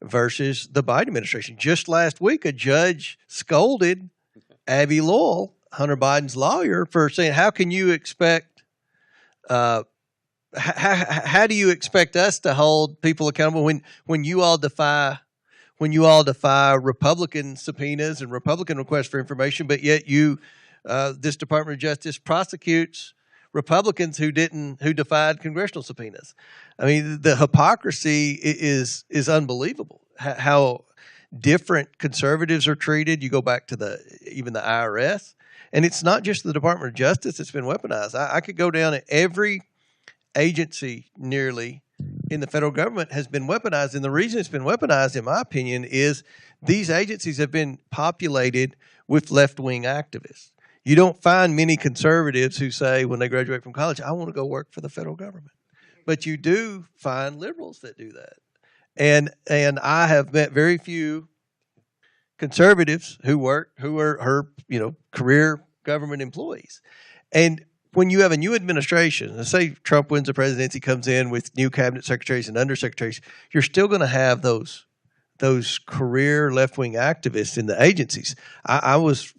versus the Biden administration. Just last week, a judge scolded Abby Lowell, Hunter Biden's lawyer, for saying, how can you expect how do you expect us to hold people accountable when you all defy Republican subpoenas and Republican requests for information, but yet this Department of Justice prosecutes Republicans who defied congressional subpoenas? I mean, the hypocrisy is unbelievable. How different conservatives are treated. You go back to even the IRS, and it's not just the Department of Justice that's been weaponized. I could go down at every agency nearly in the federal government has been weaponized. And the reason it's been weaponized, in my opinion, is these agencies have been populated with left-wing activists. You don't find many conservatives who say when they graduate from college, I want to go work for the federal government. But you do find liberals that do that. And I have met very few conservatives who are her career government employees. And when you have a new administration, let's say Trump wins the presidency, comes in with new cabinet secretaries and undersecretaries, you're still going to have those career left-wing activists in the agencies. I was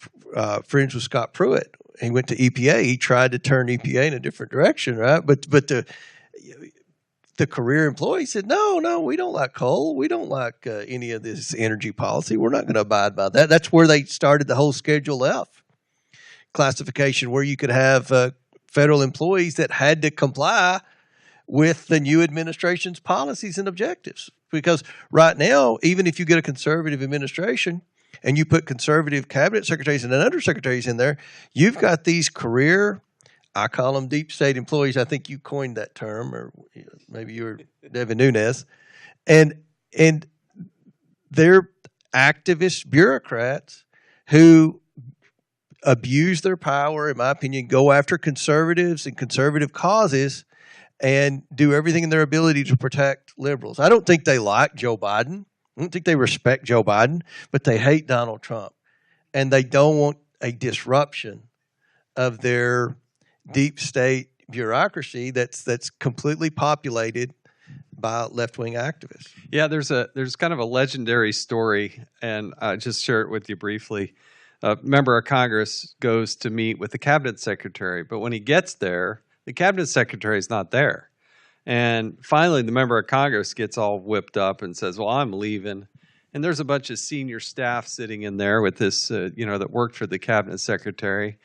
friends with Scott Pruitt. He went to EPA. He tried to turn EPA in a different direction, right? But the career employees said, no, we don't like coal. We don't like any of this energy policy. We're not going to abide by that. That's where they started the whole Schedule F classification, where you could have federal employees that had to comply with the new administration's policies and objectives. Because right now, even if you get a conservative administration and you put conservative cabinet secretaries and undersecretaries in there, you've got these career, I call them deep state employees. I think you coined that term, or maybe you were Devin Nunes. And they're activist bureaucrats who abuse their power, in my opinion, go after conservatives and conservative causes, and do everything in their ability to protect liberals. I don't think they like Joe Biden. I don't think they respect Joe Biden, but they hate Donald Trump. And they don't want a disruption of their deep state bureaucracy that's completely populated by left-wing activists. Yeah, there's kind of a legendary story, and I'll just share it with you briefly. A member of Congress goes to meet with the cabinet secretary, but when he gets there, the cabinet secretary is not there. And finally, the member of Congress gets all whipped up and says, well, I'm leaving. And there's a bunch of senior staff sitting in there with this, that worked for the cabinet secretary.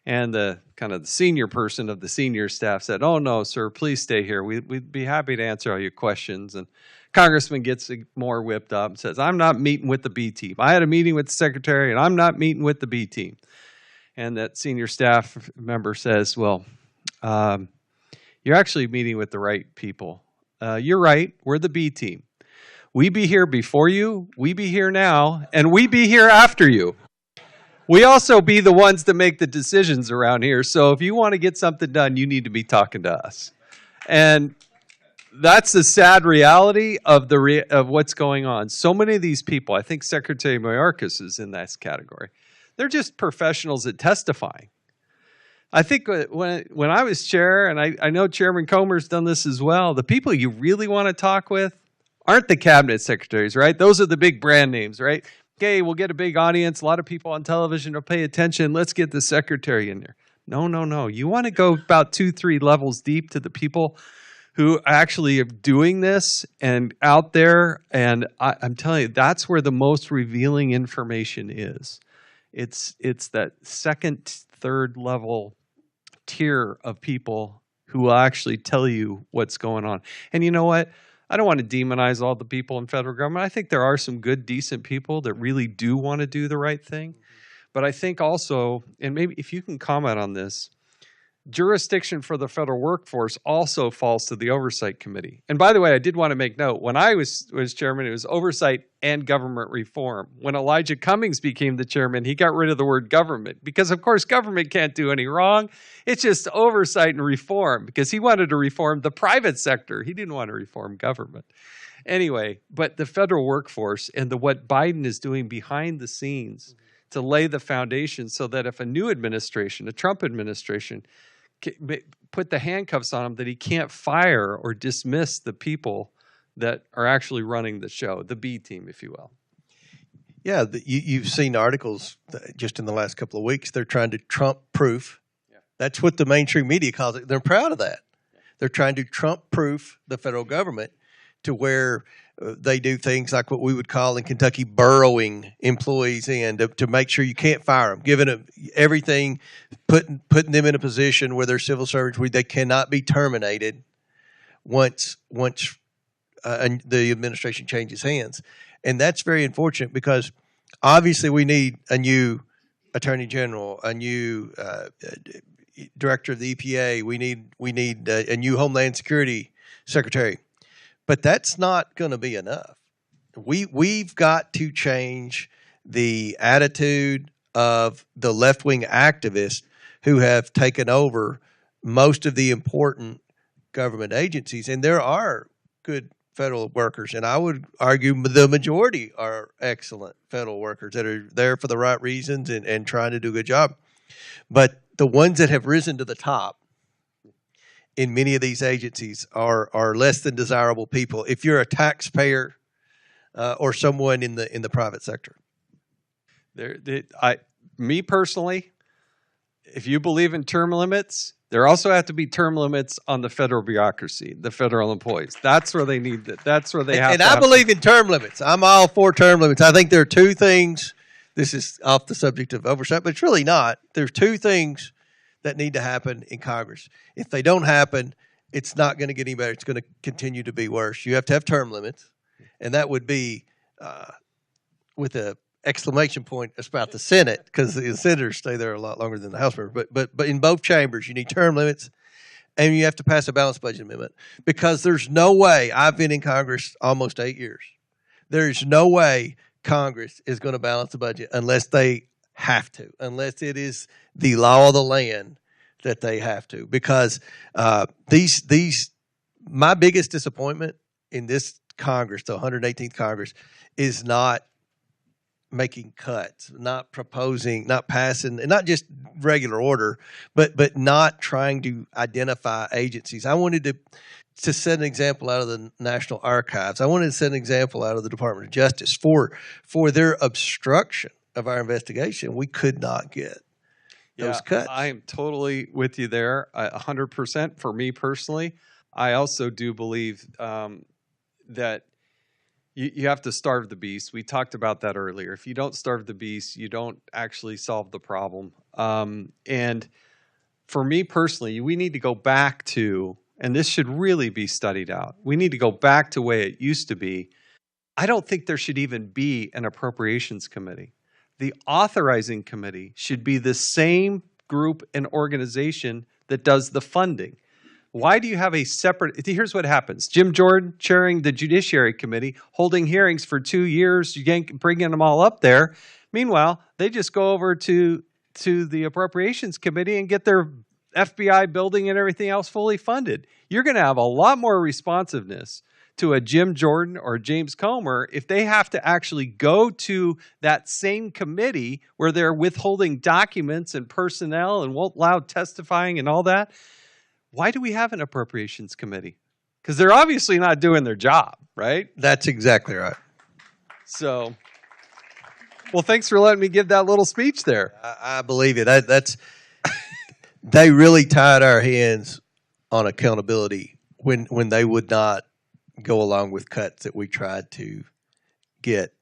And the kind of the senior person of the senior staff said, "Oh no, sir, please stay here. We'd be happy to answer all your questions." And Congressman gets more whipped up and says, "I'm not meeting with the B team. I had a meeting with the secretary, and I'm not meeting with the B team." And that senior staff member says, "Well, you're actually meeting with the right people. You're right. We're the B team. We be here before you, we be here now, and we be here after you. We also be the ones that make the decisions around here. So if you want to get something done, you need to be talking to us." And that's the sad reality of of what's going on. So many of these people, I think Secretary Mayorkas is in this category. They're just professionals at testifying. I think when I was chair, and I know Chairman Comer's done this as well, the people you really want to talk with aren't the cabinet secretaries, right? Those are the big brand names, right? Okay, we'll get a big audience. A lot of people on television will pay attention. Let's get the secretary in there. No, no, no. You want to go about 2-3 levels deep to the people who actually are doing this and out there. And I'm telling you, that's where the most revealing information is. It's that second, third level tier of people who will actually tell you what's going on. And you know what? I don't want to demonize all the people in federal government. I think there are some good, decent people that really do want to do the right thing. But I think also, and maybe if you can comment on this, jurisdiction for the federal workforce also falls to the Oversight Committee. And by the way, I did want to make note, when I was chairman, it was Oversight and Government Reform. When Elijah Cummings became the chairman, he got rid of the word government because, of course, government can't do any wrong. It's just oversight and reform because he wanted to reform the private sector. He didn't want to reform government. Anyway, but the federal workforce and what Biden is doing behind the scenes to lay the foundation so that if a new administration, a Trump administration, put the handcuffs on him, that he can't fire or dismiss the people that are actually running the show, the B team, if you will. Yeah, you've seen articles just in the last couple of weeks. They're trying to Trump-proof. Yeah. That's what the mainstream media calls it. They're proud of that. Yeah. They're trying to Trump-proof the federal government to where they do things like what we would call in Kentucky burrowing employees in to make sure you can't fire them, giving them everything, putting them in a position where they're civil servants where they cannot be terminated once the administration changes hands. And that's very unfortunate because obviously we need a new attorney general, a new director of the EPA. We need a new Homeland Security secretary. But that's not going to be enough. We've got to change the attitude of the left-wing activists who have taken over most of the important government agencies. And there are good federal workers, and I would argue the majority are excellent federal workers that are there for the right reasons and trying to do a good job. But the ones that have risen to the top in many of these agencies are less than desirable people if you're a taxpayer or someone in the private sector. Me personally, if you believe in term limits, there also have to be term limits on the federal bureaucracy, the federal employees. That's where they need that. That's where they have. And I believe in term limits. I'm all for term limits. I think there are two things. This is off the subject of oversight, but it's really not. There's two things that need to happen in Congress. If they don't happen, it's not going to get any better. It's going to continue to be worse. You have to have term limits, and that would be with a exclamation point about the Senate, because the senators stay there a lot longer than the House members. But in both chambers, you need term limits, and you have to pass a balanced budget amendment, because there's no way. I've been in Congress almost 8 years. There's no way Congress is going to balance the budget unless they have to, unless it is the law of the land that they have to, because my biggest disappointment in this Congress, the 118th Congress, is not making cuts, not proposing, not passing, and not just regular order, but not trying to identify agencies. I wanted to set an example out of the National Archives. I wanted to set an example out of the Department of Justice for their obstruction of our investigation. We could not get those cuts. I am totally with you there, 100%. For me personally, I also do believe that you have to starve the beast. We talked about that earlier. If you don't starve the beast, you don't actually solve the problem. And for me personally, we need to go back to, and this should really be studied out, we need to go back to the way it used to be. I don't think there should even be an appropriations committee. The authorizing committee should be the same group and organization that does the funding. Why do you have a separate? Here's what happens. Jim Jordan chairing the Judiciary Committee, holding hearings for 2 years, bringing them all up there. Meanwhile, they just go over to the Appropriations Committee and get their FBI building and everything else fully funded. You're going to have a lot more responsiveness to a Jim Jordan or James Comer if they have to actually go to that same committee where they're withholding documents and personnel and won't allow testifying and all that. Why do we have an appropriations committee? Because they're obviously not doing their job, right? That's exactly right. So, well, thanks for letting me give that little speech there. I believe it. That's they really tied our hands on accountability when they would not go along with cuts that we tried to get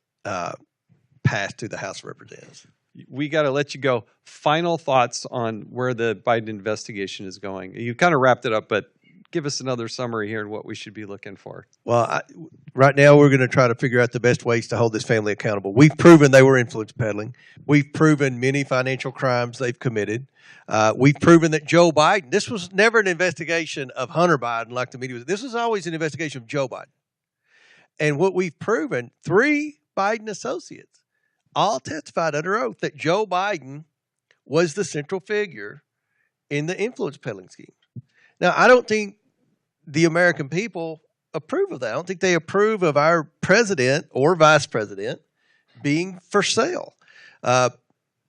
passed through the House of Representatives. We got to let you go. Final thoughts on where the Biden investigation is going. You kind of wrapped it up, but give us another summary here and what we should be looking for. Well, right now we're going to try to figure out the best ways to hold this family accountable. We've proven they were influence peddling. We've proven many financial crimes they've committed. We've proven that Joe Biden, this was never an investigation of Hunter Biden like the media was. This was always an investigation of Joe Biden. And what we've proven, 3 Biden associates all testified under oath that Joe Biden was the central figure in the influence peddling scheme. Now, I don't think the American people approve of that. I don't think they approve of our president or vice president being for sale. So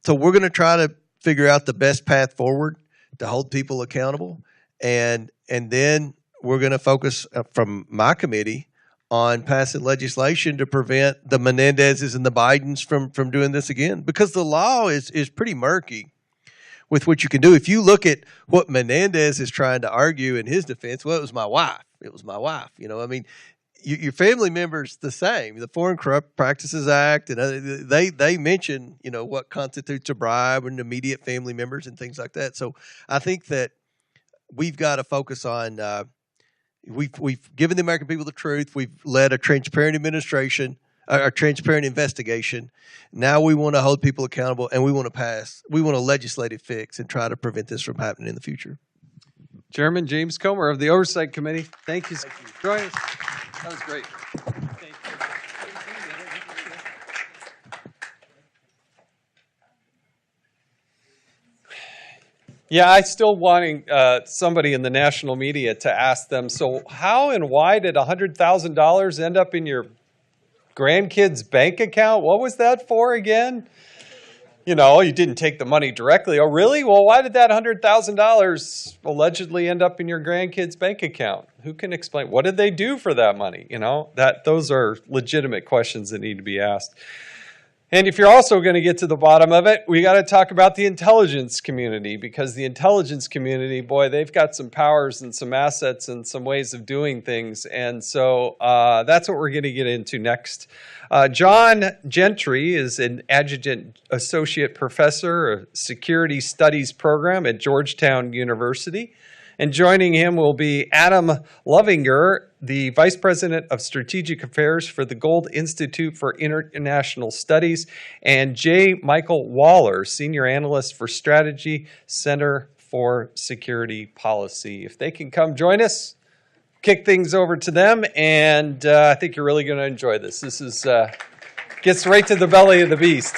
we're going to try to figure out the best path forward to hold people accountable. And then we're going to focus from my committee on passing legislation to prevent the Menendezes and the Bidens from doing this again. Because the law is pretty murky with what you can do. If you look at what Menendez is trying to argue in his defense, well, it was my wife. It was my wife. You know, I mean, your family members the same. The Foreign Corrupt Practices Act, and they mention, you know, what constitutes a bribe and immediate family members and things like that. So I think that we've got to focus on we've given the American people the truth. We've led a transparent administration, a transparent investigation. Now we want to hold people accountable, and we want a legislative fix and try to prevent this from happening in the future. Chairman James Comer of the Oversight Committee, thank you for joining us. That was great. Thank you. Yeah, I still wanting somebody in the national media to ask them, so how and why did $100,000 end up in your grandkid's bank account? What was that for again? You know, you didn't take the money directly. Oh, really? Well, why did that $100,000 allegedly end up in your grandkid's bank account? Who can explain? What did they do for that money? You know, those are legitimate questions that need to be asked. And if you're also going to get to the bottom of it, we got to talk about the intelligence community, because the intelligence community, boy, they've got some powers and some assets and some ways of doing things. And so that's what we're going to get into next. John Gentry is an adjunct associate professor of security studies program at Georgetown University. And joining him will be Adam Lovinger, the Vice President of Strategic Affairs for the Gold Institute for International Studies, and J. Michael Waller, Senior Analyst for Strategy, Center for Security Policy. If they can come join us, kick things over to them, and I think you're really going to enjoy this. This is gets right to the belly of the beast.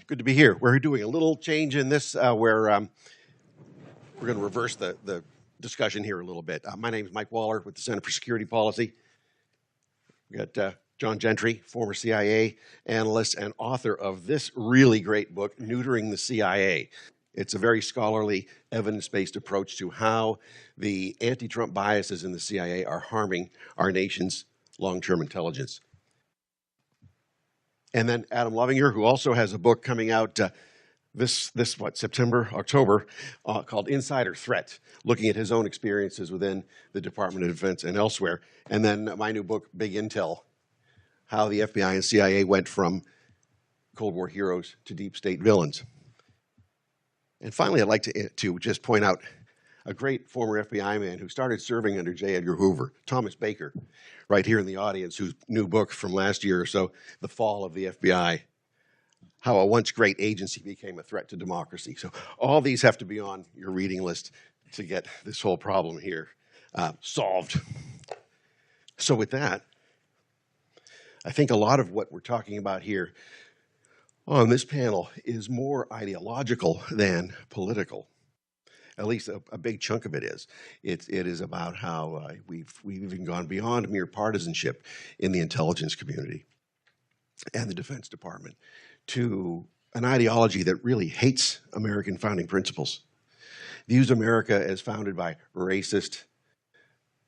Good to be here. We're doing a little change in this where we're going to reverse the discussion here a little bit. My name is Mike Waller with the Center for Security Policy. We got John Gentry, former CIA analyst and author of this really great book, Neutering the CIA. It's a very scholarly, evidence-based approach to how the anti-Trump biases in the CIA are harming our nation's long-term intelligence. And then Adam Lovinger, who also has a book coming out September, October, called Insider Threat, looking at his own experiences within the Department of Defense and elsewhere. And then my new book, Big Intel, how the FBI and CIA went from Cold War heroes to deep state villains. And finally, I'd like to just point out a great former FBI man who started serving under J. Edgar Hoover, Thomas Baker, right here in the audience, whose new book from last year or so, The Fall of the FBI, how a once great agency became a threat to democracy. So all these have to be on your reading list to get this whole problem here solved. So with that, I think a lot of what we're talking about here on this panel is more ideological than political. At least a big chunk of it is. It is about how we've even gone beyond mere partisanship in the intelligence community and the Defense Department to an ideology that really hates American founding principles, views America as founded by racist,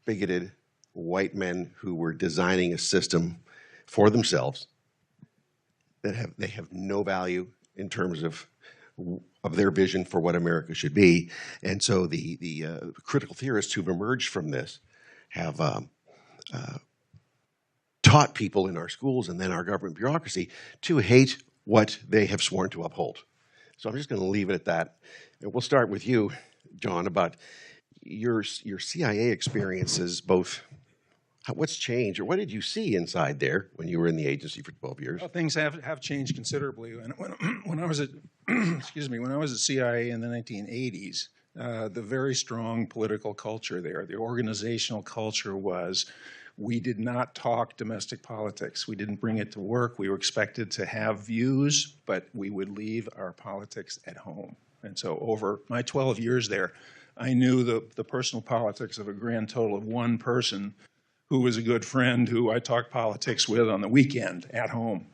bigoted white men who were designing a system for themselves that they have no value in terms of their vision for what America should be. And so the critical theorists who've emerged from this have taught people in our schools and then our government bureaucracy to hate what they have sworn to uphold. So I'm just going to leave it at that. And we'll start with you, John, about your CIA experiences, both what's changed, or what did you see inside there when you were in the agency for 12 years? Well, things have changed considerably. When I was at when I was at CIA in the 1980s, the very strong political culture there, the organizational culture was, we did not talk domestic politics. We didn't bring it to work. We were expected to have views, but we would leave our politics at home. And so over my 12 years there, I knew the personal politics of a grand total of one person who was a good friend who I talked politics with on the weekend at home.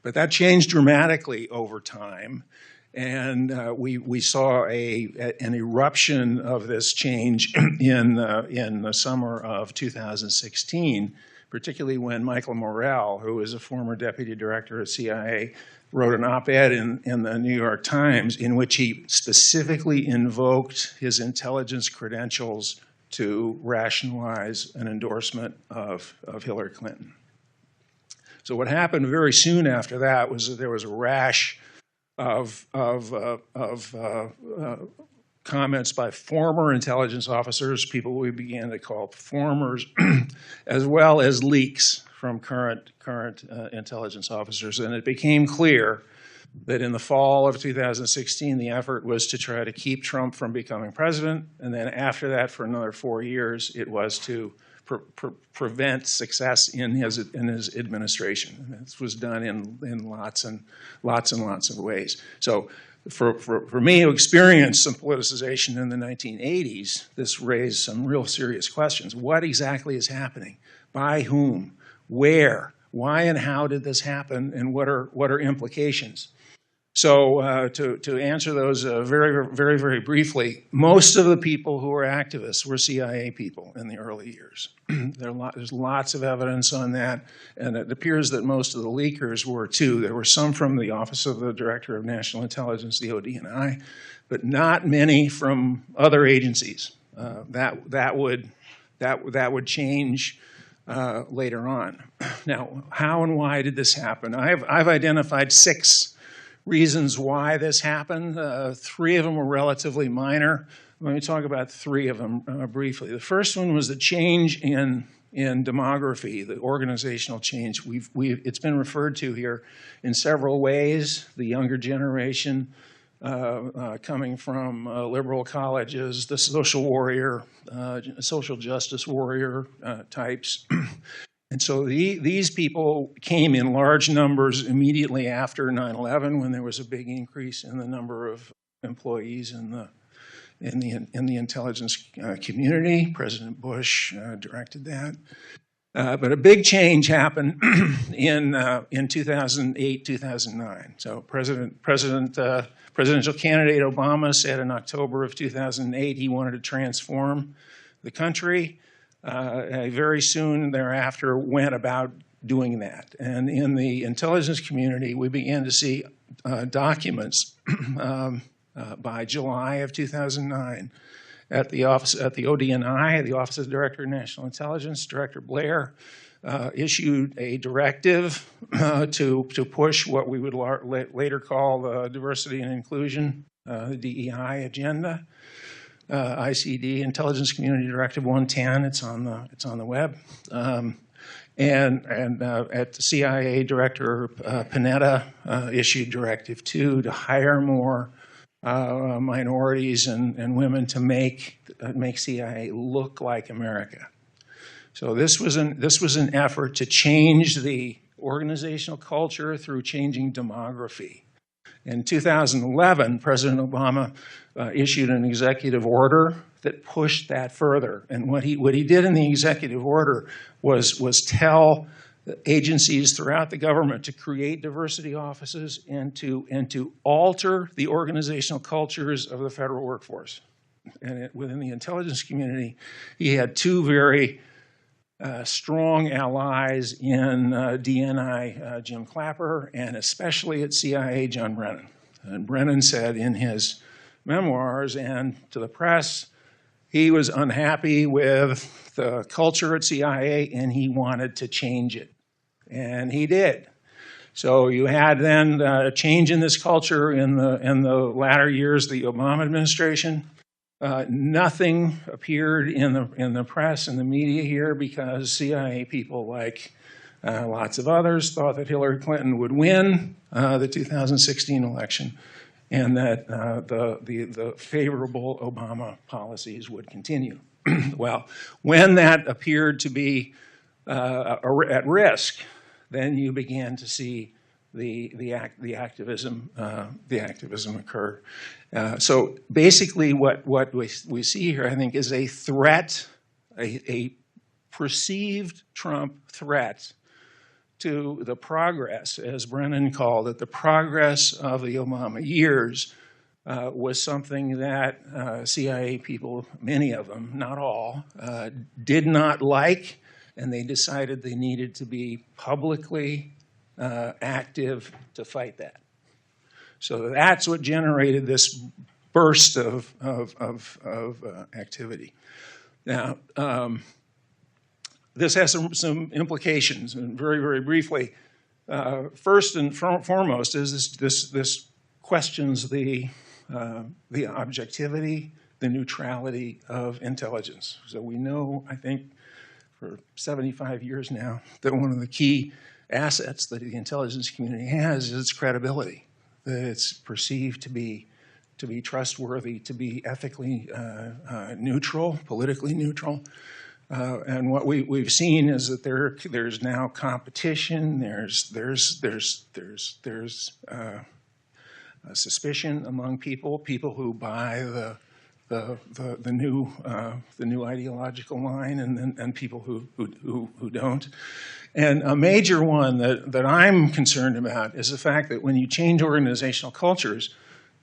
But that changed dramatically over time. And we saw an eruption of this change in the summer of 2016, particularly when Michael Morrell, who is a former deputy director at CIA, wrote an op-ed in the New York Times in which he specifically invoked his intelligence credentials to rationalize an endorsement of Hillary Clinton. So what happened very soon after that was that there was a rash of comments by former intelligence officers, people we began to call performers, as well as leaks from current intelligence officers. And it became clear that in the fall of 2016, the effort was to try to keep Trump from becoming president. And then after that, for another 4 years, it was to prevent success in his administration. And this was done in lots and lots of ways. So for me, who experienced some politicization in the 1980s, this raised some real serious questions. What exactly is happening? By whom? Where? Why and how did this happen? And what are implications? So to answer those very briefly, most of the people who were activists were CIA people in the early years. There's lots of evidence on that, and it appears that most of the leakers were too. There were some from the Office of the Director of National Intelligence, the ODNI, but not many from other agencies. That would change later on. Now, how and why did this happen? I've identified 6 reasons why this happened. 3 of them were relatively minor. Let me talk about 3 of them briefly. The first one was the change in demography, the organizational change. It's been referred to here in several ways. The younger generation coming from liberal colleges, the social warrior, social justice warrior types. And so these people came in large numbers immediately after 9/11, when there was a big increase in the number of employees in the intelligence community. President Bush directed that. But a big change happened in 2008, 2009. So presidential candidate Obama said in October of 2008 he wanted to transform the country. Very soon thereafter went about doing that. And in the intelligence community, we began to see documents by July of 2009 at the ODNI, the Office of the Director of National Intelligence. Director Blair issued a directive to push what we would later call the diversity and inclusion, the DEI agenda. ICD, Intelligence Community Directive 110. It's on the web. And at the CIA, Director Panetta issued Directive 2 to hire more minorities and women to make CIA look like America. So this was an effort to change the organizational culture through changing demography. In 2011, President Obama issued an executive order that pushed that further. And what he did in the executive order was tell agencies throughout the government to create diversity offices and to alter the organizational cultures of the federal workforce. And within the intelligence community, he had two very strong allies in DNI, Jim Clapper, and especially at CIA, John Brennan. And Brennan said in his memoirs and to the press, he was unhappy with the culture at CIA and he wanted to change it. And he did. So you had then a change in this culture in the latter years of the Obama administration. Nothing appeared in the press and the media here because CIA people, like lots of others, thought that Hillary Clinton would win the 2016 election and that the favorable Obama policies would continue. Well, when that appeared to be at risk, then you began to see the activism occur. So basically, what we see here, I think, is a threat, a perceived Trump threat to the progress, as Brennan called it, the progress of the Obama years was something that CIA people, many of them, not all, did not like, and they decided they needed to be publicly active to fight that. So that's what generated this burst of activity. Now, this has some implications, and very, very briefly, first and foremost is this questions the objectivity, the neutrality of intelligence. So we know, I think, for 75 years now, that one of the key assets that the intelligence community has is its credibility, that it's perceived to be trustworthy, to be ethically neutral, politically neutral. And what we've seen is that there's now competition. There's suspicion among people who buy the new ideological line, and people who don't. And a major one that I'm concerned about is the fact that when you change organizational cultures,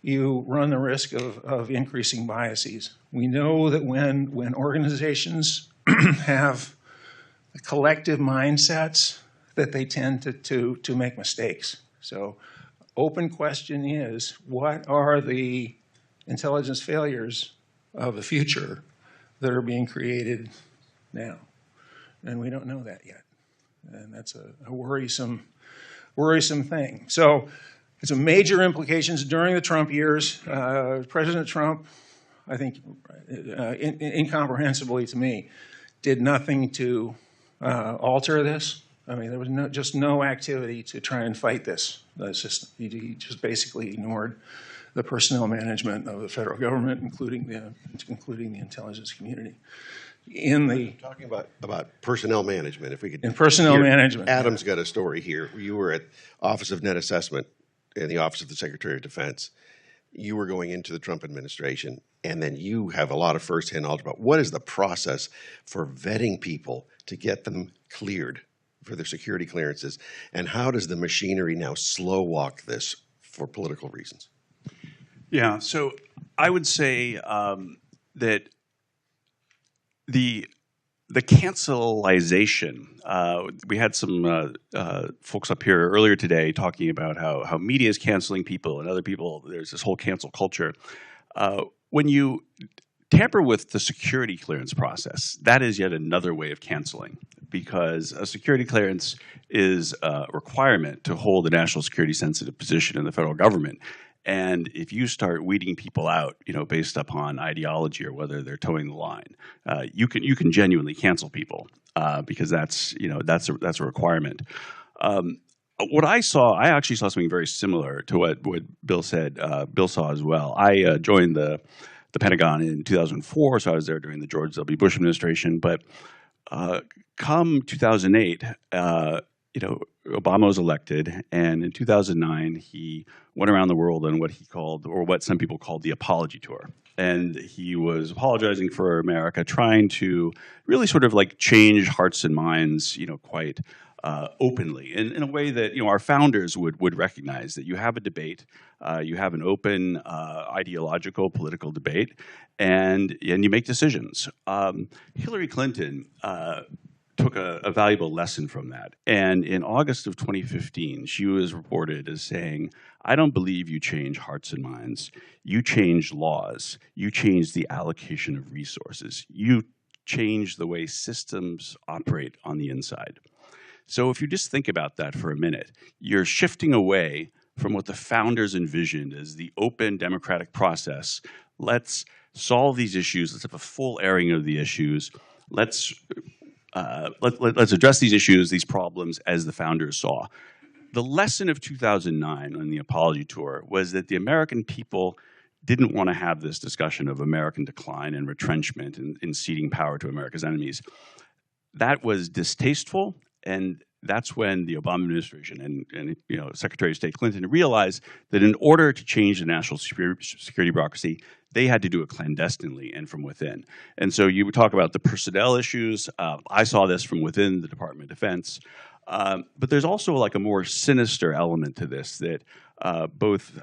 you run the risk of increasing biases. We know that when organizations have collective mindsets, that they tend to make mistakes. So open question is, what are the intelligence failures of the future that are being created now? And we don't know that yet. And that's a worrisome thing. So it's a major implications during the Trump years. President Trump, I think, incomprehensibly to me, did nothing to alter this. I mean, there was just no activity to try and fight this system. He just basically ignored the personnel management of the federal government, including the intelligence community. Talking about personnel management, if we could. In personnel management. Adam's got a story here. You were at Office of Net Assessment in the Office of the Secretary of Defense. You were going into the Trump administration, and then you have a lot of firsthand knowledge about what is the process for vetting people to get them cleared for their security clearances, and how does the machinery now slow walk this for political reasons? Yeah, so I would say that the the cancelization. We had some folks up here earlier today talking about how media is canceling people and other people. There's this whole cancel culture. When you tamper with the security clearance process, that is yet another way of canceling, because a security clearance is a requirement to hold a national security sensitive position in the federal government. And if you start weeding people out, based upon ideology or whether they're towing the line, you can genuinely cancel people because that's a requirement. What I actually saw something very similar to what Bill said. Bill saw as well. I joined the Pentagon in 2004, so I was there during the George W. Bush administration. But come 2008, Obama was elected, and in 2009 he went around the world on what he called, or what some people called, the apology tour. And he was apologizing for America, trying to really sort of like change hearts and minds, quite openly, in a way that our founders would recognize, that you have a debate, you have an open ideological political debate, and you make decisions. Hillary Clinton took a valuable lesson from that. And in August of 2015, she was reported as saying, "I don't believe you change hearts and minds. You change laws. You change the allocation of resources. You change the way systems operate on the inside." So if you just think about that for a minute, you're shifting away from what the founders envisioned as the open democratic process. Let's solve these issues. Let's have a full airing of the issues. Let's address these issues, these problems, as the founders saw. The lesson of 2009 on the apology tour was that the American people didn't want to have this discussion of American decline and retrenchment and ceding power to America's enemies. That was distasteful, and that's when the Obama administration and Secretary of State Clinton realized that in order to change the national security bureaucracy, they had to do it clandestinely and from within. And so you would talk about the personnel issues. I saw this from within the Department of Defense. But there's also like a more sinister element to this that both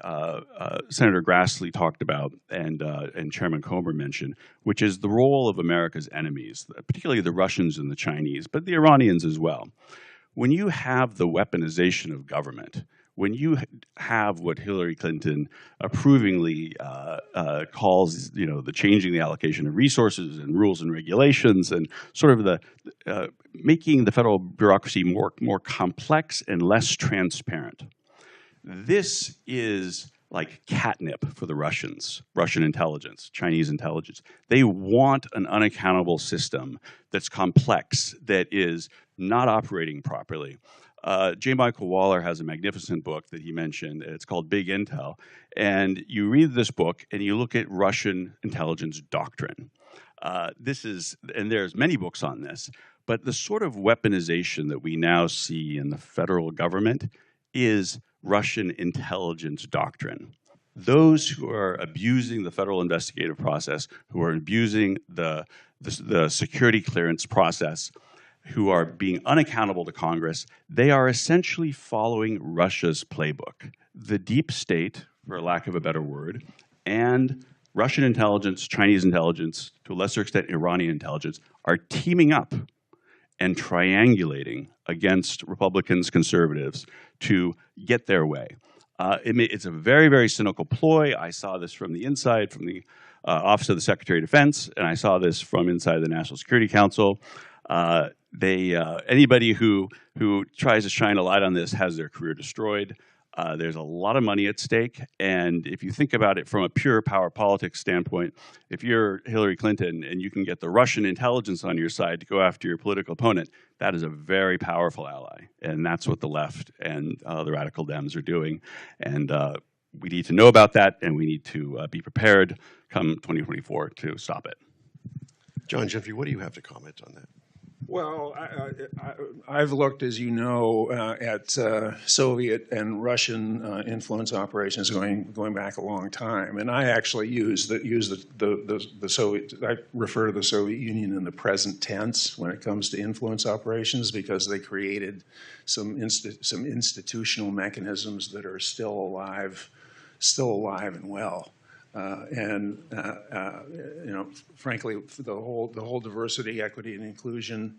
Senator Grassley talked about and Chairman Comer mentioned, which is the role of America's enemies, particularly the Russians and the Chinese, but the Iranians as well. When you have the weaponization of government, when you have what Hillary Clinton approvingly calls, the changing the allocation of resources and rules and regulations, and sort of the making the federal bureaucracy more complex and less transparent, this is like catnip for the Russians, Russian intelligence, Chinese intelligence. They want an unaccountable system that's complex, that is not operating properly. J. Michael Waller has a magnificent book that he mentioned. It's called Big Intel. And you read this book and you look at Russian intelligence doctrine. And there's many books on this, but the sort of weaponization that we now see in the federal government is Russian intelligence doctrine. Those who are abusing the federal investigative process, who are abusing the security clearance process, who are being unaccountable to Congress, they are essentially following Russia's playbook. The deep state, for lack of a better word, and Russian intelligence, Chinese intelligence, to a lesser extent Iranian intelligence, are teaming up and triangulating against Republicans, conservatives, to get their way. It's a very, very cynical ploy. I saw this from the inside, from the Office of the Secretary of Defense, and I saw this from inside the National Security Council. Anybody who tries to shine a light on this has their career destroyed. There's a lot of money at stake, and if you think about it from a pure power politics standpoint, if you're Hillary Clinton and you can get the Russian intelligence on your side to go after your political opponent, that is a very powerful ally, and that's what the left and the radical Dems are doing. And we need to know about that, and we need to be prepared come 2024 to stop it. John Jeffrey, what do you have to comment on that? Well, I've looked, as you know, at Soviet and Russian influence operations going back a long time, and I actually use the Soviet. I refer to the Soviet Union in the present tense when it comes to influence operations, because they created some institutional mechanisms that are still alive and well. Frankly, the whole diversity, equity, and inclusion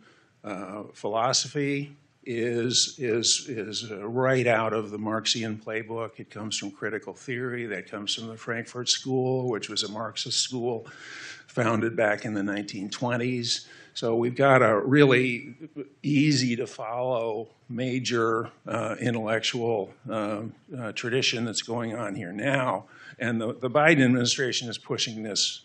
philosophy is right out of the Marxian playbook. It comes from critical theory. That comes from the Frankfurt School, which was a Marxist school founded back in the 1920s. So we've got a really easy to follow major intellectual tradition that's going on here now. And the Biden administration is pushing this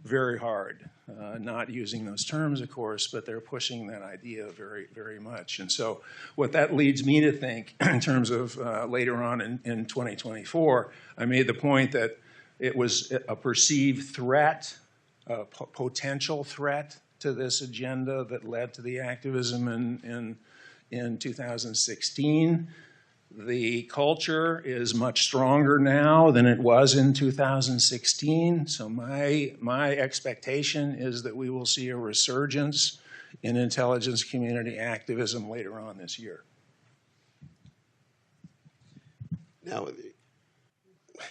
very hard, not using those terms, of course, but they're pushing that idea very, very much. And so what that leads me to think in terms of later on in 2024, I made the point that it was a perceived threat, a potential threat to this agenda that led to the activism in 2016. The culture is much stronger now than it was in 2016. So my expectation is that we will see a resurgence in intelligence community activism later on this year. Now,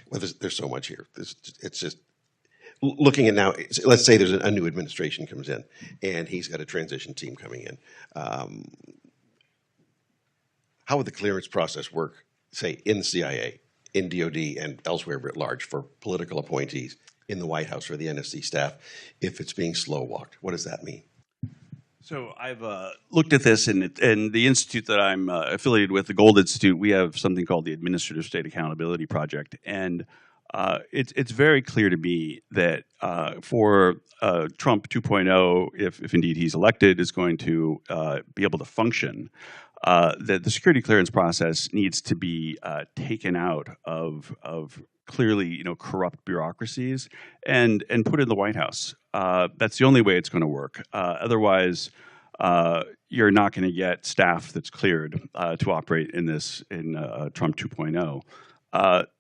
well, there's so much here. It's just looking at now. Let's say there's a new administration comes in, and he's got a transition team coming in. How would the clearance process work, say, in the CIA, in DOD, and elsewhere writ large for political appointees in the White House or the NSC staff if it's being slow-walked? What does that mean? So I've looked at this, and the institute that I'm affiliated with, the Gold Institute, we have something called the Administrative State Accountability Project. And it's very clear to me that for Trump 2.0, if indeed he's elected, is going to be able to function, that the security clearance process needs to be taken out of clearly, corrupt bureaucracies and put in the White House. That's the only way it's going to work. Otherwise, you're not going to get staff that's cleared to operate in Trump 2.0.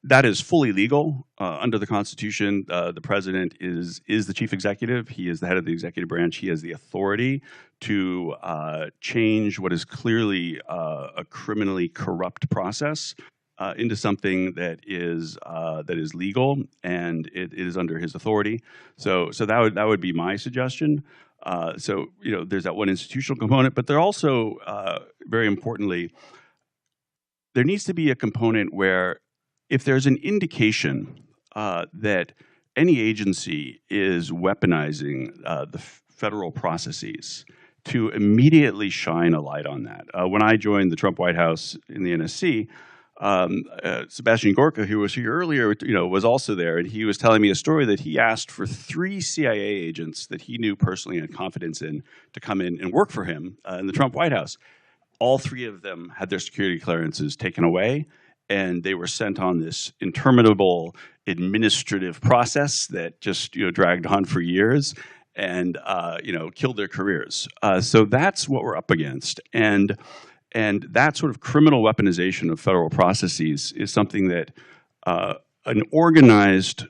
That is fully legal under the Constitution. The president is the chief executive. He is the head of the executive branch. He has the authority to change what is clearly a criminally corrupt process into something that is legal, and it is under his authority. So that would be my suggestion. There's that one institutional component, but there also, very importantly, there needs to be a component where if there's an indication that any agency is weaponizing the federal processes, to immediately shine a light on that. When I joined the Trump White House in the NSC, Sebastian Gorka, who was here earlier, was also there, and he was telling me a story that he asked for 3 CIA agents that he knew personally and had confidence in to come in and work for him in the Trump White House. All 3 of them had their security clearances taken away, and they were sent on this interminable administrative process that just dragged on for years and killed their careers. So that's what we're up against, and that sort of criminal weaponization of federal processes is something that an organized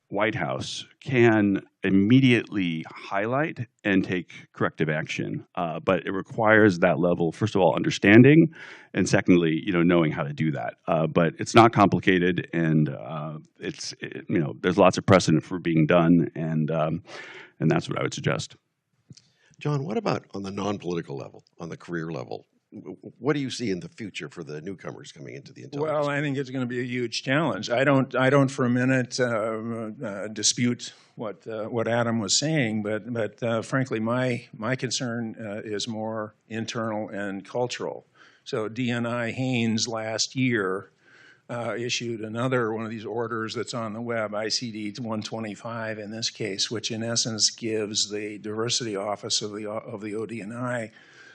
White House can immediately highlight and take corrective action. But it requires that level, first of all, understanding, and secondly, knowing how to do that. But it's not complicated, and there's lots of precedent for being done, and that's what I would suggest. John, what about on the non-political level, on the career level? What do you see in the future for the newcomers coming into the intelligence? Well, I think it's going to be a huge challenge. I don't for a minute dispute what Adam was saying, but frankly, my concern is more internal and cultural. So DNI Haynes last year issued another one of these orders that's on the web, ICD 125 in this case, which in essence gives the diversity office of the ODNI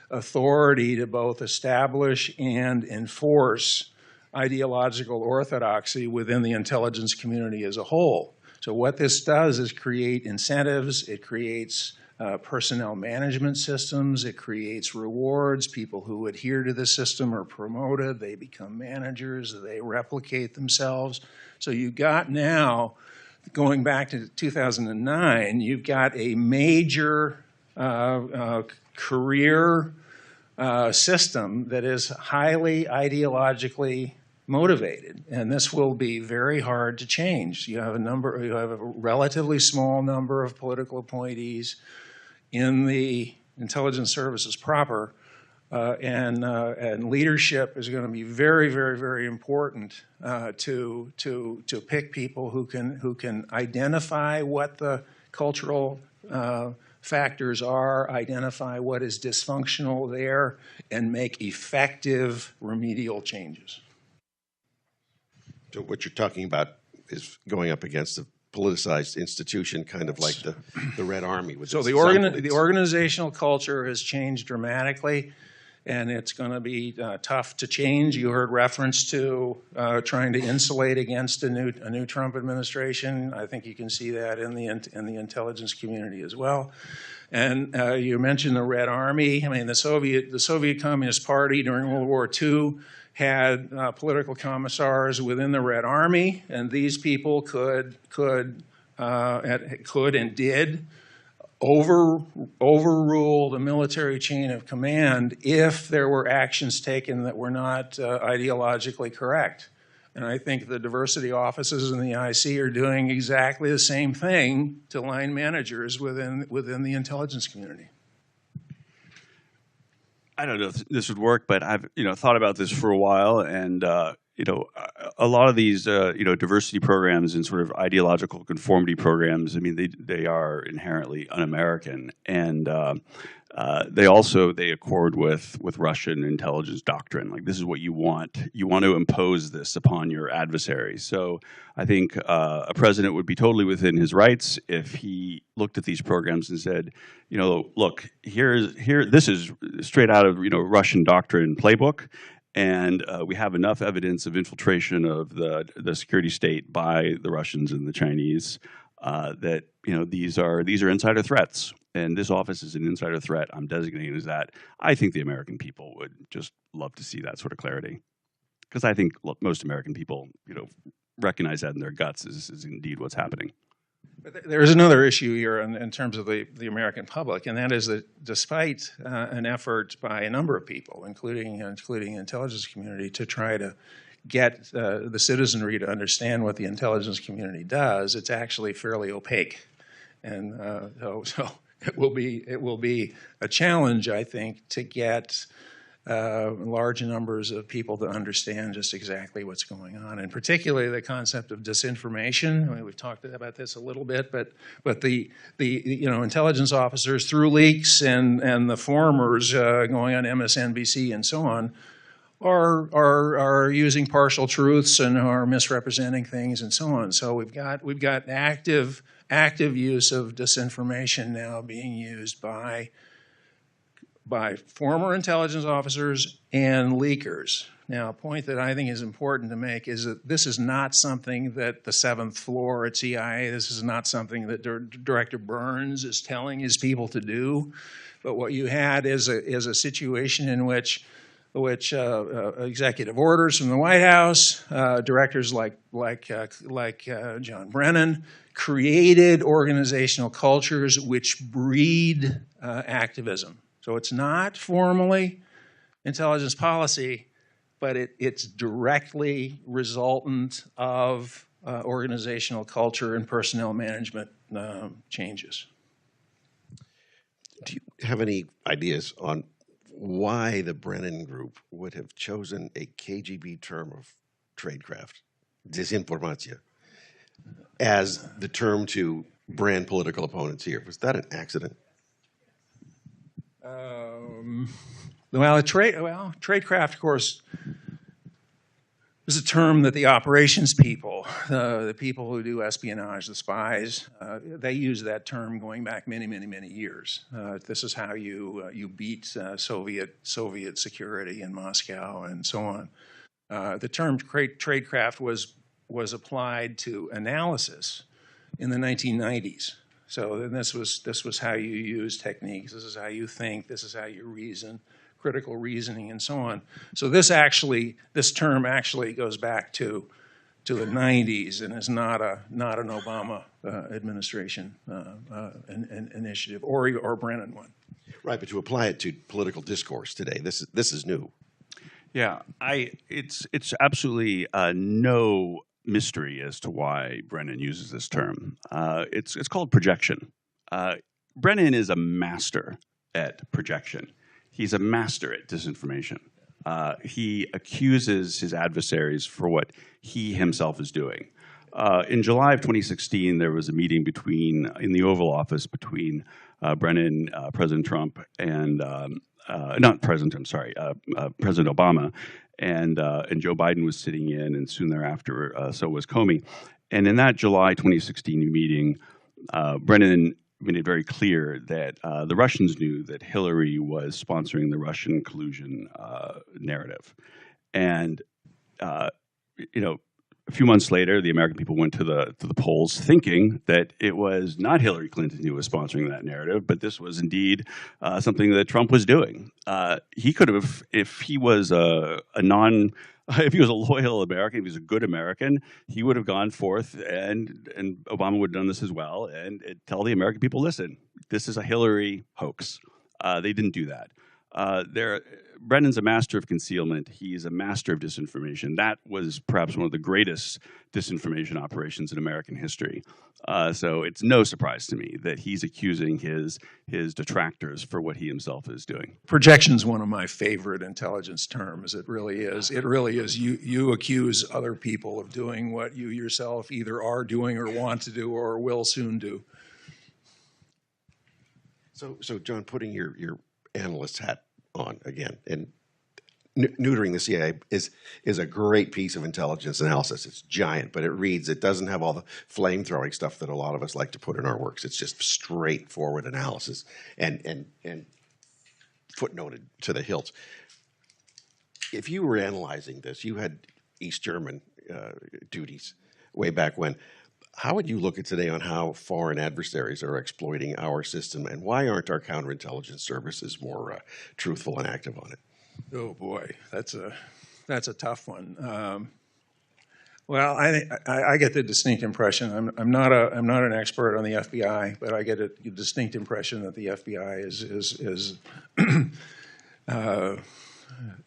authority to both establish and enforce ideological orthodoxy within the intelligence community as a whole. So what this does is create incentives, it creates personnel management systems, it creates rewards. People who adhere to the system are promoted, they become managers, they replicate themselves. So you've got now, going back to 2009, you've got a major career system that is highly ideologically motivated, and this will be very hard to change. You have a relatively small number of political appointees in the intelligence services proper, and leadership is going to be very, very, very important to pick people who can identify what the cultural factors are, identify what is dysfunctional there, and make effective remedial changes. So what you're talking about is going up against a politicized institution, kind of like the Red Army. So the organizational culture has changed dramatically, and it's going to be tough to change. You heard reference to trying to insulate against a new Trump administration. I think you can see that in the intelligence community as well. And you mentioned the Red Army. I mean, the Soviet Communist Party during World War II had political commissars within the Red Army, and these people could and did overrule the military chain of command if there were actions taken that were not ideologically correct. And I think the diversity offices in the IC are doing exactly the same thing to line managers within the intelligence community. I don't know if this would work, but I've thought about this for a while, and a lot of these diversity programs and sort of ideological conformity programs, I mean, they are inherently un-American, and they accord with Russian intelligence doctrine. Like, this is what you want. You want to impose this upon your adversary. So I think a president would be totally within his rights if he looked at these programs and said, look, this is straight out of Russian doctrine playbook. And we have enough evidence of infiltration of the security state by the Russians and the Chinese that these are insider threats, and this office is an insider threat. I'm designating it as that. I think the American people would just love to see that sort of clarity, because I think most American people recognize that in their guts is indeed what's happening. But there is another issue here in terms of the American public, and that is that despite an effort by a number of people, including the intelligence community, to try to get the citizenry to understand what the intelligence community does, it's actually fairly opaque, and so it will be a challenge, I think, to get large numbers of people to understand just exactly what's going on, and particularly the concept of disinformation. I mean, we've talked about this a little bit, but the intelligence officers through leaks and the formers going on MSNBC and so on are using partial truths and are misrepresenting things and so on. So we've got active use of disinformation now being used by former intelligence officers and leakers. Now, a point that I think is important to make is that this is not something that the 7th floor at CIA, this is not something that Director Burns is telling his people to do. But what you had is a situation in which executive orders from the White House, directors like John Brennan, created organizational cultures which breed activism. So it's not formally intelligence policy, but it's directly resultant of organizational culture and personnel management changes. Do you have any ideas on why the Brennan Group would have chosen a KGB term of tradecraft, desinformatia, as the term to brand political opponents here? Was that an accident? Tradecraft, of course, is a term that the operations people, the people who do espionage, the spies, they use that term going back many, many, many years. This is how you beat Soviet security in Moscow and so on. The term tradecraft was applied to analysis in the 1990s. So then this was how you use techniques. This is how you think. This is how you reason, critical reasoning, and so on. So this term actually goes back to the 90s and is not an Obama administration initiative or Brennan one. Right, but to apply it to political discourse today, this is new. Yeah, it's absolutely no mystery as to why Brennan uses this term. It's called projection. Brennan is a master at projection. He's a master at disinformation. He accuses his adversaries for what he himself is doing. In July of 2016, there was a meeting in the Oval Office between Brennan, President Trump, and not President, I'm sorry, President Obama, and Joe Biden was sitting in, and soon thereafter, so was Comey. And in that July 2016 meeting, Brennan made it very clear that the Russians knew that Hillary was sponsoring the Russian collusion narrative. And, a few months later, the American people went to the polls thinking that it was not Hillary Clinton who was sponsoring that narrative, but this was indeed something that Trump was doing. He could have, if he was if he was a loyal American, if he was a good American, he would have gone forth and Obama would have done this as well and tell the American people, listen, this is a Hillary hoax. They didn't do that. Brennan's a master of concealment. He's a master of disinformation. That was perhaps one of the greatest disinformation operations in American history. So it's no surprise to me that he's accusing his detractors for what he himself is doing. Projection's one of my favorite intelligence terms. It really is. It really is. You accuse other people of doing what you yourself either are doing or want to do or will soon do. So John, putting your analyst hat on again and neutering the CIA is a great piece of intelligence analysis. It's giant, but it doesn't have all the flame-throwing stuff that a lot of us like to put in our works. It's just straightforward analysis and footnoted to the hilt. If you were analyzing this, you had East German duties way back when. How would you look at today on how foreign adversaries are exploiting our system, and why aren't our counterintelligence services more truthful and active on it? Oh boy, that's a tough one. Well, I get the distinct impression I'm not an expert on the FBI, but I get a distinct impression that the FBI is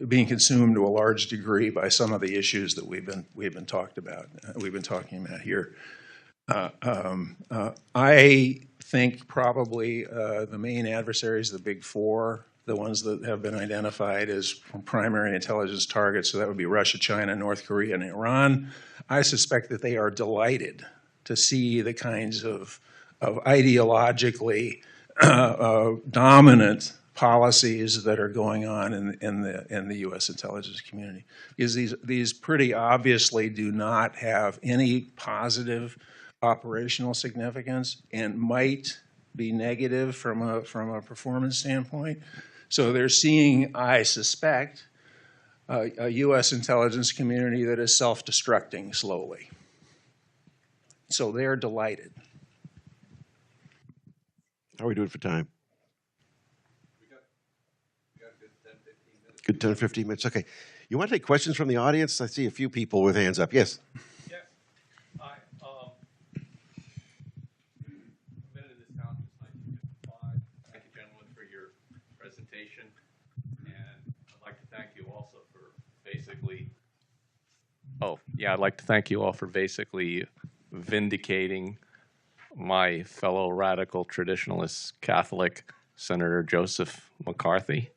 being consumed to a large degree by some of the issues that we've been talking about here. I think probably the main adversaries, the big four, the ones that have been identified as primary intelligence targets, so that would be Russia, China, North Korea, and Iran. I suspect that they are delighted to see the kinds of ideologically dominant policies that are going on in the U.S. intelligence community, because these pretty obviously do not have any positive operational significance and might be negative from a performance standpoint. So they're seeing, I suspect, a U.S. intelligence community that is self-destructing slowly. So they're delighted. How are we doing for time? Good 10 or 15 minutes. Okay. You want to take questions from the audience? I see a few people with hands up. Yes. I'd like to thank you all for basically vindicating my fellow radical traditionalist Catholic, Senator Joseph McCarthy.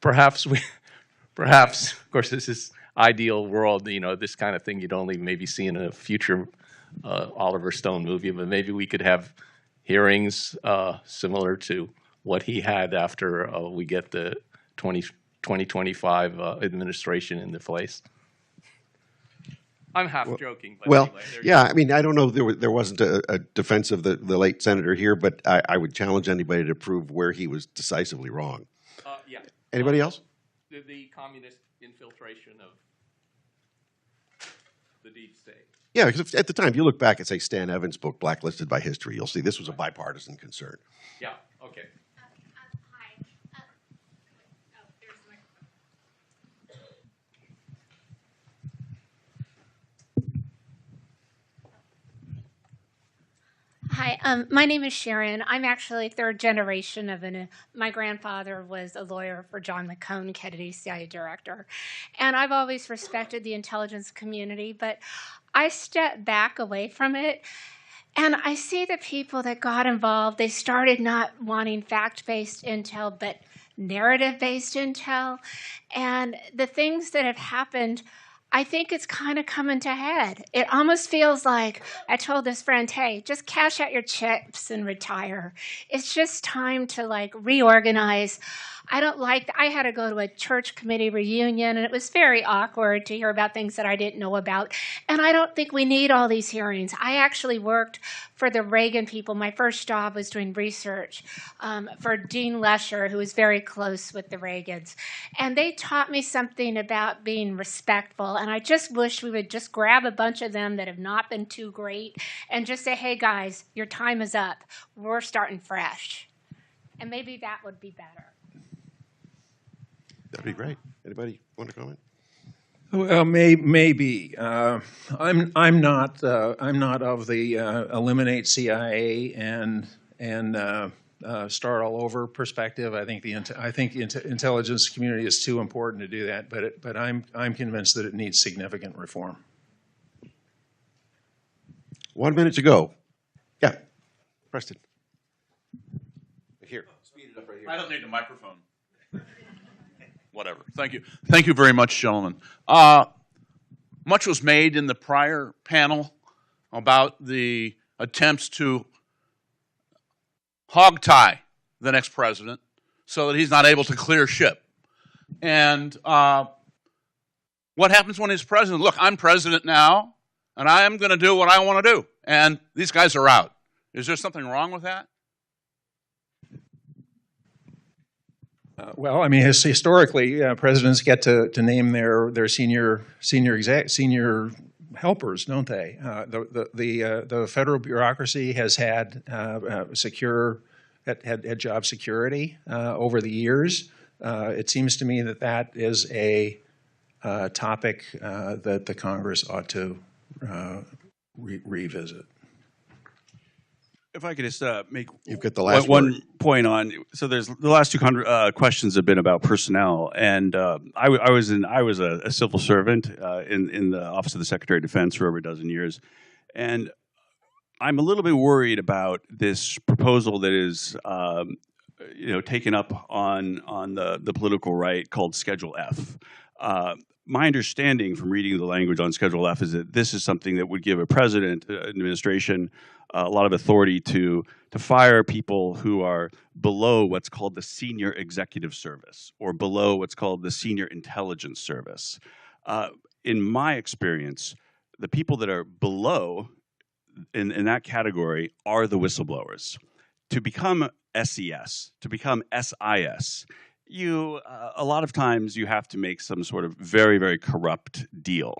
Perhaps, of course, this is ideal world, this kind of thing you'd only maybe see in a future Oliver Stone movie, but maybe we could have hearings similar to what he had after we get the 2025 administration into place. I'm half joking, but well, anyway. Yeah, I mean, I don't know, there wasn't a defense of the late senator here, but I would challenge anybody to prove where he was decisively wrong. Yeah. Anybody else? The communist infiltration of the deep state. Yeah, because at the time, if you look back at, say, Stan Evans' book, Blacklisted by History, you'll see this was a bipartisan concern. Yeah, okay. Hi, My name is Sharon. I'm actually third generation of my grandfather was a lawyer for John McCone, Kennedy CIA director. And I've always respected the intelligence community, but I stepped back away from it. And I see the people that got involved, they started not wanting fact-based intel, but narrative-based intel. And the things that have happened, I think it's kind of coming to head. It almost feels like I told this friend, hey, just cash out your chips and retire. It's just time to like reorganize. I had to go to a church committee reunion, and it was very awkward to hear about things that I didn't know about. And I don't think we need all these hearings. I actually worked for the Reagan people. My first job was doing research for Dean Lesher, who was very close with the Reagans. And they taught me something about being respectful. And I just wish we would just grab a bunch of them that have not been too great and just say, hey, guys, your time is up. We're starting fresh. And maybe that would be better. That'd be great. Anybody want to comment? Well, maybe. I'm not of the eliminate CIA and start all over perspective. I think the intelligence community is too important to do that. But I'm convinced that it needs significant reform. 1 minute to go. Yeah, Preston. Here. Speed it up right here. I don't need a microphone. Whatever. Thank you. Thank you very much, gentlemen. Much was made in the prior panel about the attempts to hogtie the next president so that he's not able to clear ship. And what happens when he's president? Look, I'm president now, and I am going to do what I want to do. And these guys are out. Is there something wrong with that? Well, I mean, historically, presidents get to name their senior helpers, don't they? The federal bureaucracy has had had job security over the years. It seems to me that is a topic that the Congress ought to revisit. If I could just make You've got the last one point on, so there's the last two questions have been about personnel, and I was a civil servant in the Office of the Secretary of Defense for over a dozen years, and I'm a little bit worried about this proposal that is taken up on the political right called Schedule F. My understanding from reading the language on Schedule F is that this is something that would give a president, administration, a lot of authority to fire people who are below what's called the senior executive service or below what's called the senior intelligence service. In my experience, the people that are below in that category are the whistleblowers. To become SES, to become SIS, a lot of times you have to make some sort of very, very corrupt deal.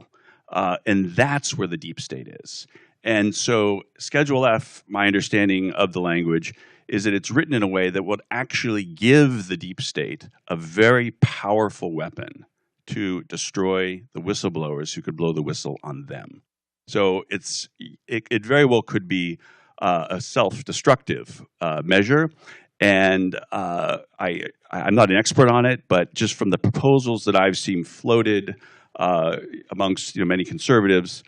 And that's where the deep state is. And so Schedule F, my understanding of the language, is that it's written in a way that would actually give the deep state a very powerful weapon to destroy the whistleblowers who could blow the whistle on them. So it very well could be a self-destructive measure. And I'm not an expert on it, but just from the proposals that I've seen floated amongst many conservatives,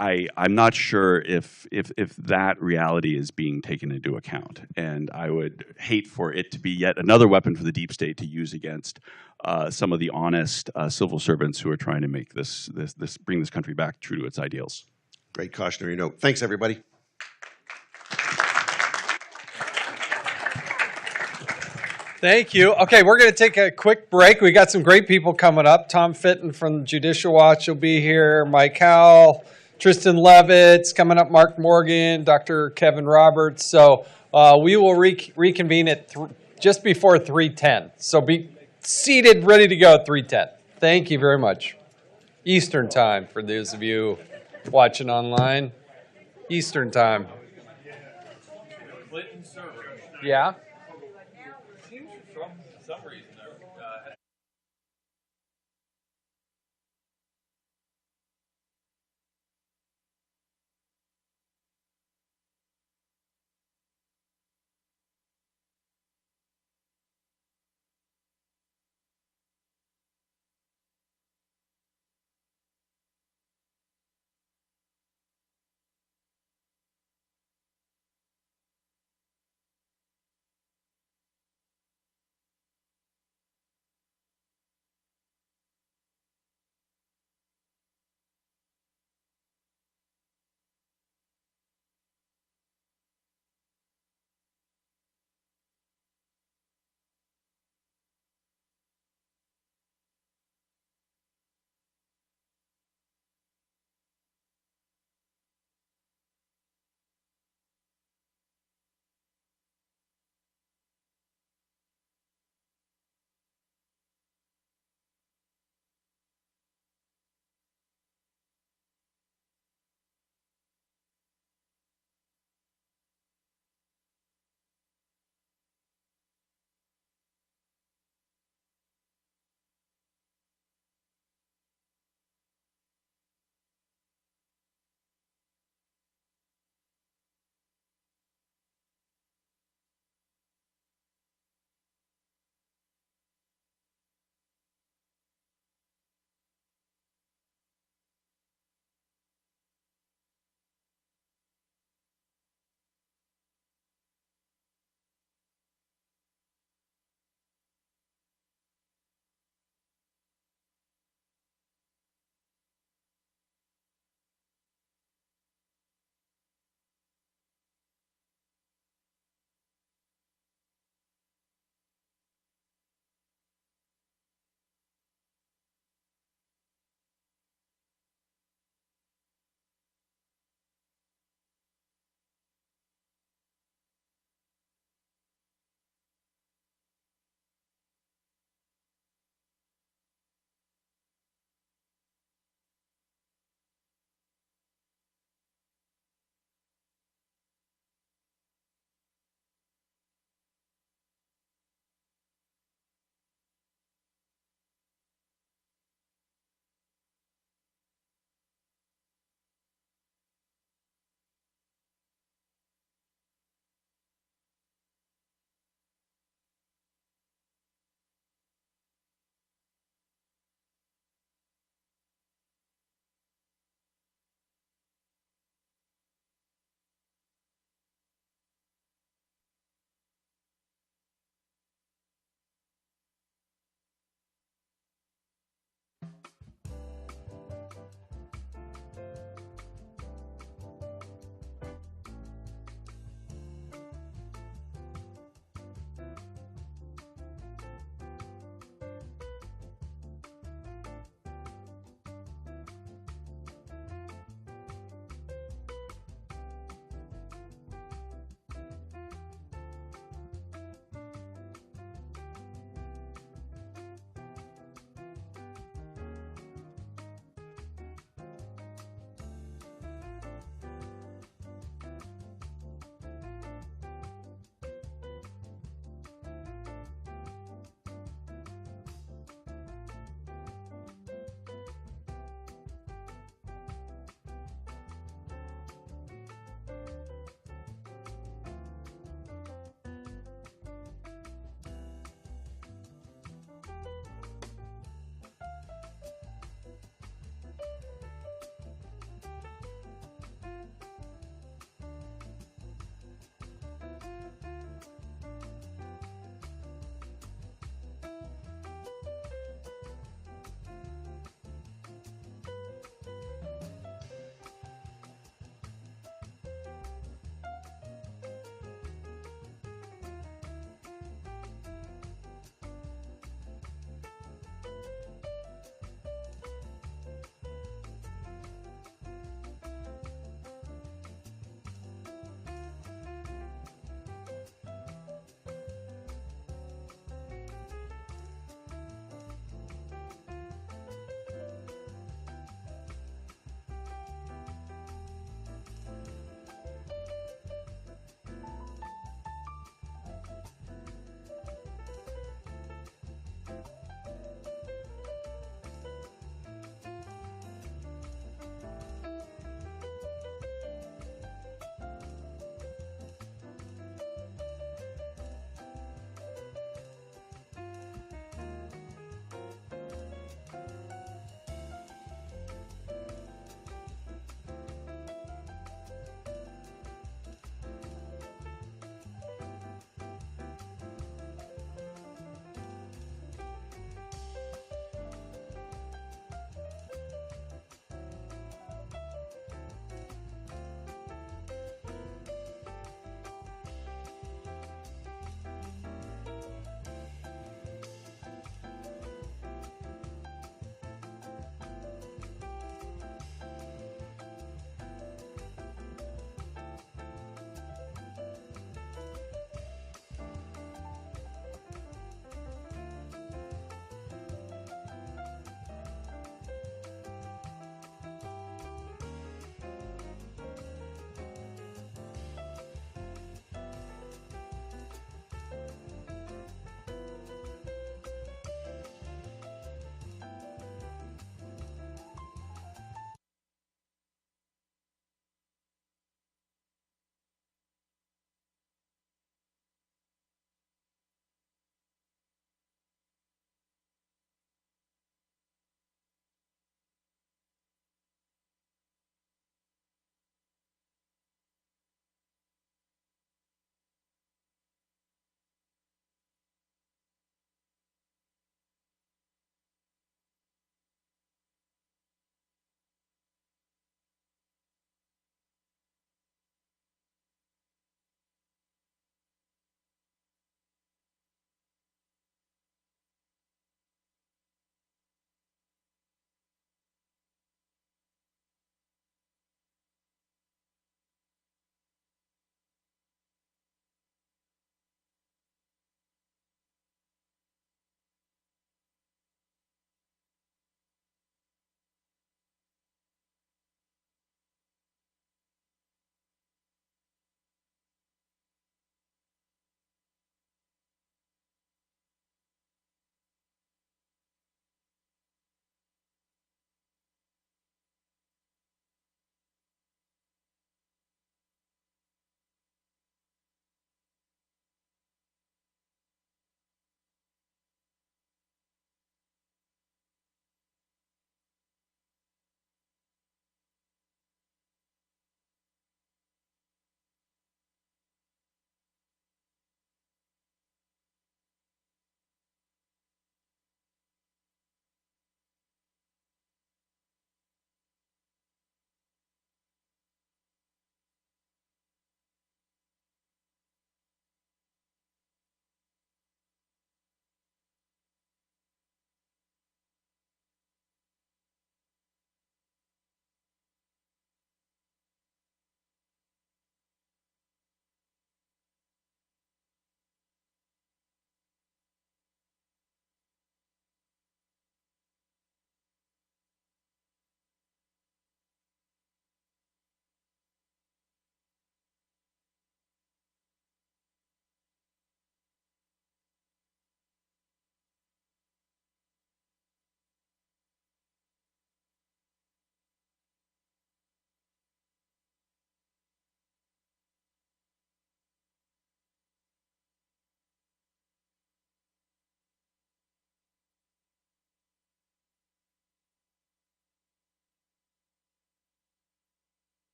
I'm not sure if that reality is being taken into account. And I would hate for it to be yet another weapon for the deep state to use against some of the honest civil servants who are trying to make bring this country back true to its ideals. Great cautionary note. Thanks, everybody. Thank you. Okay, we're going to take a quick break. We got some great people coming up. Tom Fitton from Judicial Watch will be here. Mike Howell, Tristan Levitz coming up. Mark Morgan, Dr. Kevin Roberts. So we will reconvene at just before 3:10. So be seated, ready to go at 3:10. Thank you very much. Eastern time for those of you watching online. Eastern time. Yeah.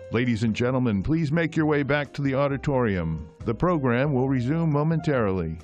Ladies and gentlemen, please make your way back to the auditorium. The program will resume momentarily.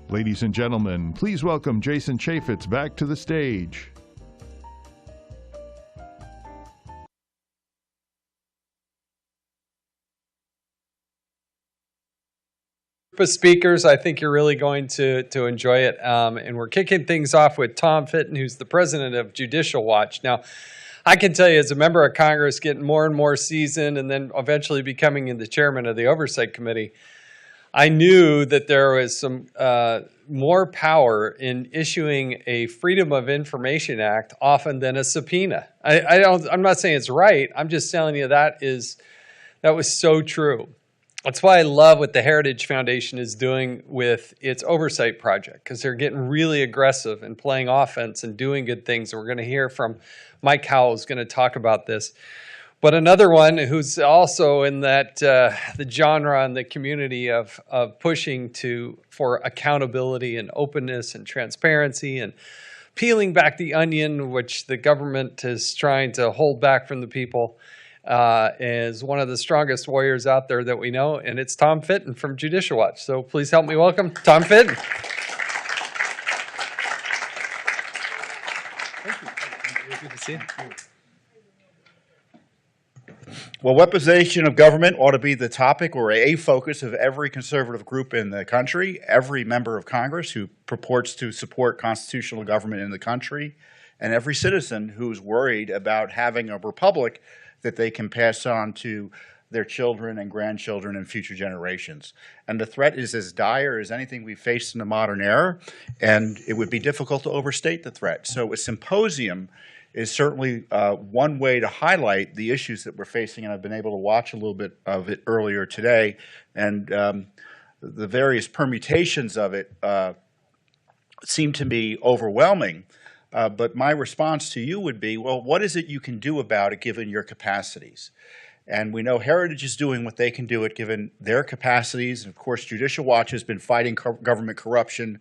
Ladies and gentlemen, please welcome Jason Chaffetz back to the stage. Of speakers. I think you're really going to enjoy it. And we're kicking things off with Tom Fitton, who's the president of Judicial Watch. Now, I can tell you as a member of Congress, getting more and more seasoned and then eventually becoming the chairman of the Oversight Committee, I knew that there was some more power in issuing a Freedom of Information Act often than a subpoena. I'm not saying it's right. I'm just telling you that was so true. That's why I love what the Heritage Foundation is doing with its oversight project, because they're getting really aggressive and playing offense and doing good things. And we're going to hear from Mike Howell, who's going to talk about this. But another one who's also in that the genre and the community of pushing for accountability and openness and transparency and peeling back the onion, which the government is trying to hold back from the people, is one of the strongest warriors out there that we know, and it's Tom Fitton from Judicial Watch. So please help me welcome Tom Fitton. Thank you. Good to see you. Well, weaponization of government ought to be the topic or a focus of every conservative group in the country, every member of Congress who purports to support constitutional government in the country, and every citizen who's worried about having a republic that they can pass on to their children and grandchildren and future generations. And the threat is as dire as anything we've faced in the modern era, and it would be difficult to overstate the threat. So a symposium is certainly one way to highlight the issues that we're facing, and I've been able to watch a little bit of it earlier today, and the various permutations of it seem to be overwhelming. But my response to you would be, well, what is it you can do about it given your capacities? And we know Heritage is doing what they can do it given their capacities. And of course, Judicial Watch has been fighting government corruption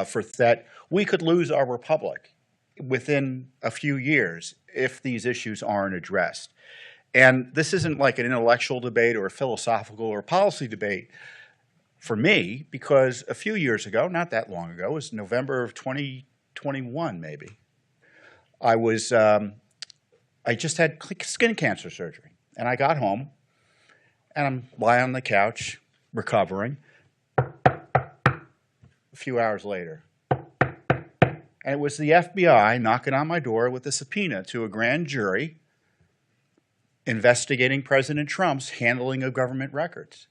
for that. We could lose our republic within a few years if these issues aren't addressed. And this isn't like an intellectual debate or a philosophical or policy debate for me, because a few years ago, not that long ago, it was November of 2021 maybe, I just had skin cancer surgery. And I got home, and I'm lying on the couch, recovering. A few hours later, and it was the FBI knocking on my door with a subpoena to a grand jury investigating President Trump's handling of government records.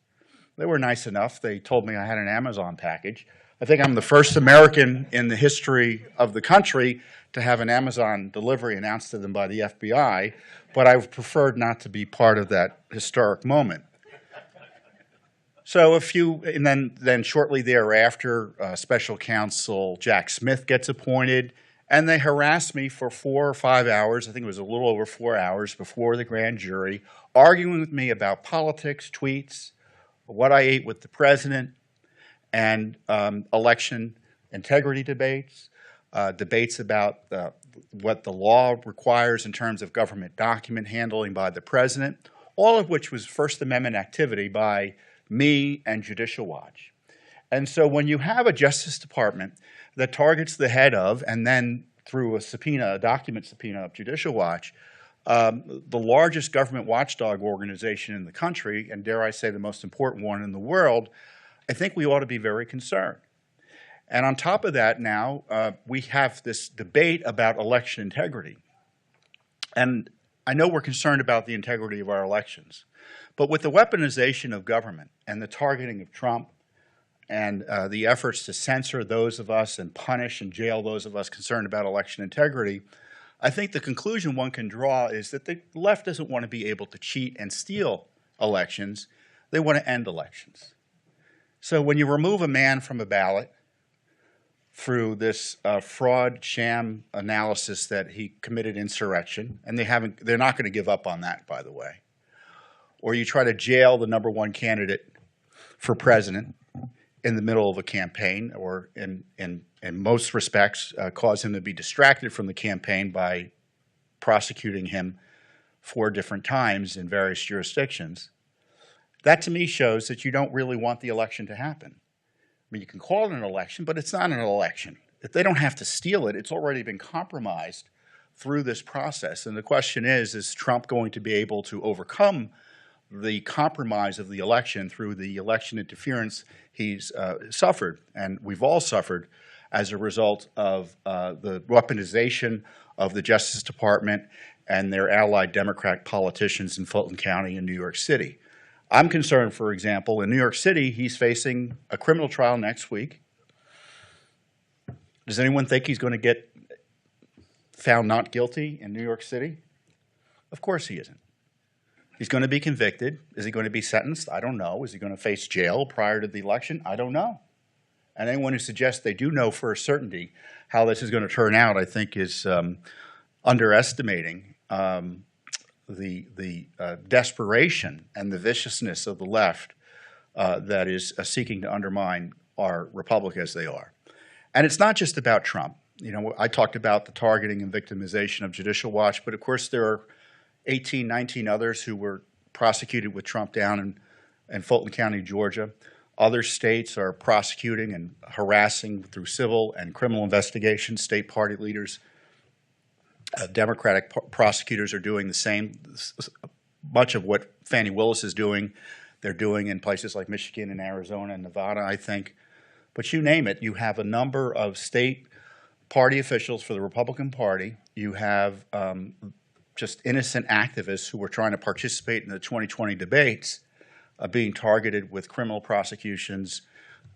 They were nice enough. They told me I had an Amazon package. I think I'm the first American in the history of the country to have an Amazon delivery announced to them by the FBI, but I preferred not to be part of that historic moment. So then shortly thereafter, Special Counsel Jack Smith gets appointed, and they harassed me for 4 or 5 hours, I think it was a little over 4 hours before the grand jury, arguing with me about politics, tweets, what I ate with the president, and election integrity debates, debates about what the law requires in terms of government document handling by the president, all of which was First Amendment activity by me and Judicial Watch. And so when you have a Justice Department that targets the head of, and then through a subpoena, a document subpoena of Judicial Watch, the largest government watchdog organization in the country, and dare I say the most important one in the world, I think we ought to be very concerned. And on top of that now, we have this debate about election integrity. And I know we're concerned about the integrity of our elections, but with the weaponization of government and the targeting of Trump and the efforts to censor those of us and punish and jail those of us concerned about election integrity, I think the conclusion one can draw is that the left doesn't want to be able to cheat and steal elections. They want to end elections. So when you remove a man from a ballot through this fraud sham analysis that he committed insurrection, and they're not going to give up on that, by the way, or you try to jail the #1 candidate for president in the middle of a campaign, or in most respects cause him to be distracted from the campaign by prosecuting him 4 different times in various jurisdictions, that to me shows that you don't really want the election to happen. I mean, you can call it an election, but it's not an election. If they don't have to steal it, it's already been compromised through this process. And the question is Trump going to be able to overcome the compromise of the election through the election interference he's suffered, and we've all suffered as a result of the weaponization of the Justice Department and their allied Democratic politicians in Fulton County and New York City. I'm concerned, for example, in New York City, he's facing a criminal trial next week. Does anyone think he's going to get found not guilty in New York City? Of course he isn't. He's going to be convicted. Is he going to be sentenced? I don't know. Is he going to face jail prior to the election? I don't know. And anyone who suggests they do know for a certainty how this is going to turn out, I think, is underestimating the desperation and the viciousness of the left that is seeking to undermine our republic as they are. And it's not just about Trump. You know, I talked about the targeting and victimization of Judicial Watch, but of course there are 18, 19 others who were prosecuted with Trump down in Fulton County, Georgia. Other states are prosecuting and harassing through civil and criminal investigations state party leaders. Democratic prosecutors are doing the same. Much of what Fani Willis is doing, they're doing in places like Michigan and Arizona and Nevada, I think. But you name it, you have a number of state party officials for the Republican Party. You have just innocent activists who were trying to participate in the 2020 debates being targeted with criminal prosecutions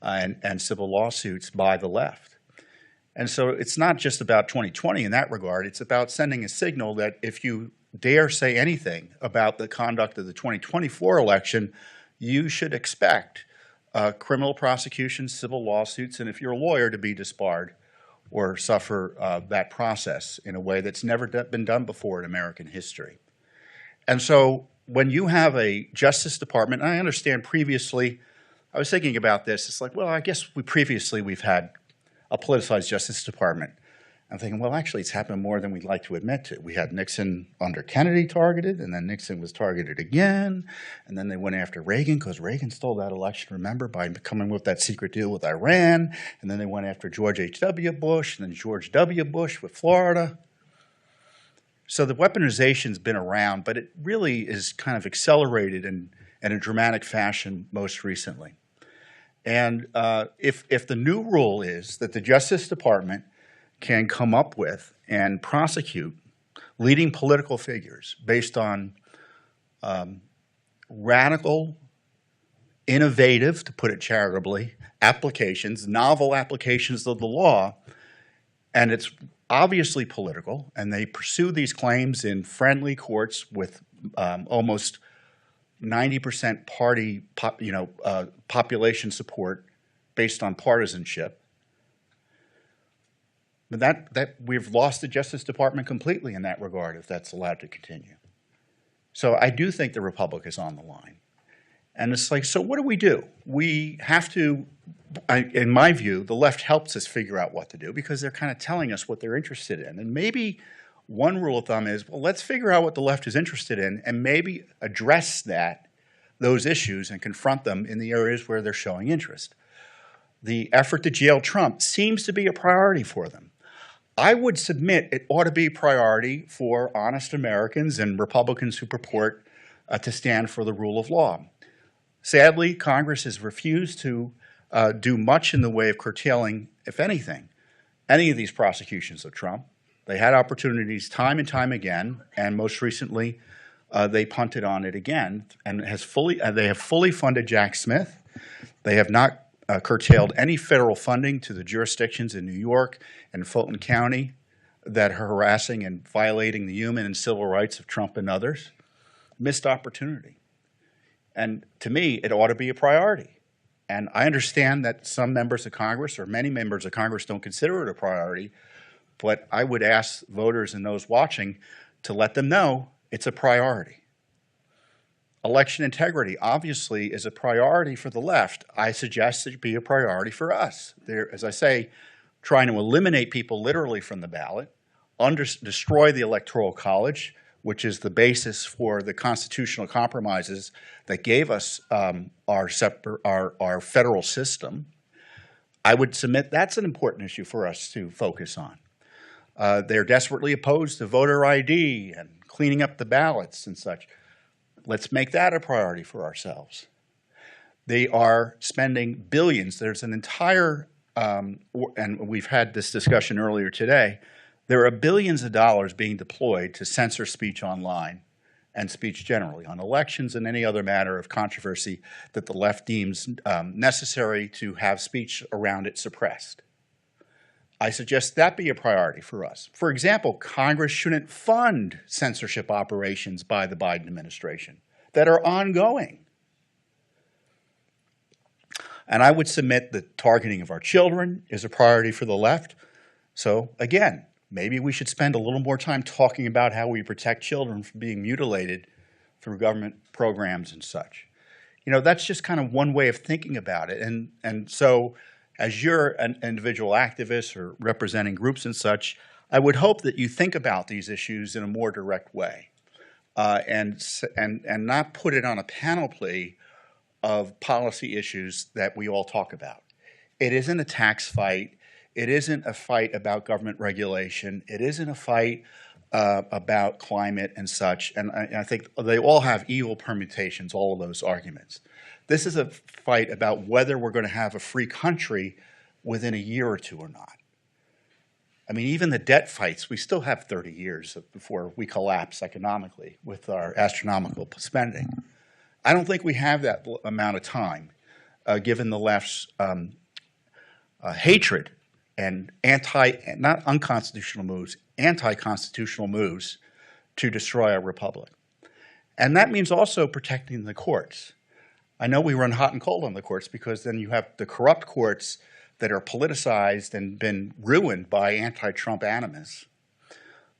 and civil lawsuits by the left. And so it's not just about 2020 in that regard. It's about sending a signal that if you dare say anything about the conduct of the 2024 election, you should expect criminal prosecutions, civil lawsuits, and if you're a lawyer, to be disbarred or suffer that process in a way that's never been done before in American history. And so when you have a Justice Department, and I understand previously, I was thinking about this, it's like, well, I guess we've had a politicized Justice Department. I'm thinking, well, actually, it's happened more than we'd like to admit to. We had Nixon under Kennedy targeted, and then Nixon was targeted again, and then they went after Reagan because Reagan stole that election, remember, by coming with that secret deal with Iran, and then they went after George H.W. Bush, and then George W. Bush with Florida. So the weaponization's been around, but it really is kind of accelerated in a dramatic fashion most recently. And if the new rule is that the Justice Department can come up with and prosecute leading political figures based on radical, innovative, to put it charitably, applications, novel applications of the law, and it's obviously political, and they pursue these claims in friendly courts with almost 90% party, population support based on partisanship. But that we've lost the Justice Department completely in that regard if that's allowed to continue. So I do think the Republic is on the line. And it's like, so what do? We have to, in my view, the left helps us figure out what to do because they're kind of telling us what they're interested in. And maybe one rule of thumb is, well, let's figure out what the left is interested in and maybe address those issues and confront them in the areas where they're showing interest. The effort to jail Trump seems to be a priority for them. I would submit it ought to be a priority for honest Americans and Republicans who purport to stand for the rule of law. Sadly, Congress has refused to do much in the way of curtailing, if anything, any of these prosecutions of Trump. They had opportunities time and time again, and most recently, they punted on it again, and they have fully funded Jack Smith. They have not curtailed any federal funding to the jurisdictions in New York and Fulton County that are harassing and violating the human and civil rights of Trump and others. Missed opportunity. And to me, it ought to be a priority. And I understand that some members of Congress or many members of Congress don't consider it a priority, but I would ask voters and those watching to let them know it's a priority. Election integrity obviously is a priority for the left. I suggest it be a priority for us. They're, as I say, trying to eliminate people literally from the ballot, destroy the Electoral College, which is the basis for the constitutional compromises that gave us our federal system. I would submit that's an important issue for us to focus on. They're desperately opposed to voter ID and cleaning up the ballots and such. Let's make that a priority for ourselves. They are spending billions. There's an entire, and we've had this discussion earlier today, there are billions of dollars being deployed to censor speech online and speech generally on elections and any other matter of controversy that the left deems necessary to have speech around it suppressed. I suggest that be a priority for us. For example, Congress shouldn't fund censorship operations by the Biden administration that are ongoing. And I would submit that targeting of our children is a priority for the left. So again, maybe we should spend a little more time talking about how we protect children from being mutilated through government programs and such. You know, that's just kind of one way of thinking about it. And so as you're an individual activist or representing groups and such, I would hope that you think about these issues in a more direct way and not put it on a panoply of policy issues that we all talk about. It isn't a tax fight. It isn't a fight about government regulation. It isn't a fight about climate and such. And I think they all have evil permutations, all of those arguments. This is a fight about whether we're going to have a free country within a year or two or not. I mean, even the debt fights, we still have 30 years before we collapse economically with our astronomical spending. I don't think we have that amount of time, given the left's hatred and not unconstitutional moves, anti-constitutional moves to destroy our republic. And that means also protecting the courts. I know we run hot and cold on the courts because then you have the corrupt courts that are politicized and been ruined by anti-Trump animus.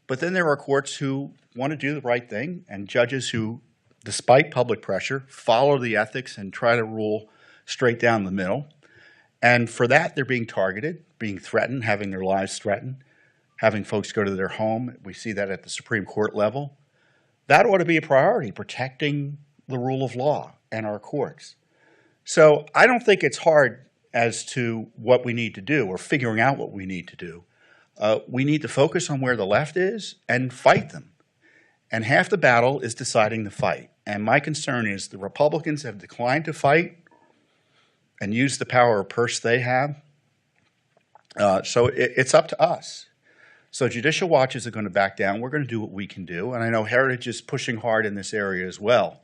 But then there are courts who want to do the right thing and judges who, despite public pressure, follow the ethics and try to rule straight down the middle. And for that, they're being targeted, being threatened, having their lives threatened, having folks go to their home. We see that at the Supreme Court level. That ought to be a priority, protecting the rule of law and our courts. So I don't think it's hard as to what we need to do or figuring out what we need to do. We need to focus on where the left is and fight them. And half the battle is deciding to fight. And my concern is the Republicans have declined to fight and use the power of purse they have. So it's up to us. So Judicial Watch isn't going to back down. We're going to do what we can do. And I know Heritage is pushing hard in this area as well.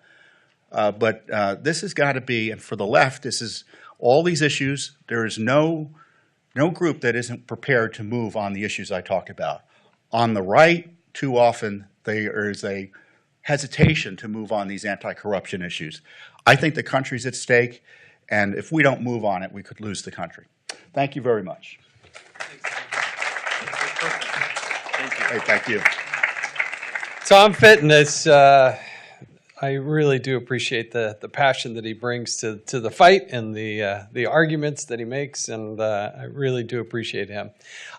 But this has got to be, and for the left, this is all these issues. There is no group that isn't prepared to move on the issues I talked about. On the right, too often, there is a hesitation to move on these anti-corruption issues. I think the country's at stake, and if we don't move on it, we could lose the country. Thank you very much. Hey, thank you. Tom Fitness, I really do appreciate the passion that he brings to the fight and the arguments that he makes, and I really do appreciate him.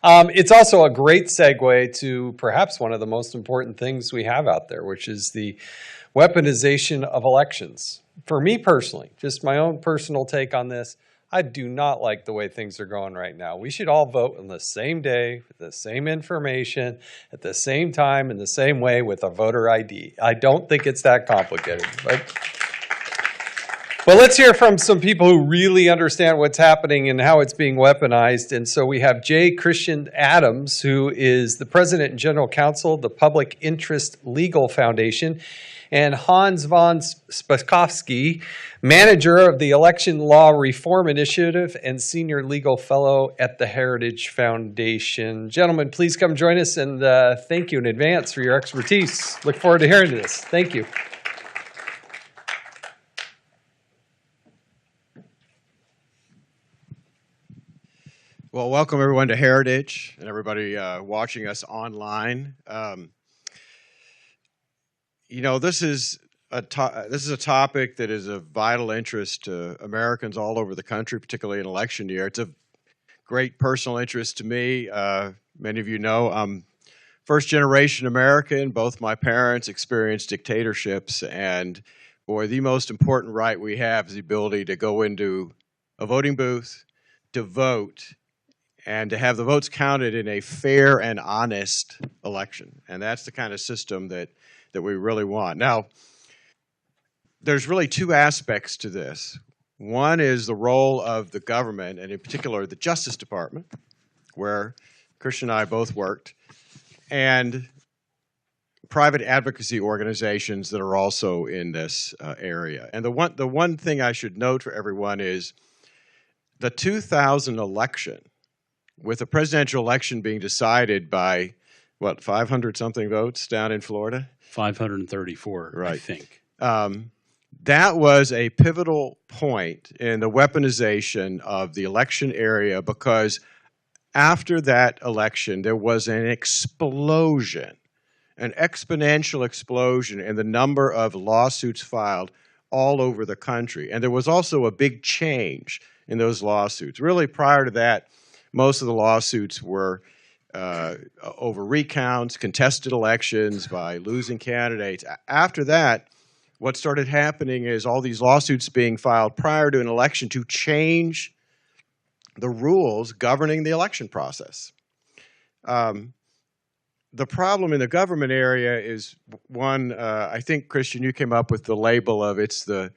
It's also a great segue to perhaps one of the most important things we have out there, which is the weaponization of elections. For me personally, just my own personal take on this, I do not like the way things are going right now. We should all vote on the same day, with the same information, at the same time, in the same way with a voter ID. I don't think it's that complicated. But let's hear from some people who really understand what's happening and how it's being weaponized. And so we have Jay Christian Adams, who is the President and General Counsel of the Public Interest Legal Foundation, and Hans von Spakovsky, manager of the Election Law Reform Initiative and senior legal fellow at the Heritage Foundation. Gentlemen, please come join us, and thank you in advance for your expertise. Look forward to hearing this. Thank you. Well, welcome everyone to Heritage and everybody watching us online. You know, this is a topic that is of vital interest to Americans all over the country, particularly in election year. It's of great personal interest to me. Many of you know I'm first-generation American. Both my parents experienced dictatorships, and boy, the most important right we have is the ability to go into a voting booth, to vote and to have the votes counted in a fair and honest election. And that's the kind of system that we really want. Now, there's really two aspects to this. One is the role of the government, and in particular the Justice Department, where Christian and I both worked, and private advocacy organizations that are also in this area. And the one thing I should note for everyone is the 2000 election, with the presidential election being decided by, what, 500-something votes down in Florida? 534, right. I think. That was a pivotal point in the weaponization of the election area, because after that election, there was an explosion, an exponential explosion in the number of lawsuits filed all over the country. And there was also a big change in those lawsuits. Really, prior to that, most of the lawsuits were over recounts, contested elections by losing candidates. After that, what started happening is all these lawsuits being filed prior to an election to change the rules governing the election process. The problem in the government area is one, I think, Christian, you came up with the label of it's the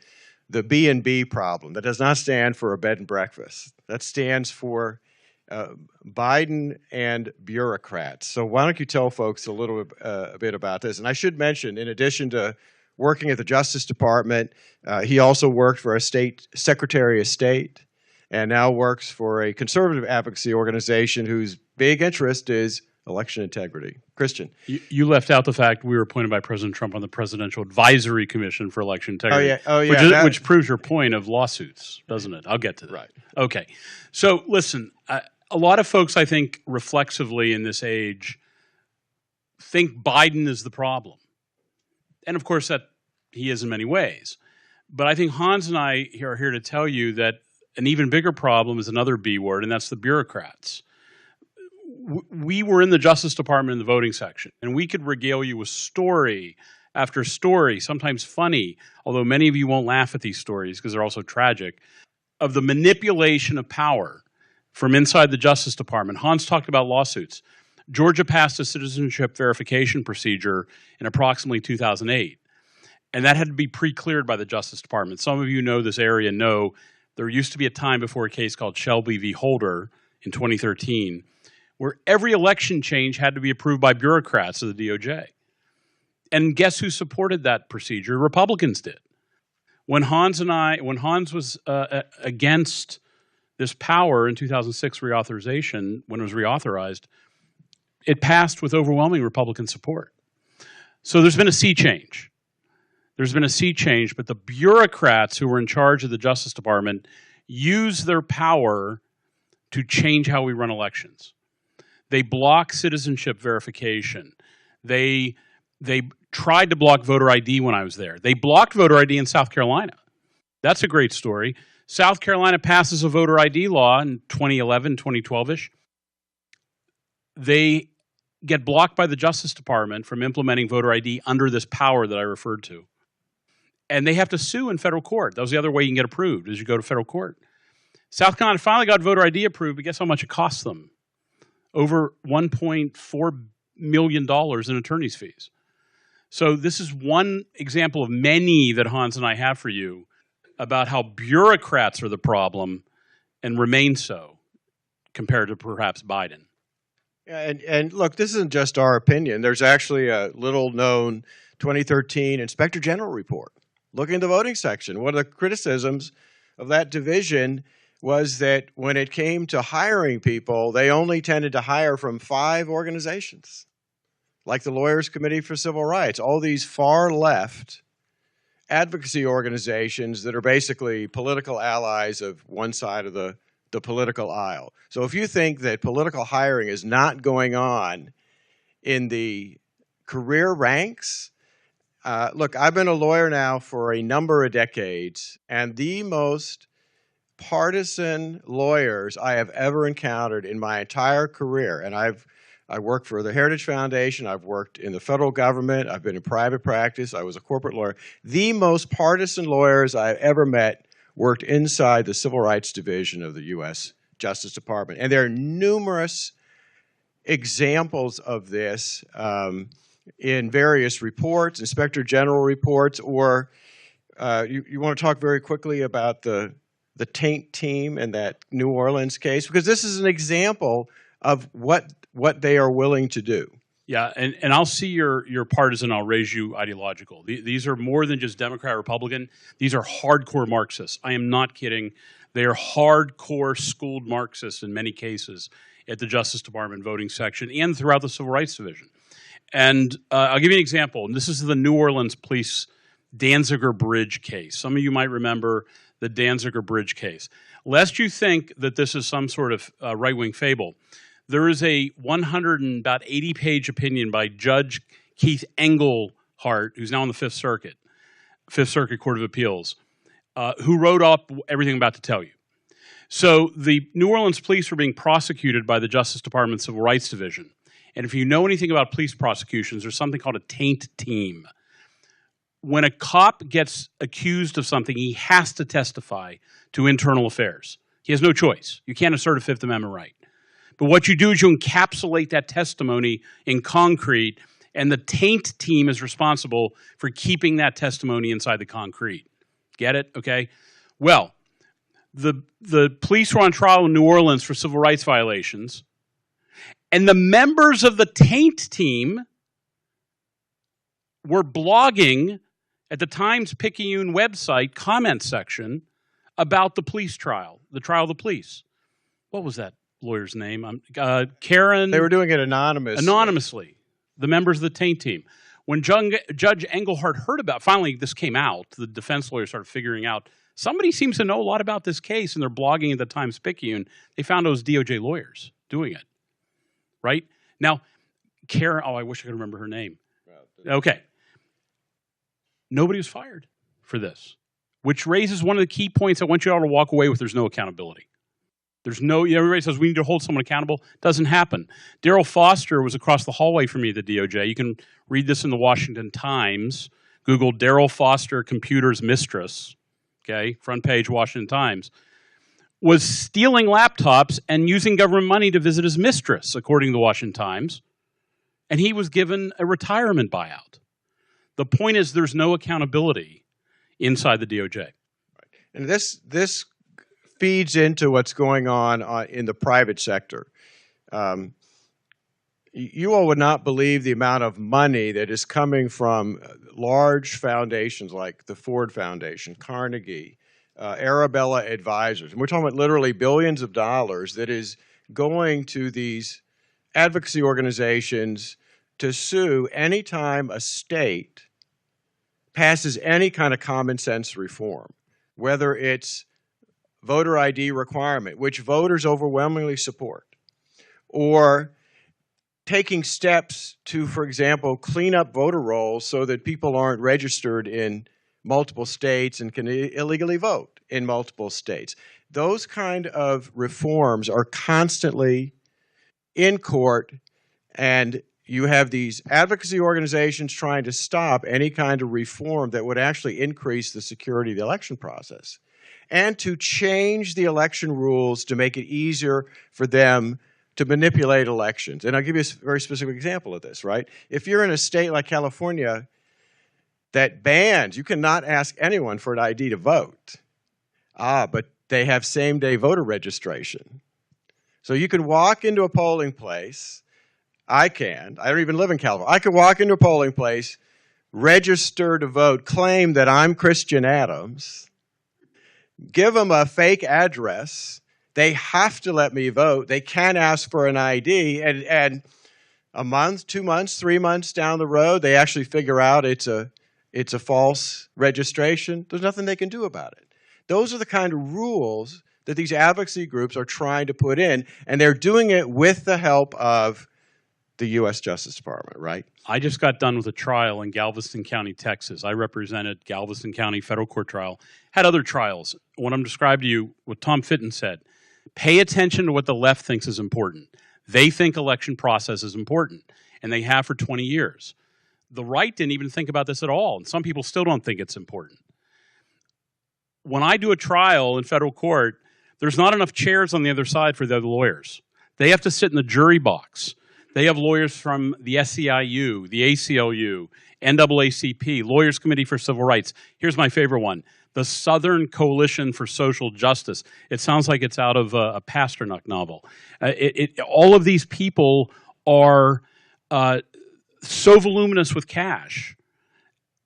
B&B problem. That does not stand for a bed and breakfast. That stands for Biden and bureaucrats. So why don't you tell folks a bit about this? And I should mention, in addition to working at the Justice Department, he also worked for a state Secretary of State, and now works for a conservative advocacy organization whose big interest is election integrity. Christian. You left out the fact we were appointed by President Trump on the Presidential Advisory Commission for Election Integrity. Which proves your point of lawsuits, doesn't it? I'll get to that. Right. Okay. So listen, a lot of folks, I think, reflexively in this age, think Biden is the problem. And of course, that he is in many ways. But I think Hans and I are here to tell you that an even bigger problem is another B word, and that's the bureaucrats. We were in the Justice Department in the voting section, and we could regale you with story after story, sometimes funny, although many of you won't laugh at these stories because they're also tragic, of the manipulation of power from inside the Justice Department. Hans talked about lawsuits. Georgia passed a citizenship verification procedure in approximately 2008, and that had to be pre-cleared by the Justice Department. Some of you know this area know there used to be a time before a case called Shelby v. Holder in 2013 where every election change had to be approved by bureaucrats of the DOJ. And guess who supported that procedure? Republicans did. When Hans was against this power in 2006 reauthorization, when it was reauthorized, it passed with overwhelming Republican support. So there's been a sea change. There's been a sea change, but the bureaucrats who were in charge of the Justice Department use their power to change how we run elections. They block citizenship verification. They tried to block voter ID when I was there. They blocked voter ID in South Carolina. That's a great story. South Carolina passes a voter ID law in 2011, 2012-ish. They get blocked by the Justice Department from implementing voter ID under this power that I referred to. And they have to sue in federal court. That was the other way you can get approved, is you go to federal court. South Carolina finally got voter ID approved, but guess how much it cost them? Over $1.4 million in attorney's fees. So this is one example of many that Hans and I have for you about how bureaucrats are the problem and remain so compared to perhaps Biden. And look, this isn't just our opinion. There's actually a little-known 2013 Inspector General report looking at the voting section. One of the criticisms of that division was that when it came to hiring people, they only tended to hire from 5 organizations, like the Lawyers Committee for Civil Rights, all these far-left advocacy organizations that are basically political allies of one side of the political aisle. So if you think that political hiring is not going on in the career ranks, look, I've been a lawyer now for a number of decades, and the most partisan lawyers I have ever encountered in my entire career, and I worked for the Heritage Foundation, I've worked in the federal government, I've been in private practice, I was a corporate lawyer. The most partisan lawyers I've ever met worked inside the Civil Rights Division of the U.S. Justice Department. And there are numerous examples of this in various reports, Inspector General reports, or you want to talk very quickly about the taint team and that New Orleans case? Because this is an example of what they are willing to do. Yeah, and I'll see your partisan, I'll raise you ideological. These are more than just Democrat, Republican. These are hardcore Marxists. I am not kidding. They are hardcore schooled Marxists in many cases at the Justice Department voting section and throughout the Civil Rights Division. And I'll give you an example. And this is the New Orleans police Danziger Bridge case. Some of you might remember the Danziger Bridge case. Lest you think that this is some sort of right-wing fable, there is a 180-page opinion by Judge Keith Engelhardt, who's now on the Fifth Circuit Court of Appeals, who wrote up everything I'm about to tell you. So the New Orleans police were being prosecuted by the Justice Department Civil Rights Division. And if you know anything about police prosecutions, there's something called a taint team. When a cop gets accused of something, he has to testify to internal affairs. He has no choice. You can't assert a Fifth Amendment right. But what you do is you encapsulate that testimony in concrete, and the taint team is responsible for keeping that testimony inside the concrete. Get it? Okay? Well, the police were on trial in New Orleans for civil rights violations, and the members of the taint team were blogging at the Times-Picayune website comment section about the police trial, the trial of the police. What was that lawyer's name? Karen. They were doing it anonymously. The members of the taint team. When Judge Engelhardt heard about, finally this came out, the defense lawyer started figuring out, somebody seems to know a lot about this case, and they're blogging at the Times-Picayune. They found it was DOJ lawyers doing it, right? Now, Karen, I wish I could remember her name. Okay. Nobody was fired for this, which raises one of the key points I want you all to walk away with. There's no accountability. Everybody says we need to hold someone accountable. Doesn't happen. Daryl Foster was across the hallway from me at the DOJ. You can read this in the Washington Times. Google Daryl Foster computer's mistress. Okay, front page Washington Times. Was stealing laptops and using government money to visit his mistress, according to the Washington Times. And he was given a retirement buyout. The point is there's no accountability inside the DOJ. And this feeds into what's going on in the private sector. You all would not believe the amount of money that is coming from large foundations like the Ford Foundation, Carnegie, Arabella Advisors. And we're talking about literally billions of dollars that is going to these advocacy organizations to sue anytime a state passes any kind of common sense reform, whether it's voter ID requirement, which voters overwhelmingly support, or taking steps to, for example, clean up voter rolls so that people aren't registered in multiple states and can illegally vote in multiple states. Those kind of reforms are constantly in court, and you have these advocacy organizations trying to stop any kind of reform that would actually increase the security of the election process, and to change the election rules to make it easier for them to manipulate elections. And I'll give you a very specific example of this, right? If you're in a state like California that bans, you cannot ask anyone for an ID to vote. But they have same-day voter registration. So you can walk into a polling place. I don't even live in California. I could walk into a polling place, register to vote, claim that I'm Christian Adams, give them a fake address. They have to let me vote. They can't ask for an ID. And a month, 2 months, 3 months down the road, they actually figure out it's a false registration. There's nothing they can do about it. Those are the kind of rules that these advocacy groups are trying to put in, and they're doing it with the help of the U.S. Justice Department, right? I just got done with a trial in Galveston County, Texas. I represented Galveston County federal court trial, had other trials. What I'm describing to you, what Tom Fitton said, pay attention to what the left thinks is important. They think election process is important, and they have for 20 years. The right didn't even think about this at all, and some people still don't think it's important. When I do a trial in federal court, There's not enough chairs on the other side for the other lawyers. They have to sit in the jury box. They have lawyers from the SEIU, the ACLU, NAACP, Lawyers Committee for Civil Rights. Here's my favorite one, the Southern Coalition for Social Justice. It sounds like it's out of a Pasternak novel. All of these people are so voluminous with cash,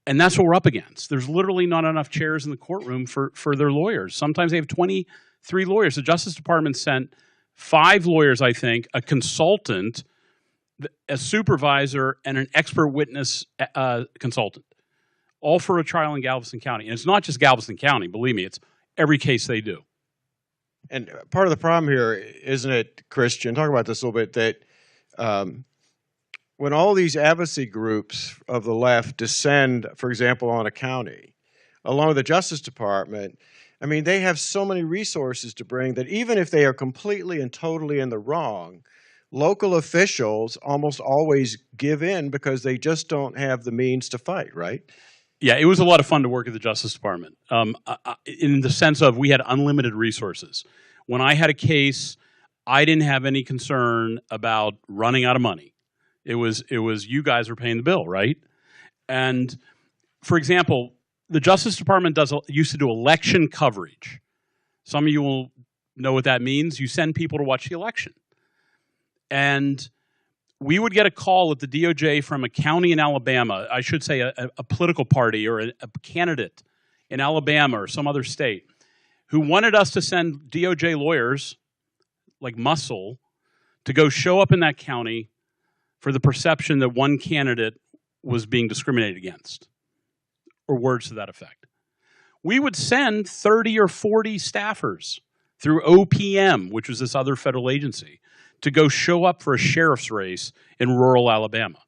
and that's what we're up against. There's literally not enough chairs in the courtroom for their lawyers. Sometimes they have 23 lawyers. The Justice Department sent 5 lawyers, I think, a consultant, a supervisor, and an expert witness consultant, all for a trial in Galveston County. And it's not just Galveston County, believe me, it's every case they do. And part of the problem here, isn't it, Christian, talk about this a little bit, that when all these advocacy groups of the left descend, for example, on a county, along with the Justice Department, I mean, they have so many resources to bring that even if they are completely and totally in the wrong, local officials almost always give in because they just don't have the means to fight, right? Yeah, it was a lot of fun to work at the Justice Department in the sense of we had unlimited resources. When I had a case, I didn't have any concern about running out of money. It was you guys were paying the bill, right? And for example, the Justice Department used to do election coverage. Some of you will know what that means. You send people to watch the election. And we would get a call at the DOJ from a county in Alabama, I should say a political party or a candidate in Alabama or some other state, who wanted us to send DOJ lawyers, like muscle, to go show up in that county for the perception that one candidate was being discriminated against, or words to that effect. We would send 30 or 40 staffers through OPM, which was this other federal agency, to go show up for a sheriff's race in rural Alabama.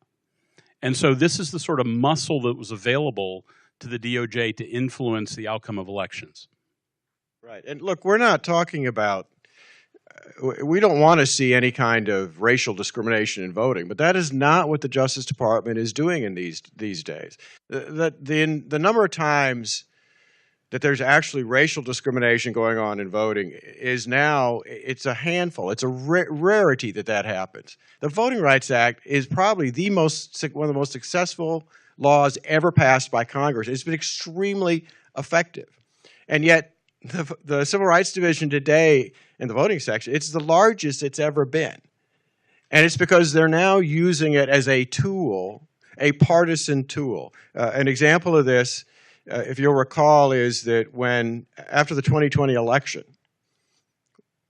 And so this is the sort of muscle that was available to the DOJ to influence the outcome of elections. Right. And look, we're not talking about, we don't want to see any kind of racial discrimination in voting, but that is not what the Justice Department is doing in these days. The number of times that there's actually racial discrimination going on in voting is now, it's a handful. It's a rarity that happens. The Voting Rights Act is probably one of the most successful laws ever passed by Congress. It's been extremely effective. And yet, the Civil Rights Division today in the voting section, it's the largest it's ever been. And it's because they're now using it as a tool, a partisan tool. An example of this, if you'll recall, is that after the 2020 election,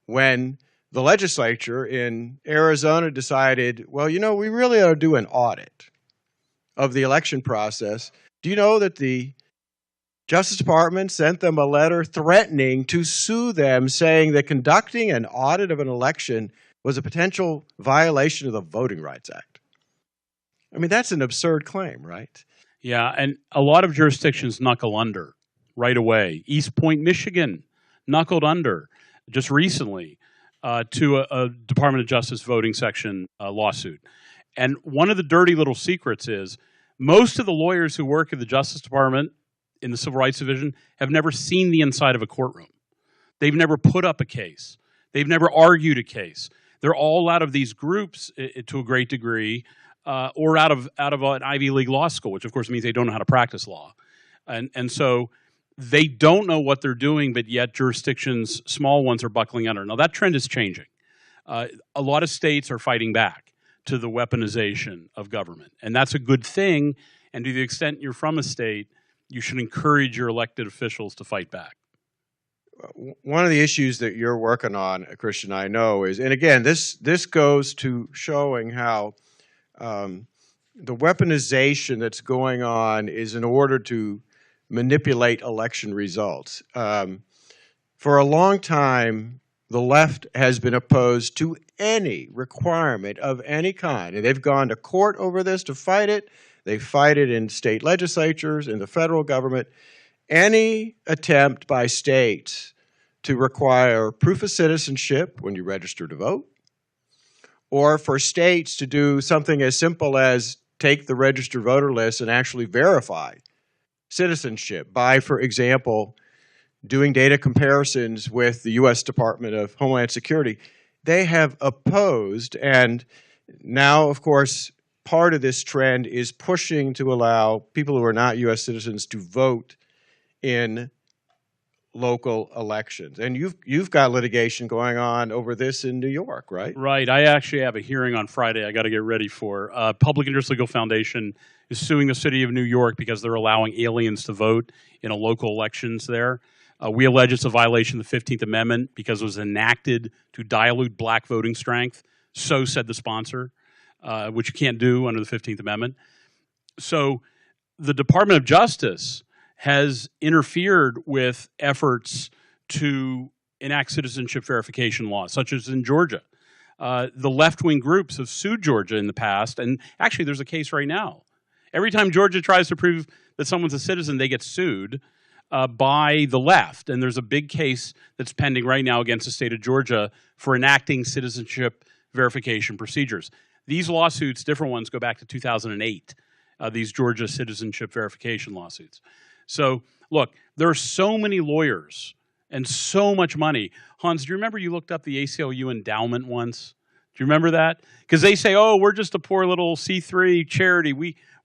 when the legislature in Arizona decided, well, you know, we really ought to do an audit of the election process, do you know that the Justice Department sent them a letter threatening to sue them, saying that conducting an audit of an election was a potential violation of the Voting Rights Act? I mean, that's an absurd claim, right? Yeah, and a lot of jurisdictions knuckle under right away. East Point, Michigan knuckled under just recently to a Department of Justice voting section lawsuit. And one of the dirty little secrets is most of the lawyers who work at the Justice Department in the Civil Rights Division have never seen the inside of a courtroom. They've never put up a case. They've never argued a case. They're all out of these groups to a great degree, or out of an Ivy League law school, which of course means they don't know how to practice law. And so they don't know what they're doing, but yet jurisdictions, small ones, are buckling under. Now that trend is changing. A lot of states are fighting back to the weaponization of government, and that's a good thing. And to the extent you're from a state, you should encourage your elected officials to fight back. One of the issues that you're working on, Christian, I know is, and again, this goes to showing how the weaponization that's going on is in order to manipulate election results. For a long time, the left has been opposed to any requirement of any kind, and they've gone to court over this to fight it. They fight it in state legislatures, in the federal government. Any attempt by states to require proof of citizenship when you register to vote, or for states to do something as simple as take the registered voter list and actually verify citizenship by, for example, doing data comparisons with the U.S. Department of Homeland Security, they have opposed, and now, of course, part of this trend is pushing to allow people who are not U.S. citizens to vote in local elections. And you've got litigation going on over this in New York, right? Right. I actually have a hearing on Friday I got to get ready for. Public Interest Legal Foundation is suing the city of New York because they're allowing aliens to vote in a local elections there. We allege it's a violation of the 15th Amendment because it was enacted to dilute black voting strength. So said the sponsor, which you can't do under the 15th Amendment. So the Department of Justice has interfered with efforts to enact citizenship verification laws, such as in Georgia. The left-wing groups have sued Georgia in the past, and actually there's a case right now. Every time Georgia tries to prove that someone's a citizen, they get sued by the left, and there's a big case that's pending right now against the state of Georgia for enacting citizenship verification procedures. These lawsuits, different ones, go back to 2008, these Georgia citizenship verification lawsuits. So, look, there are so many lawyers and so much money. Hans, do you remember you looked up the ACLU endowment once? Do you remember that? Because they say, oh, we're just a poor little C3 charity.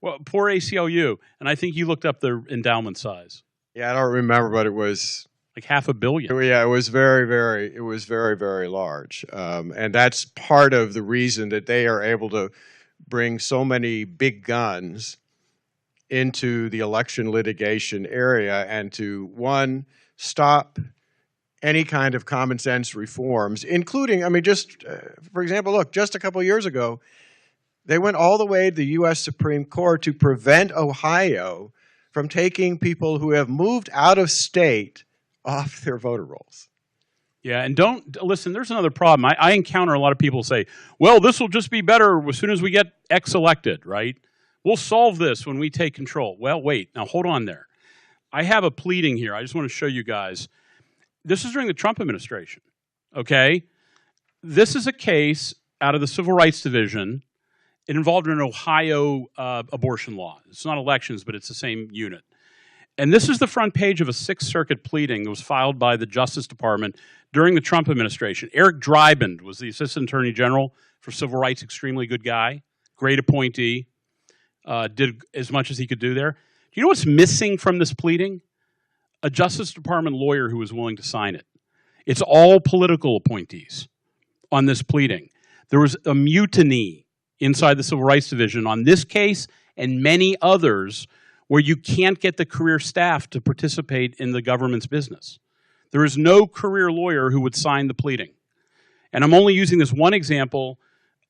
Well, poor ACLU. And I think you looked up the endowment size. Yeah, I don't remember, but it was like $500 million. Yeah, it was very, very large. And that's part of the reason that they are able to bring so many big guns into the election litigation area and to, one, stop any kind of common sense reforms, including, I mean, just for example, look, just a couple of years ago, they went all the way to the U.S. Supreme Court to prevent Ohio from taking people who have moved out of state off their voter rolls. Yeah, and listen, there's another problem. I encounter a lot of people say, well, this will just be better as soon as we get X elected, right? We'll solve this when we take control. Well, wait, now hold on there. I have a pleading here. I just want to show you guys. This is during the Trump administration, okay? This is a case out of the Civil Rights Division. It involved an Ohio abortion law. It's not elections, but it's the same unit. And this is the front page of a Sixth Circuit pleading that was filed by the Justice Department during the Trump administration. Eric Dreiband was the Assistant Attorney General for Civil Rights, extremely good guy, great appointee, did as much as he could do there. Do you know what's missing from this pleading? A Justice Department lawyer who was willing to sign it. It's all political appointees on this pleading. There was a mutiny inside the Civil Rights Division on this case and many others where you can't get the career staff to participate in the government's business. There is no career lawyer who would sign the pleading. And I'm only using this one example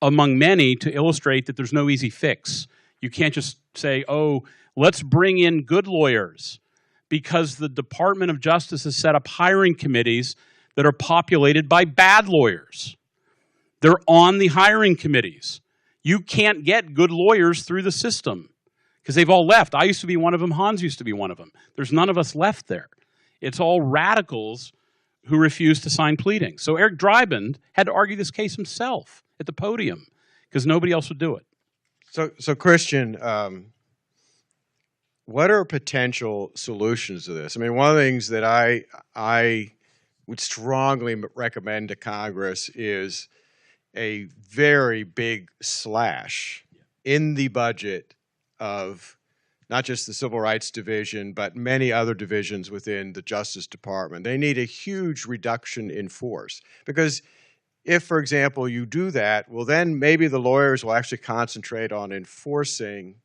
among many to illustrate that there's no easy fix. You can't just say, oh, let's bring in good lawyers, because the Department of Justice has set up hiring committees that are populated by bad lawyers. They're on the hiring committees. You can't get good lawyers through the system because they've all left. I used to be one of them. Hans used to be one of them. There's none of us left there. It's all radicals who refuse to sign pleadings. So Eric Dreiband had to argue this case himself at the podium because nobody else would do it. So Christian, what are potential solutions to this? I mean, one of the things that I would strongly recommend to Congress is a very big slash in the budget of not just the Civil Rights Division, but many other divisions within the Justice Department. They need a huge reduction in force because if, for example, you do that, well, then maybe the lawyers will actually concentrate on enforcing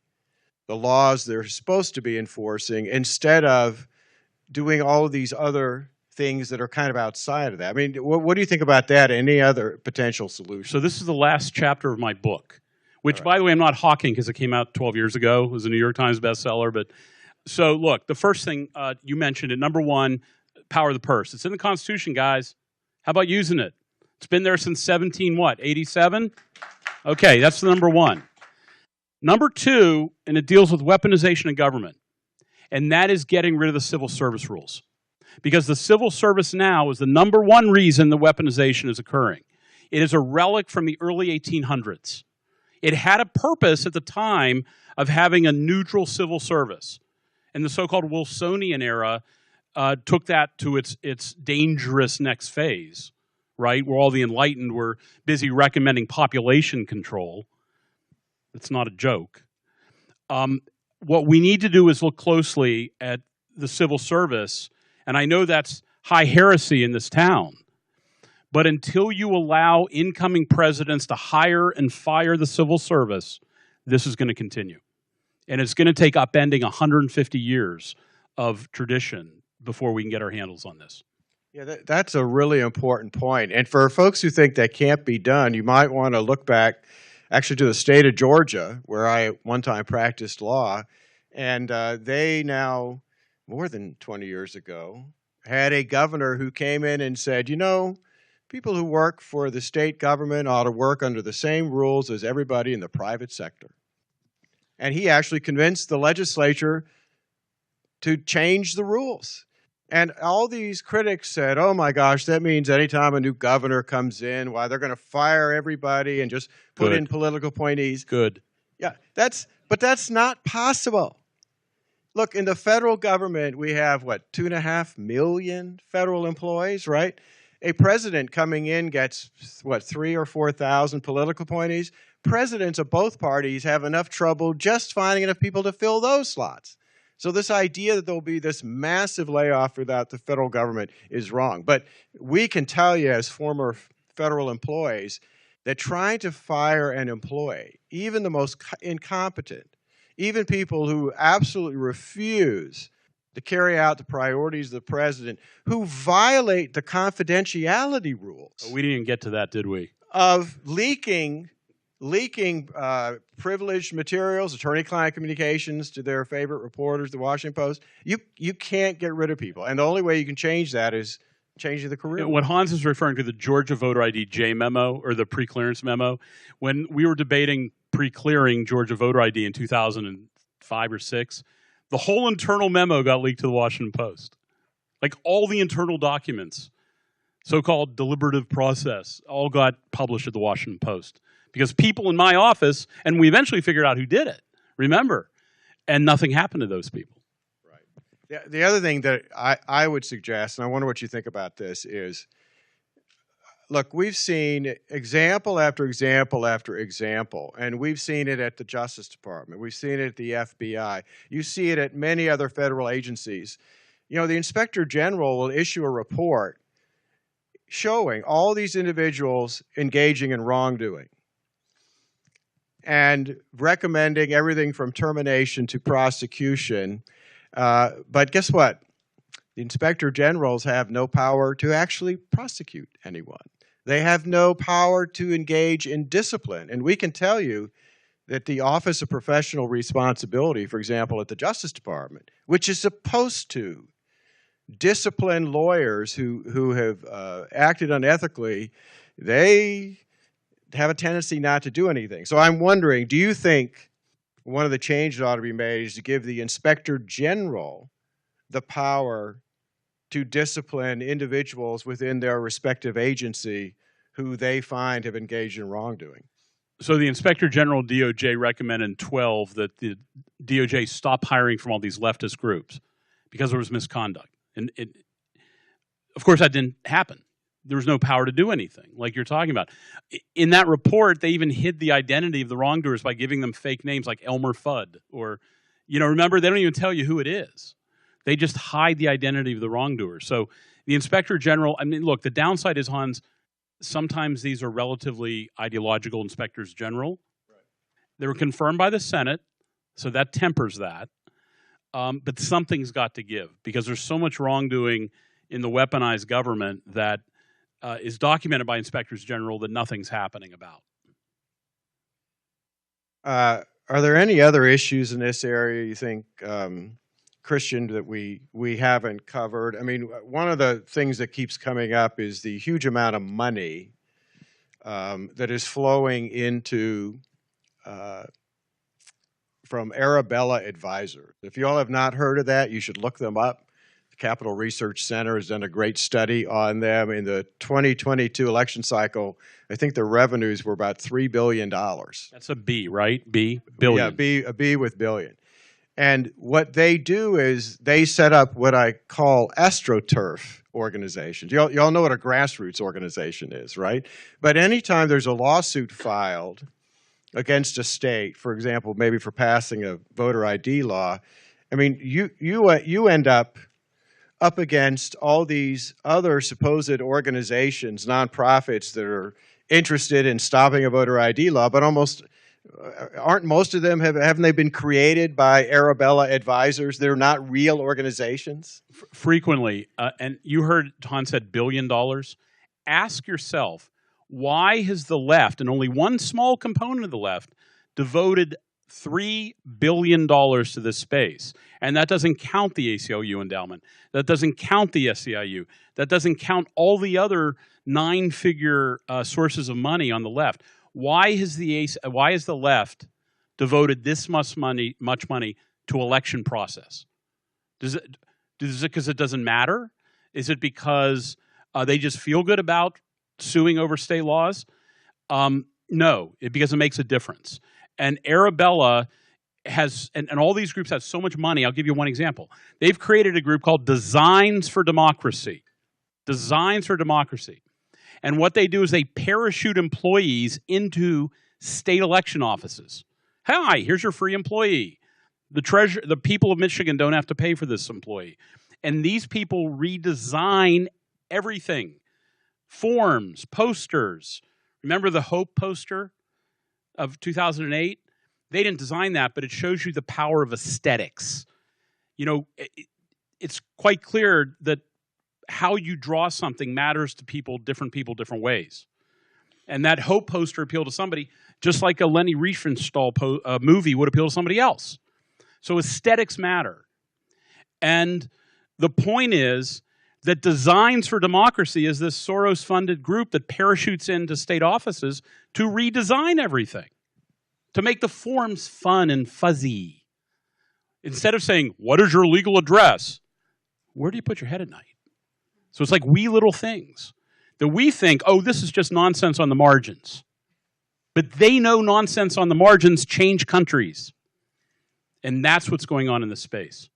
the laws they're supposed to be enforcing instead of doing all of these other things that are kind of outside of that. I mean, what do you think about that? Any other potential solutions? So this is the last chapter of my book, which, by the way, I'm not hawking because it came out 12 years ago. It was a New York Times bestseller. But so, look, the first thing you mentioned it, number one, power of the purse. It's in the Constitution, guys. How about using it? It's been there since 87? Okay, that's the number one. Number two, and it deals with weaponization of government, and that is getting rid of the civil service rules. Because the civil service now is the number one reason the weaponization is occurring. It is a relic from the early 1800s. It had a purpose at the time of having a neutral civil service. In the so-called Wilsonian era, took that to its dangerous next phase, right? Where all the enlightened were busy recommending population control. It's not a joke. What we need to do is look closely at the civil service, and I know that's high heresy in this town, but until you allow incoming presidents to hire and fire the civil service, this is going to continue. And it's going to take upending 150 years of tradition before we can get our handles on this. Yeah, that's a really important point. And for folks who think that can't be done, you might want to look back actually to the state of Georgia, where I at one time practiced law. And they now, more than 20 years ago, had a governor who came in and said, you know, people who work for the state government ought to work under the same rules as everybody in the private sector. And he actually convinced the legislature to change the rules. And all these critics said, oh my gosh, that means anytime a new governor comes in, why, they're going to fire everybody and just put in political appointees. Good. Yeah, but that's not possible. Look, in the federal government, we have, what, 2.5 million federal employees, right? A president coming in gets, what, 3,000 or 4,000 political appointees. Presidents of both parties have enough trouble just finding enough people to fill those slots. So this idea that there'll be this massive layoff without the federal government is wrong. But we can tell you as former federal employees that trying to fire an employee, even the most incompetent, even people who absolutely refuse to carry out the priorities of the president, who violate the confidentiality rules. We didn't even get to that, did we? Of leaking privileged materials, attorney-client communications to their favorite reporters, the Washington Post. You can't get rid of people. And the only way you can change that is changing the career. What Hans is referring to, the Georgia voter ID J memo, or the pre-clearance memo, when we were debating pre-clearing Georgia voter ID in 2005 or 6, the whole internal memo got leaked to the Washington Post. Like all the internal documents, so-called deliberative process, all got published at the Washington Post. Because people in my office, and we eventually figured out who did it, remember, and nothing happened to those people. Right. The other thing that I would suggest, and I wonder what you think about this, is, look, we've seen example after example after example, and we've seen it at the Justice Department. We've seen it at the FBI. You see it at many other federal agencies. You know, the Inspector General will issue a report showing all these individuals engaging in wrongdoing and recommending everything from termination to prosecution. But guess what? The Inspector Generals have no power to actually prosecute anyone. They have no power to engage in discipline. And we can tell you that the Office of Professional Responsibility, for example, at the Justice Department, which is supposed to discipline lawyers who have acted unethically, they have a tendency not to do anything. So I'm wondering, do you think one of the changes that ought to be made is to give the Inspector General the power to discipline individuals within their respective agency who they find have engaged in wrongdoing? So the Inspector General DOJ recommended in 12 that the DOJ stop hiring from all these leftist groups because there was misconduct. And of course, that didn't happen. There was no power to do anything, like you're talking about. In that report, they even hid the identity of the wrongdoers by giving them fake names like Elmer Fudd. Or, you know, remember, they don't even tell you who it is. They just hide the identity of the wrongdoer. So the Inspector General, I mean, look, the downside is, Hans, sometimes these are relatively ideological inspectors general. Right. They were confirmed by the Senate, so that tempers that. But something's got to give, because there's so much wrongdoing in the weaponized government that is documented by inspectors general that nothing's happening about. Are there any other issues in this area you think, Christian, that we haven't covered? I mean, one of the things that keeps coming up is the huge amount of money that is flowing into from Arabella Advisors. If you all have not heard of that, you should look them up. The Capital Research Center has done a great study on them. In the 2022 election cycle, I think their revenues were about $3 billion. That's a B, right? B, billion. Yeah, a B with billion. And what they do is they set up what I call astroturf organizations. Y'all know what a grassroots organization is, right? But anytime there's a lawsuit filed against a state, for example, maybe for passing a voter ID law, I mean, you end up against all these other supposed organizations, nonprofits that are interested in stopping a voter ID law, but almost aren't most of them, haven't they been created by Arabella advisors? They're not real organizations? Frequently, and you heard Hans said $1 billion. Ask yourself, why has the left, and only one small component of the left, devoted $3 billion to this space? And that doesn't count the ACLU endowment. That doesn't count the SEIU. That doesn't count all the other 9-figure sources of money on the left. Why has the left devoted this much money to election process? Is it because it doesn't matter? Is it because they just feel good about suing over state laws? No, because it makes a difference. And Arabella has, and all these groups have so much money. I'll give you one example. They've created a group called Designs for Democracy. Designs for Democracy. And what they do is they parachute employees into state election offices. Hi, here's your free employee. The people of Michigan don't have to pay for this employee. And these people redesign everything. Forms, posters. Remember the Hope poster of 2008? They didn't design that, but it shows you the power of aesthetics. You know, it's quite clear that how you draw something matters to people, different ways. And that Hope poster appealed to somebody, just like a Leni Riefenstahl movie would appeal to somebody else. So aesthetics matter. And the point is that Designs for Democracy is this Soros-funded group that parachutes into state offices to redesign everything, to make the forms fun and fuzzy. Instead of saying, what is your legal address? Where do you put your head at night? So it's like wee little things that we think, oh, this is just nonsense on the margins. But they know nonsense on the margins change countries. And that's what's going on in this space.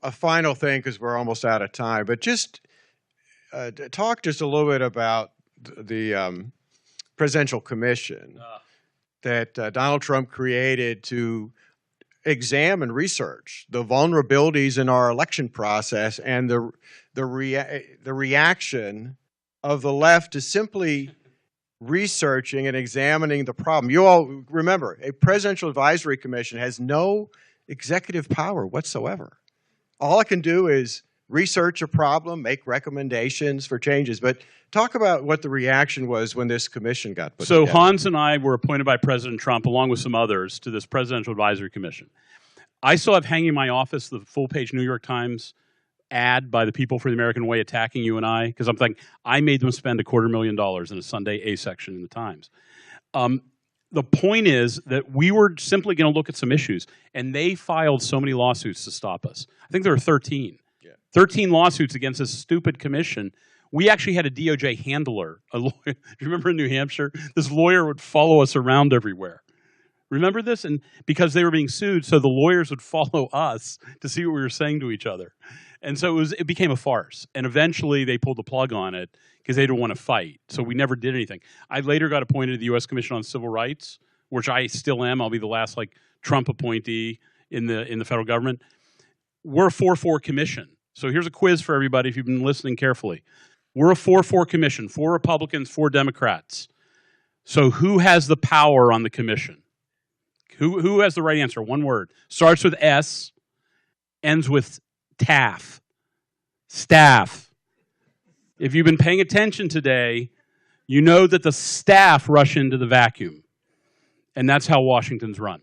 A final thing, because we're almost out of time, but just talk just a little bit about the presidential commission that Donald Trump created to examine, research the vulnerabilities in our election process and the reaction of the left to simply researching and examining the problem. You all remember, a presidential advisory commission has no executive power whatsoever. All it can do is research a problem, make recommendations for changes. But talk about what the reaction was when this commission got put together. So Hans and I were appointed by President Trump, along with some others, to this Presidential Advisory Commission. I still have hanging in my office the full-page New York Times ad by the People for the American Way attacking you and I, because I'm thinking, I made them spend $250,000 in a Sunday A section in the Times. The point is that we were simply going to look at some issues, and they filed so many lawsuits to stop us. I think there were 13. 13 lawsuits against this stupid commission. We actually had a DOJ handler, a lawyer. Do you remember in New Hampshire? This lawyer would follow us around everywhere. Remember this? And because they were being sued, so the lawyers would follow us to see what we were saying to each other. And so it became a farce. And eventually they pulled the plug on it because they didn't want to fight. So we never did anything. I later got appointed to the U.S. Commission on Civil Rights, which I still am. I'll be the last Trump appointee in the federal government. We're a 4-4 commission. So here's a quiz for everybody if you've been listening carefully. We're a 4-4 commission, 4 Republicans, 4 Democrats. So who has the power on the commission? Who has the right answer? One word. Starts with S, ends with TAF. Staff. If you've been paying attention today, you know that the staff rush into the vacuum. And that's how Washington's run.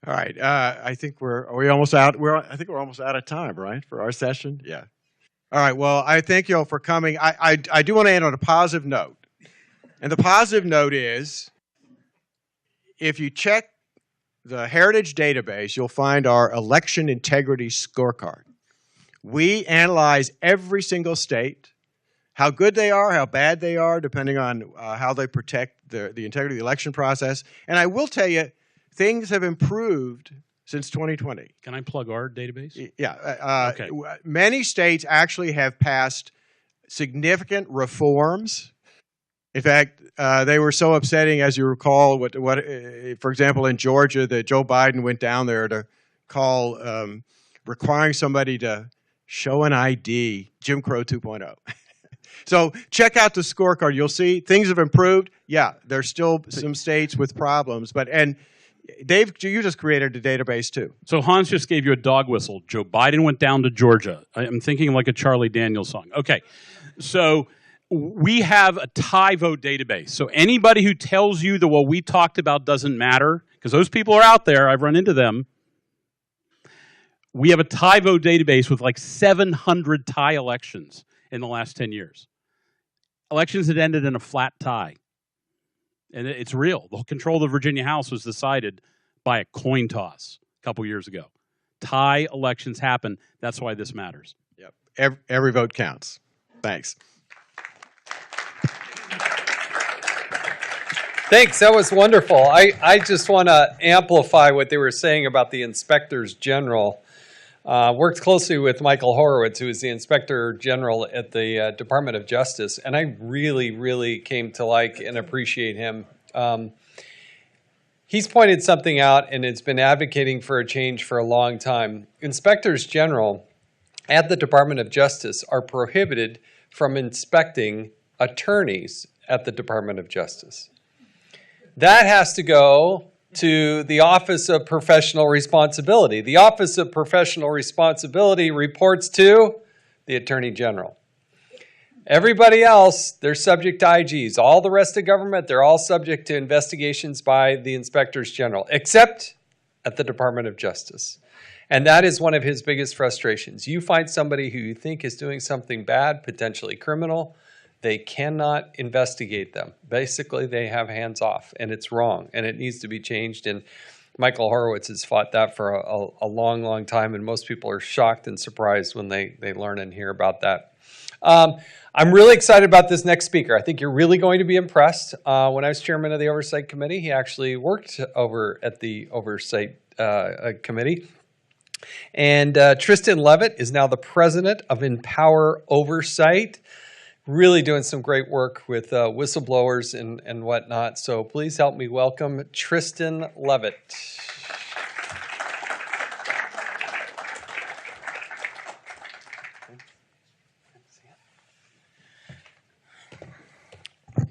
All right. I think are we almost out? I think we're almost out of time, right, for our session? Yeah. All right. Well, I thank you all for coming. I do want to end on a positive note. And the positive note is, if you check the Heritage database, you'll find our election integrity scorecard. We analyze every single state, how good they are, how bad they are, depending on how they protect the integrity of the election process. And I will tell you, things have improved since 2020. Can I plug our database? Yeah. Okay. Many states actually have passed significant reforms. In fact, they were so upsetting, as you recall, for example, in Georgia, that Joe Biden went down there to call requiring somebody to show an ID, Jim Crow 2.0. So check out the scorecard. You'll see things have improved. Yeah, there's still some states with problems, and Dave, you just created a database too. So Hans just gave you a dog whistle. Joe Biden went down to Georgia. I'm thinking like a Charlie Daniels song. Okay, so we have a tie vote database. So anybody who tells you that what we talked about doesn't matter, because those people are out there, I've run into them. We have a tie vote database with like 700 tie elections in the last 10 years. Elections that ended in a flat tie. And it's real. The control of the Virginia House was decided by a coin toss a couple years ago. Tie elections happen. That's why this matters. Yep. Every vote counts. Thanks. Thanks. That was wonderful. I just want to amplify what they were saying about the inspectors general. Worked closely with Michael Horowitz, who is the Inspector General at the Department of Justice, and I really, really came to like and appreciate him. He's pointed something out and has been advocating for a change for a long time. Inspectors General at the Department of Justice are prohibited from inspecting attorneys at the Department of Justice. That has to go to the Office of Professional Responsibility. The Office of Professional Responsibility reports to the Attorney General. Everybody else, they're subject to IGs. All the rest of government, they're all subject to investigations by the Inspectors General, except at the Department of Justice. And that is one of his biggest frustrations. You find somebody who you think is doing something bad, potentially criminal, they cannot investigate them. Basically, they have hands off, and it's wrong, and it needs to be changed. And Michael Horowitz has fought that for a long, long time, and most people are shocked and surprised when they learn and hear about that. I'm really excited about this next speaker. I think you're really going to be impressed. When I was chairman of the Oversight Committee, he actually worked over at the Oversight Committee. And Tristan Levitt is now the president of Empower Oversight. Really doing some great work with whistleblowers and whatnot. So please help me welcome Tristan Levitt.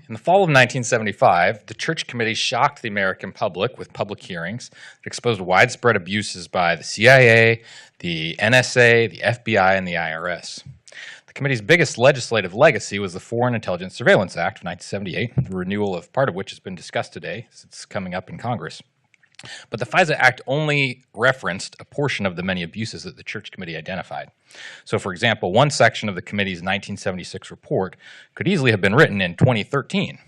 In the fall of 1975, the Church Committee shocked the American public with public hearings that exposed widespread abuses by the CIA, the NSA, the FBI, and the IRS. The committee's biggest legislative legacy was the Foreign Intelligence Surveillance Act of 1978, the renewal of part of which has been discussed today, as it's coming up in Congress. But the FISA Act only referenced a portion of the many abuses that the Church Committee identified. So, for example, one section of the committee's 1976 report could easily have been written in 2013.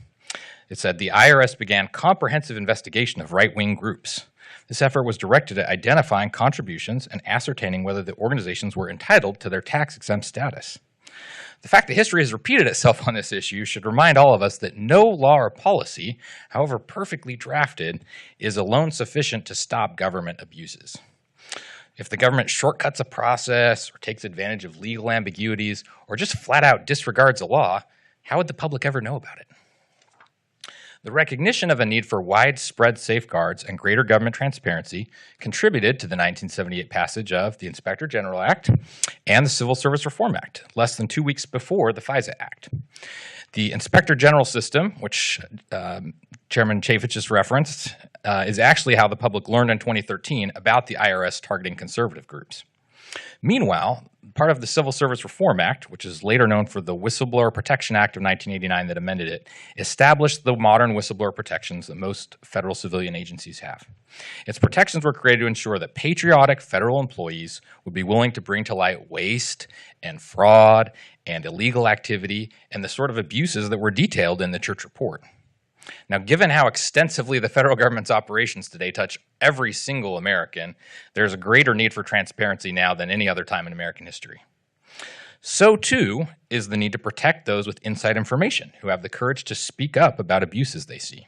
It said, the IRS began comprehensive investigation of right-wing groups. This effort was directed at identifying contributions and ascertaining whether the organizations were entitled to their tax-exempt status. The fact that history has repeated itself on this issue should remind all of us that no law or policy, however perfectly drafted, is alone sufficient to stop government abuses. If the government shortcuts a process or takes advantage of legal ambiguities or just flat out disregards a law, how would the public ever know about it? The recognition of a need for widespread safeguards and greater government transparency contributed to the 1978 passage of the Inspector General Act and the Civil Service Reform Act, less than 2 weeks before the FISA Act. The Inspector General system, which Chairman Chaffetz just referenced, is actually how the public learned in 2013 about the IRS targeting conservative groups. Meanwhile, part of the Civil Service Reform Act, which is later known for the Whistleblower Protection Act of 1989 that amended it, established the modern whistleblower protections that most federal civilian agencies have. Its protections were created to ensure that patriotic federal employees would be willing to bring to light waste and fraud and illegal activity and the sort of abuses that were detailed in the Church Report. Now, given how extensively the federal government's operations today touch every single American, there's a greater need for transparency now than any other time in American history. So too is the need to protect those with inside information who have the courage to speak up about abuses they see.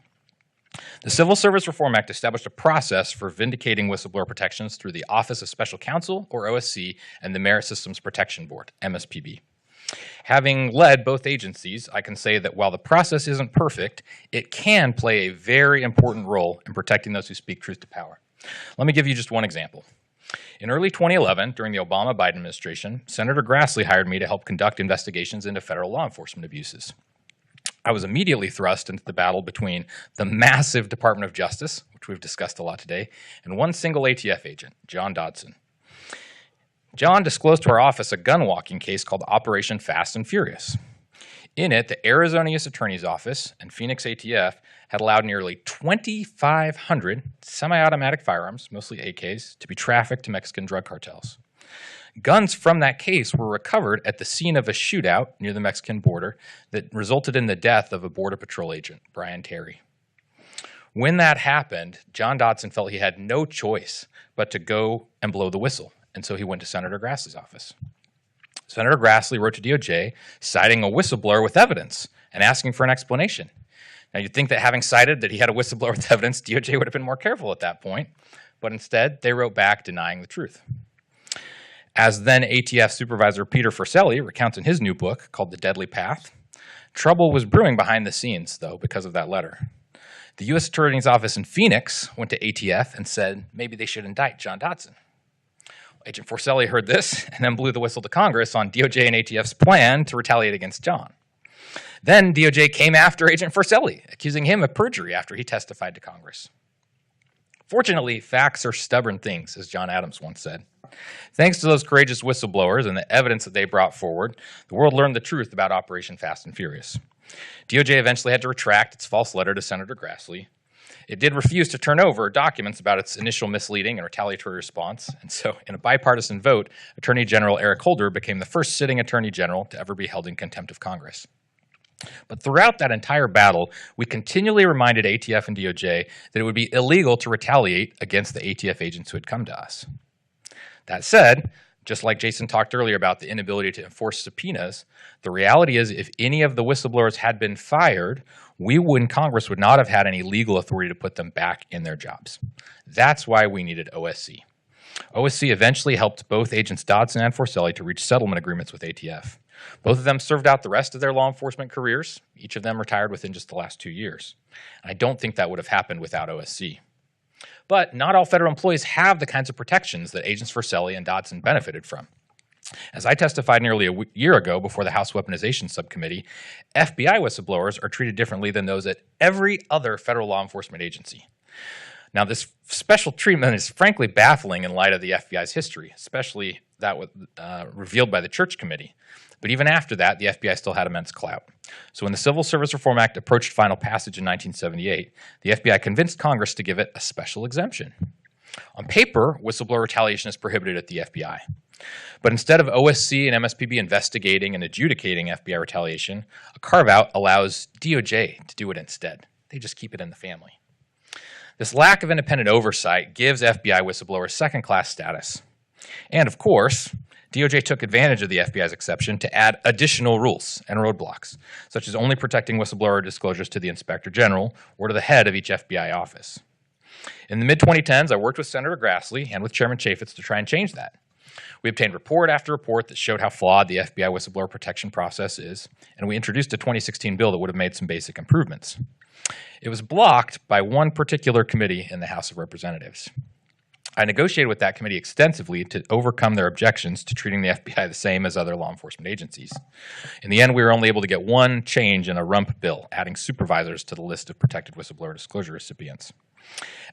The Civil Service Reform Act established a process for vindicating whistleblower protections through the Office of Special Counsel, or OSC, and the Merit Systems Protection Board, MSPB. Having led both agencies, I can say that while the process isn't perfect, it can play a very important role in protecting those who speak truth to power. Let me give you just one example. In early 2011, during the Obama-Biden administration, Senator Grassley hired me to help conduct investigations into federal law enforcement abuses. I was immediately thrust into the battle between the massive Department of Justice, which we've discussed a lot today, and one single ATF agent, John Dodson. John disclosed to our office a gun-walking case called Operation Fast and Furious. In it, the Arizona U.S. Attorney's Office and Phoenix ATF had allowed nearly 2,500 semi-automatic firearms, mostly AKs, to be trafficked to Mexican drug cartels. Guns from that case were recovered at the scene of a shootout near the Mexican border that resulted in the death of a Border Patrol agent, Brian Terry. When that happened, John Dodson felt he had no choice but to go and blow the whistle, and so he went to Senator Grassley's office. Senator Grassley wrote to DOJ citing a whistleblower with evidence and asking for an explanation. Now, you'd think that having cited that he had a whistleblower with evidence, DOJ would have been more careful at that point, but instead, they wrote back denying the truth. As then ATF Supervisor Peter Forselli recounts in his new book called The Deadly Path, trouble was brewing behind the scenes, though, because of that letter. The U.S. Attorney's Office in Phoenix went to ATF and said maybe they should indict John Dodson. Agent Forselli heard this and then blew the whistle to Congress on DOJ and ATF's plan to retaliate against John. Then DOJ came after Agent Forselli, accusing him of perjury after he testified to Congress. Fortunately, facts are stubborn things, as John Adams once said. Thanks to those courageous whistleblowers and the evidence that they brought forward, the world learned the truth about Operation Fast and Furious. DOJ eventually had to retract its false letter to Senator Grassley. It did refuse to turn over documents about its initial misleading and retaliatory response, and so in a bipartisan vote, Attorney General Eric Holder became the first sitting Attorney General to ever be held in contempt of Congress. But throughout that entire battle, we continually reminded ATF and DOJ that it would be illegal to retaliate against the ATF agents who had come to us. That said, just like Jason talked earlier about the inability to enforce subpoenas, the reality is if any of the whistleblowers had been fired, we in Congress would not have had any legal authority to put them back in their jobs. That's why we needed OSC. OSC eventually helped both agents Dodson and Forselli to reach settlement agreements with ATF. Both of them served out the rest of their law enforcement careers. Each of them retired within just the last 2 years. I don't think that would have happened without OSC. But not all federal employees have the kinds of protections that agents Forselli and Dodson benefited from. As I testified nearly a year ago before the House Weaponization Subcommittee, FBI whistleblowers are treated differently than those at every other federal law enforcement agency. Now, this special treatment is frankly baffling in light of the FBI's history, especially that revealed by the Church Committee. But even after that, the FBI still had immense clout. So when the Civil Service Reform Act approached final passage in 1978, the FBI convinced Congress to give it a special exemption. On paper, whistleblower retaliation is prohibited at the FBI. But instead of OSC and MSPB investigating and adjudicating FBI retaliation, a carve-out allows DOJ to do it instead. They just keep it in the family. This lack of independent oversight gives FBI whistleblowers second-class status. And of course, DOJ took advantage of the FBI's exception to add additional rules and roadblocks, such as only protecting whistleblower disclosures to the Inspector General or to the head of each FBI office. In the mid-2010s, I worked with Senator Grassley and with Chairman Chaffetz to try and change that. We obtained report after report that showed how flawed the FBI whistleblower protection process is, and we introduced a 2016 bill that would have made some basic improvements. It was blocked by one particular committee in the House of Representatives. I negotiated with that committee extensively to overcome their objections to treating the FBI the same as other law enforcement agencies. In the end, we were only able to get one change in a rump bill, adding supervisors to the list of protected whistleblower disclosure recipients.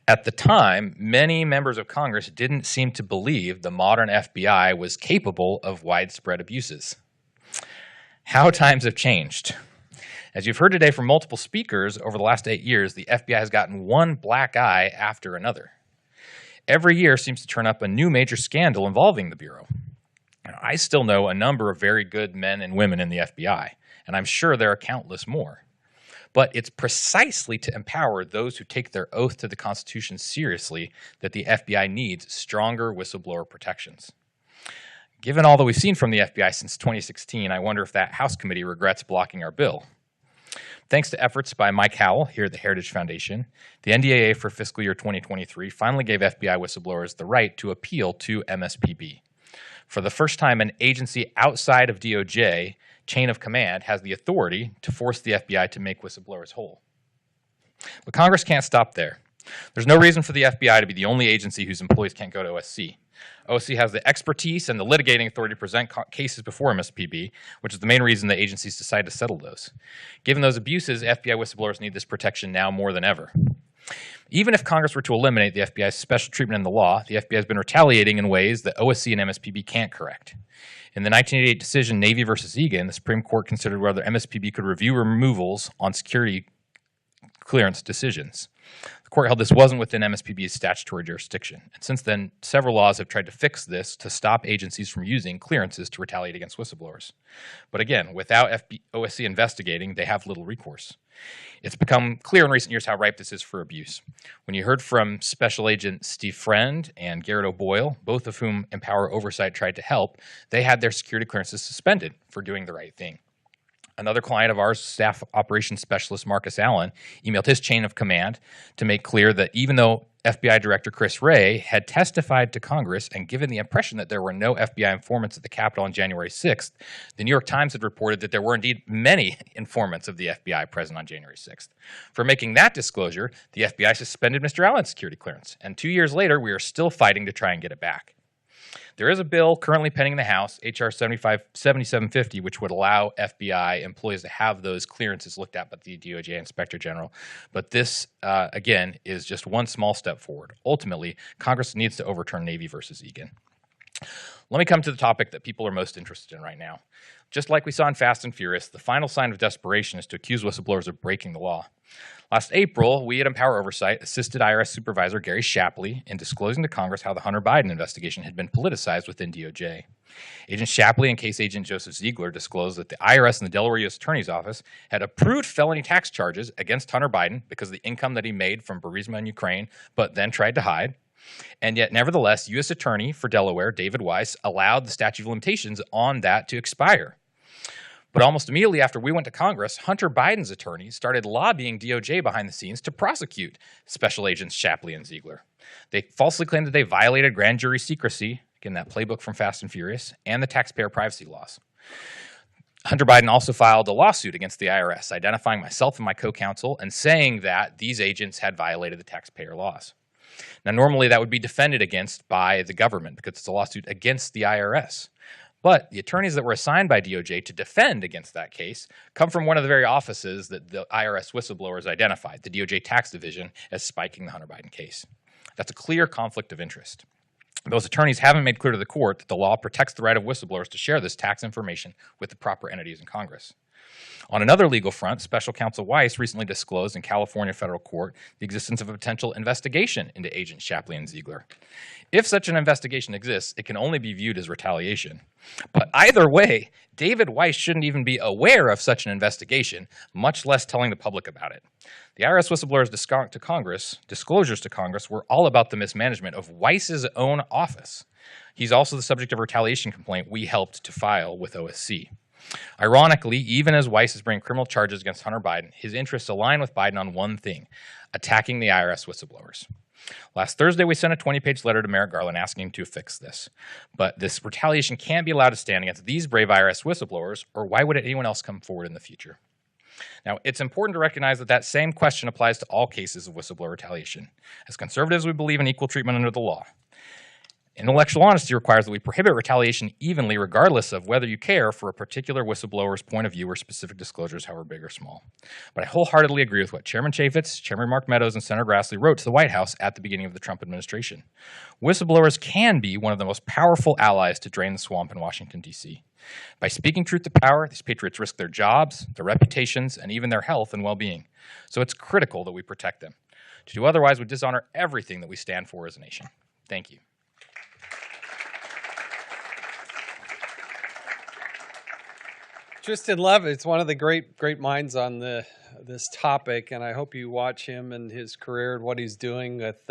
At the time, many members of Congress didn't seem to believe the modern FBI was capable of widespread abuses. How times have changed. As you've heard today from multiple speakers, over the last 8 years, the FBI has gotten one black eye after another. Every year seems to turn up a new major scandal involving the Bureau. I still know a number of very good men and women in the FBI, and I'm sure there are countless more. But it's precisely to empower those who take their oath to the Constitution seriously that the FBI needs stronger whistleblower protections. Given all that we've seen from the FBI since 2016, I wonder if that House committee regrets blocking our bill. Thanks to efforts by Mike Howell here at the Heritage Foundation, the NDAA for fiscal year 2023 finally gave FBI whistleblowers the right to appeal to MSPB. For the first time, an agency outside of DOJ chain of command has the authority to force the FBI to make whistleblowers whole. But Congress can't stop there. There's no reason for the FBI to be the only agency whose employees can't go to OSC. OSC has the expertise and the litigating authority to present cases before MSPB, which is the main reason the agencies decide to settle those. Given those abuses, FBI whistleblowers need this protection now more than ever. Even if Congress were to eliminate the FBI's special treatment in the law, the FBI has been retaliating in ways that OSC and MSPB can't correct. In the 1988 decision Navy versus Egan, the Supreme Court considered whether MSPB could review removals on security clearance decisions. The court held this wasn't within MSPB's statutory jurisdiction. And since then, several laws have tried to fix this to stop agencies from using clearances to retaliate against whistleblowers. But again, without OSC investigating, they have little recourse. It's become clear in recent years how ripe this is for abuse. When you heard from Special Agent Steve Friend and Garrett O'Boyle, both of whom Empower Oversight tried to help, they had their security clearances suspended for doing the right thing. Another client of ours, staff operations specialist Marcus Allen, emailed his chain of command to make clear that even though FBI Director Chris Wray had testified to Congress and given the impression that there were no FBI informants at the Capitol on January 6th, the New York Times had reported that there were indeed many informants of the FBI present on January 6th. For making that disclosure, the FBI suspended Mr. Allen's security clearance, and 2 years later, we are still fighting to try and get it back. There is a bill currently pending in the House, H.R. 7750, which would allow FBI employees to have those clearances looked at by the DOJ Inspector General. But this, again, is just one small step forward. Ultimately, Congress needs to overturn Navy versus Egan. Let me come to the topic that people are most interested in right now. Just like we saw in Fast and Furious, the final sign of desperation is to accuse whistleblowers of breaking the law. Last April, we at Empower Oversight assisted IRS Supervisor Gary Shapley in disclosing to Congress how the Hunter Biden investigation had been politicized within DOJ. Agent Shapley and Case Agent Joseph Ziegler disclosed that the IRS and the Delaware U.S. Attorney's Office had approved felony tax charges against Hunter Biden because of the income that he made from Burisma in Ukraine, but then tried to hide. And yet, nevertheless, U.S. Attorney for Delaware, David Weiss, allowed the statute of limitations on that to expire. But almost immediately after we went to Congress, Hunter Biden's attorneys started lobbying DOJ behind the scenes to prosecute Special Agents Shapley and Ziegler. They falsely claimed that they violated grand jury secrecy, again, that playbook from Fast and Furious, and the taxpayer privacy laws. Hunter Biden also filed a lawsuit against the IRS, identifying myself and my co-counsel and saying that these agents had violated the taxpayer laws. Now, normally that would be defended against by the government because it's a lawsuit against the IRS. But the attorneys that were assigned by DOJ to defend against that case come from one of the very offices that the IRS whistleblowers identified, the DOJ Tax Division, as spiking the Hunter Biden case. That's a clear conflict of interest. Those attorneys haven't made clear to the court that the law protects the right of whistleblowers to share this tax information with the proper entities in Congress. On another legal front, Special Counsel Weiss recently disclosed in California federal court the existence of a potential investigation into Agents Shapley and Ziegler. If such an investigation exists, it can only be viewed as retaliation. But either way, David Weiss shouldn't even be aware of such an investigation, much less telling the public about it. The IRS whistleblowers' disclosures to Congress were all about the mismanagement of Weiss's own office. He's also the subject of a retaliation complaint we helped to file with OSC. Ironically, even as Weiss is bringing criminal charges against Hunter Biden, his interests align with Biden on one thing: attacking the IRS whistleblowers. Last Thursday, we sent a 20-page letter to Merrick Garland asking him to fix this. But this retaliation can't be allowed to stand against these brave IRS whistleblowers, or why would anyone else come forward in the future? Now, it's important to recognize that that same question applies to all cases of whistleblower retaliation. As conservatives, we believe in equal treatment under the law. Intellectual honesty requires that we prohibit retaliation evenly, regardless of whether you care for a particular whistleblower's point of view or specific disclosures, however big or small. But I wholeheartedly agree with what Chairman Chaffetz, Chairman Mark Meadows, and Senator Grassley wrote to the White House at the beginning of the Trump administration. Whistleblowers can be one of the most powerful allies to drain the swamp in Washington, D.C. By speaking truth to power, these patriots risk their jobs, their reputations, and even their health and well-being. So it's critical that we protect them. To do otherwise would dishonor everything that we stand for as a nation. Thank you. Tristan Levitt's one of the great minds on this topic, and I hope you watch him and his career and what he's doing with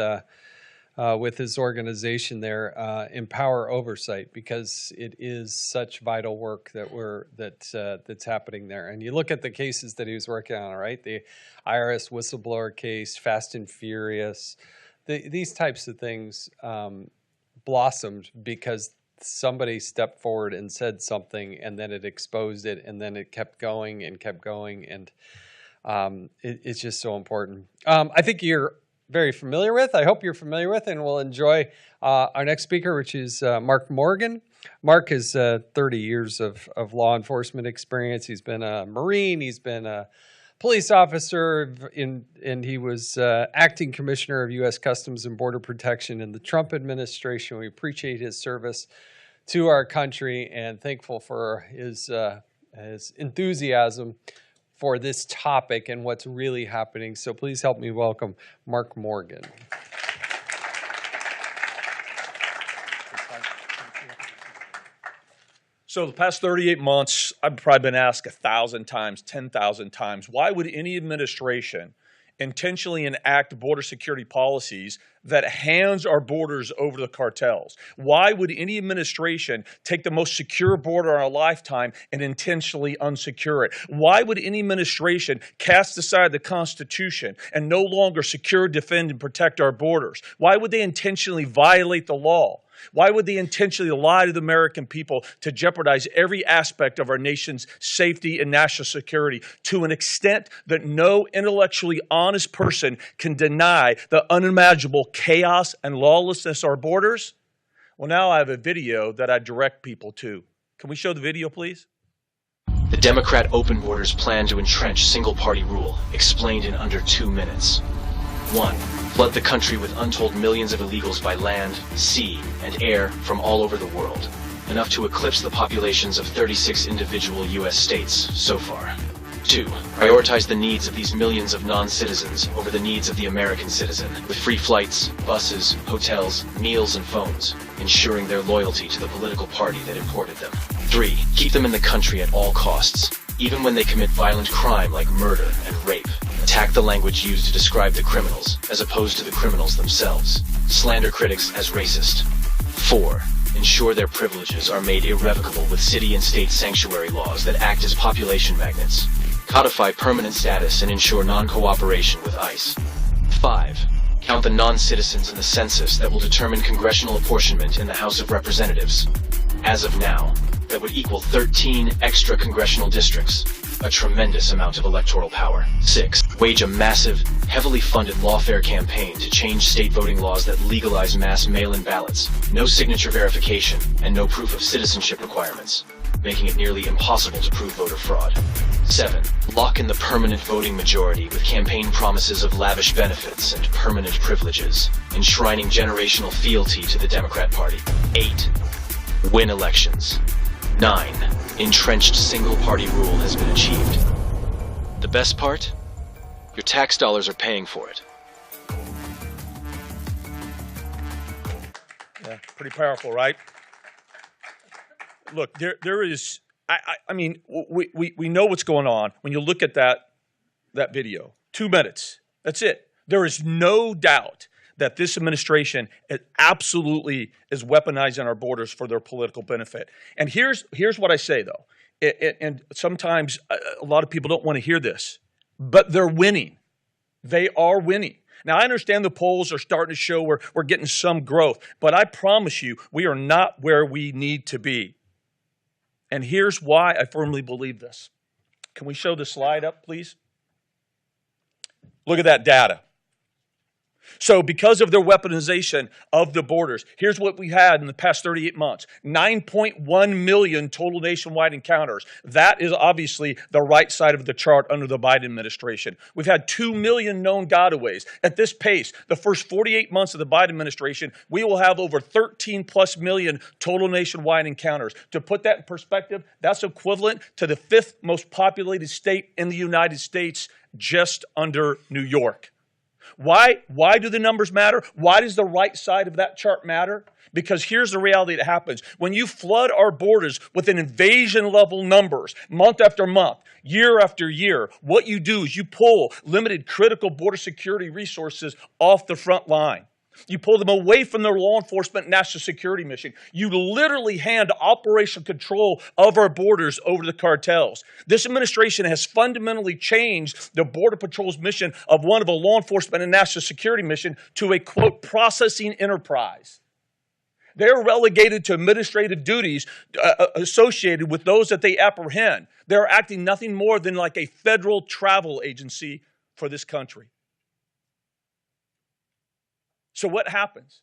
with his organization there, Empower Oversight, because it is such vital work that's happening there. And you look at the cases that he was working on, right? The IRS whistleblower case, Fast and Furious, these types of things blossomed because somebody stepped forward and said something, and then it exposed it, and then it kept going and kept going, and it's just so important. I think you're very familiar with, I hope you're familiar with, and will enjoy our next speaker, which is Mark Morgan. Mark has 30 years of law enforcement experience. He's been a Marine, he's been a police officer, and he was acting commissioner of U.S. Customs and Border Protection in the Trump administration. We appreciate his service to our country and thankful for his enthusiasm for this topic and what's really happening. So please help me welcome Mark Morgan. So the past 38 months, I've probably been asked 1,000 times, 10,000 times, why would any administration intentionally enact border security policies that hands our borders over to the cartels? Why would any administration take the most secure border in our lifetime and intentionally unsecure it? Why would any administration cast aside the Constitution and no longer secure, defend, and protect our borders? Why would they intentionally violate the law? Why would they intentionally lie to the American people to jeopardize every aspect of our nation's safety and national security to an extent that no intellectually honest person can deny the unimaginable chaos and lawlessness our borders? Well, now I have a video that I direct people to. Can we show the video, please? The Democrat open borders plan to entrench single-party rule, explained in under 2 minutes. 1. Flood the country with untold millions of illegals by land, sea, and air from all over the world, enough to eclipse the populations of 36 individual U.S. states so far. 2. Prioritize the needs of these millions of non-citizens over the needs of the American citizen, with free flights, buses, hotels, meals, and phones, ensuring their loyalty to the political party that imported them. 3. Keep them in the country at all costs, even when they commit violent crime like murder and rape. Attack the language used to describe the criminals, as opposed to the criminals themselves. Slander critics as racist. 4. Ensure their privileges are made irrevocable with city and state sanctuary laws that act as population magnets. Codify permanent status and ensure non-cooperation with ICE. 5. Count the non-citizens in the census that will determine congressional apportionment in the House of Representatives. As of now, that would equal 13 extra congressional districts. A tremendous amount of electoral power. 6. Wage a massive, heavily funded lawfare campaign to change state voting laws that legalize mass mail-in ballots, no signature verification, and no proof of citizenship requirements, making it nearly impossible to prove voter fraud. 7. Lock in the permanent voting majority with campaign promises of lavish benefits and permanent privileges, enshrining generational fealty to the Democrat Party. 8. Win elections. 9. Entrenched single-party rule has been achieved. The best part? Your tax dollars are paying for it. Yeah, pretty powerful, right? Look, there is, I mean, we know what's going on when you look at that video. 2 minutes. That's it. There is no doubt that this administration absolutely is weaponizing our borders for their political benefit. And here's what I say, though. And sometimes a lot of people don't want to hear this, but they're winning. They are winning. Now, I understand the polls are starting to show we're getting some growth, but I promise you, we are not where we need to be. And here's why I firmly believe this. Can we show the slide up, please? Look at that data. So because of their weaponization of the borders, here's what we had in the past 38 months. 9.1 million total nationwide encounters. That is obviously the right side of the chart under the Biden administration. We've had 2 million known gotaways. At this pace, the first 48 months of the Biden administration, we will have over 13 plus million total nationwide encounters. To put that in perspective, that's equivalent to the 5th most populated state in the United States, just under New York. Why do the numbers matter? Why does the right side of that chart matter? Because here's the reality that happens. When you flood our borders with an invasion-level numbers, month after month, year after year, what you do is you pull limited critical border security resources off the front line. You pull them away from their law enforcement and national security mission. You literally hand operational control of our borders over to the cartels. This administration has fundamentally changed the Border Patrol's mission of one of a law enforcement and national security mission to a, quote, processing enterprise. They're relegated to administrative duties associated with those that they apprehend. They're acting nothing more than like a federal travel agency for this country. So what happens?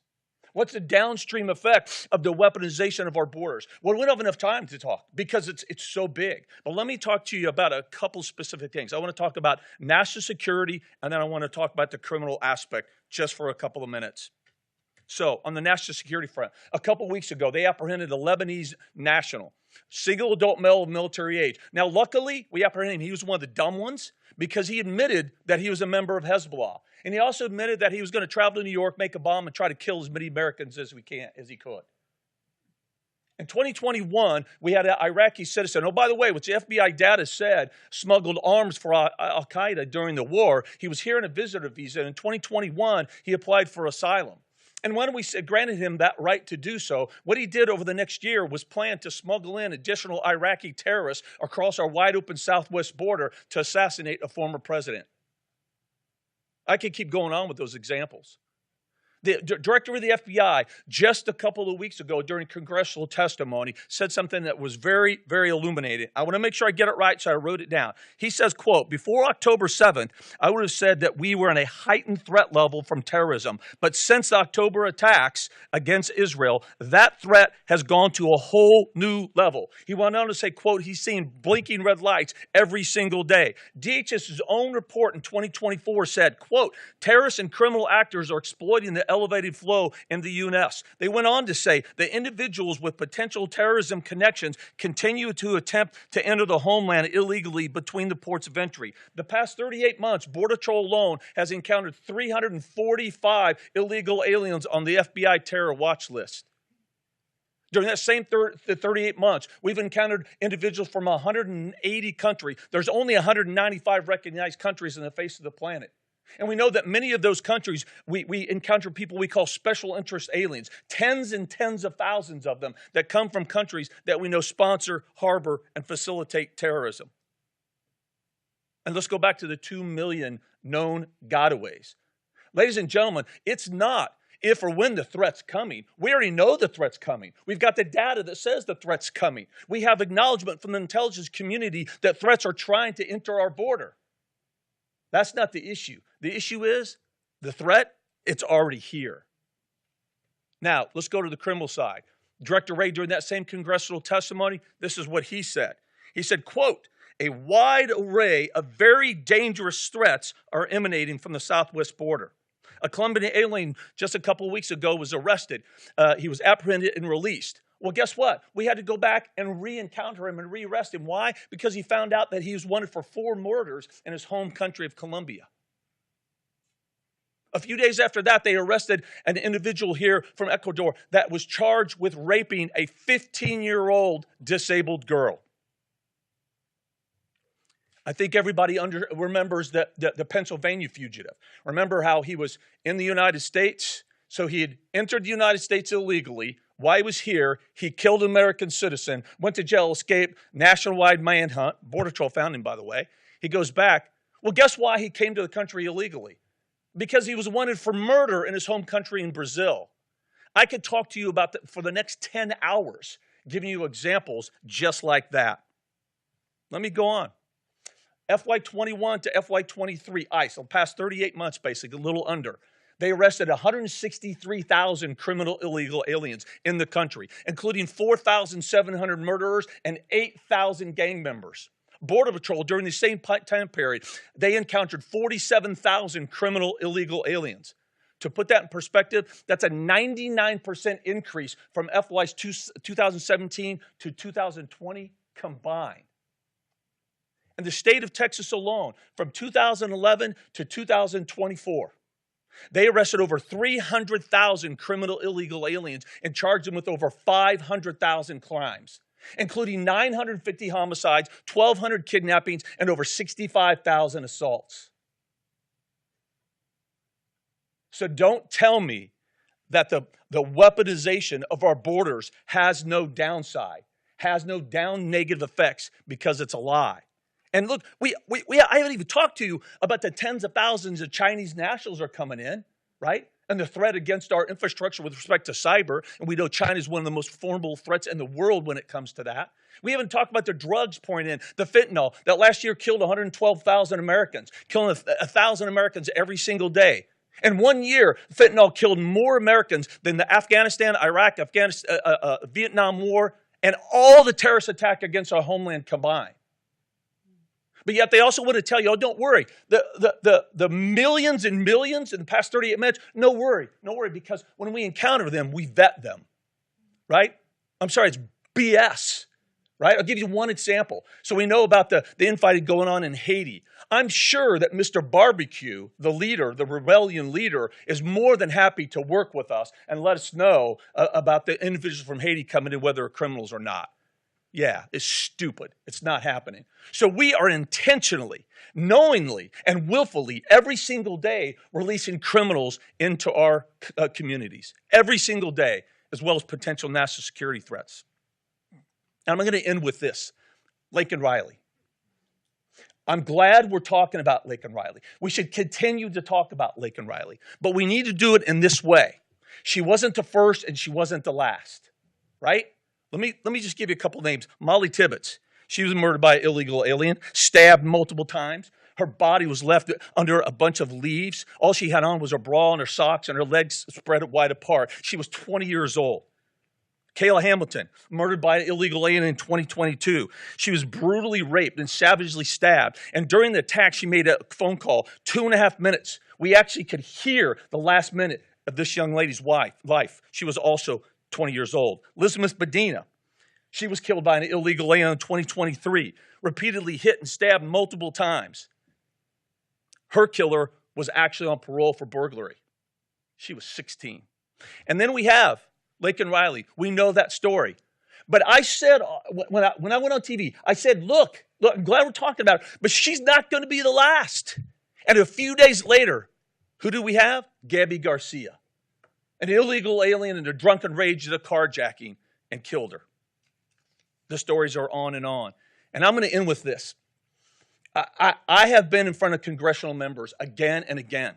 What's the downstream effect of the weaponization of our borders? Well, we don't have enough time to talk because it's so big. But let me talk to you about a couple specific things. I want to talk about national security, and then I want to talk about the criminal aspect just for a couple of minutes. So on the national security front, a couple weeks ago, they apprehended a Lebanese national, single adult male of military age. Now, luckily, we apprehended him. He was one of the dumb ones because he admitted that he was a member of Hezbollah. And he also admitted that he was going to travel to New York, make a bomb, and try to kill as many Americans as he could. In 2021, we had an Iraqi citizen, oh, by the way, which the FBI data said smuggled arms for al-Qaeda during the war. He was here on a visitor visa, and in 2021, he applied for asylum. And when we granted him that right to do so, what he did over the next year was plan to smuggle in additional Iraqi terrorists across our wide-open southwest border to assassinate a former president. I could keep going on with those examples. The director of the FBI, just a couple of weeks ago during congressional testimony, said something that was very, very illuminating. I want to make sure I get it right, so I wrote it down. He says, quote, "Before October 7th, I would have said that we were in a heightened threat level from terrorism. But since the October attacks against Israel, that threat has gone to a whole new level." He went on to say, quote, "He's seeing blinking red lights every single day." DHS's own report in 2024 said, quote, "Terrorists and criminal actors are exploiting the elevated flow in the U.S. They went on to say that individuals with potential terrorism connections continue to attempt to enter the homeland illegally between the ports of entry. The past 38 months, Border Patrol alone has encountered 345 illegal aliens on the FBI terror watch list. During that same 38 months, we've encountered individuals from 180 countries. There's only 195 recognized countries on the face of the planet. And we know that many of those countries, we encounter people we call special interest aliens, tens and tens of thousands of them that come from countries that we know sponsor, harbor, and facilitate terrorism. And let's go back to the 2 million known gotaways. Ladies and gentlemen, it's not if or when the threat's coming. We already know the threat's coming. We've got the data that says the threat's coming. We have acknowledgement from the intelligence community that threats are trying to enter our border. That's not the issue. The issue is the threat, it's already here. Now, let's go to the criminal side. Director Wray, during that same congressional testimony, this is what he said. He said, quote, "A wide array of very dangerous threats are emanating from the southwest border. A Colombian alien just a couple of weeks ago was arrested. He was apprehended and released. Well, guess what? We had to go back and re-encounter him and re-arrest him. Why? Because he found out that he was wanted for 4 murders in his home country of Colombia. A few days after that, they arrested an individual here from Ecuador that was charged with raping a 15-year-old disabled girl. I think everybody remembers the Pennsylvania fugitive. Remember how he was in the United States? So he had entered the United States illegally. While he was here, he killed an American citizen, went to jail, escaped, nationwide manhunt. Border Patrol found him, by the way. He goes back. Well, guess why he came to the country illegally? Because he was wanted for murder in his home country in Brazil. I could talk to you about that for the next 10 hours, giving you examples just like that. Let me go on. FY21 to FY23, ICE, the past 38 months, basically, a little under. They arrested 163,000 criminal illegal aliens in the country, including 4,700 murderers and 8,000 gang members. Border Patrol, during the same time period, they encountered 47,000 criminal illegal aliens. To put that in perspective, that's a 99% increase from FY's 2017 to 2020 combined. In the state of Texas alone, from 2011 to 2024, they arrested over 300,000 criminal illegal aliens and charged them with over 500,000 crimes, including 950 homicides, 1,200 kidnappings, and over 65,000 assaults. So don't tell me that the weaponization of our borders has no downside, has no down negative effects because it's a lie. And look, I haven't even talked to you about the tens of thousands of Chinese nationals are coming in, right? And the threat against our infrastructure with respect to cyber. And we know China is one of the most formidable threats in the world when it comes to that. We haven't talked about the drugs pouring in, the fentanyl that last year killed 112,000 Americans, killing 1,000 Americans every single day. In 1 year, fentanyl killed more Americans than the Afghanistan, Iraq, Vietnam War, and all the terrorist attack against our homeland combined. But yet they also want to tell you, oh, don't worry. The millions and millions in the past 38 minutes, no worry, because when we encounter them, we vet them, right? I'm sorry, it's BS, right? I'll give you one example. So we know about the infighting going on in Haiti. I'm sure that Mr. Barbecue, the leader, the rebellion leader, is more than happy to work with us and let us know about the individuals from Haiti coming in, whether they're criminals or not. Yeah, it's stupid. It's not happening. So we are intentionally, knowingly, and willfully every single day releasing criminals into our communities. Every single day, as well as potential national security threats. And I'm going to end with this. Laken Riley. I'm glad we're talking about Laken Riley. We should continue to talk about Laken Riley. But we need to do it in this way. She wasn't the first and she wasn't the last, right? Let me just give you a couple names. Molly Tibbetts. She was murdered by an illegal alien, stabbed multiple times. Her body was left under a bunch of leaves. All she had on was her bra and her socks and her legs spread wide apart. She was 20 years old. Kayla Hamilton, murdered by an illegal alien in 2022. She was brutally raped and savagely stabbed. And during the attack, she made a phone call, 2.5 minutes. We actually could hear the last minute of this young lady's life. She was also 20 years old. Elizabeth Medina, she was killed by an illegal alien in 2023, repeatedly hit and stabbed multiple times. Her killer was actually on parole for burglary. She was 16. And then we have Laken Riley. We know that story. But I said, when I went on TV, I said, look, I'm glad we're talking about it, but she's not going to be the last. And a few days later, who do we have? Gabby Garcia. An illegal alien in a drunken rage did a carjacking and killed her. The stories are on. And I'm going to end with this. I have been in front of congressional members again and again.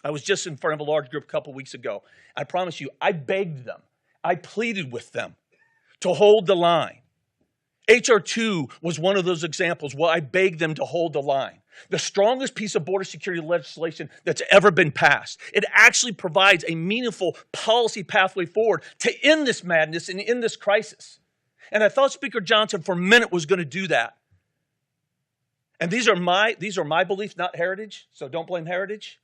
I was just in front of a large group a couple weeks ago. I promise you, I begged them. I pleaded with them to hold the line. H.R. 2 was one of those examples where I begged them to hold the line. The strongest piece of border security legislation that's ever been passed. It actually provides a meaningful policy pathway forward to end this madness and end this crisis. And I thought Speaker Johnson for a minute was going to do that. And these are my beliefs, not Heritage, so don't blame Heritage.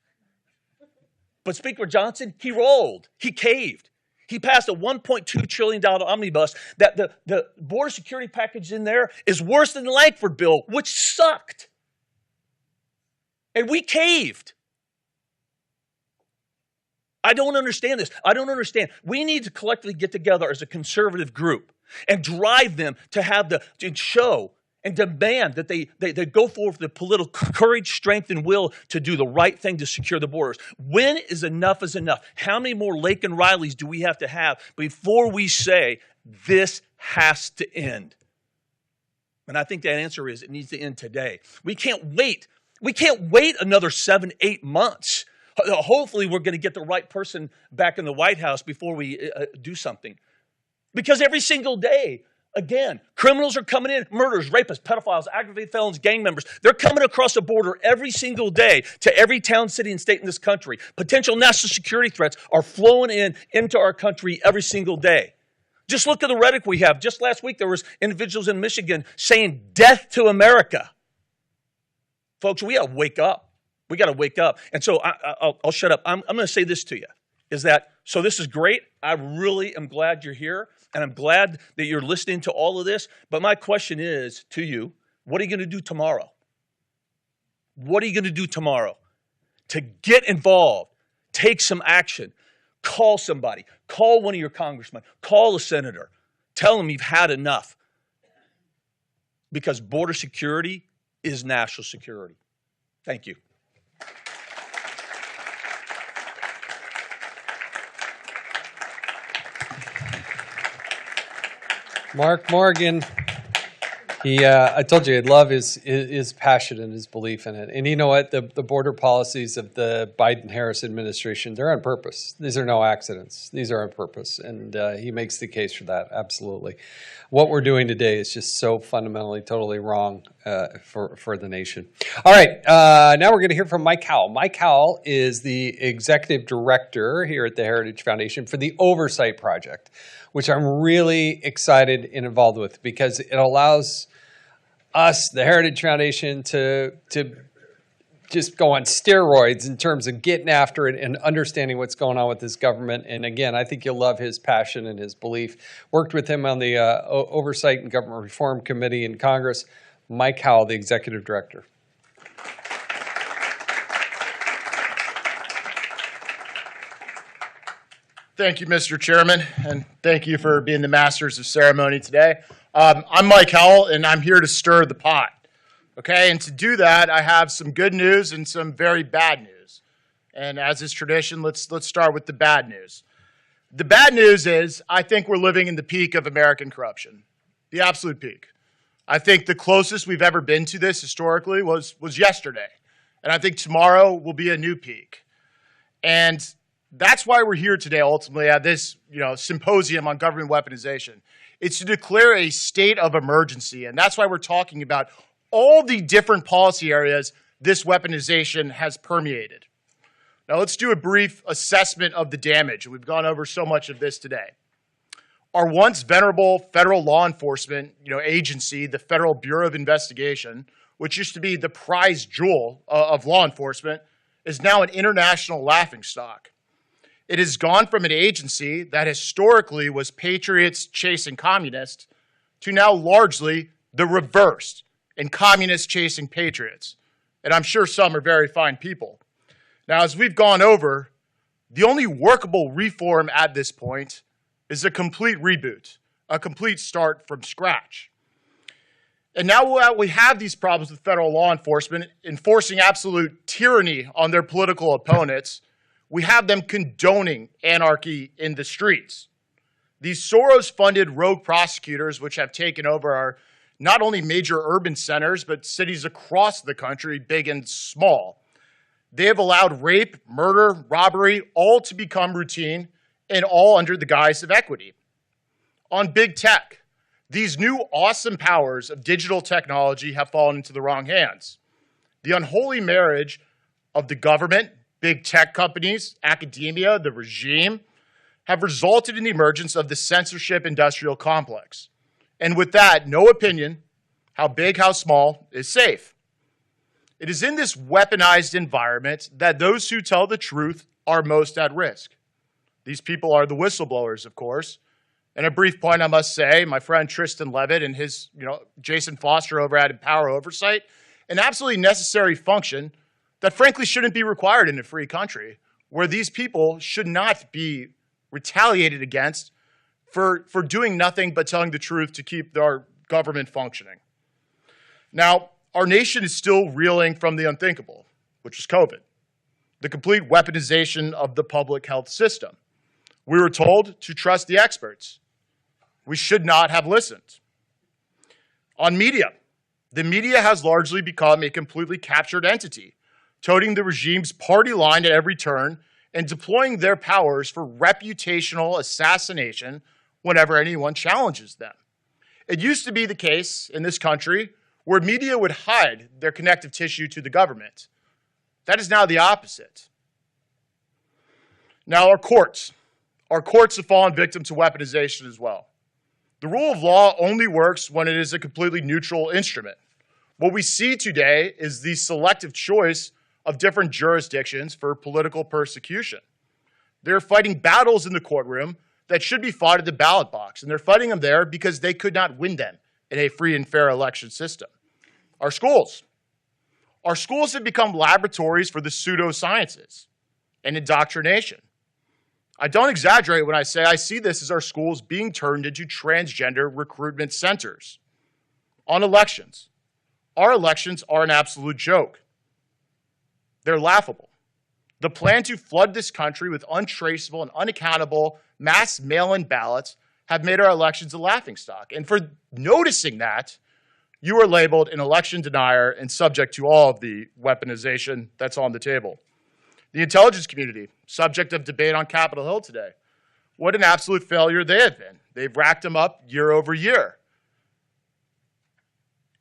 But Speaker Johnson, he rolled, he caved. He passed a $1.2 trillion omnibus that the border security package in there is worse than the Langford bill, which sucked. And we caved. I don't understand this. I don't understand. We need to collectively get together as a conservative group and drive them to show and demand that they go forward with the political courage, strength, and will to do the right thing to secure the borders. When is enough is enough? How many more Laken Rileys do we have to have before we say this has to end? And I think that answer is it needs to end today. We can't wait. We can't wait another 7-8 months. Hopefully we're going to get the right person back in the White House before we do something. Because every single day, again, criminals are coming in, murderers, rapists, pedophiles, aggravated felons, gang members. They're coming across the border every single day to every town, city, and state in this country. Potential national security threats are flowing into our country every single day. Just look at the rhetoric we have. Just last week, there was individuals in Michigan saying death to America. Folks, we got to wake up. We got to wake up. And so I'll shut up. I'm going to say this to you, is that, so this is great. I really am glad you're here, and I'm glad that you're listening to all of this. But my question is to you, what are you going to do tomorrow? What are you going to do tomorrow to get involved, take some action, call somebody, call one of your congressmen, call a senator, tell them you've had enough? Because border security is national security. Thank you. Mark Morgan. I told you, I love his passion and his belief in it. And you know what? The border policies of the Biden-Harris administration, they're on purpose. These are no accidents. These are on purpose. And he makes the case for that, absolutely. What we're doing today is just so fundamentally, totally wrong for the nation. All right, now we're going to hear from Mike Howell. Mike Howell is the executive director here at the Heritage Foundation for the Oversight Project, which I'm really excited and involved with because it allows us, the Heritage Foundation, to just go on steroids in terms of getting after it and understanding what's going on with this government. And again, I think you'll love his passion and his belief. Worked with him on the Oversight and Government Reform Committee in Congress. Mike Howell, the executive director. Thank you, Mr. Chairman, and thank you for being the masters of ceremony today. I'm Mike Howell, and I'm here to stir the pot. Okay, and to do that, I have some good news and some very bad news. And as is tradition, let's start with the bad news. The bad news is I think we're living in the peak of American corruption, the absolute peak. I think the closest we've ever been to this historically was yesterday, and I think tomorrow will be a new peak. And that's why we're here today, ultimately, at this symposium on government weaponization. It's to declare a state of emergency, and that's why we're talking about all the different policy areas this weaponization has permeated. Now, let's do a brief assessment of the damage. We've gone over so much of this today. Our once venerable federal law enforcement agency, the Federal Bureau of Investigation, which used to be the prize jewel of law enforcement, is now an international laughingstock. It has gone from an agency that historically was patriots chasing communists to now largely the reverse, and communists chasing patriots. And I'm sure some are very fine people. Now, as we've gone over, the only workable reform at this point is a complete reboot, a complete start from scratch. And now we have these problems with federal law enforcement enforcing absolute tyranny on their political opponents. We have them condoning anarchy in the streets. These Soros-funded rogue prosecutors, which have taken over our not only major urban centers, but cities across the country, big and small. They have allowed rape, murder, robbery, all to become routine, and all under the guise of equity. On big tech, these new awesome powers of digital technology have fallen into the wrong hands. The unholy marriage of the government, big tech companies, academia, the regime, have resulted in the emergence of the censorship industrial complex. And with that, no opinion, how big, how small, is safe. It is in this weaponized environment that those who tell the truth are most at risk. These people are the whistleblowers, of course. And a brief point I must say, my friend Tristan Levitt and his, Jason Foster over at Empower Oversight, an absolutely necessary function that frankly shouldn't be required in a free country, where these people should not be retaliated against for doing nothing but telling the truth to keep our government functioning. Now, our nation is still reeling from the unthinkable, which is COVID, the complete weaponization of the public health system. We were told to trust the experts. We should not have listened. On media, the media has largely become a completely captured entity, toting the regime's party line at every turn and deploying their powers for reputational assassination whenever anyone challenges them. It used to be the case in this country where media would hide their connective tissue to the government. That is now the opposite. Now, our courts have fallen victim to weaponization as well. The rule of law only works when it is a completely neutral instrument. What we see today is the selective choice of different jurisdictions for political persecution. They're fighting battles in the courtroom that should be fought at the ballot box, and they're fighting them there because they could not win them in a free and fair election system. Our schools have become laboratories for the pseudosciences and indoctrination. I don't exaggerate when I say I see this as our schools being turned into transgender recruitment centers. On elections, our elections are an absolute joke. They're laughable. The plan to flood this country with untraceable and unaccountable mass mail-in ballots have made our elections a laughingstock. And for noticing that, you are labeled an election denier and subject to all of the weaponization that's on the table. The intelligence community, subject of debate on Capitol Hill today. What an absolute failure they have been. They've racked them up year over year.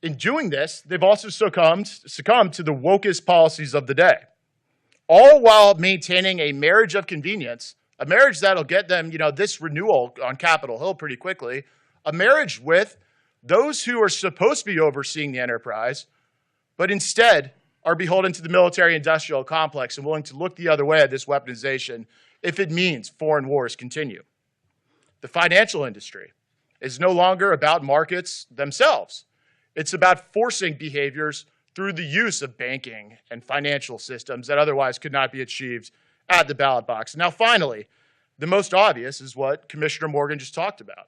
In doing this, they've also succumbed to the wokest policies of the day, all while maintaining a marriage of convenience, a marriage that'll get them, this renewal on Capitol Hill pretty quickly, a marriage with those who are supposed to be overseeing the enterprise, but instead are beholden to the military-industrial complex and willing to look the other way at this weaponization if it means foreign wars continue. The financial industry is no longer about markets themselves. It's about forcing behaviors through the use of banking and financial systems that otherwise could not be achieved at the ballot box. Now, finally, the most obvious is what Commissioner Morgan just talked about,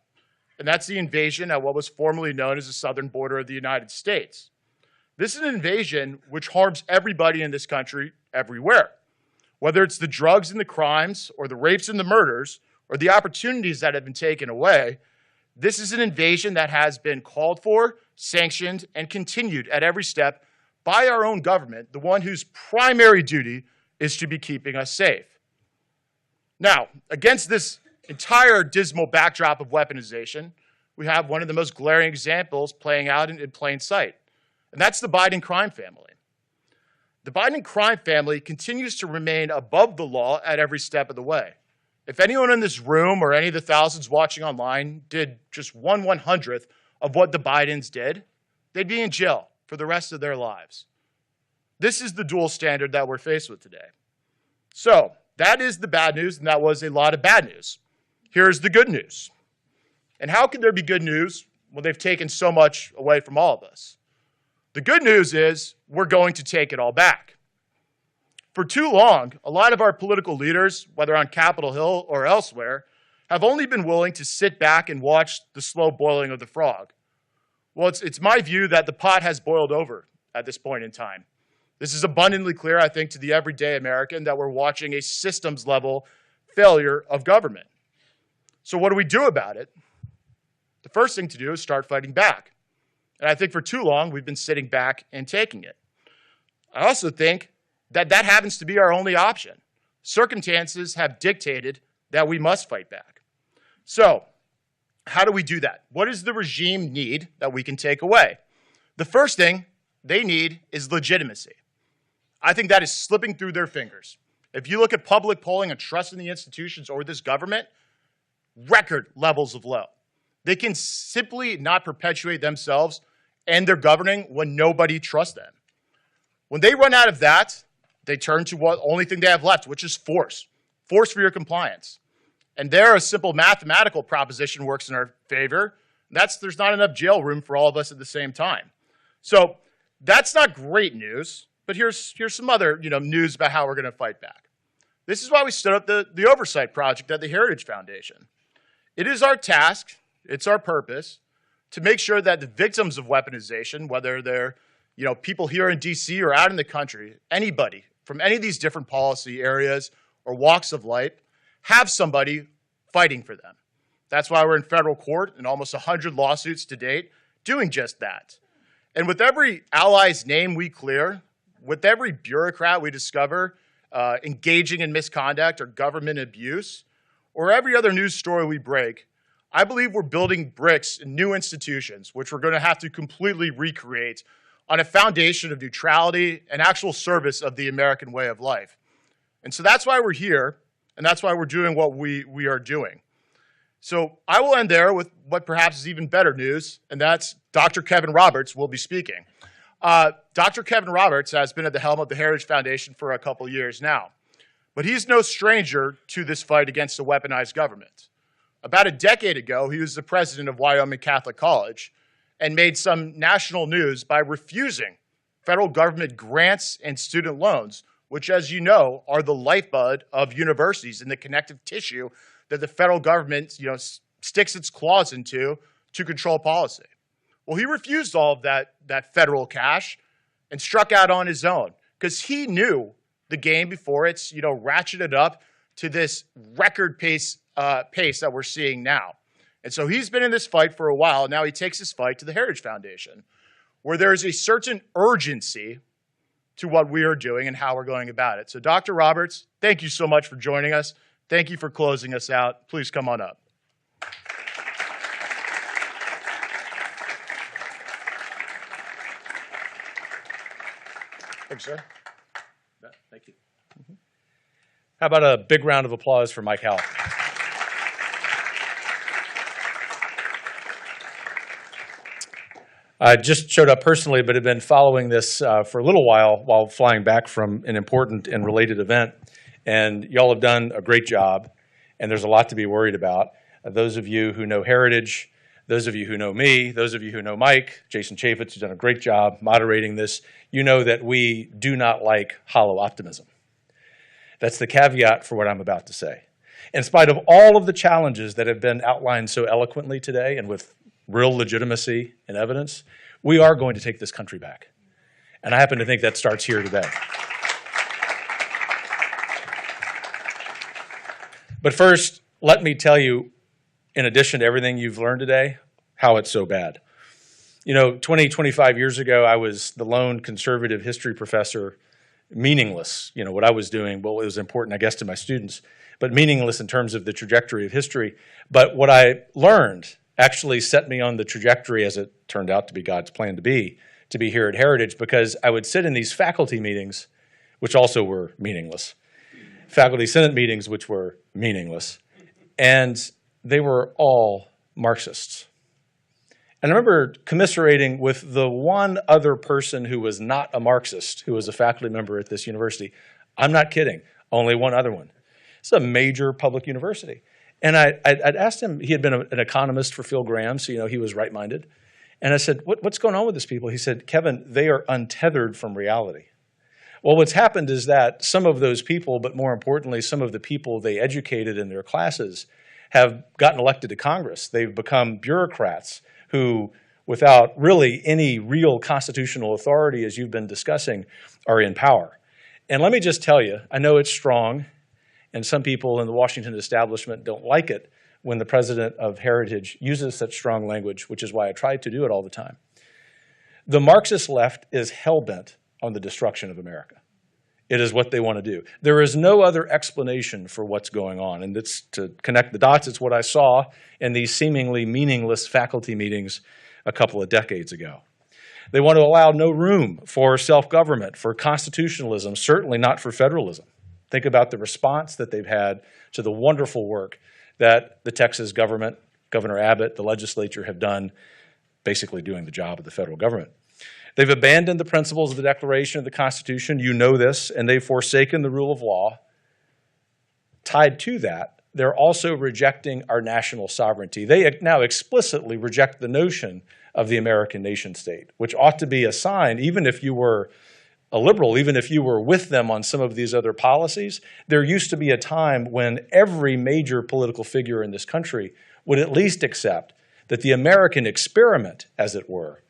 and that's the invasion at what was formerly known as the southern border of the United States. This is an invasion which harms everybody in this country everywhere. Whether it's the drugs and the crimes, or the rapes and the murders, or the opportunities that have been taken away, this is an invasion that has been called for, sanctioned, and continued at every step by our own government, the one whose primary duty is to be keeping us safe. Now, against this entire dismal backdrop of weaponization, we have one of the most glaring examples playing out in plain sight, and that's the Biden crime family. The Biden crime family continues to remain above the law at every step of the way. If anyone in this room or any of the thousands watching online did just 1/100th of what the Bidens did, they'd be in jail for the rest of their lives. This is the dual standard that we're faced with today. So that is the bad news, and that was a lot of bad news. Here's the good news. And how can there be good news when they've taken so much away from all of us? The good news is we're going to take it all back. For too long, a lot of our political leaders, whether on Capitol Hill or elsewhere, have only been willing to sit back and watch the slow boiling of the frog. Well, it's my view that the pot has boiled over at this point in time. This is abundantly clear, I think, to the everyday American that we're watching a systems-level failure of government. So what do we do about it? The first thing to do is start fighting back. And I think for too long, we've been sitting back and taking it. I also think that happens to be our only option. Circumstances have dictated that we must fight back. So how do we do that? What does the regime need that we can take away? The first thing they need is legitimacy. I think that is slipping through their fingers. If you look at public polling and trust in the institutions or this government, record levels of low. They can simply not perpetuate themselves and their governing when nobody trusts them. When they run out of that, they turn to what only thing they have left, which is force. Force for your compliance. And there, a simple mathematical proposition works in our favor. There's not enough jail room for all of us at the same time. So that's not great news, but here's some other news about how we're going to fight back. This is why we stood up the Oversight Project at the Heritage Foundation. It is our task, it's our purpose, to make sure that the victims of weaponization, whether they're people here in D.C. or out in the country, anybody from any of these different policy areas or walks of life, have somebody fighting for them. That's why we're in federal court in almost 100 lawsuits to date, doing just that. And with every ally's name we clear, with every bureaucrat we discover engaging in misconduct or government abuse, or every other news story we break, I believe we're building bricks in new institutions, which we're going to have to completely recreate on a foundation of neutrality and actual service of the American way of life. And so that's why we're here, and that's why we're doing what we are doing. So I will end there with what perhaps is even better news, and that's Dr. Kevin Roberts will be speaking. Dr. Kevin Roberts has been at the helm of the Heritage Foundation for a couple years now, but he's no stranger to this fight against a weaponized government. About a decade ago, he was the president of Wyoming Catholic College and made some national news by refusing federal government grants and student loans, which, as you know, are the lifeblood of universities and the connective tissue that the federal government, sticks its claws into to control policy. Well, he refused all of that federal cash and struck out on his own because he knew the game before it's, ratcheted up to this record pace that we're seeing now. And so he's been in this fight for a while. Now he takes his fight to the Heritage Foundation, where there's a certain urgency to what we are doing and how we're going about it. So Dr. Roberts, thank you so much for joining us. Thank you for closing us out. Please come on up. Thanks, sir. Thank you. How about a big round of applause for Mike Howell? I just showed up personally, but have been following this for a little while flying back from an important and related event. And y'all have done a great job, and there's a lot to be worried about. Those of you who know Heritage, those of you who know me, those of you who know Mike, Jason Chaffetz, who's done a great job moderating this, you know that we do not like hollow optimism. That's the caveat for what I'm about to say. In spite of all of the challenges that have been outlined so eloquently today and with real legitimacy and evidence, we are going to take this country back. And I happen to think that starts here today. But first, let me tell you, in addition to everything you've learned today, how it's so bad. You know, 25 years ago, I was the lone conservative history professor, meaningless. You know, what I was doing, well, it was important, I guess, to my students, but meaningless in terms of the trajectory of history. But what I learned actually set me on the trajectory, as it turned out to be God's plan to be here at Heritage, because I would sit in these faculty meetings, which also were meaningless, faculty senate meetings, which were meaningless, and they were all Marxists. And I remember commiserating with the one other person who was not a Marxist, who was a faculty member at this university. I'm not kidding, only one other one. It's a major public university. And I'd asked him, he had been an economist for Phil Graham, so you know he was right-minded. And I said, what's going on with these people? He said, Kevin, they are untethered from reality. Well, what's happened is that some of those people, but more importantly, some of the people they educated in their classes have gotten elected to Congress. They've become bureaucrats who, without really any real constitutional authority, as you've been discussing, are in power. And let me just tell you, I know it's strong, and some people in the Washington establishment don't like it when the president of Heritage uses such strong language, which is why I try to do it all the time. The Marxist left is hell-bent on the destruction of America. It is what they want to do. There is no other explanation for what's going on. And it's to connect the dots, it's what I saw in these seemingly meaningless faculty meetings a couple of decades ago. They want to allow no room for self-government, for constitutionalism, certainly not for federalism. Think about the response that they've had to the wonderful work that the Texas government, Governor Abbott, the legislature have done, basically doing the job of the federal government. They've abandoned the principles of the Declaration of the Constitution, you know this, and they've forsaken the rule of law. Tied to that, they're also rejecting our national sovereignty. They now explicitly reject the notion of the American nation state, which ought to be a sign, even if you were a liberal, even if you were with them on some of these other policies. There used to be a time when every major political figure in this country would at least accept that the American experiment, as it were,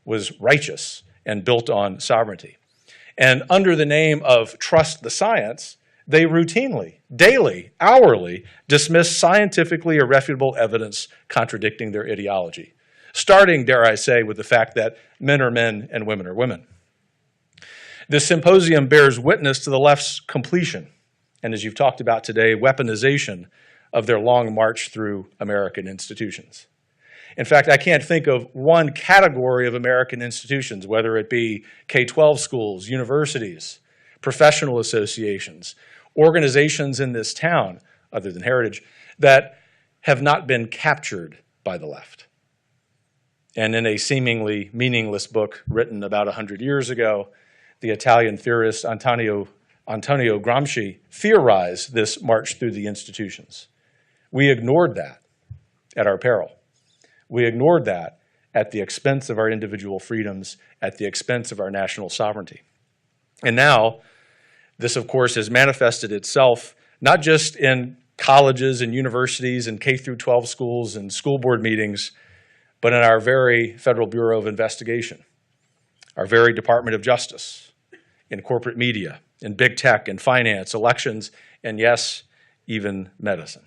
was righteous and built on sovereignty. And under the name of trust the science, they routinely, daily, hourly, dismiss scientifically irrefutable evidence contradicting their ideology, starting, dare I say, with the fact that men are men and women are women. This symposium bears witness to the left's completion, and as you've talked about today, weaponization of their long march through American institutions. In fact, I can't think of one category of American institutions, whether it be K-12 schools, universities, professional associations, organizations in this town, other than Heritage, that have not been captured by the left. And in a seemingly meaningless book written about 100 years ago, the Italian theorist Antonio Gramsci theorized this march through the institutions. We ignored that at our peril. We ignored that at the expense of our individual freedoms, at the expense of our national sovereignty. And now, this, of course, has manifested itself not just in colleges and universities and K-12 schools and school board meetings, but in our very Federal Bureau of Investigation, our very Department of Justice, in corporate media, in big tech, in finance, elections, and yes, even medicine.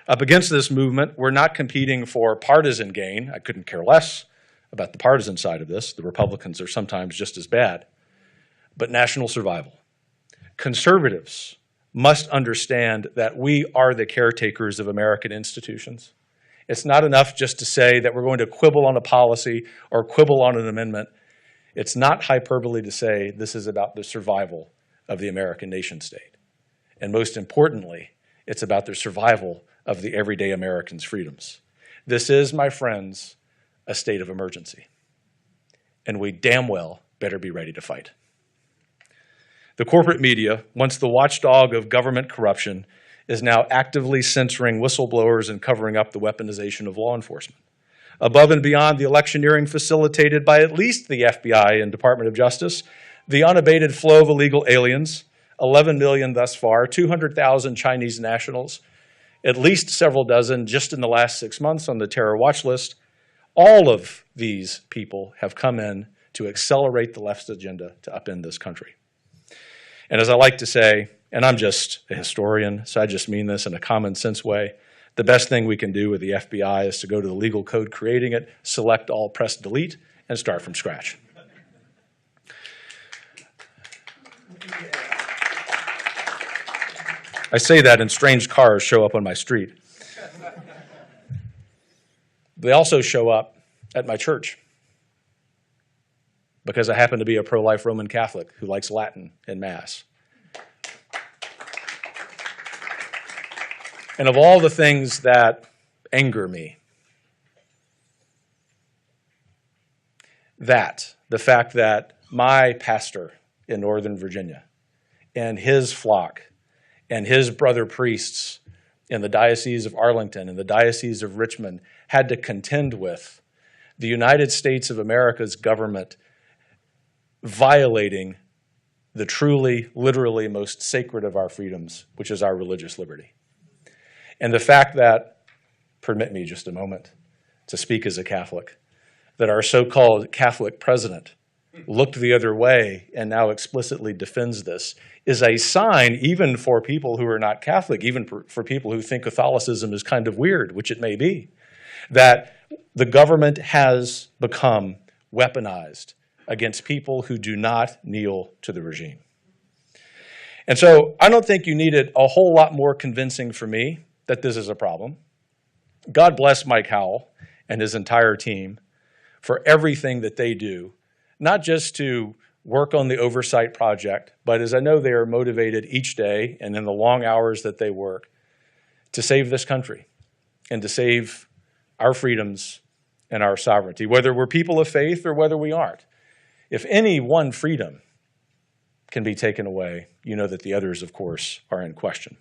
Up against this movement, we're not competing for partisan gain. I couldn't care less about the partisan side of this. The Republicans are sometimes just as bad. But national survival. Conservatives must understand that we are the caretakers of American institutions. It's not enough just to say that we're going to quibble on a policy or quibble on an amendment. It's not hyperbole to say this is about the survival of the American nation state. And most importantly, it's about the survival of the everyday American's freedoms. This is, my friends, a state of emergency. And we damn well better be ready to fight. The corporate media, once the watchdog of government corruption, is now actively censoring whistleblowers and covering up the weaponization of law enforcement. Above and beyond the electioneering facilitated by at least the FBI and Department of Justice, the unabated flow of illegal aliens, 11 million thus far, 200,000 Chinese nationals, at least several dozen just in the last 6 months on the terror watch list, all of these people have come in to accelerate the left's agenda to upend this country. And as I like to say, and I'm just a historian, so I just mean this in a common sense way, the best thing we can do with the FBI is to go to the legal code creating it, select all, press delete, and start from scratch. I say that and strange cars show up on my street. They also show up at my church because I happen to be a pro-life Roman Catholic who likes Latin and Mass. And of all the things that anger me, the fact that my pastor in Northern Virginia and his flock and his brother priests in the Diocese of Arlington and the Diocese of Richmond had to contend with the United States of America's government violating the truly, literally most sacred of our freedoms, which is our religious liberty. And the fact that, permit me just a moment to speak as a Catholic, that our so-called Catholic president looked the other way and now explicitly defends this is a sign, even for people who are not Catholic, even for people who think Catholicism is kind of weird, which it may be, that the government has become weaponized against people who do not kneel to the regime. And so I don't think you needed a whole lot more convincing for me that this is a problem. God bless Mike Howell and his entire team for everything that they do, not just to work on the oversight project, but as I know they are motivated each day and in the long hours that they work to save this country and to save our freedoms and our sovereignty, whether we're people of faith or whether we aren't. If any one freedom can be taken away, you know that the others, of course, are in question.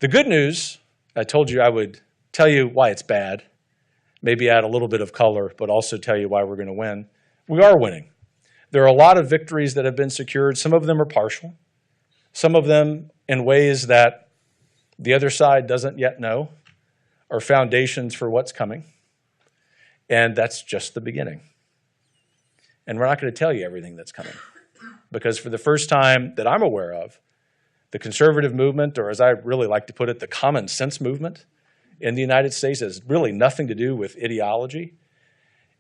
The good news, I told you I would tell you why it's bad, maybe add a little bit of color, but also tell you why we're going to win. We are winning. There are a lot of victories that have been secured. Some of them are partial. Some of them in ways that the other side doesn't yet know are foundations for what's coming. And that's just the beginning. And we're not going to tell you everything that's coming. Because for the first time that I'm aware of, the conservative movement, or as I really like to put it, the common sense movement in the United States has really nothing to do with ideology,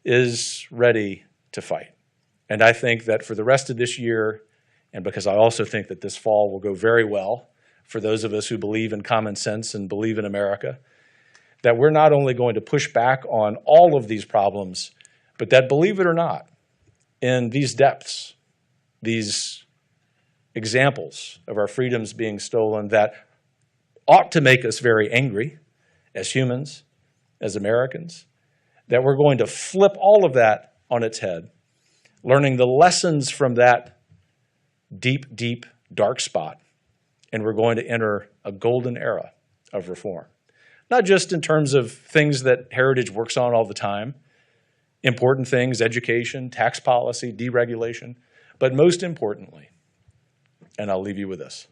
is ready to fight. And I think that for the rest of this year, and because I also think that this fall will go very well for those of us who believe in common sense and believe in America, that we're not only going to push back on all of these problems, but that, believe it or not, in these depths, these examples of our freedoms being stolen that ought to make us very angry as humans, as Americans, that we're going to flip all of that on its head, learning the lessons from that deep, deep, dark spot, and we're going to enter a golden era of reform. Not just in terms of things that Heritage works on all the time, important things, education, tax policy, deregulation, but most importantly, and I'll leave you with this,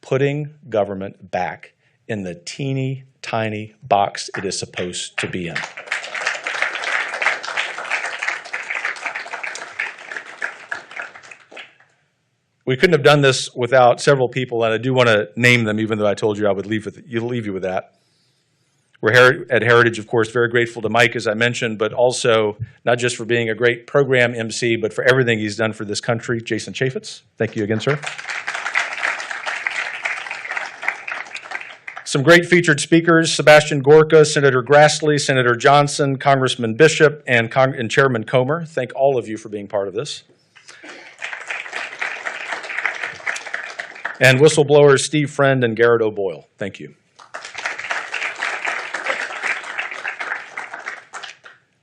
putting government back in the teeny tiny box it is supposed to be in. We couldn't have done this without several people, and I do want to name them, even though I told you I would leave you with that. We're at Heritage, of course, very grateful to Mike, as I mentioned, but also not just for being a great program MC, but for everything he's done for this country. Jason Chaffetz, thank you again, sir. Some great featured speakers: Sebastian Gorka, Senator Grassley, Senator Johnson, Congressman Bishop, and Chairman Comer. Thank all of you for being part of this. And whistleblowers Steve Friend and Garrett O'Boyle. Thank you.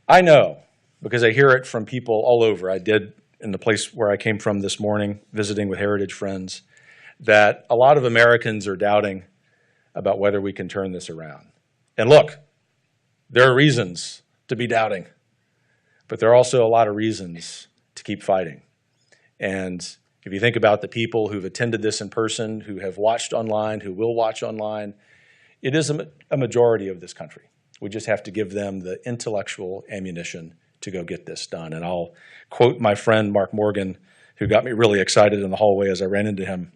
I know, because I hear it from people all over. I did in the place where I came from this morning, visiting with Heritage friends, that a lot of Americans are doubting about whether we can turn this around. And look, there are reasons to be doubting, but there are also a lot of reasons to keep fighting. And if you think about the people who've attended this in person, who have watched online, who will watch online, it is a majority of this country. We just have to give them the intellectual ammunition to go get this done. And I'll quote my friend Mark Morgan, who got me really excited in the hallway as I ran into him.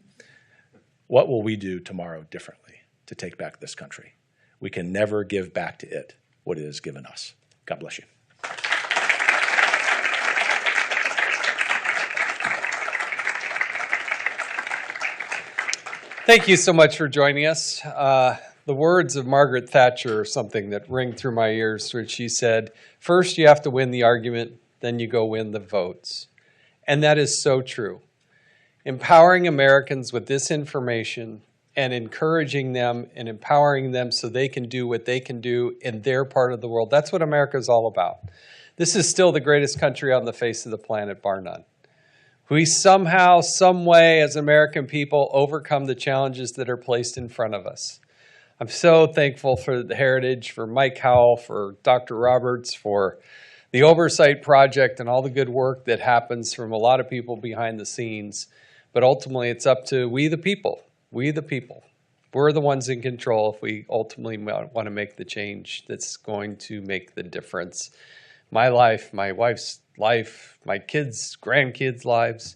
What will we do tomorrow differently to take back this country? We can never give back to it what it has given us. God bless you. Thank you so much for joining us. The words of Margaret Thatcher are something that ring through my ears, which she said, first you have to win the argument, then you go win the votes. And that is so true. Empowering Americans with this information and encouraging them and empowering them so they can do what they can do in their part of the world, that's what America is all about. This is still the greatest country on the face of the planet, bar none. We somehow, some way, as American people, overcome the challenges that are placed in front of us. I'm so thankful for the Heritage, for Mike Howell, for Dr. Roberts, for the Oversight Project and all the good work that happens from a lot of people behind the scenes. But ultimately, it's up to we the people. We the people. We're the ones in control if we ultimately want to make the change that's going to make the difference. My life, my wife's life, my kids, grandkids' lives.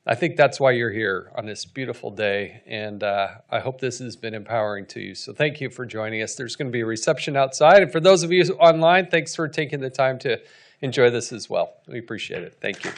I think that's why you're here on this beautiful day, and I hope this has been empowering to you. So thank you for joining us. There's going to be a reception outside, and for those of you online, thanks for taking the time to enjoy this as well. We appreciate it. Thank you.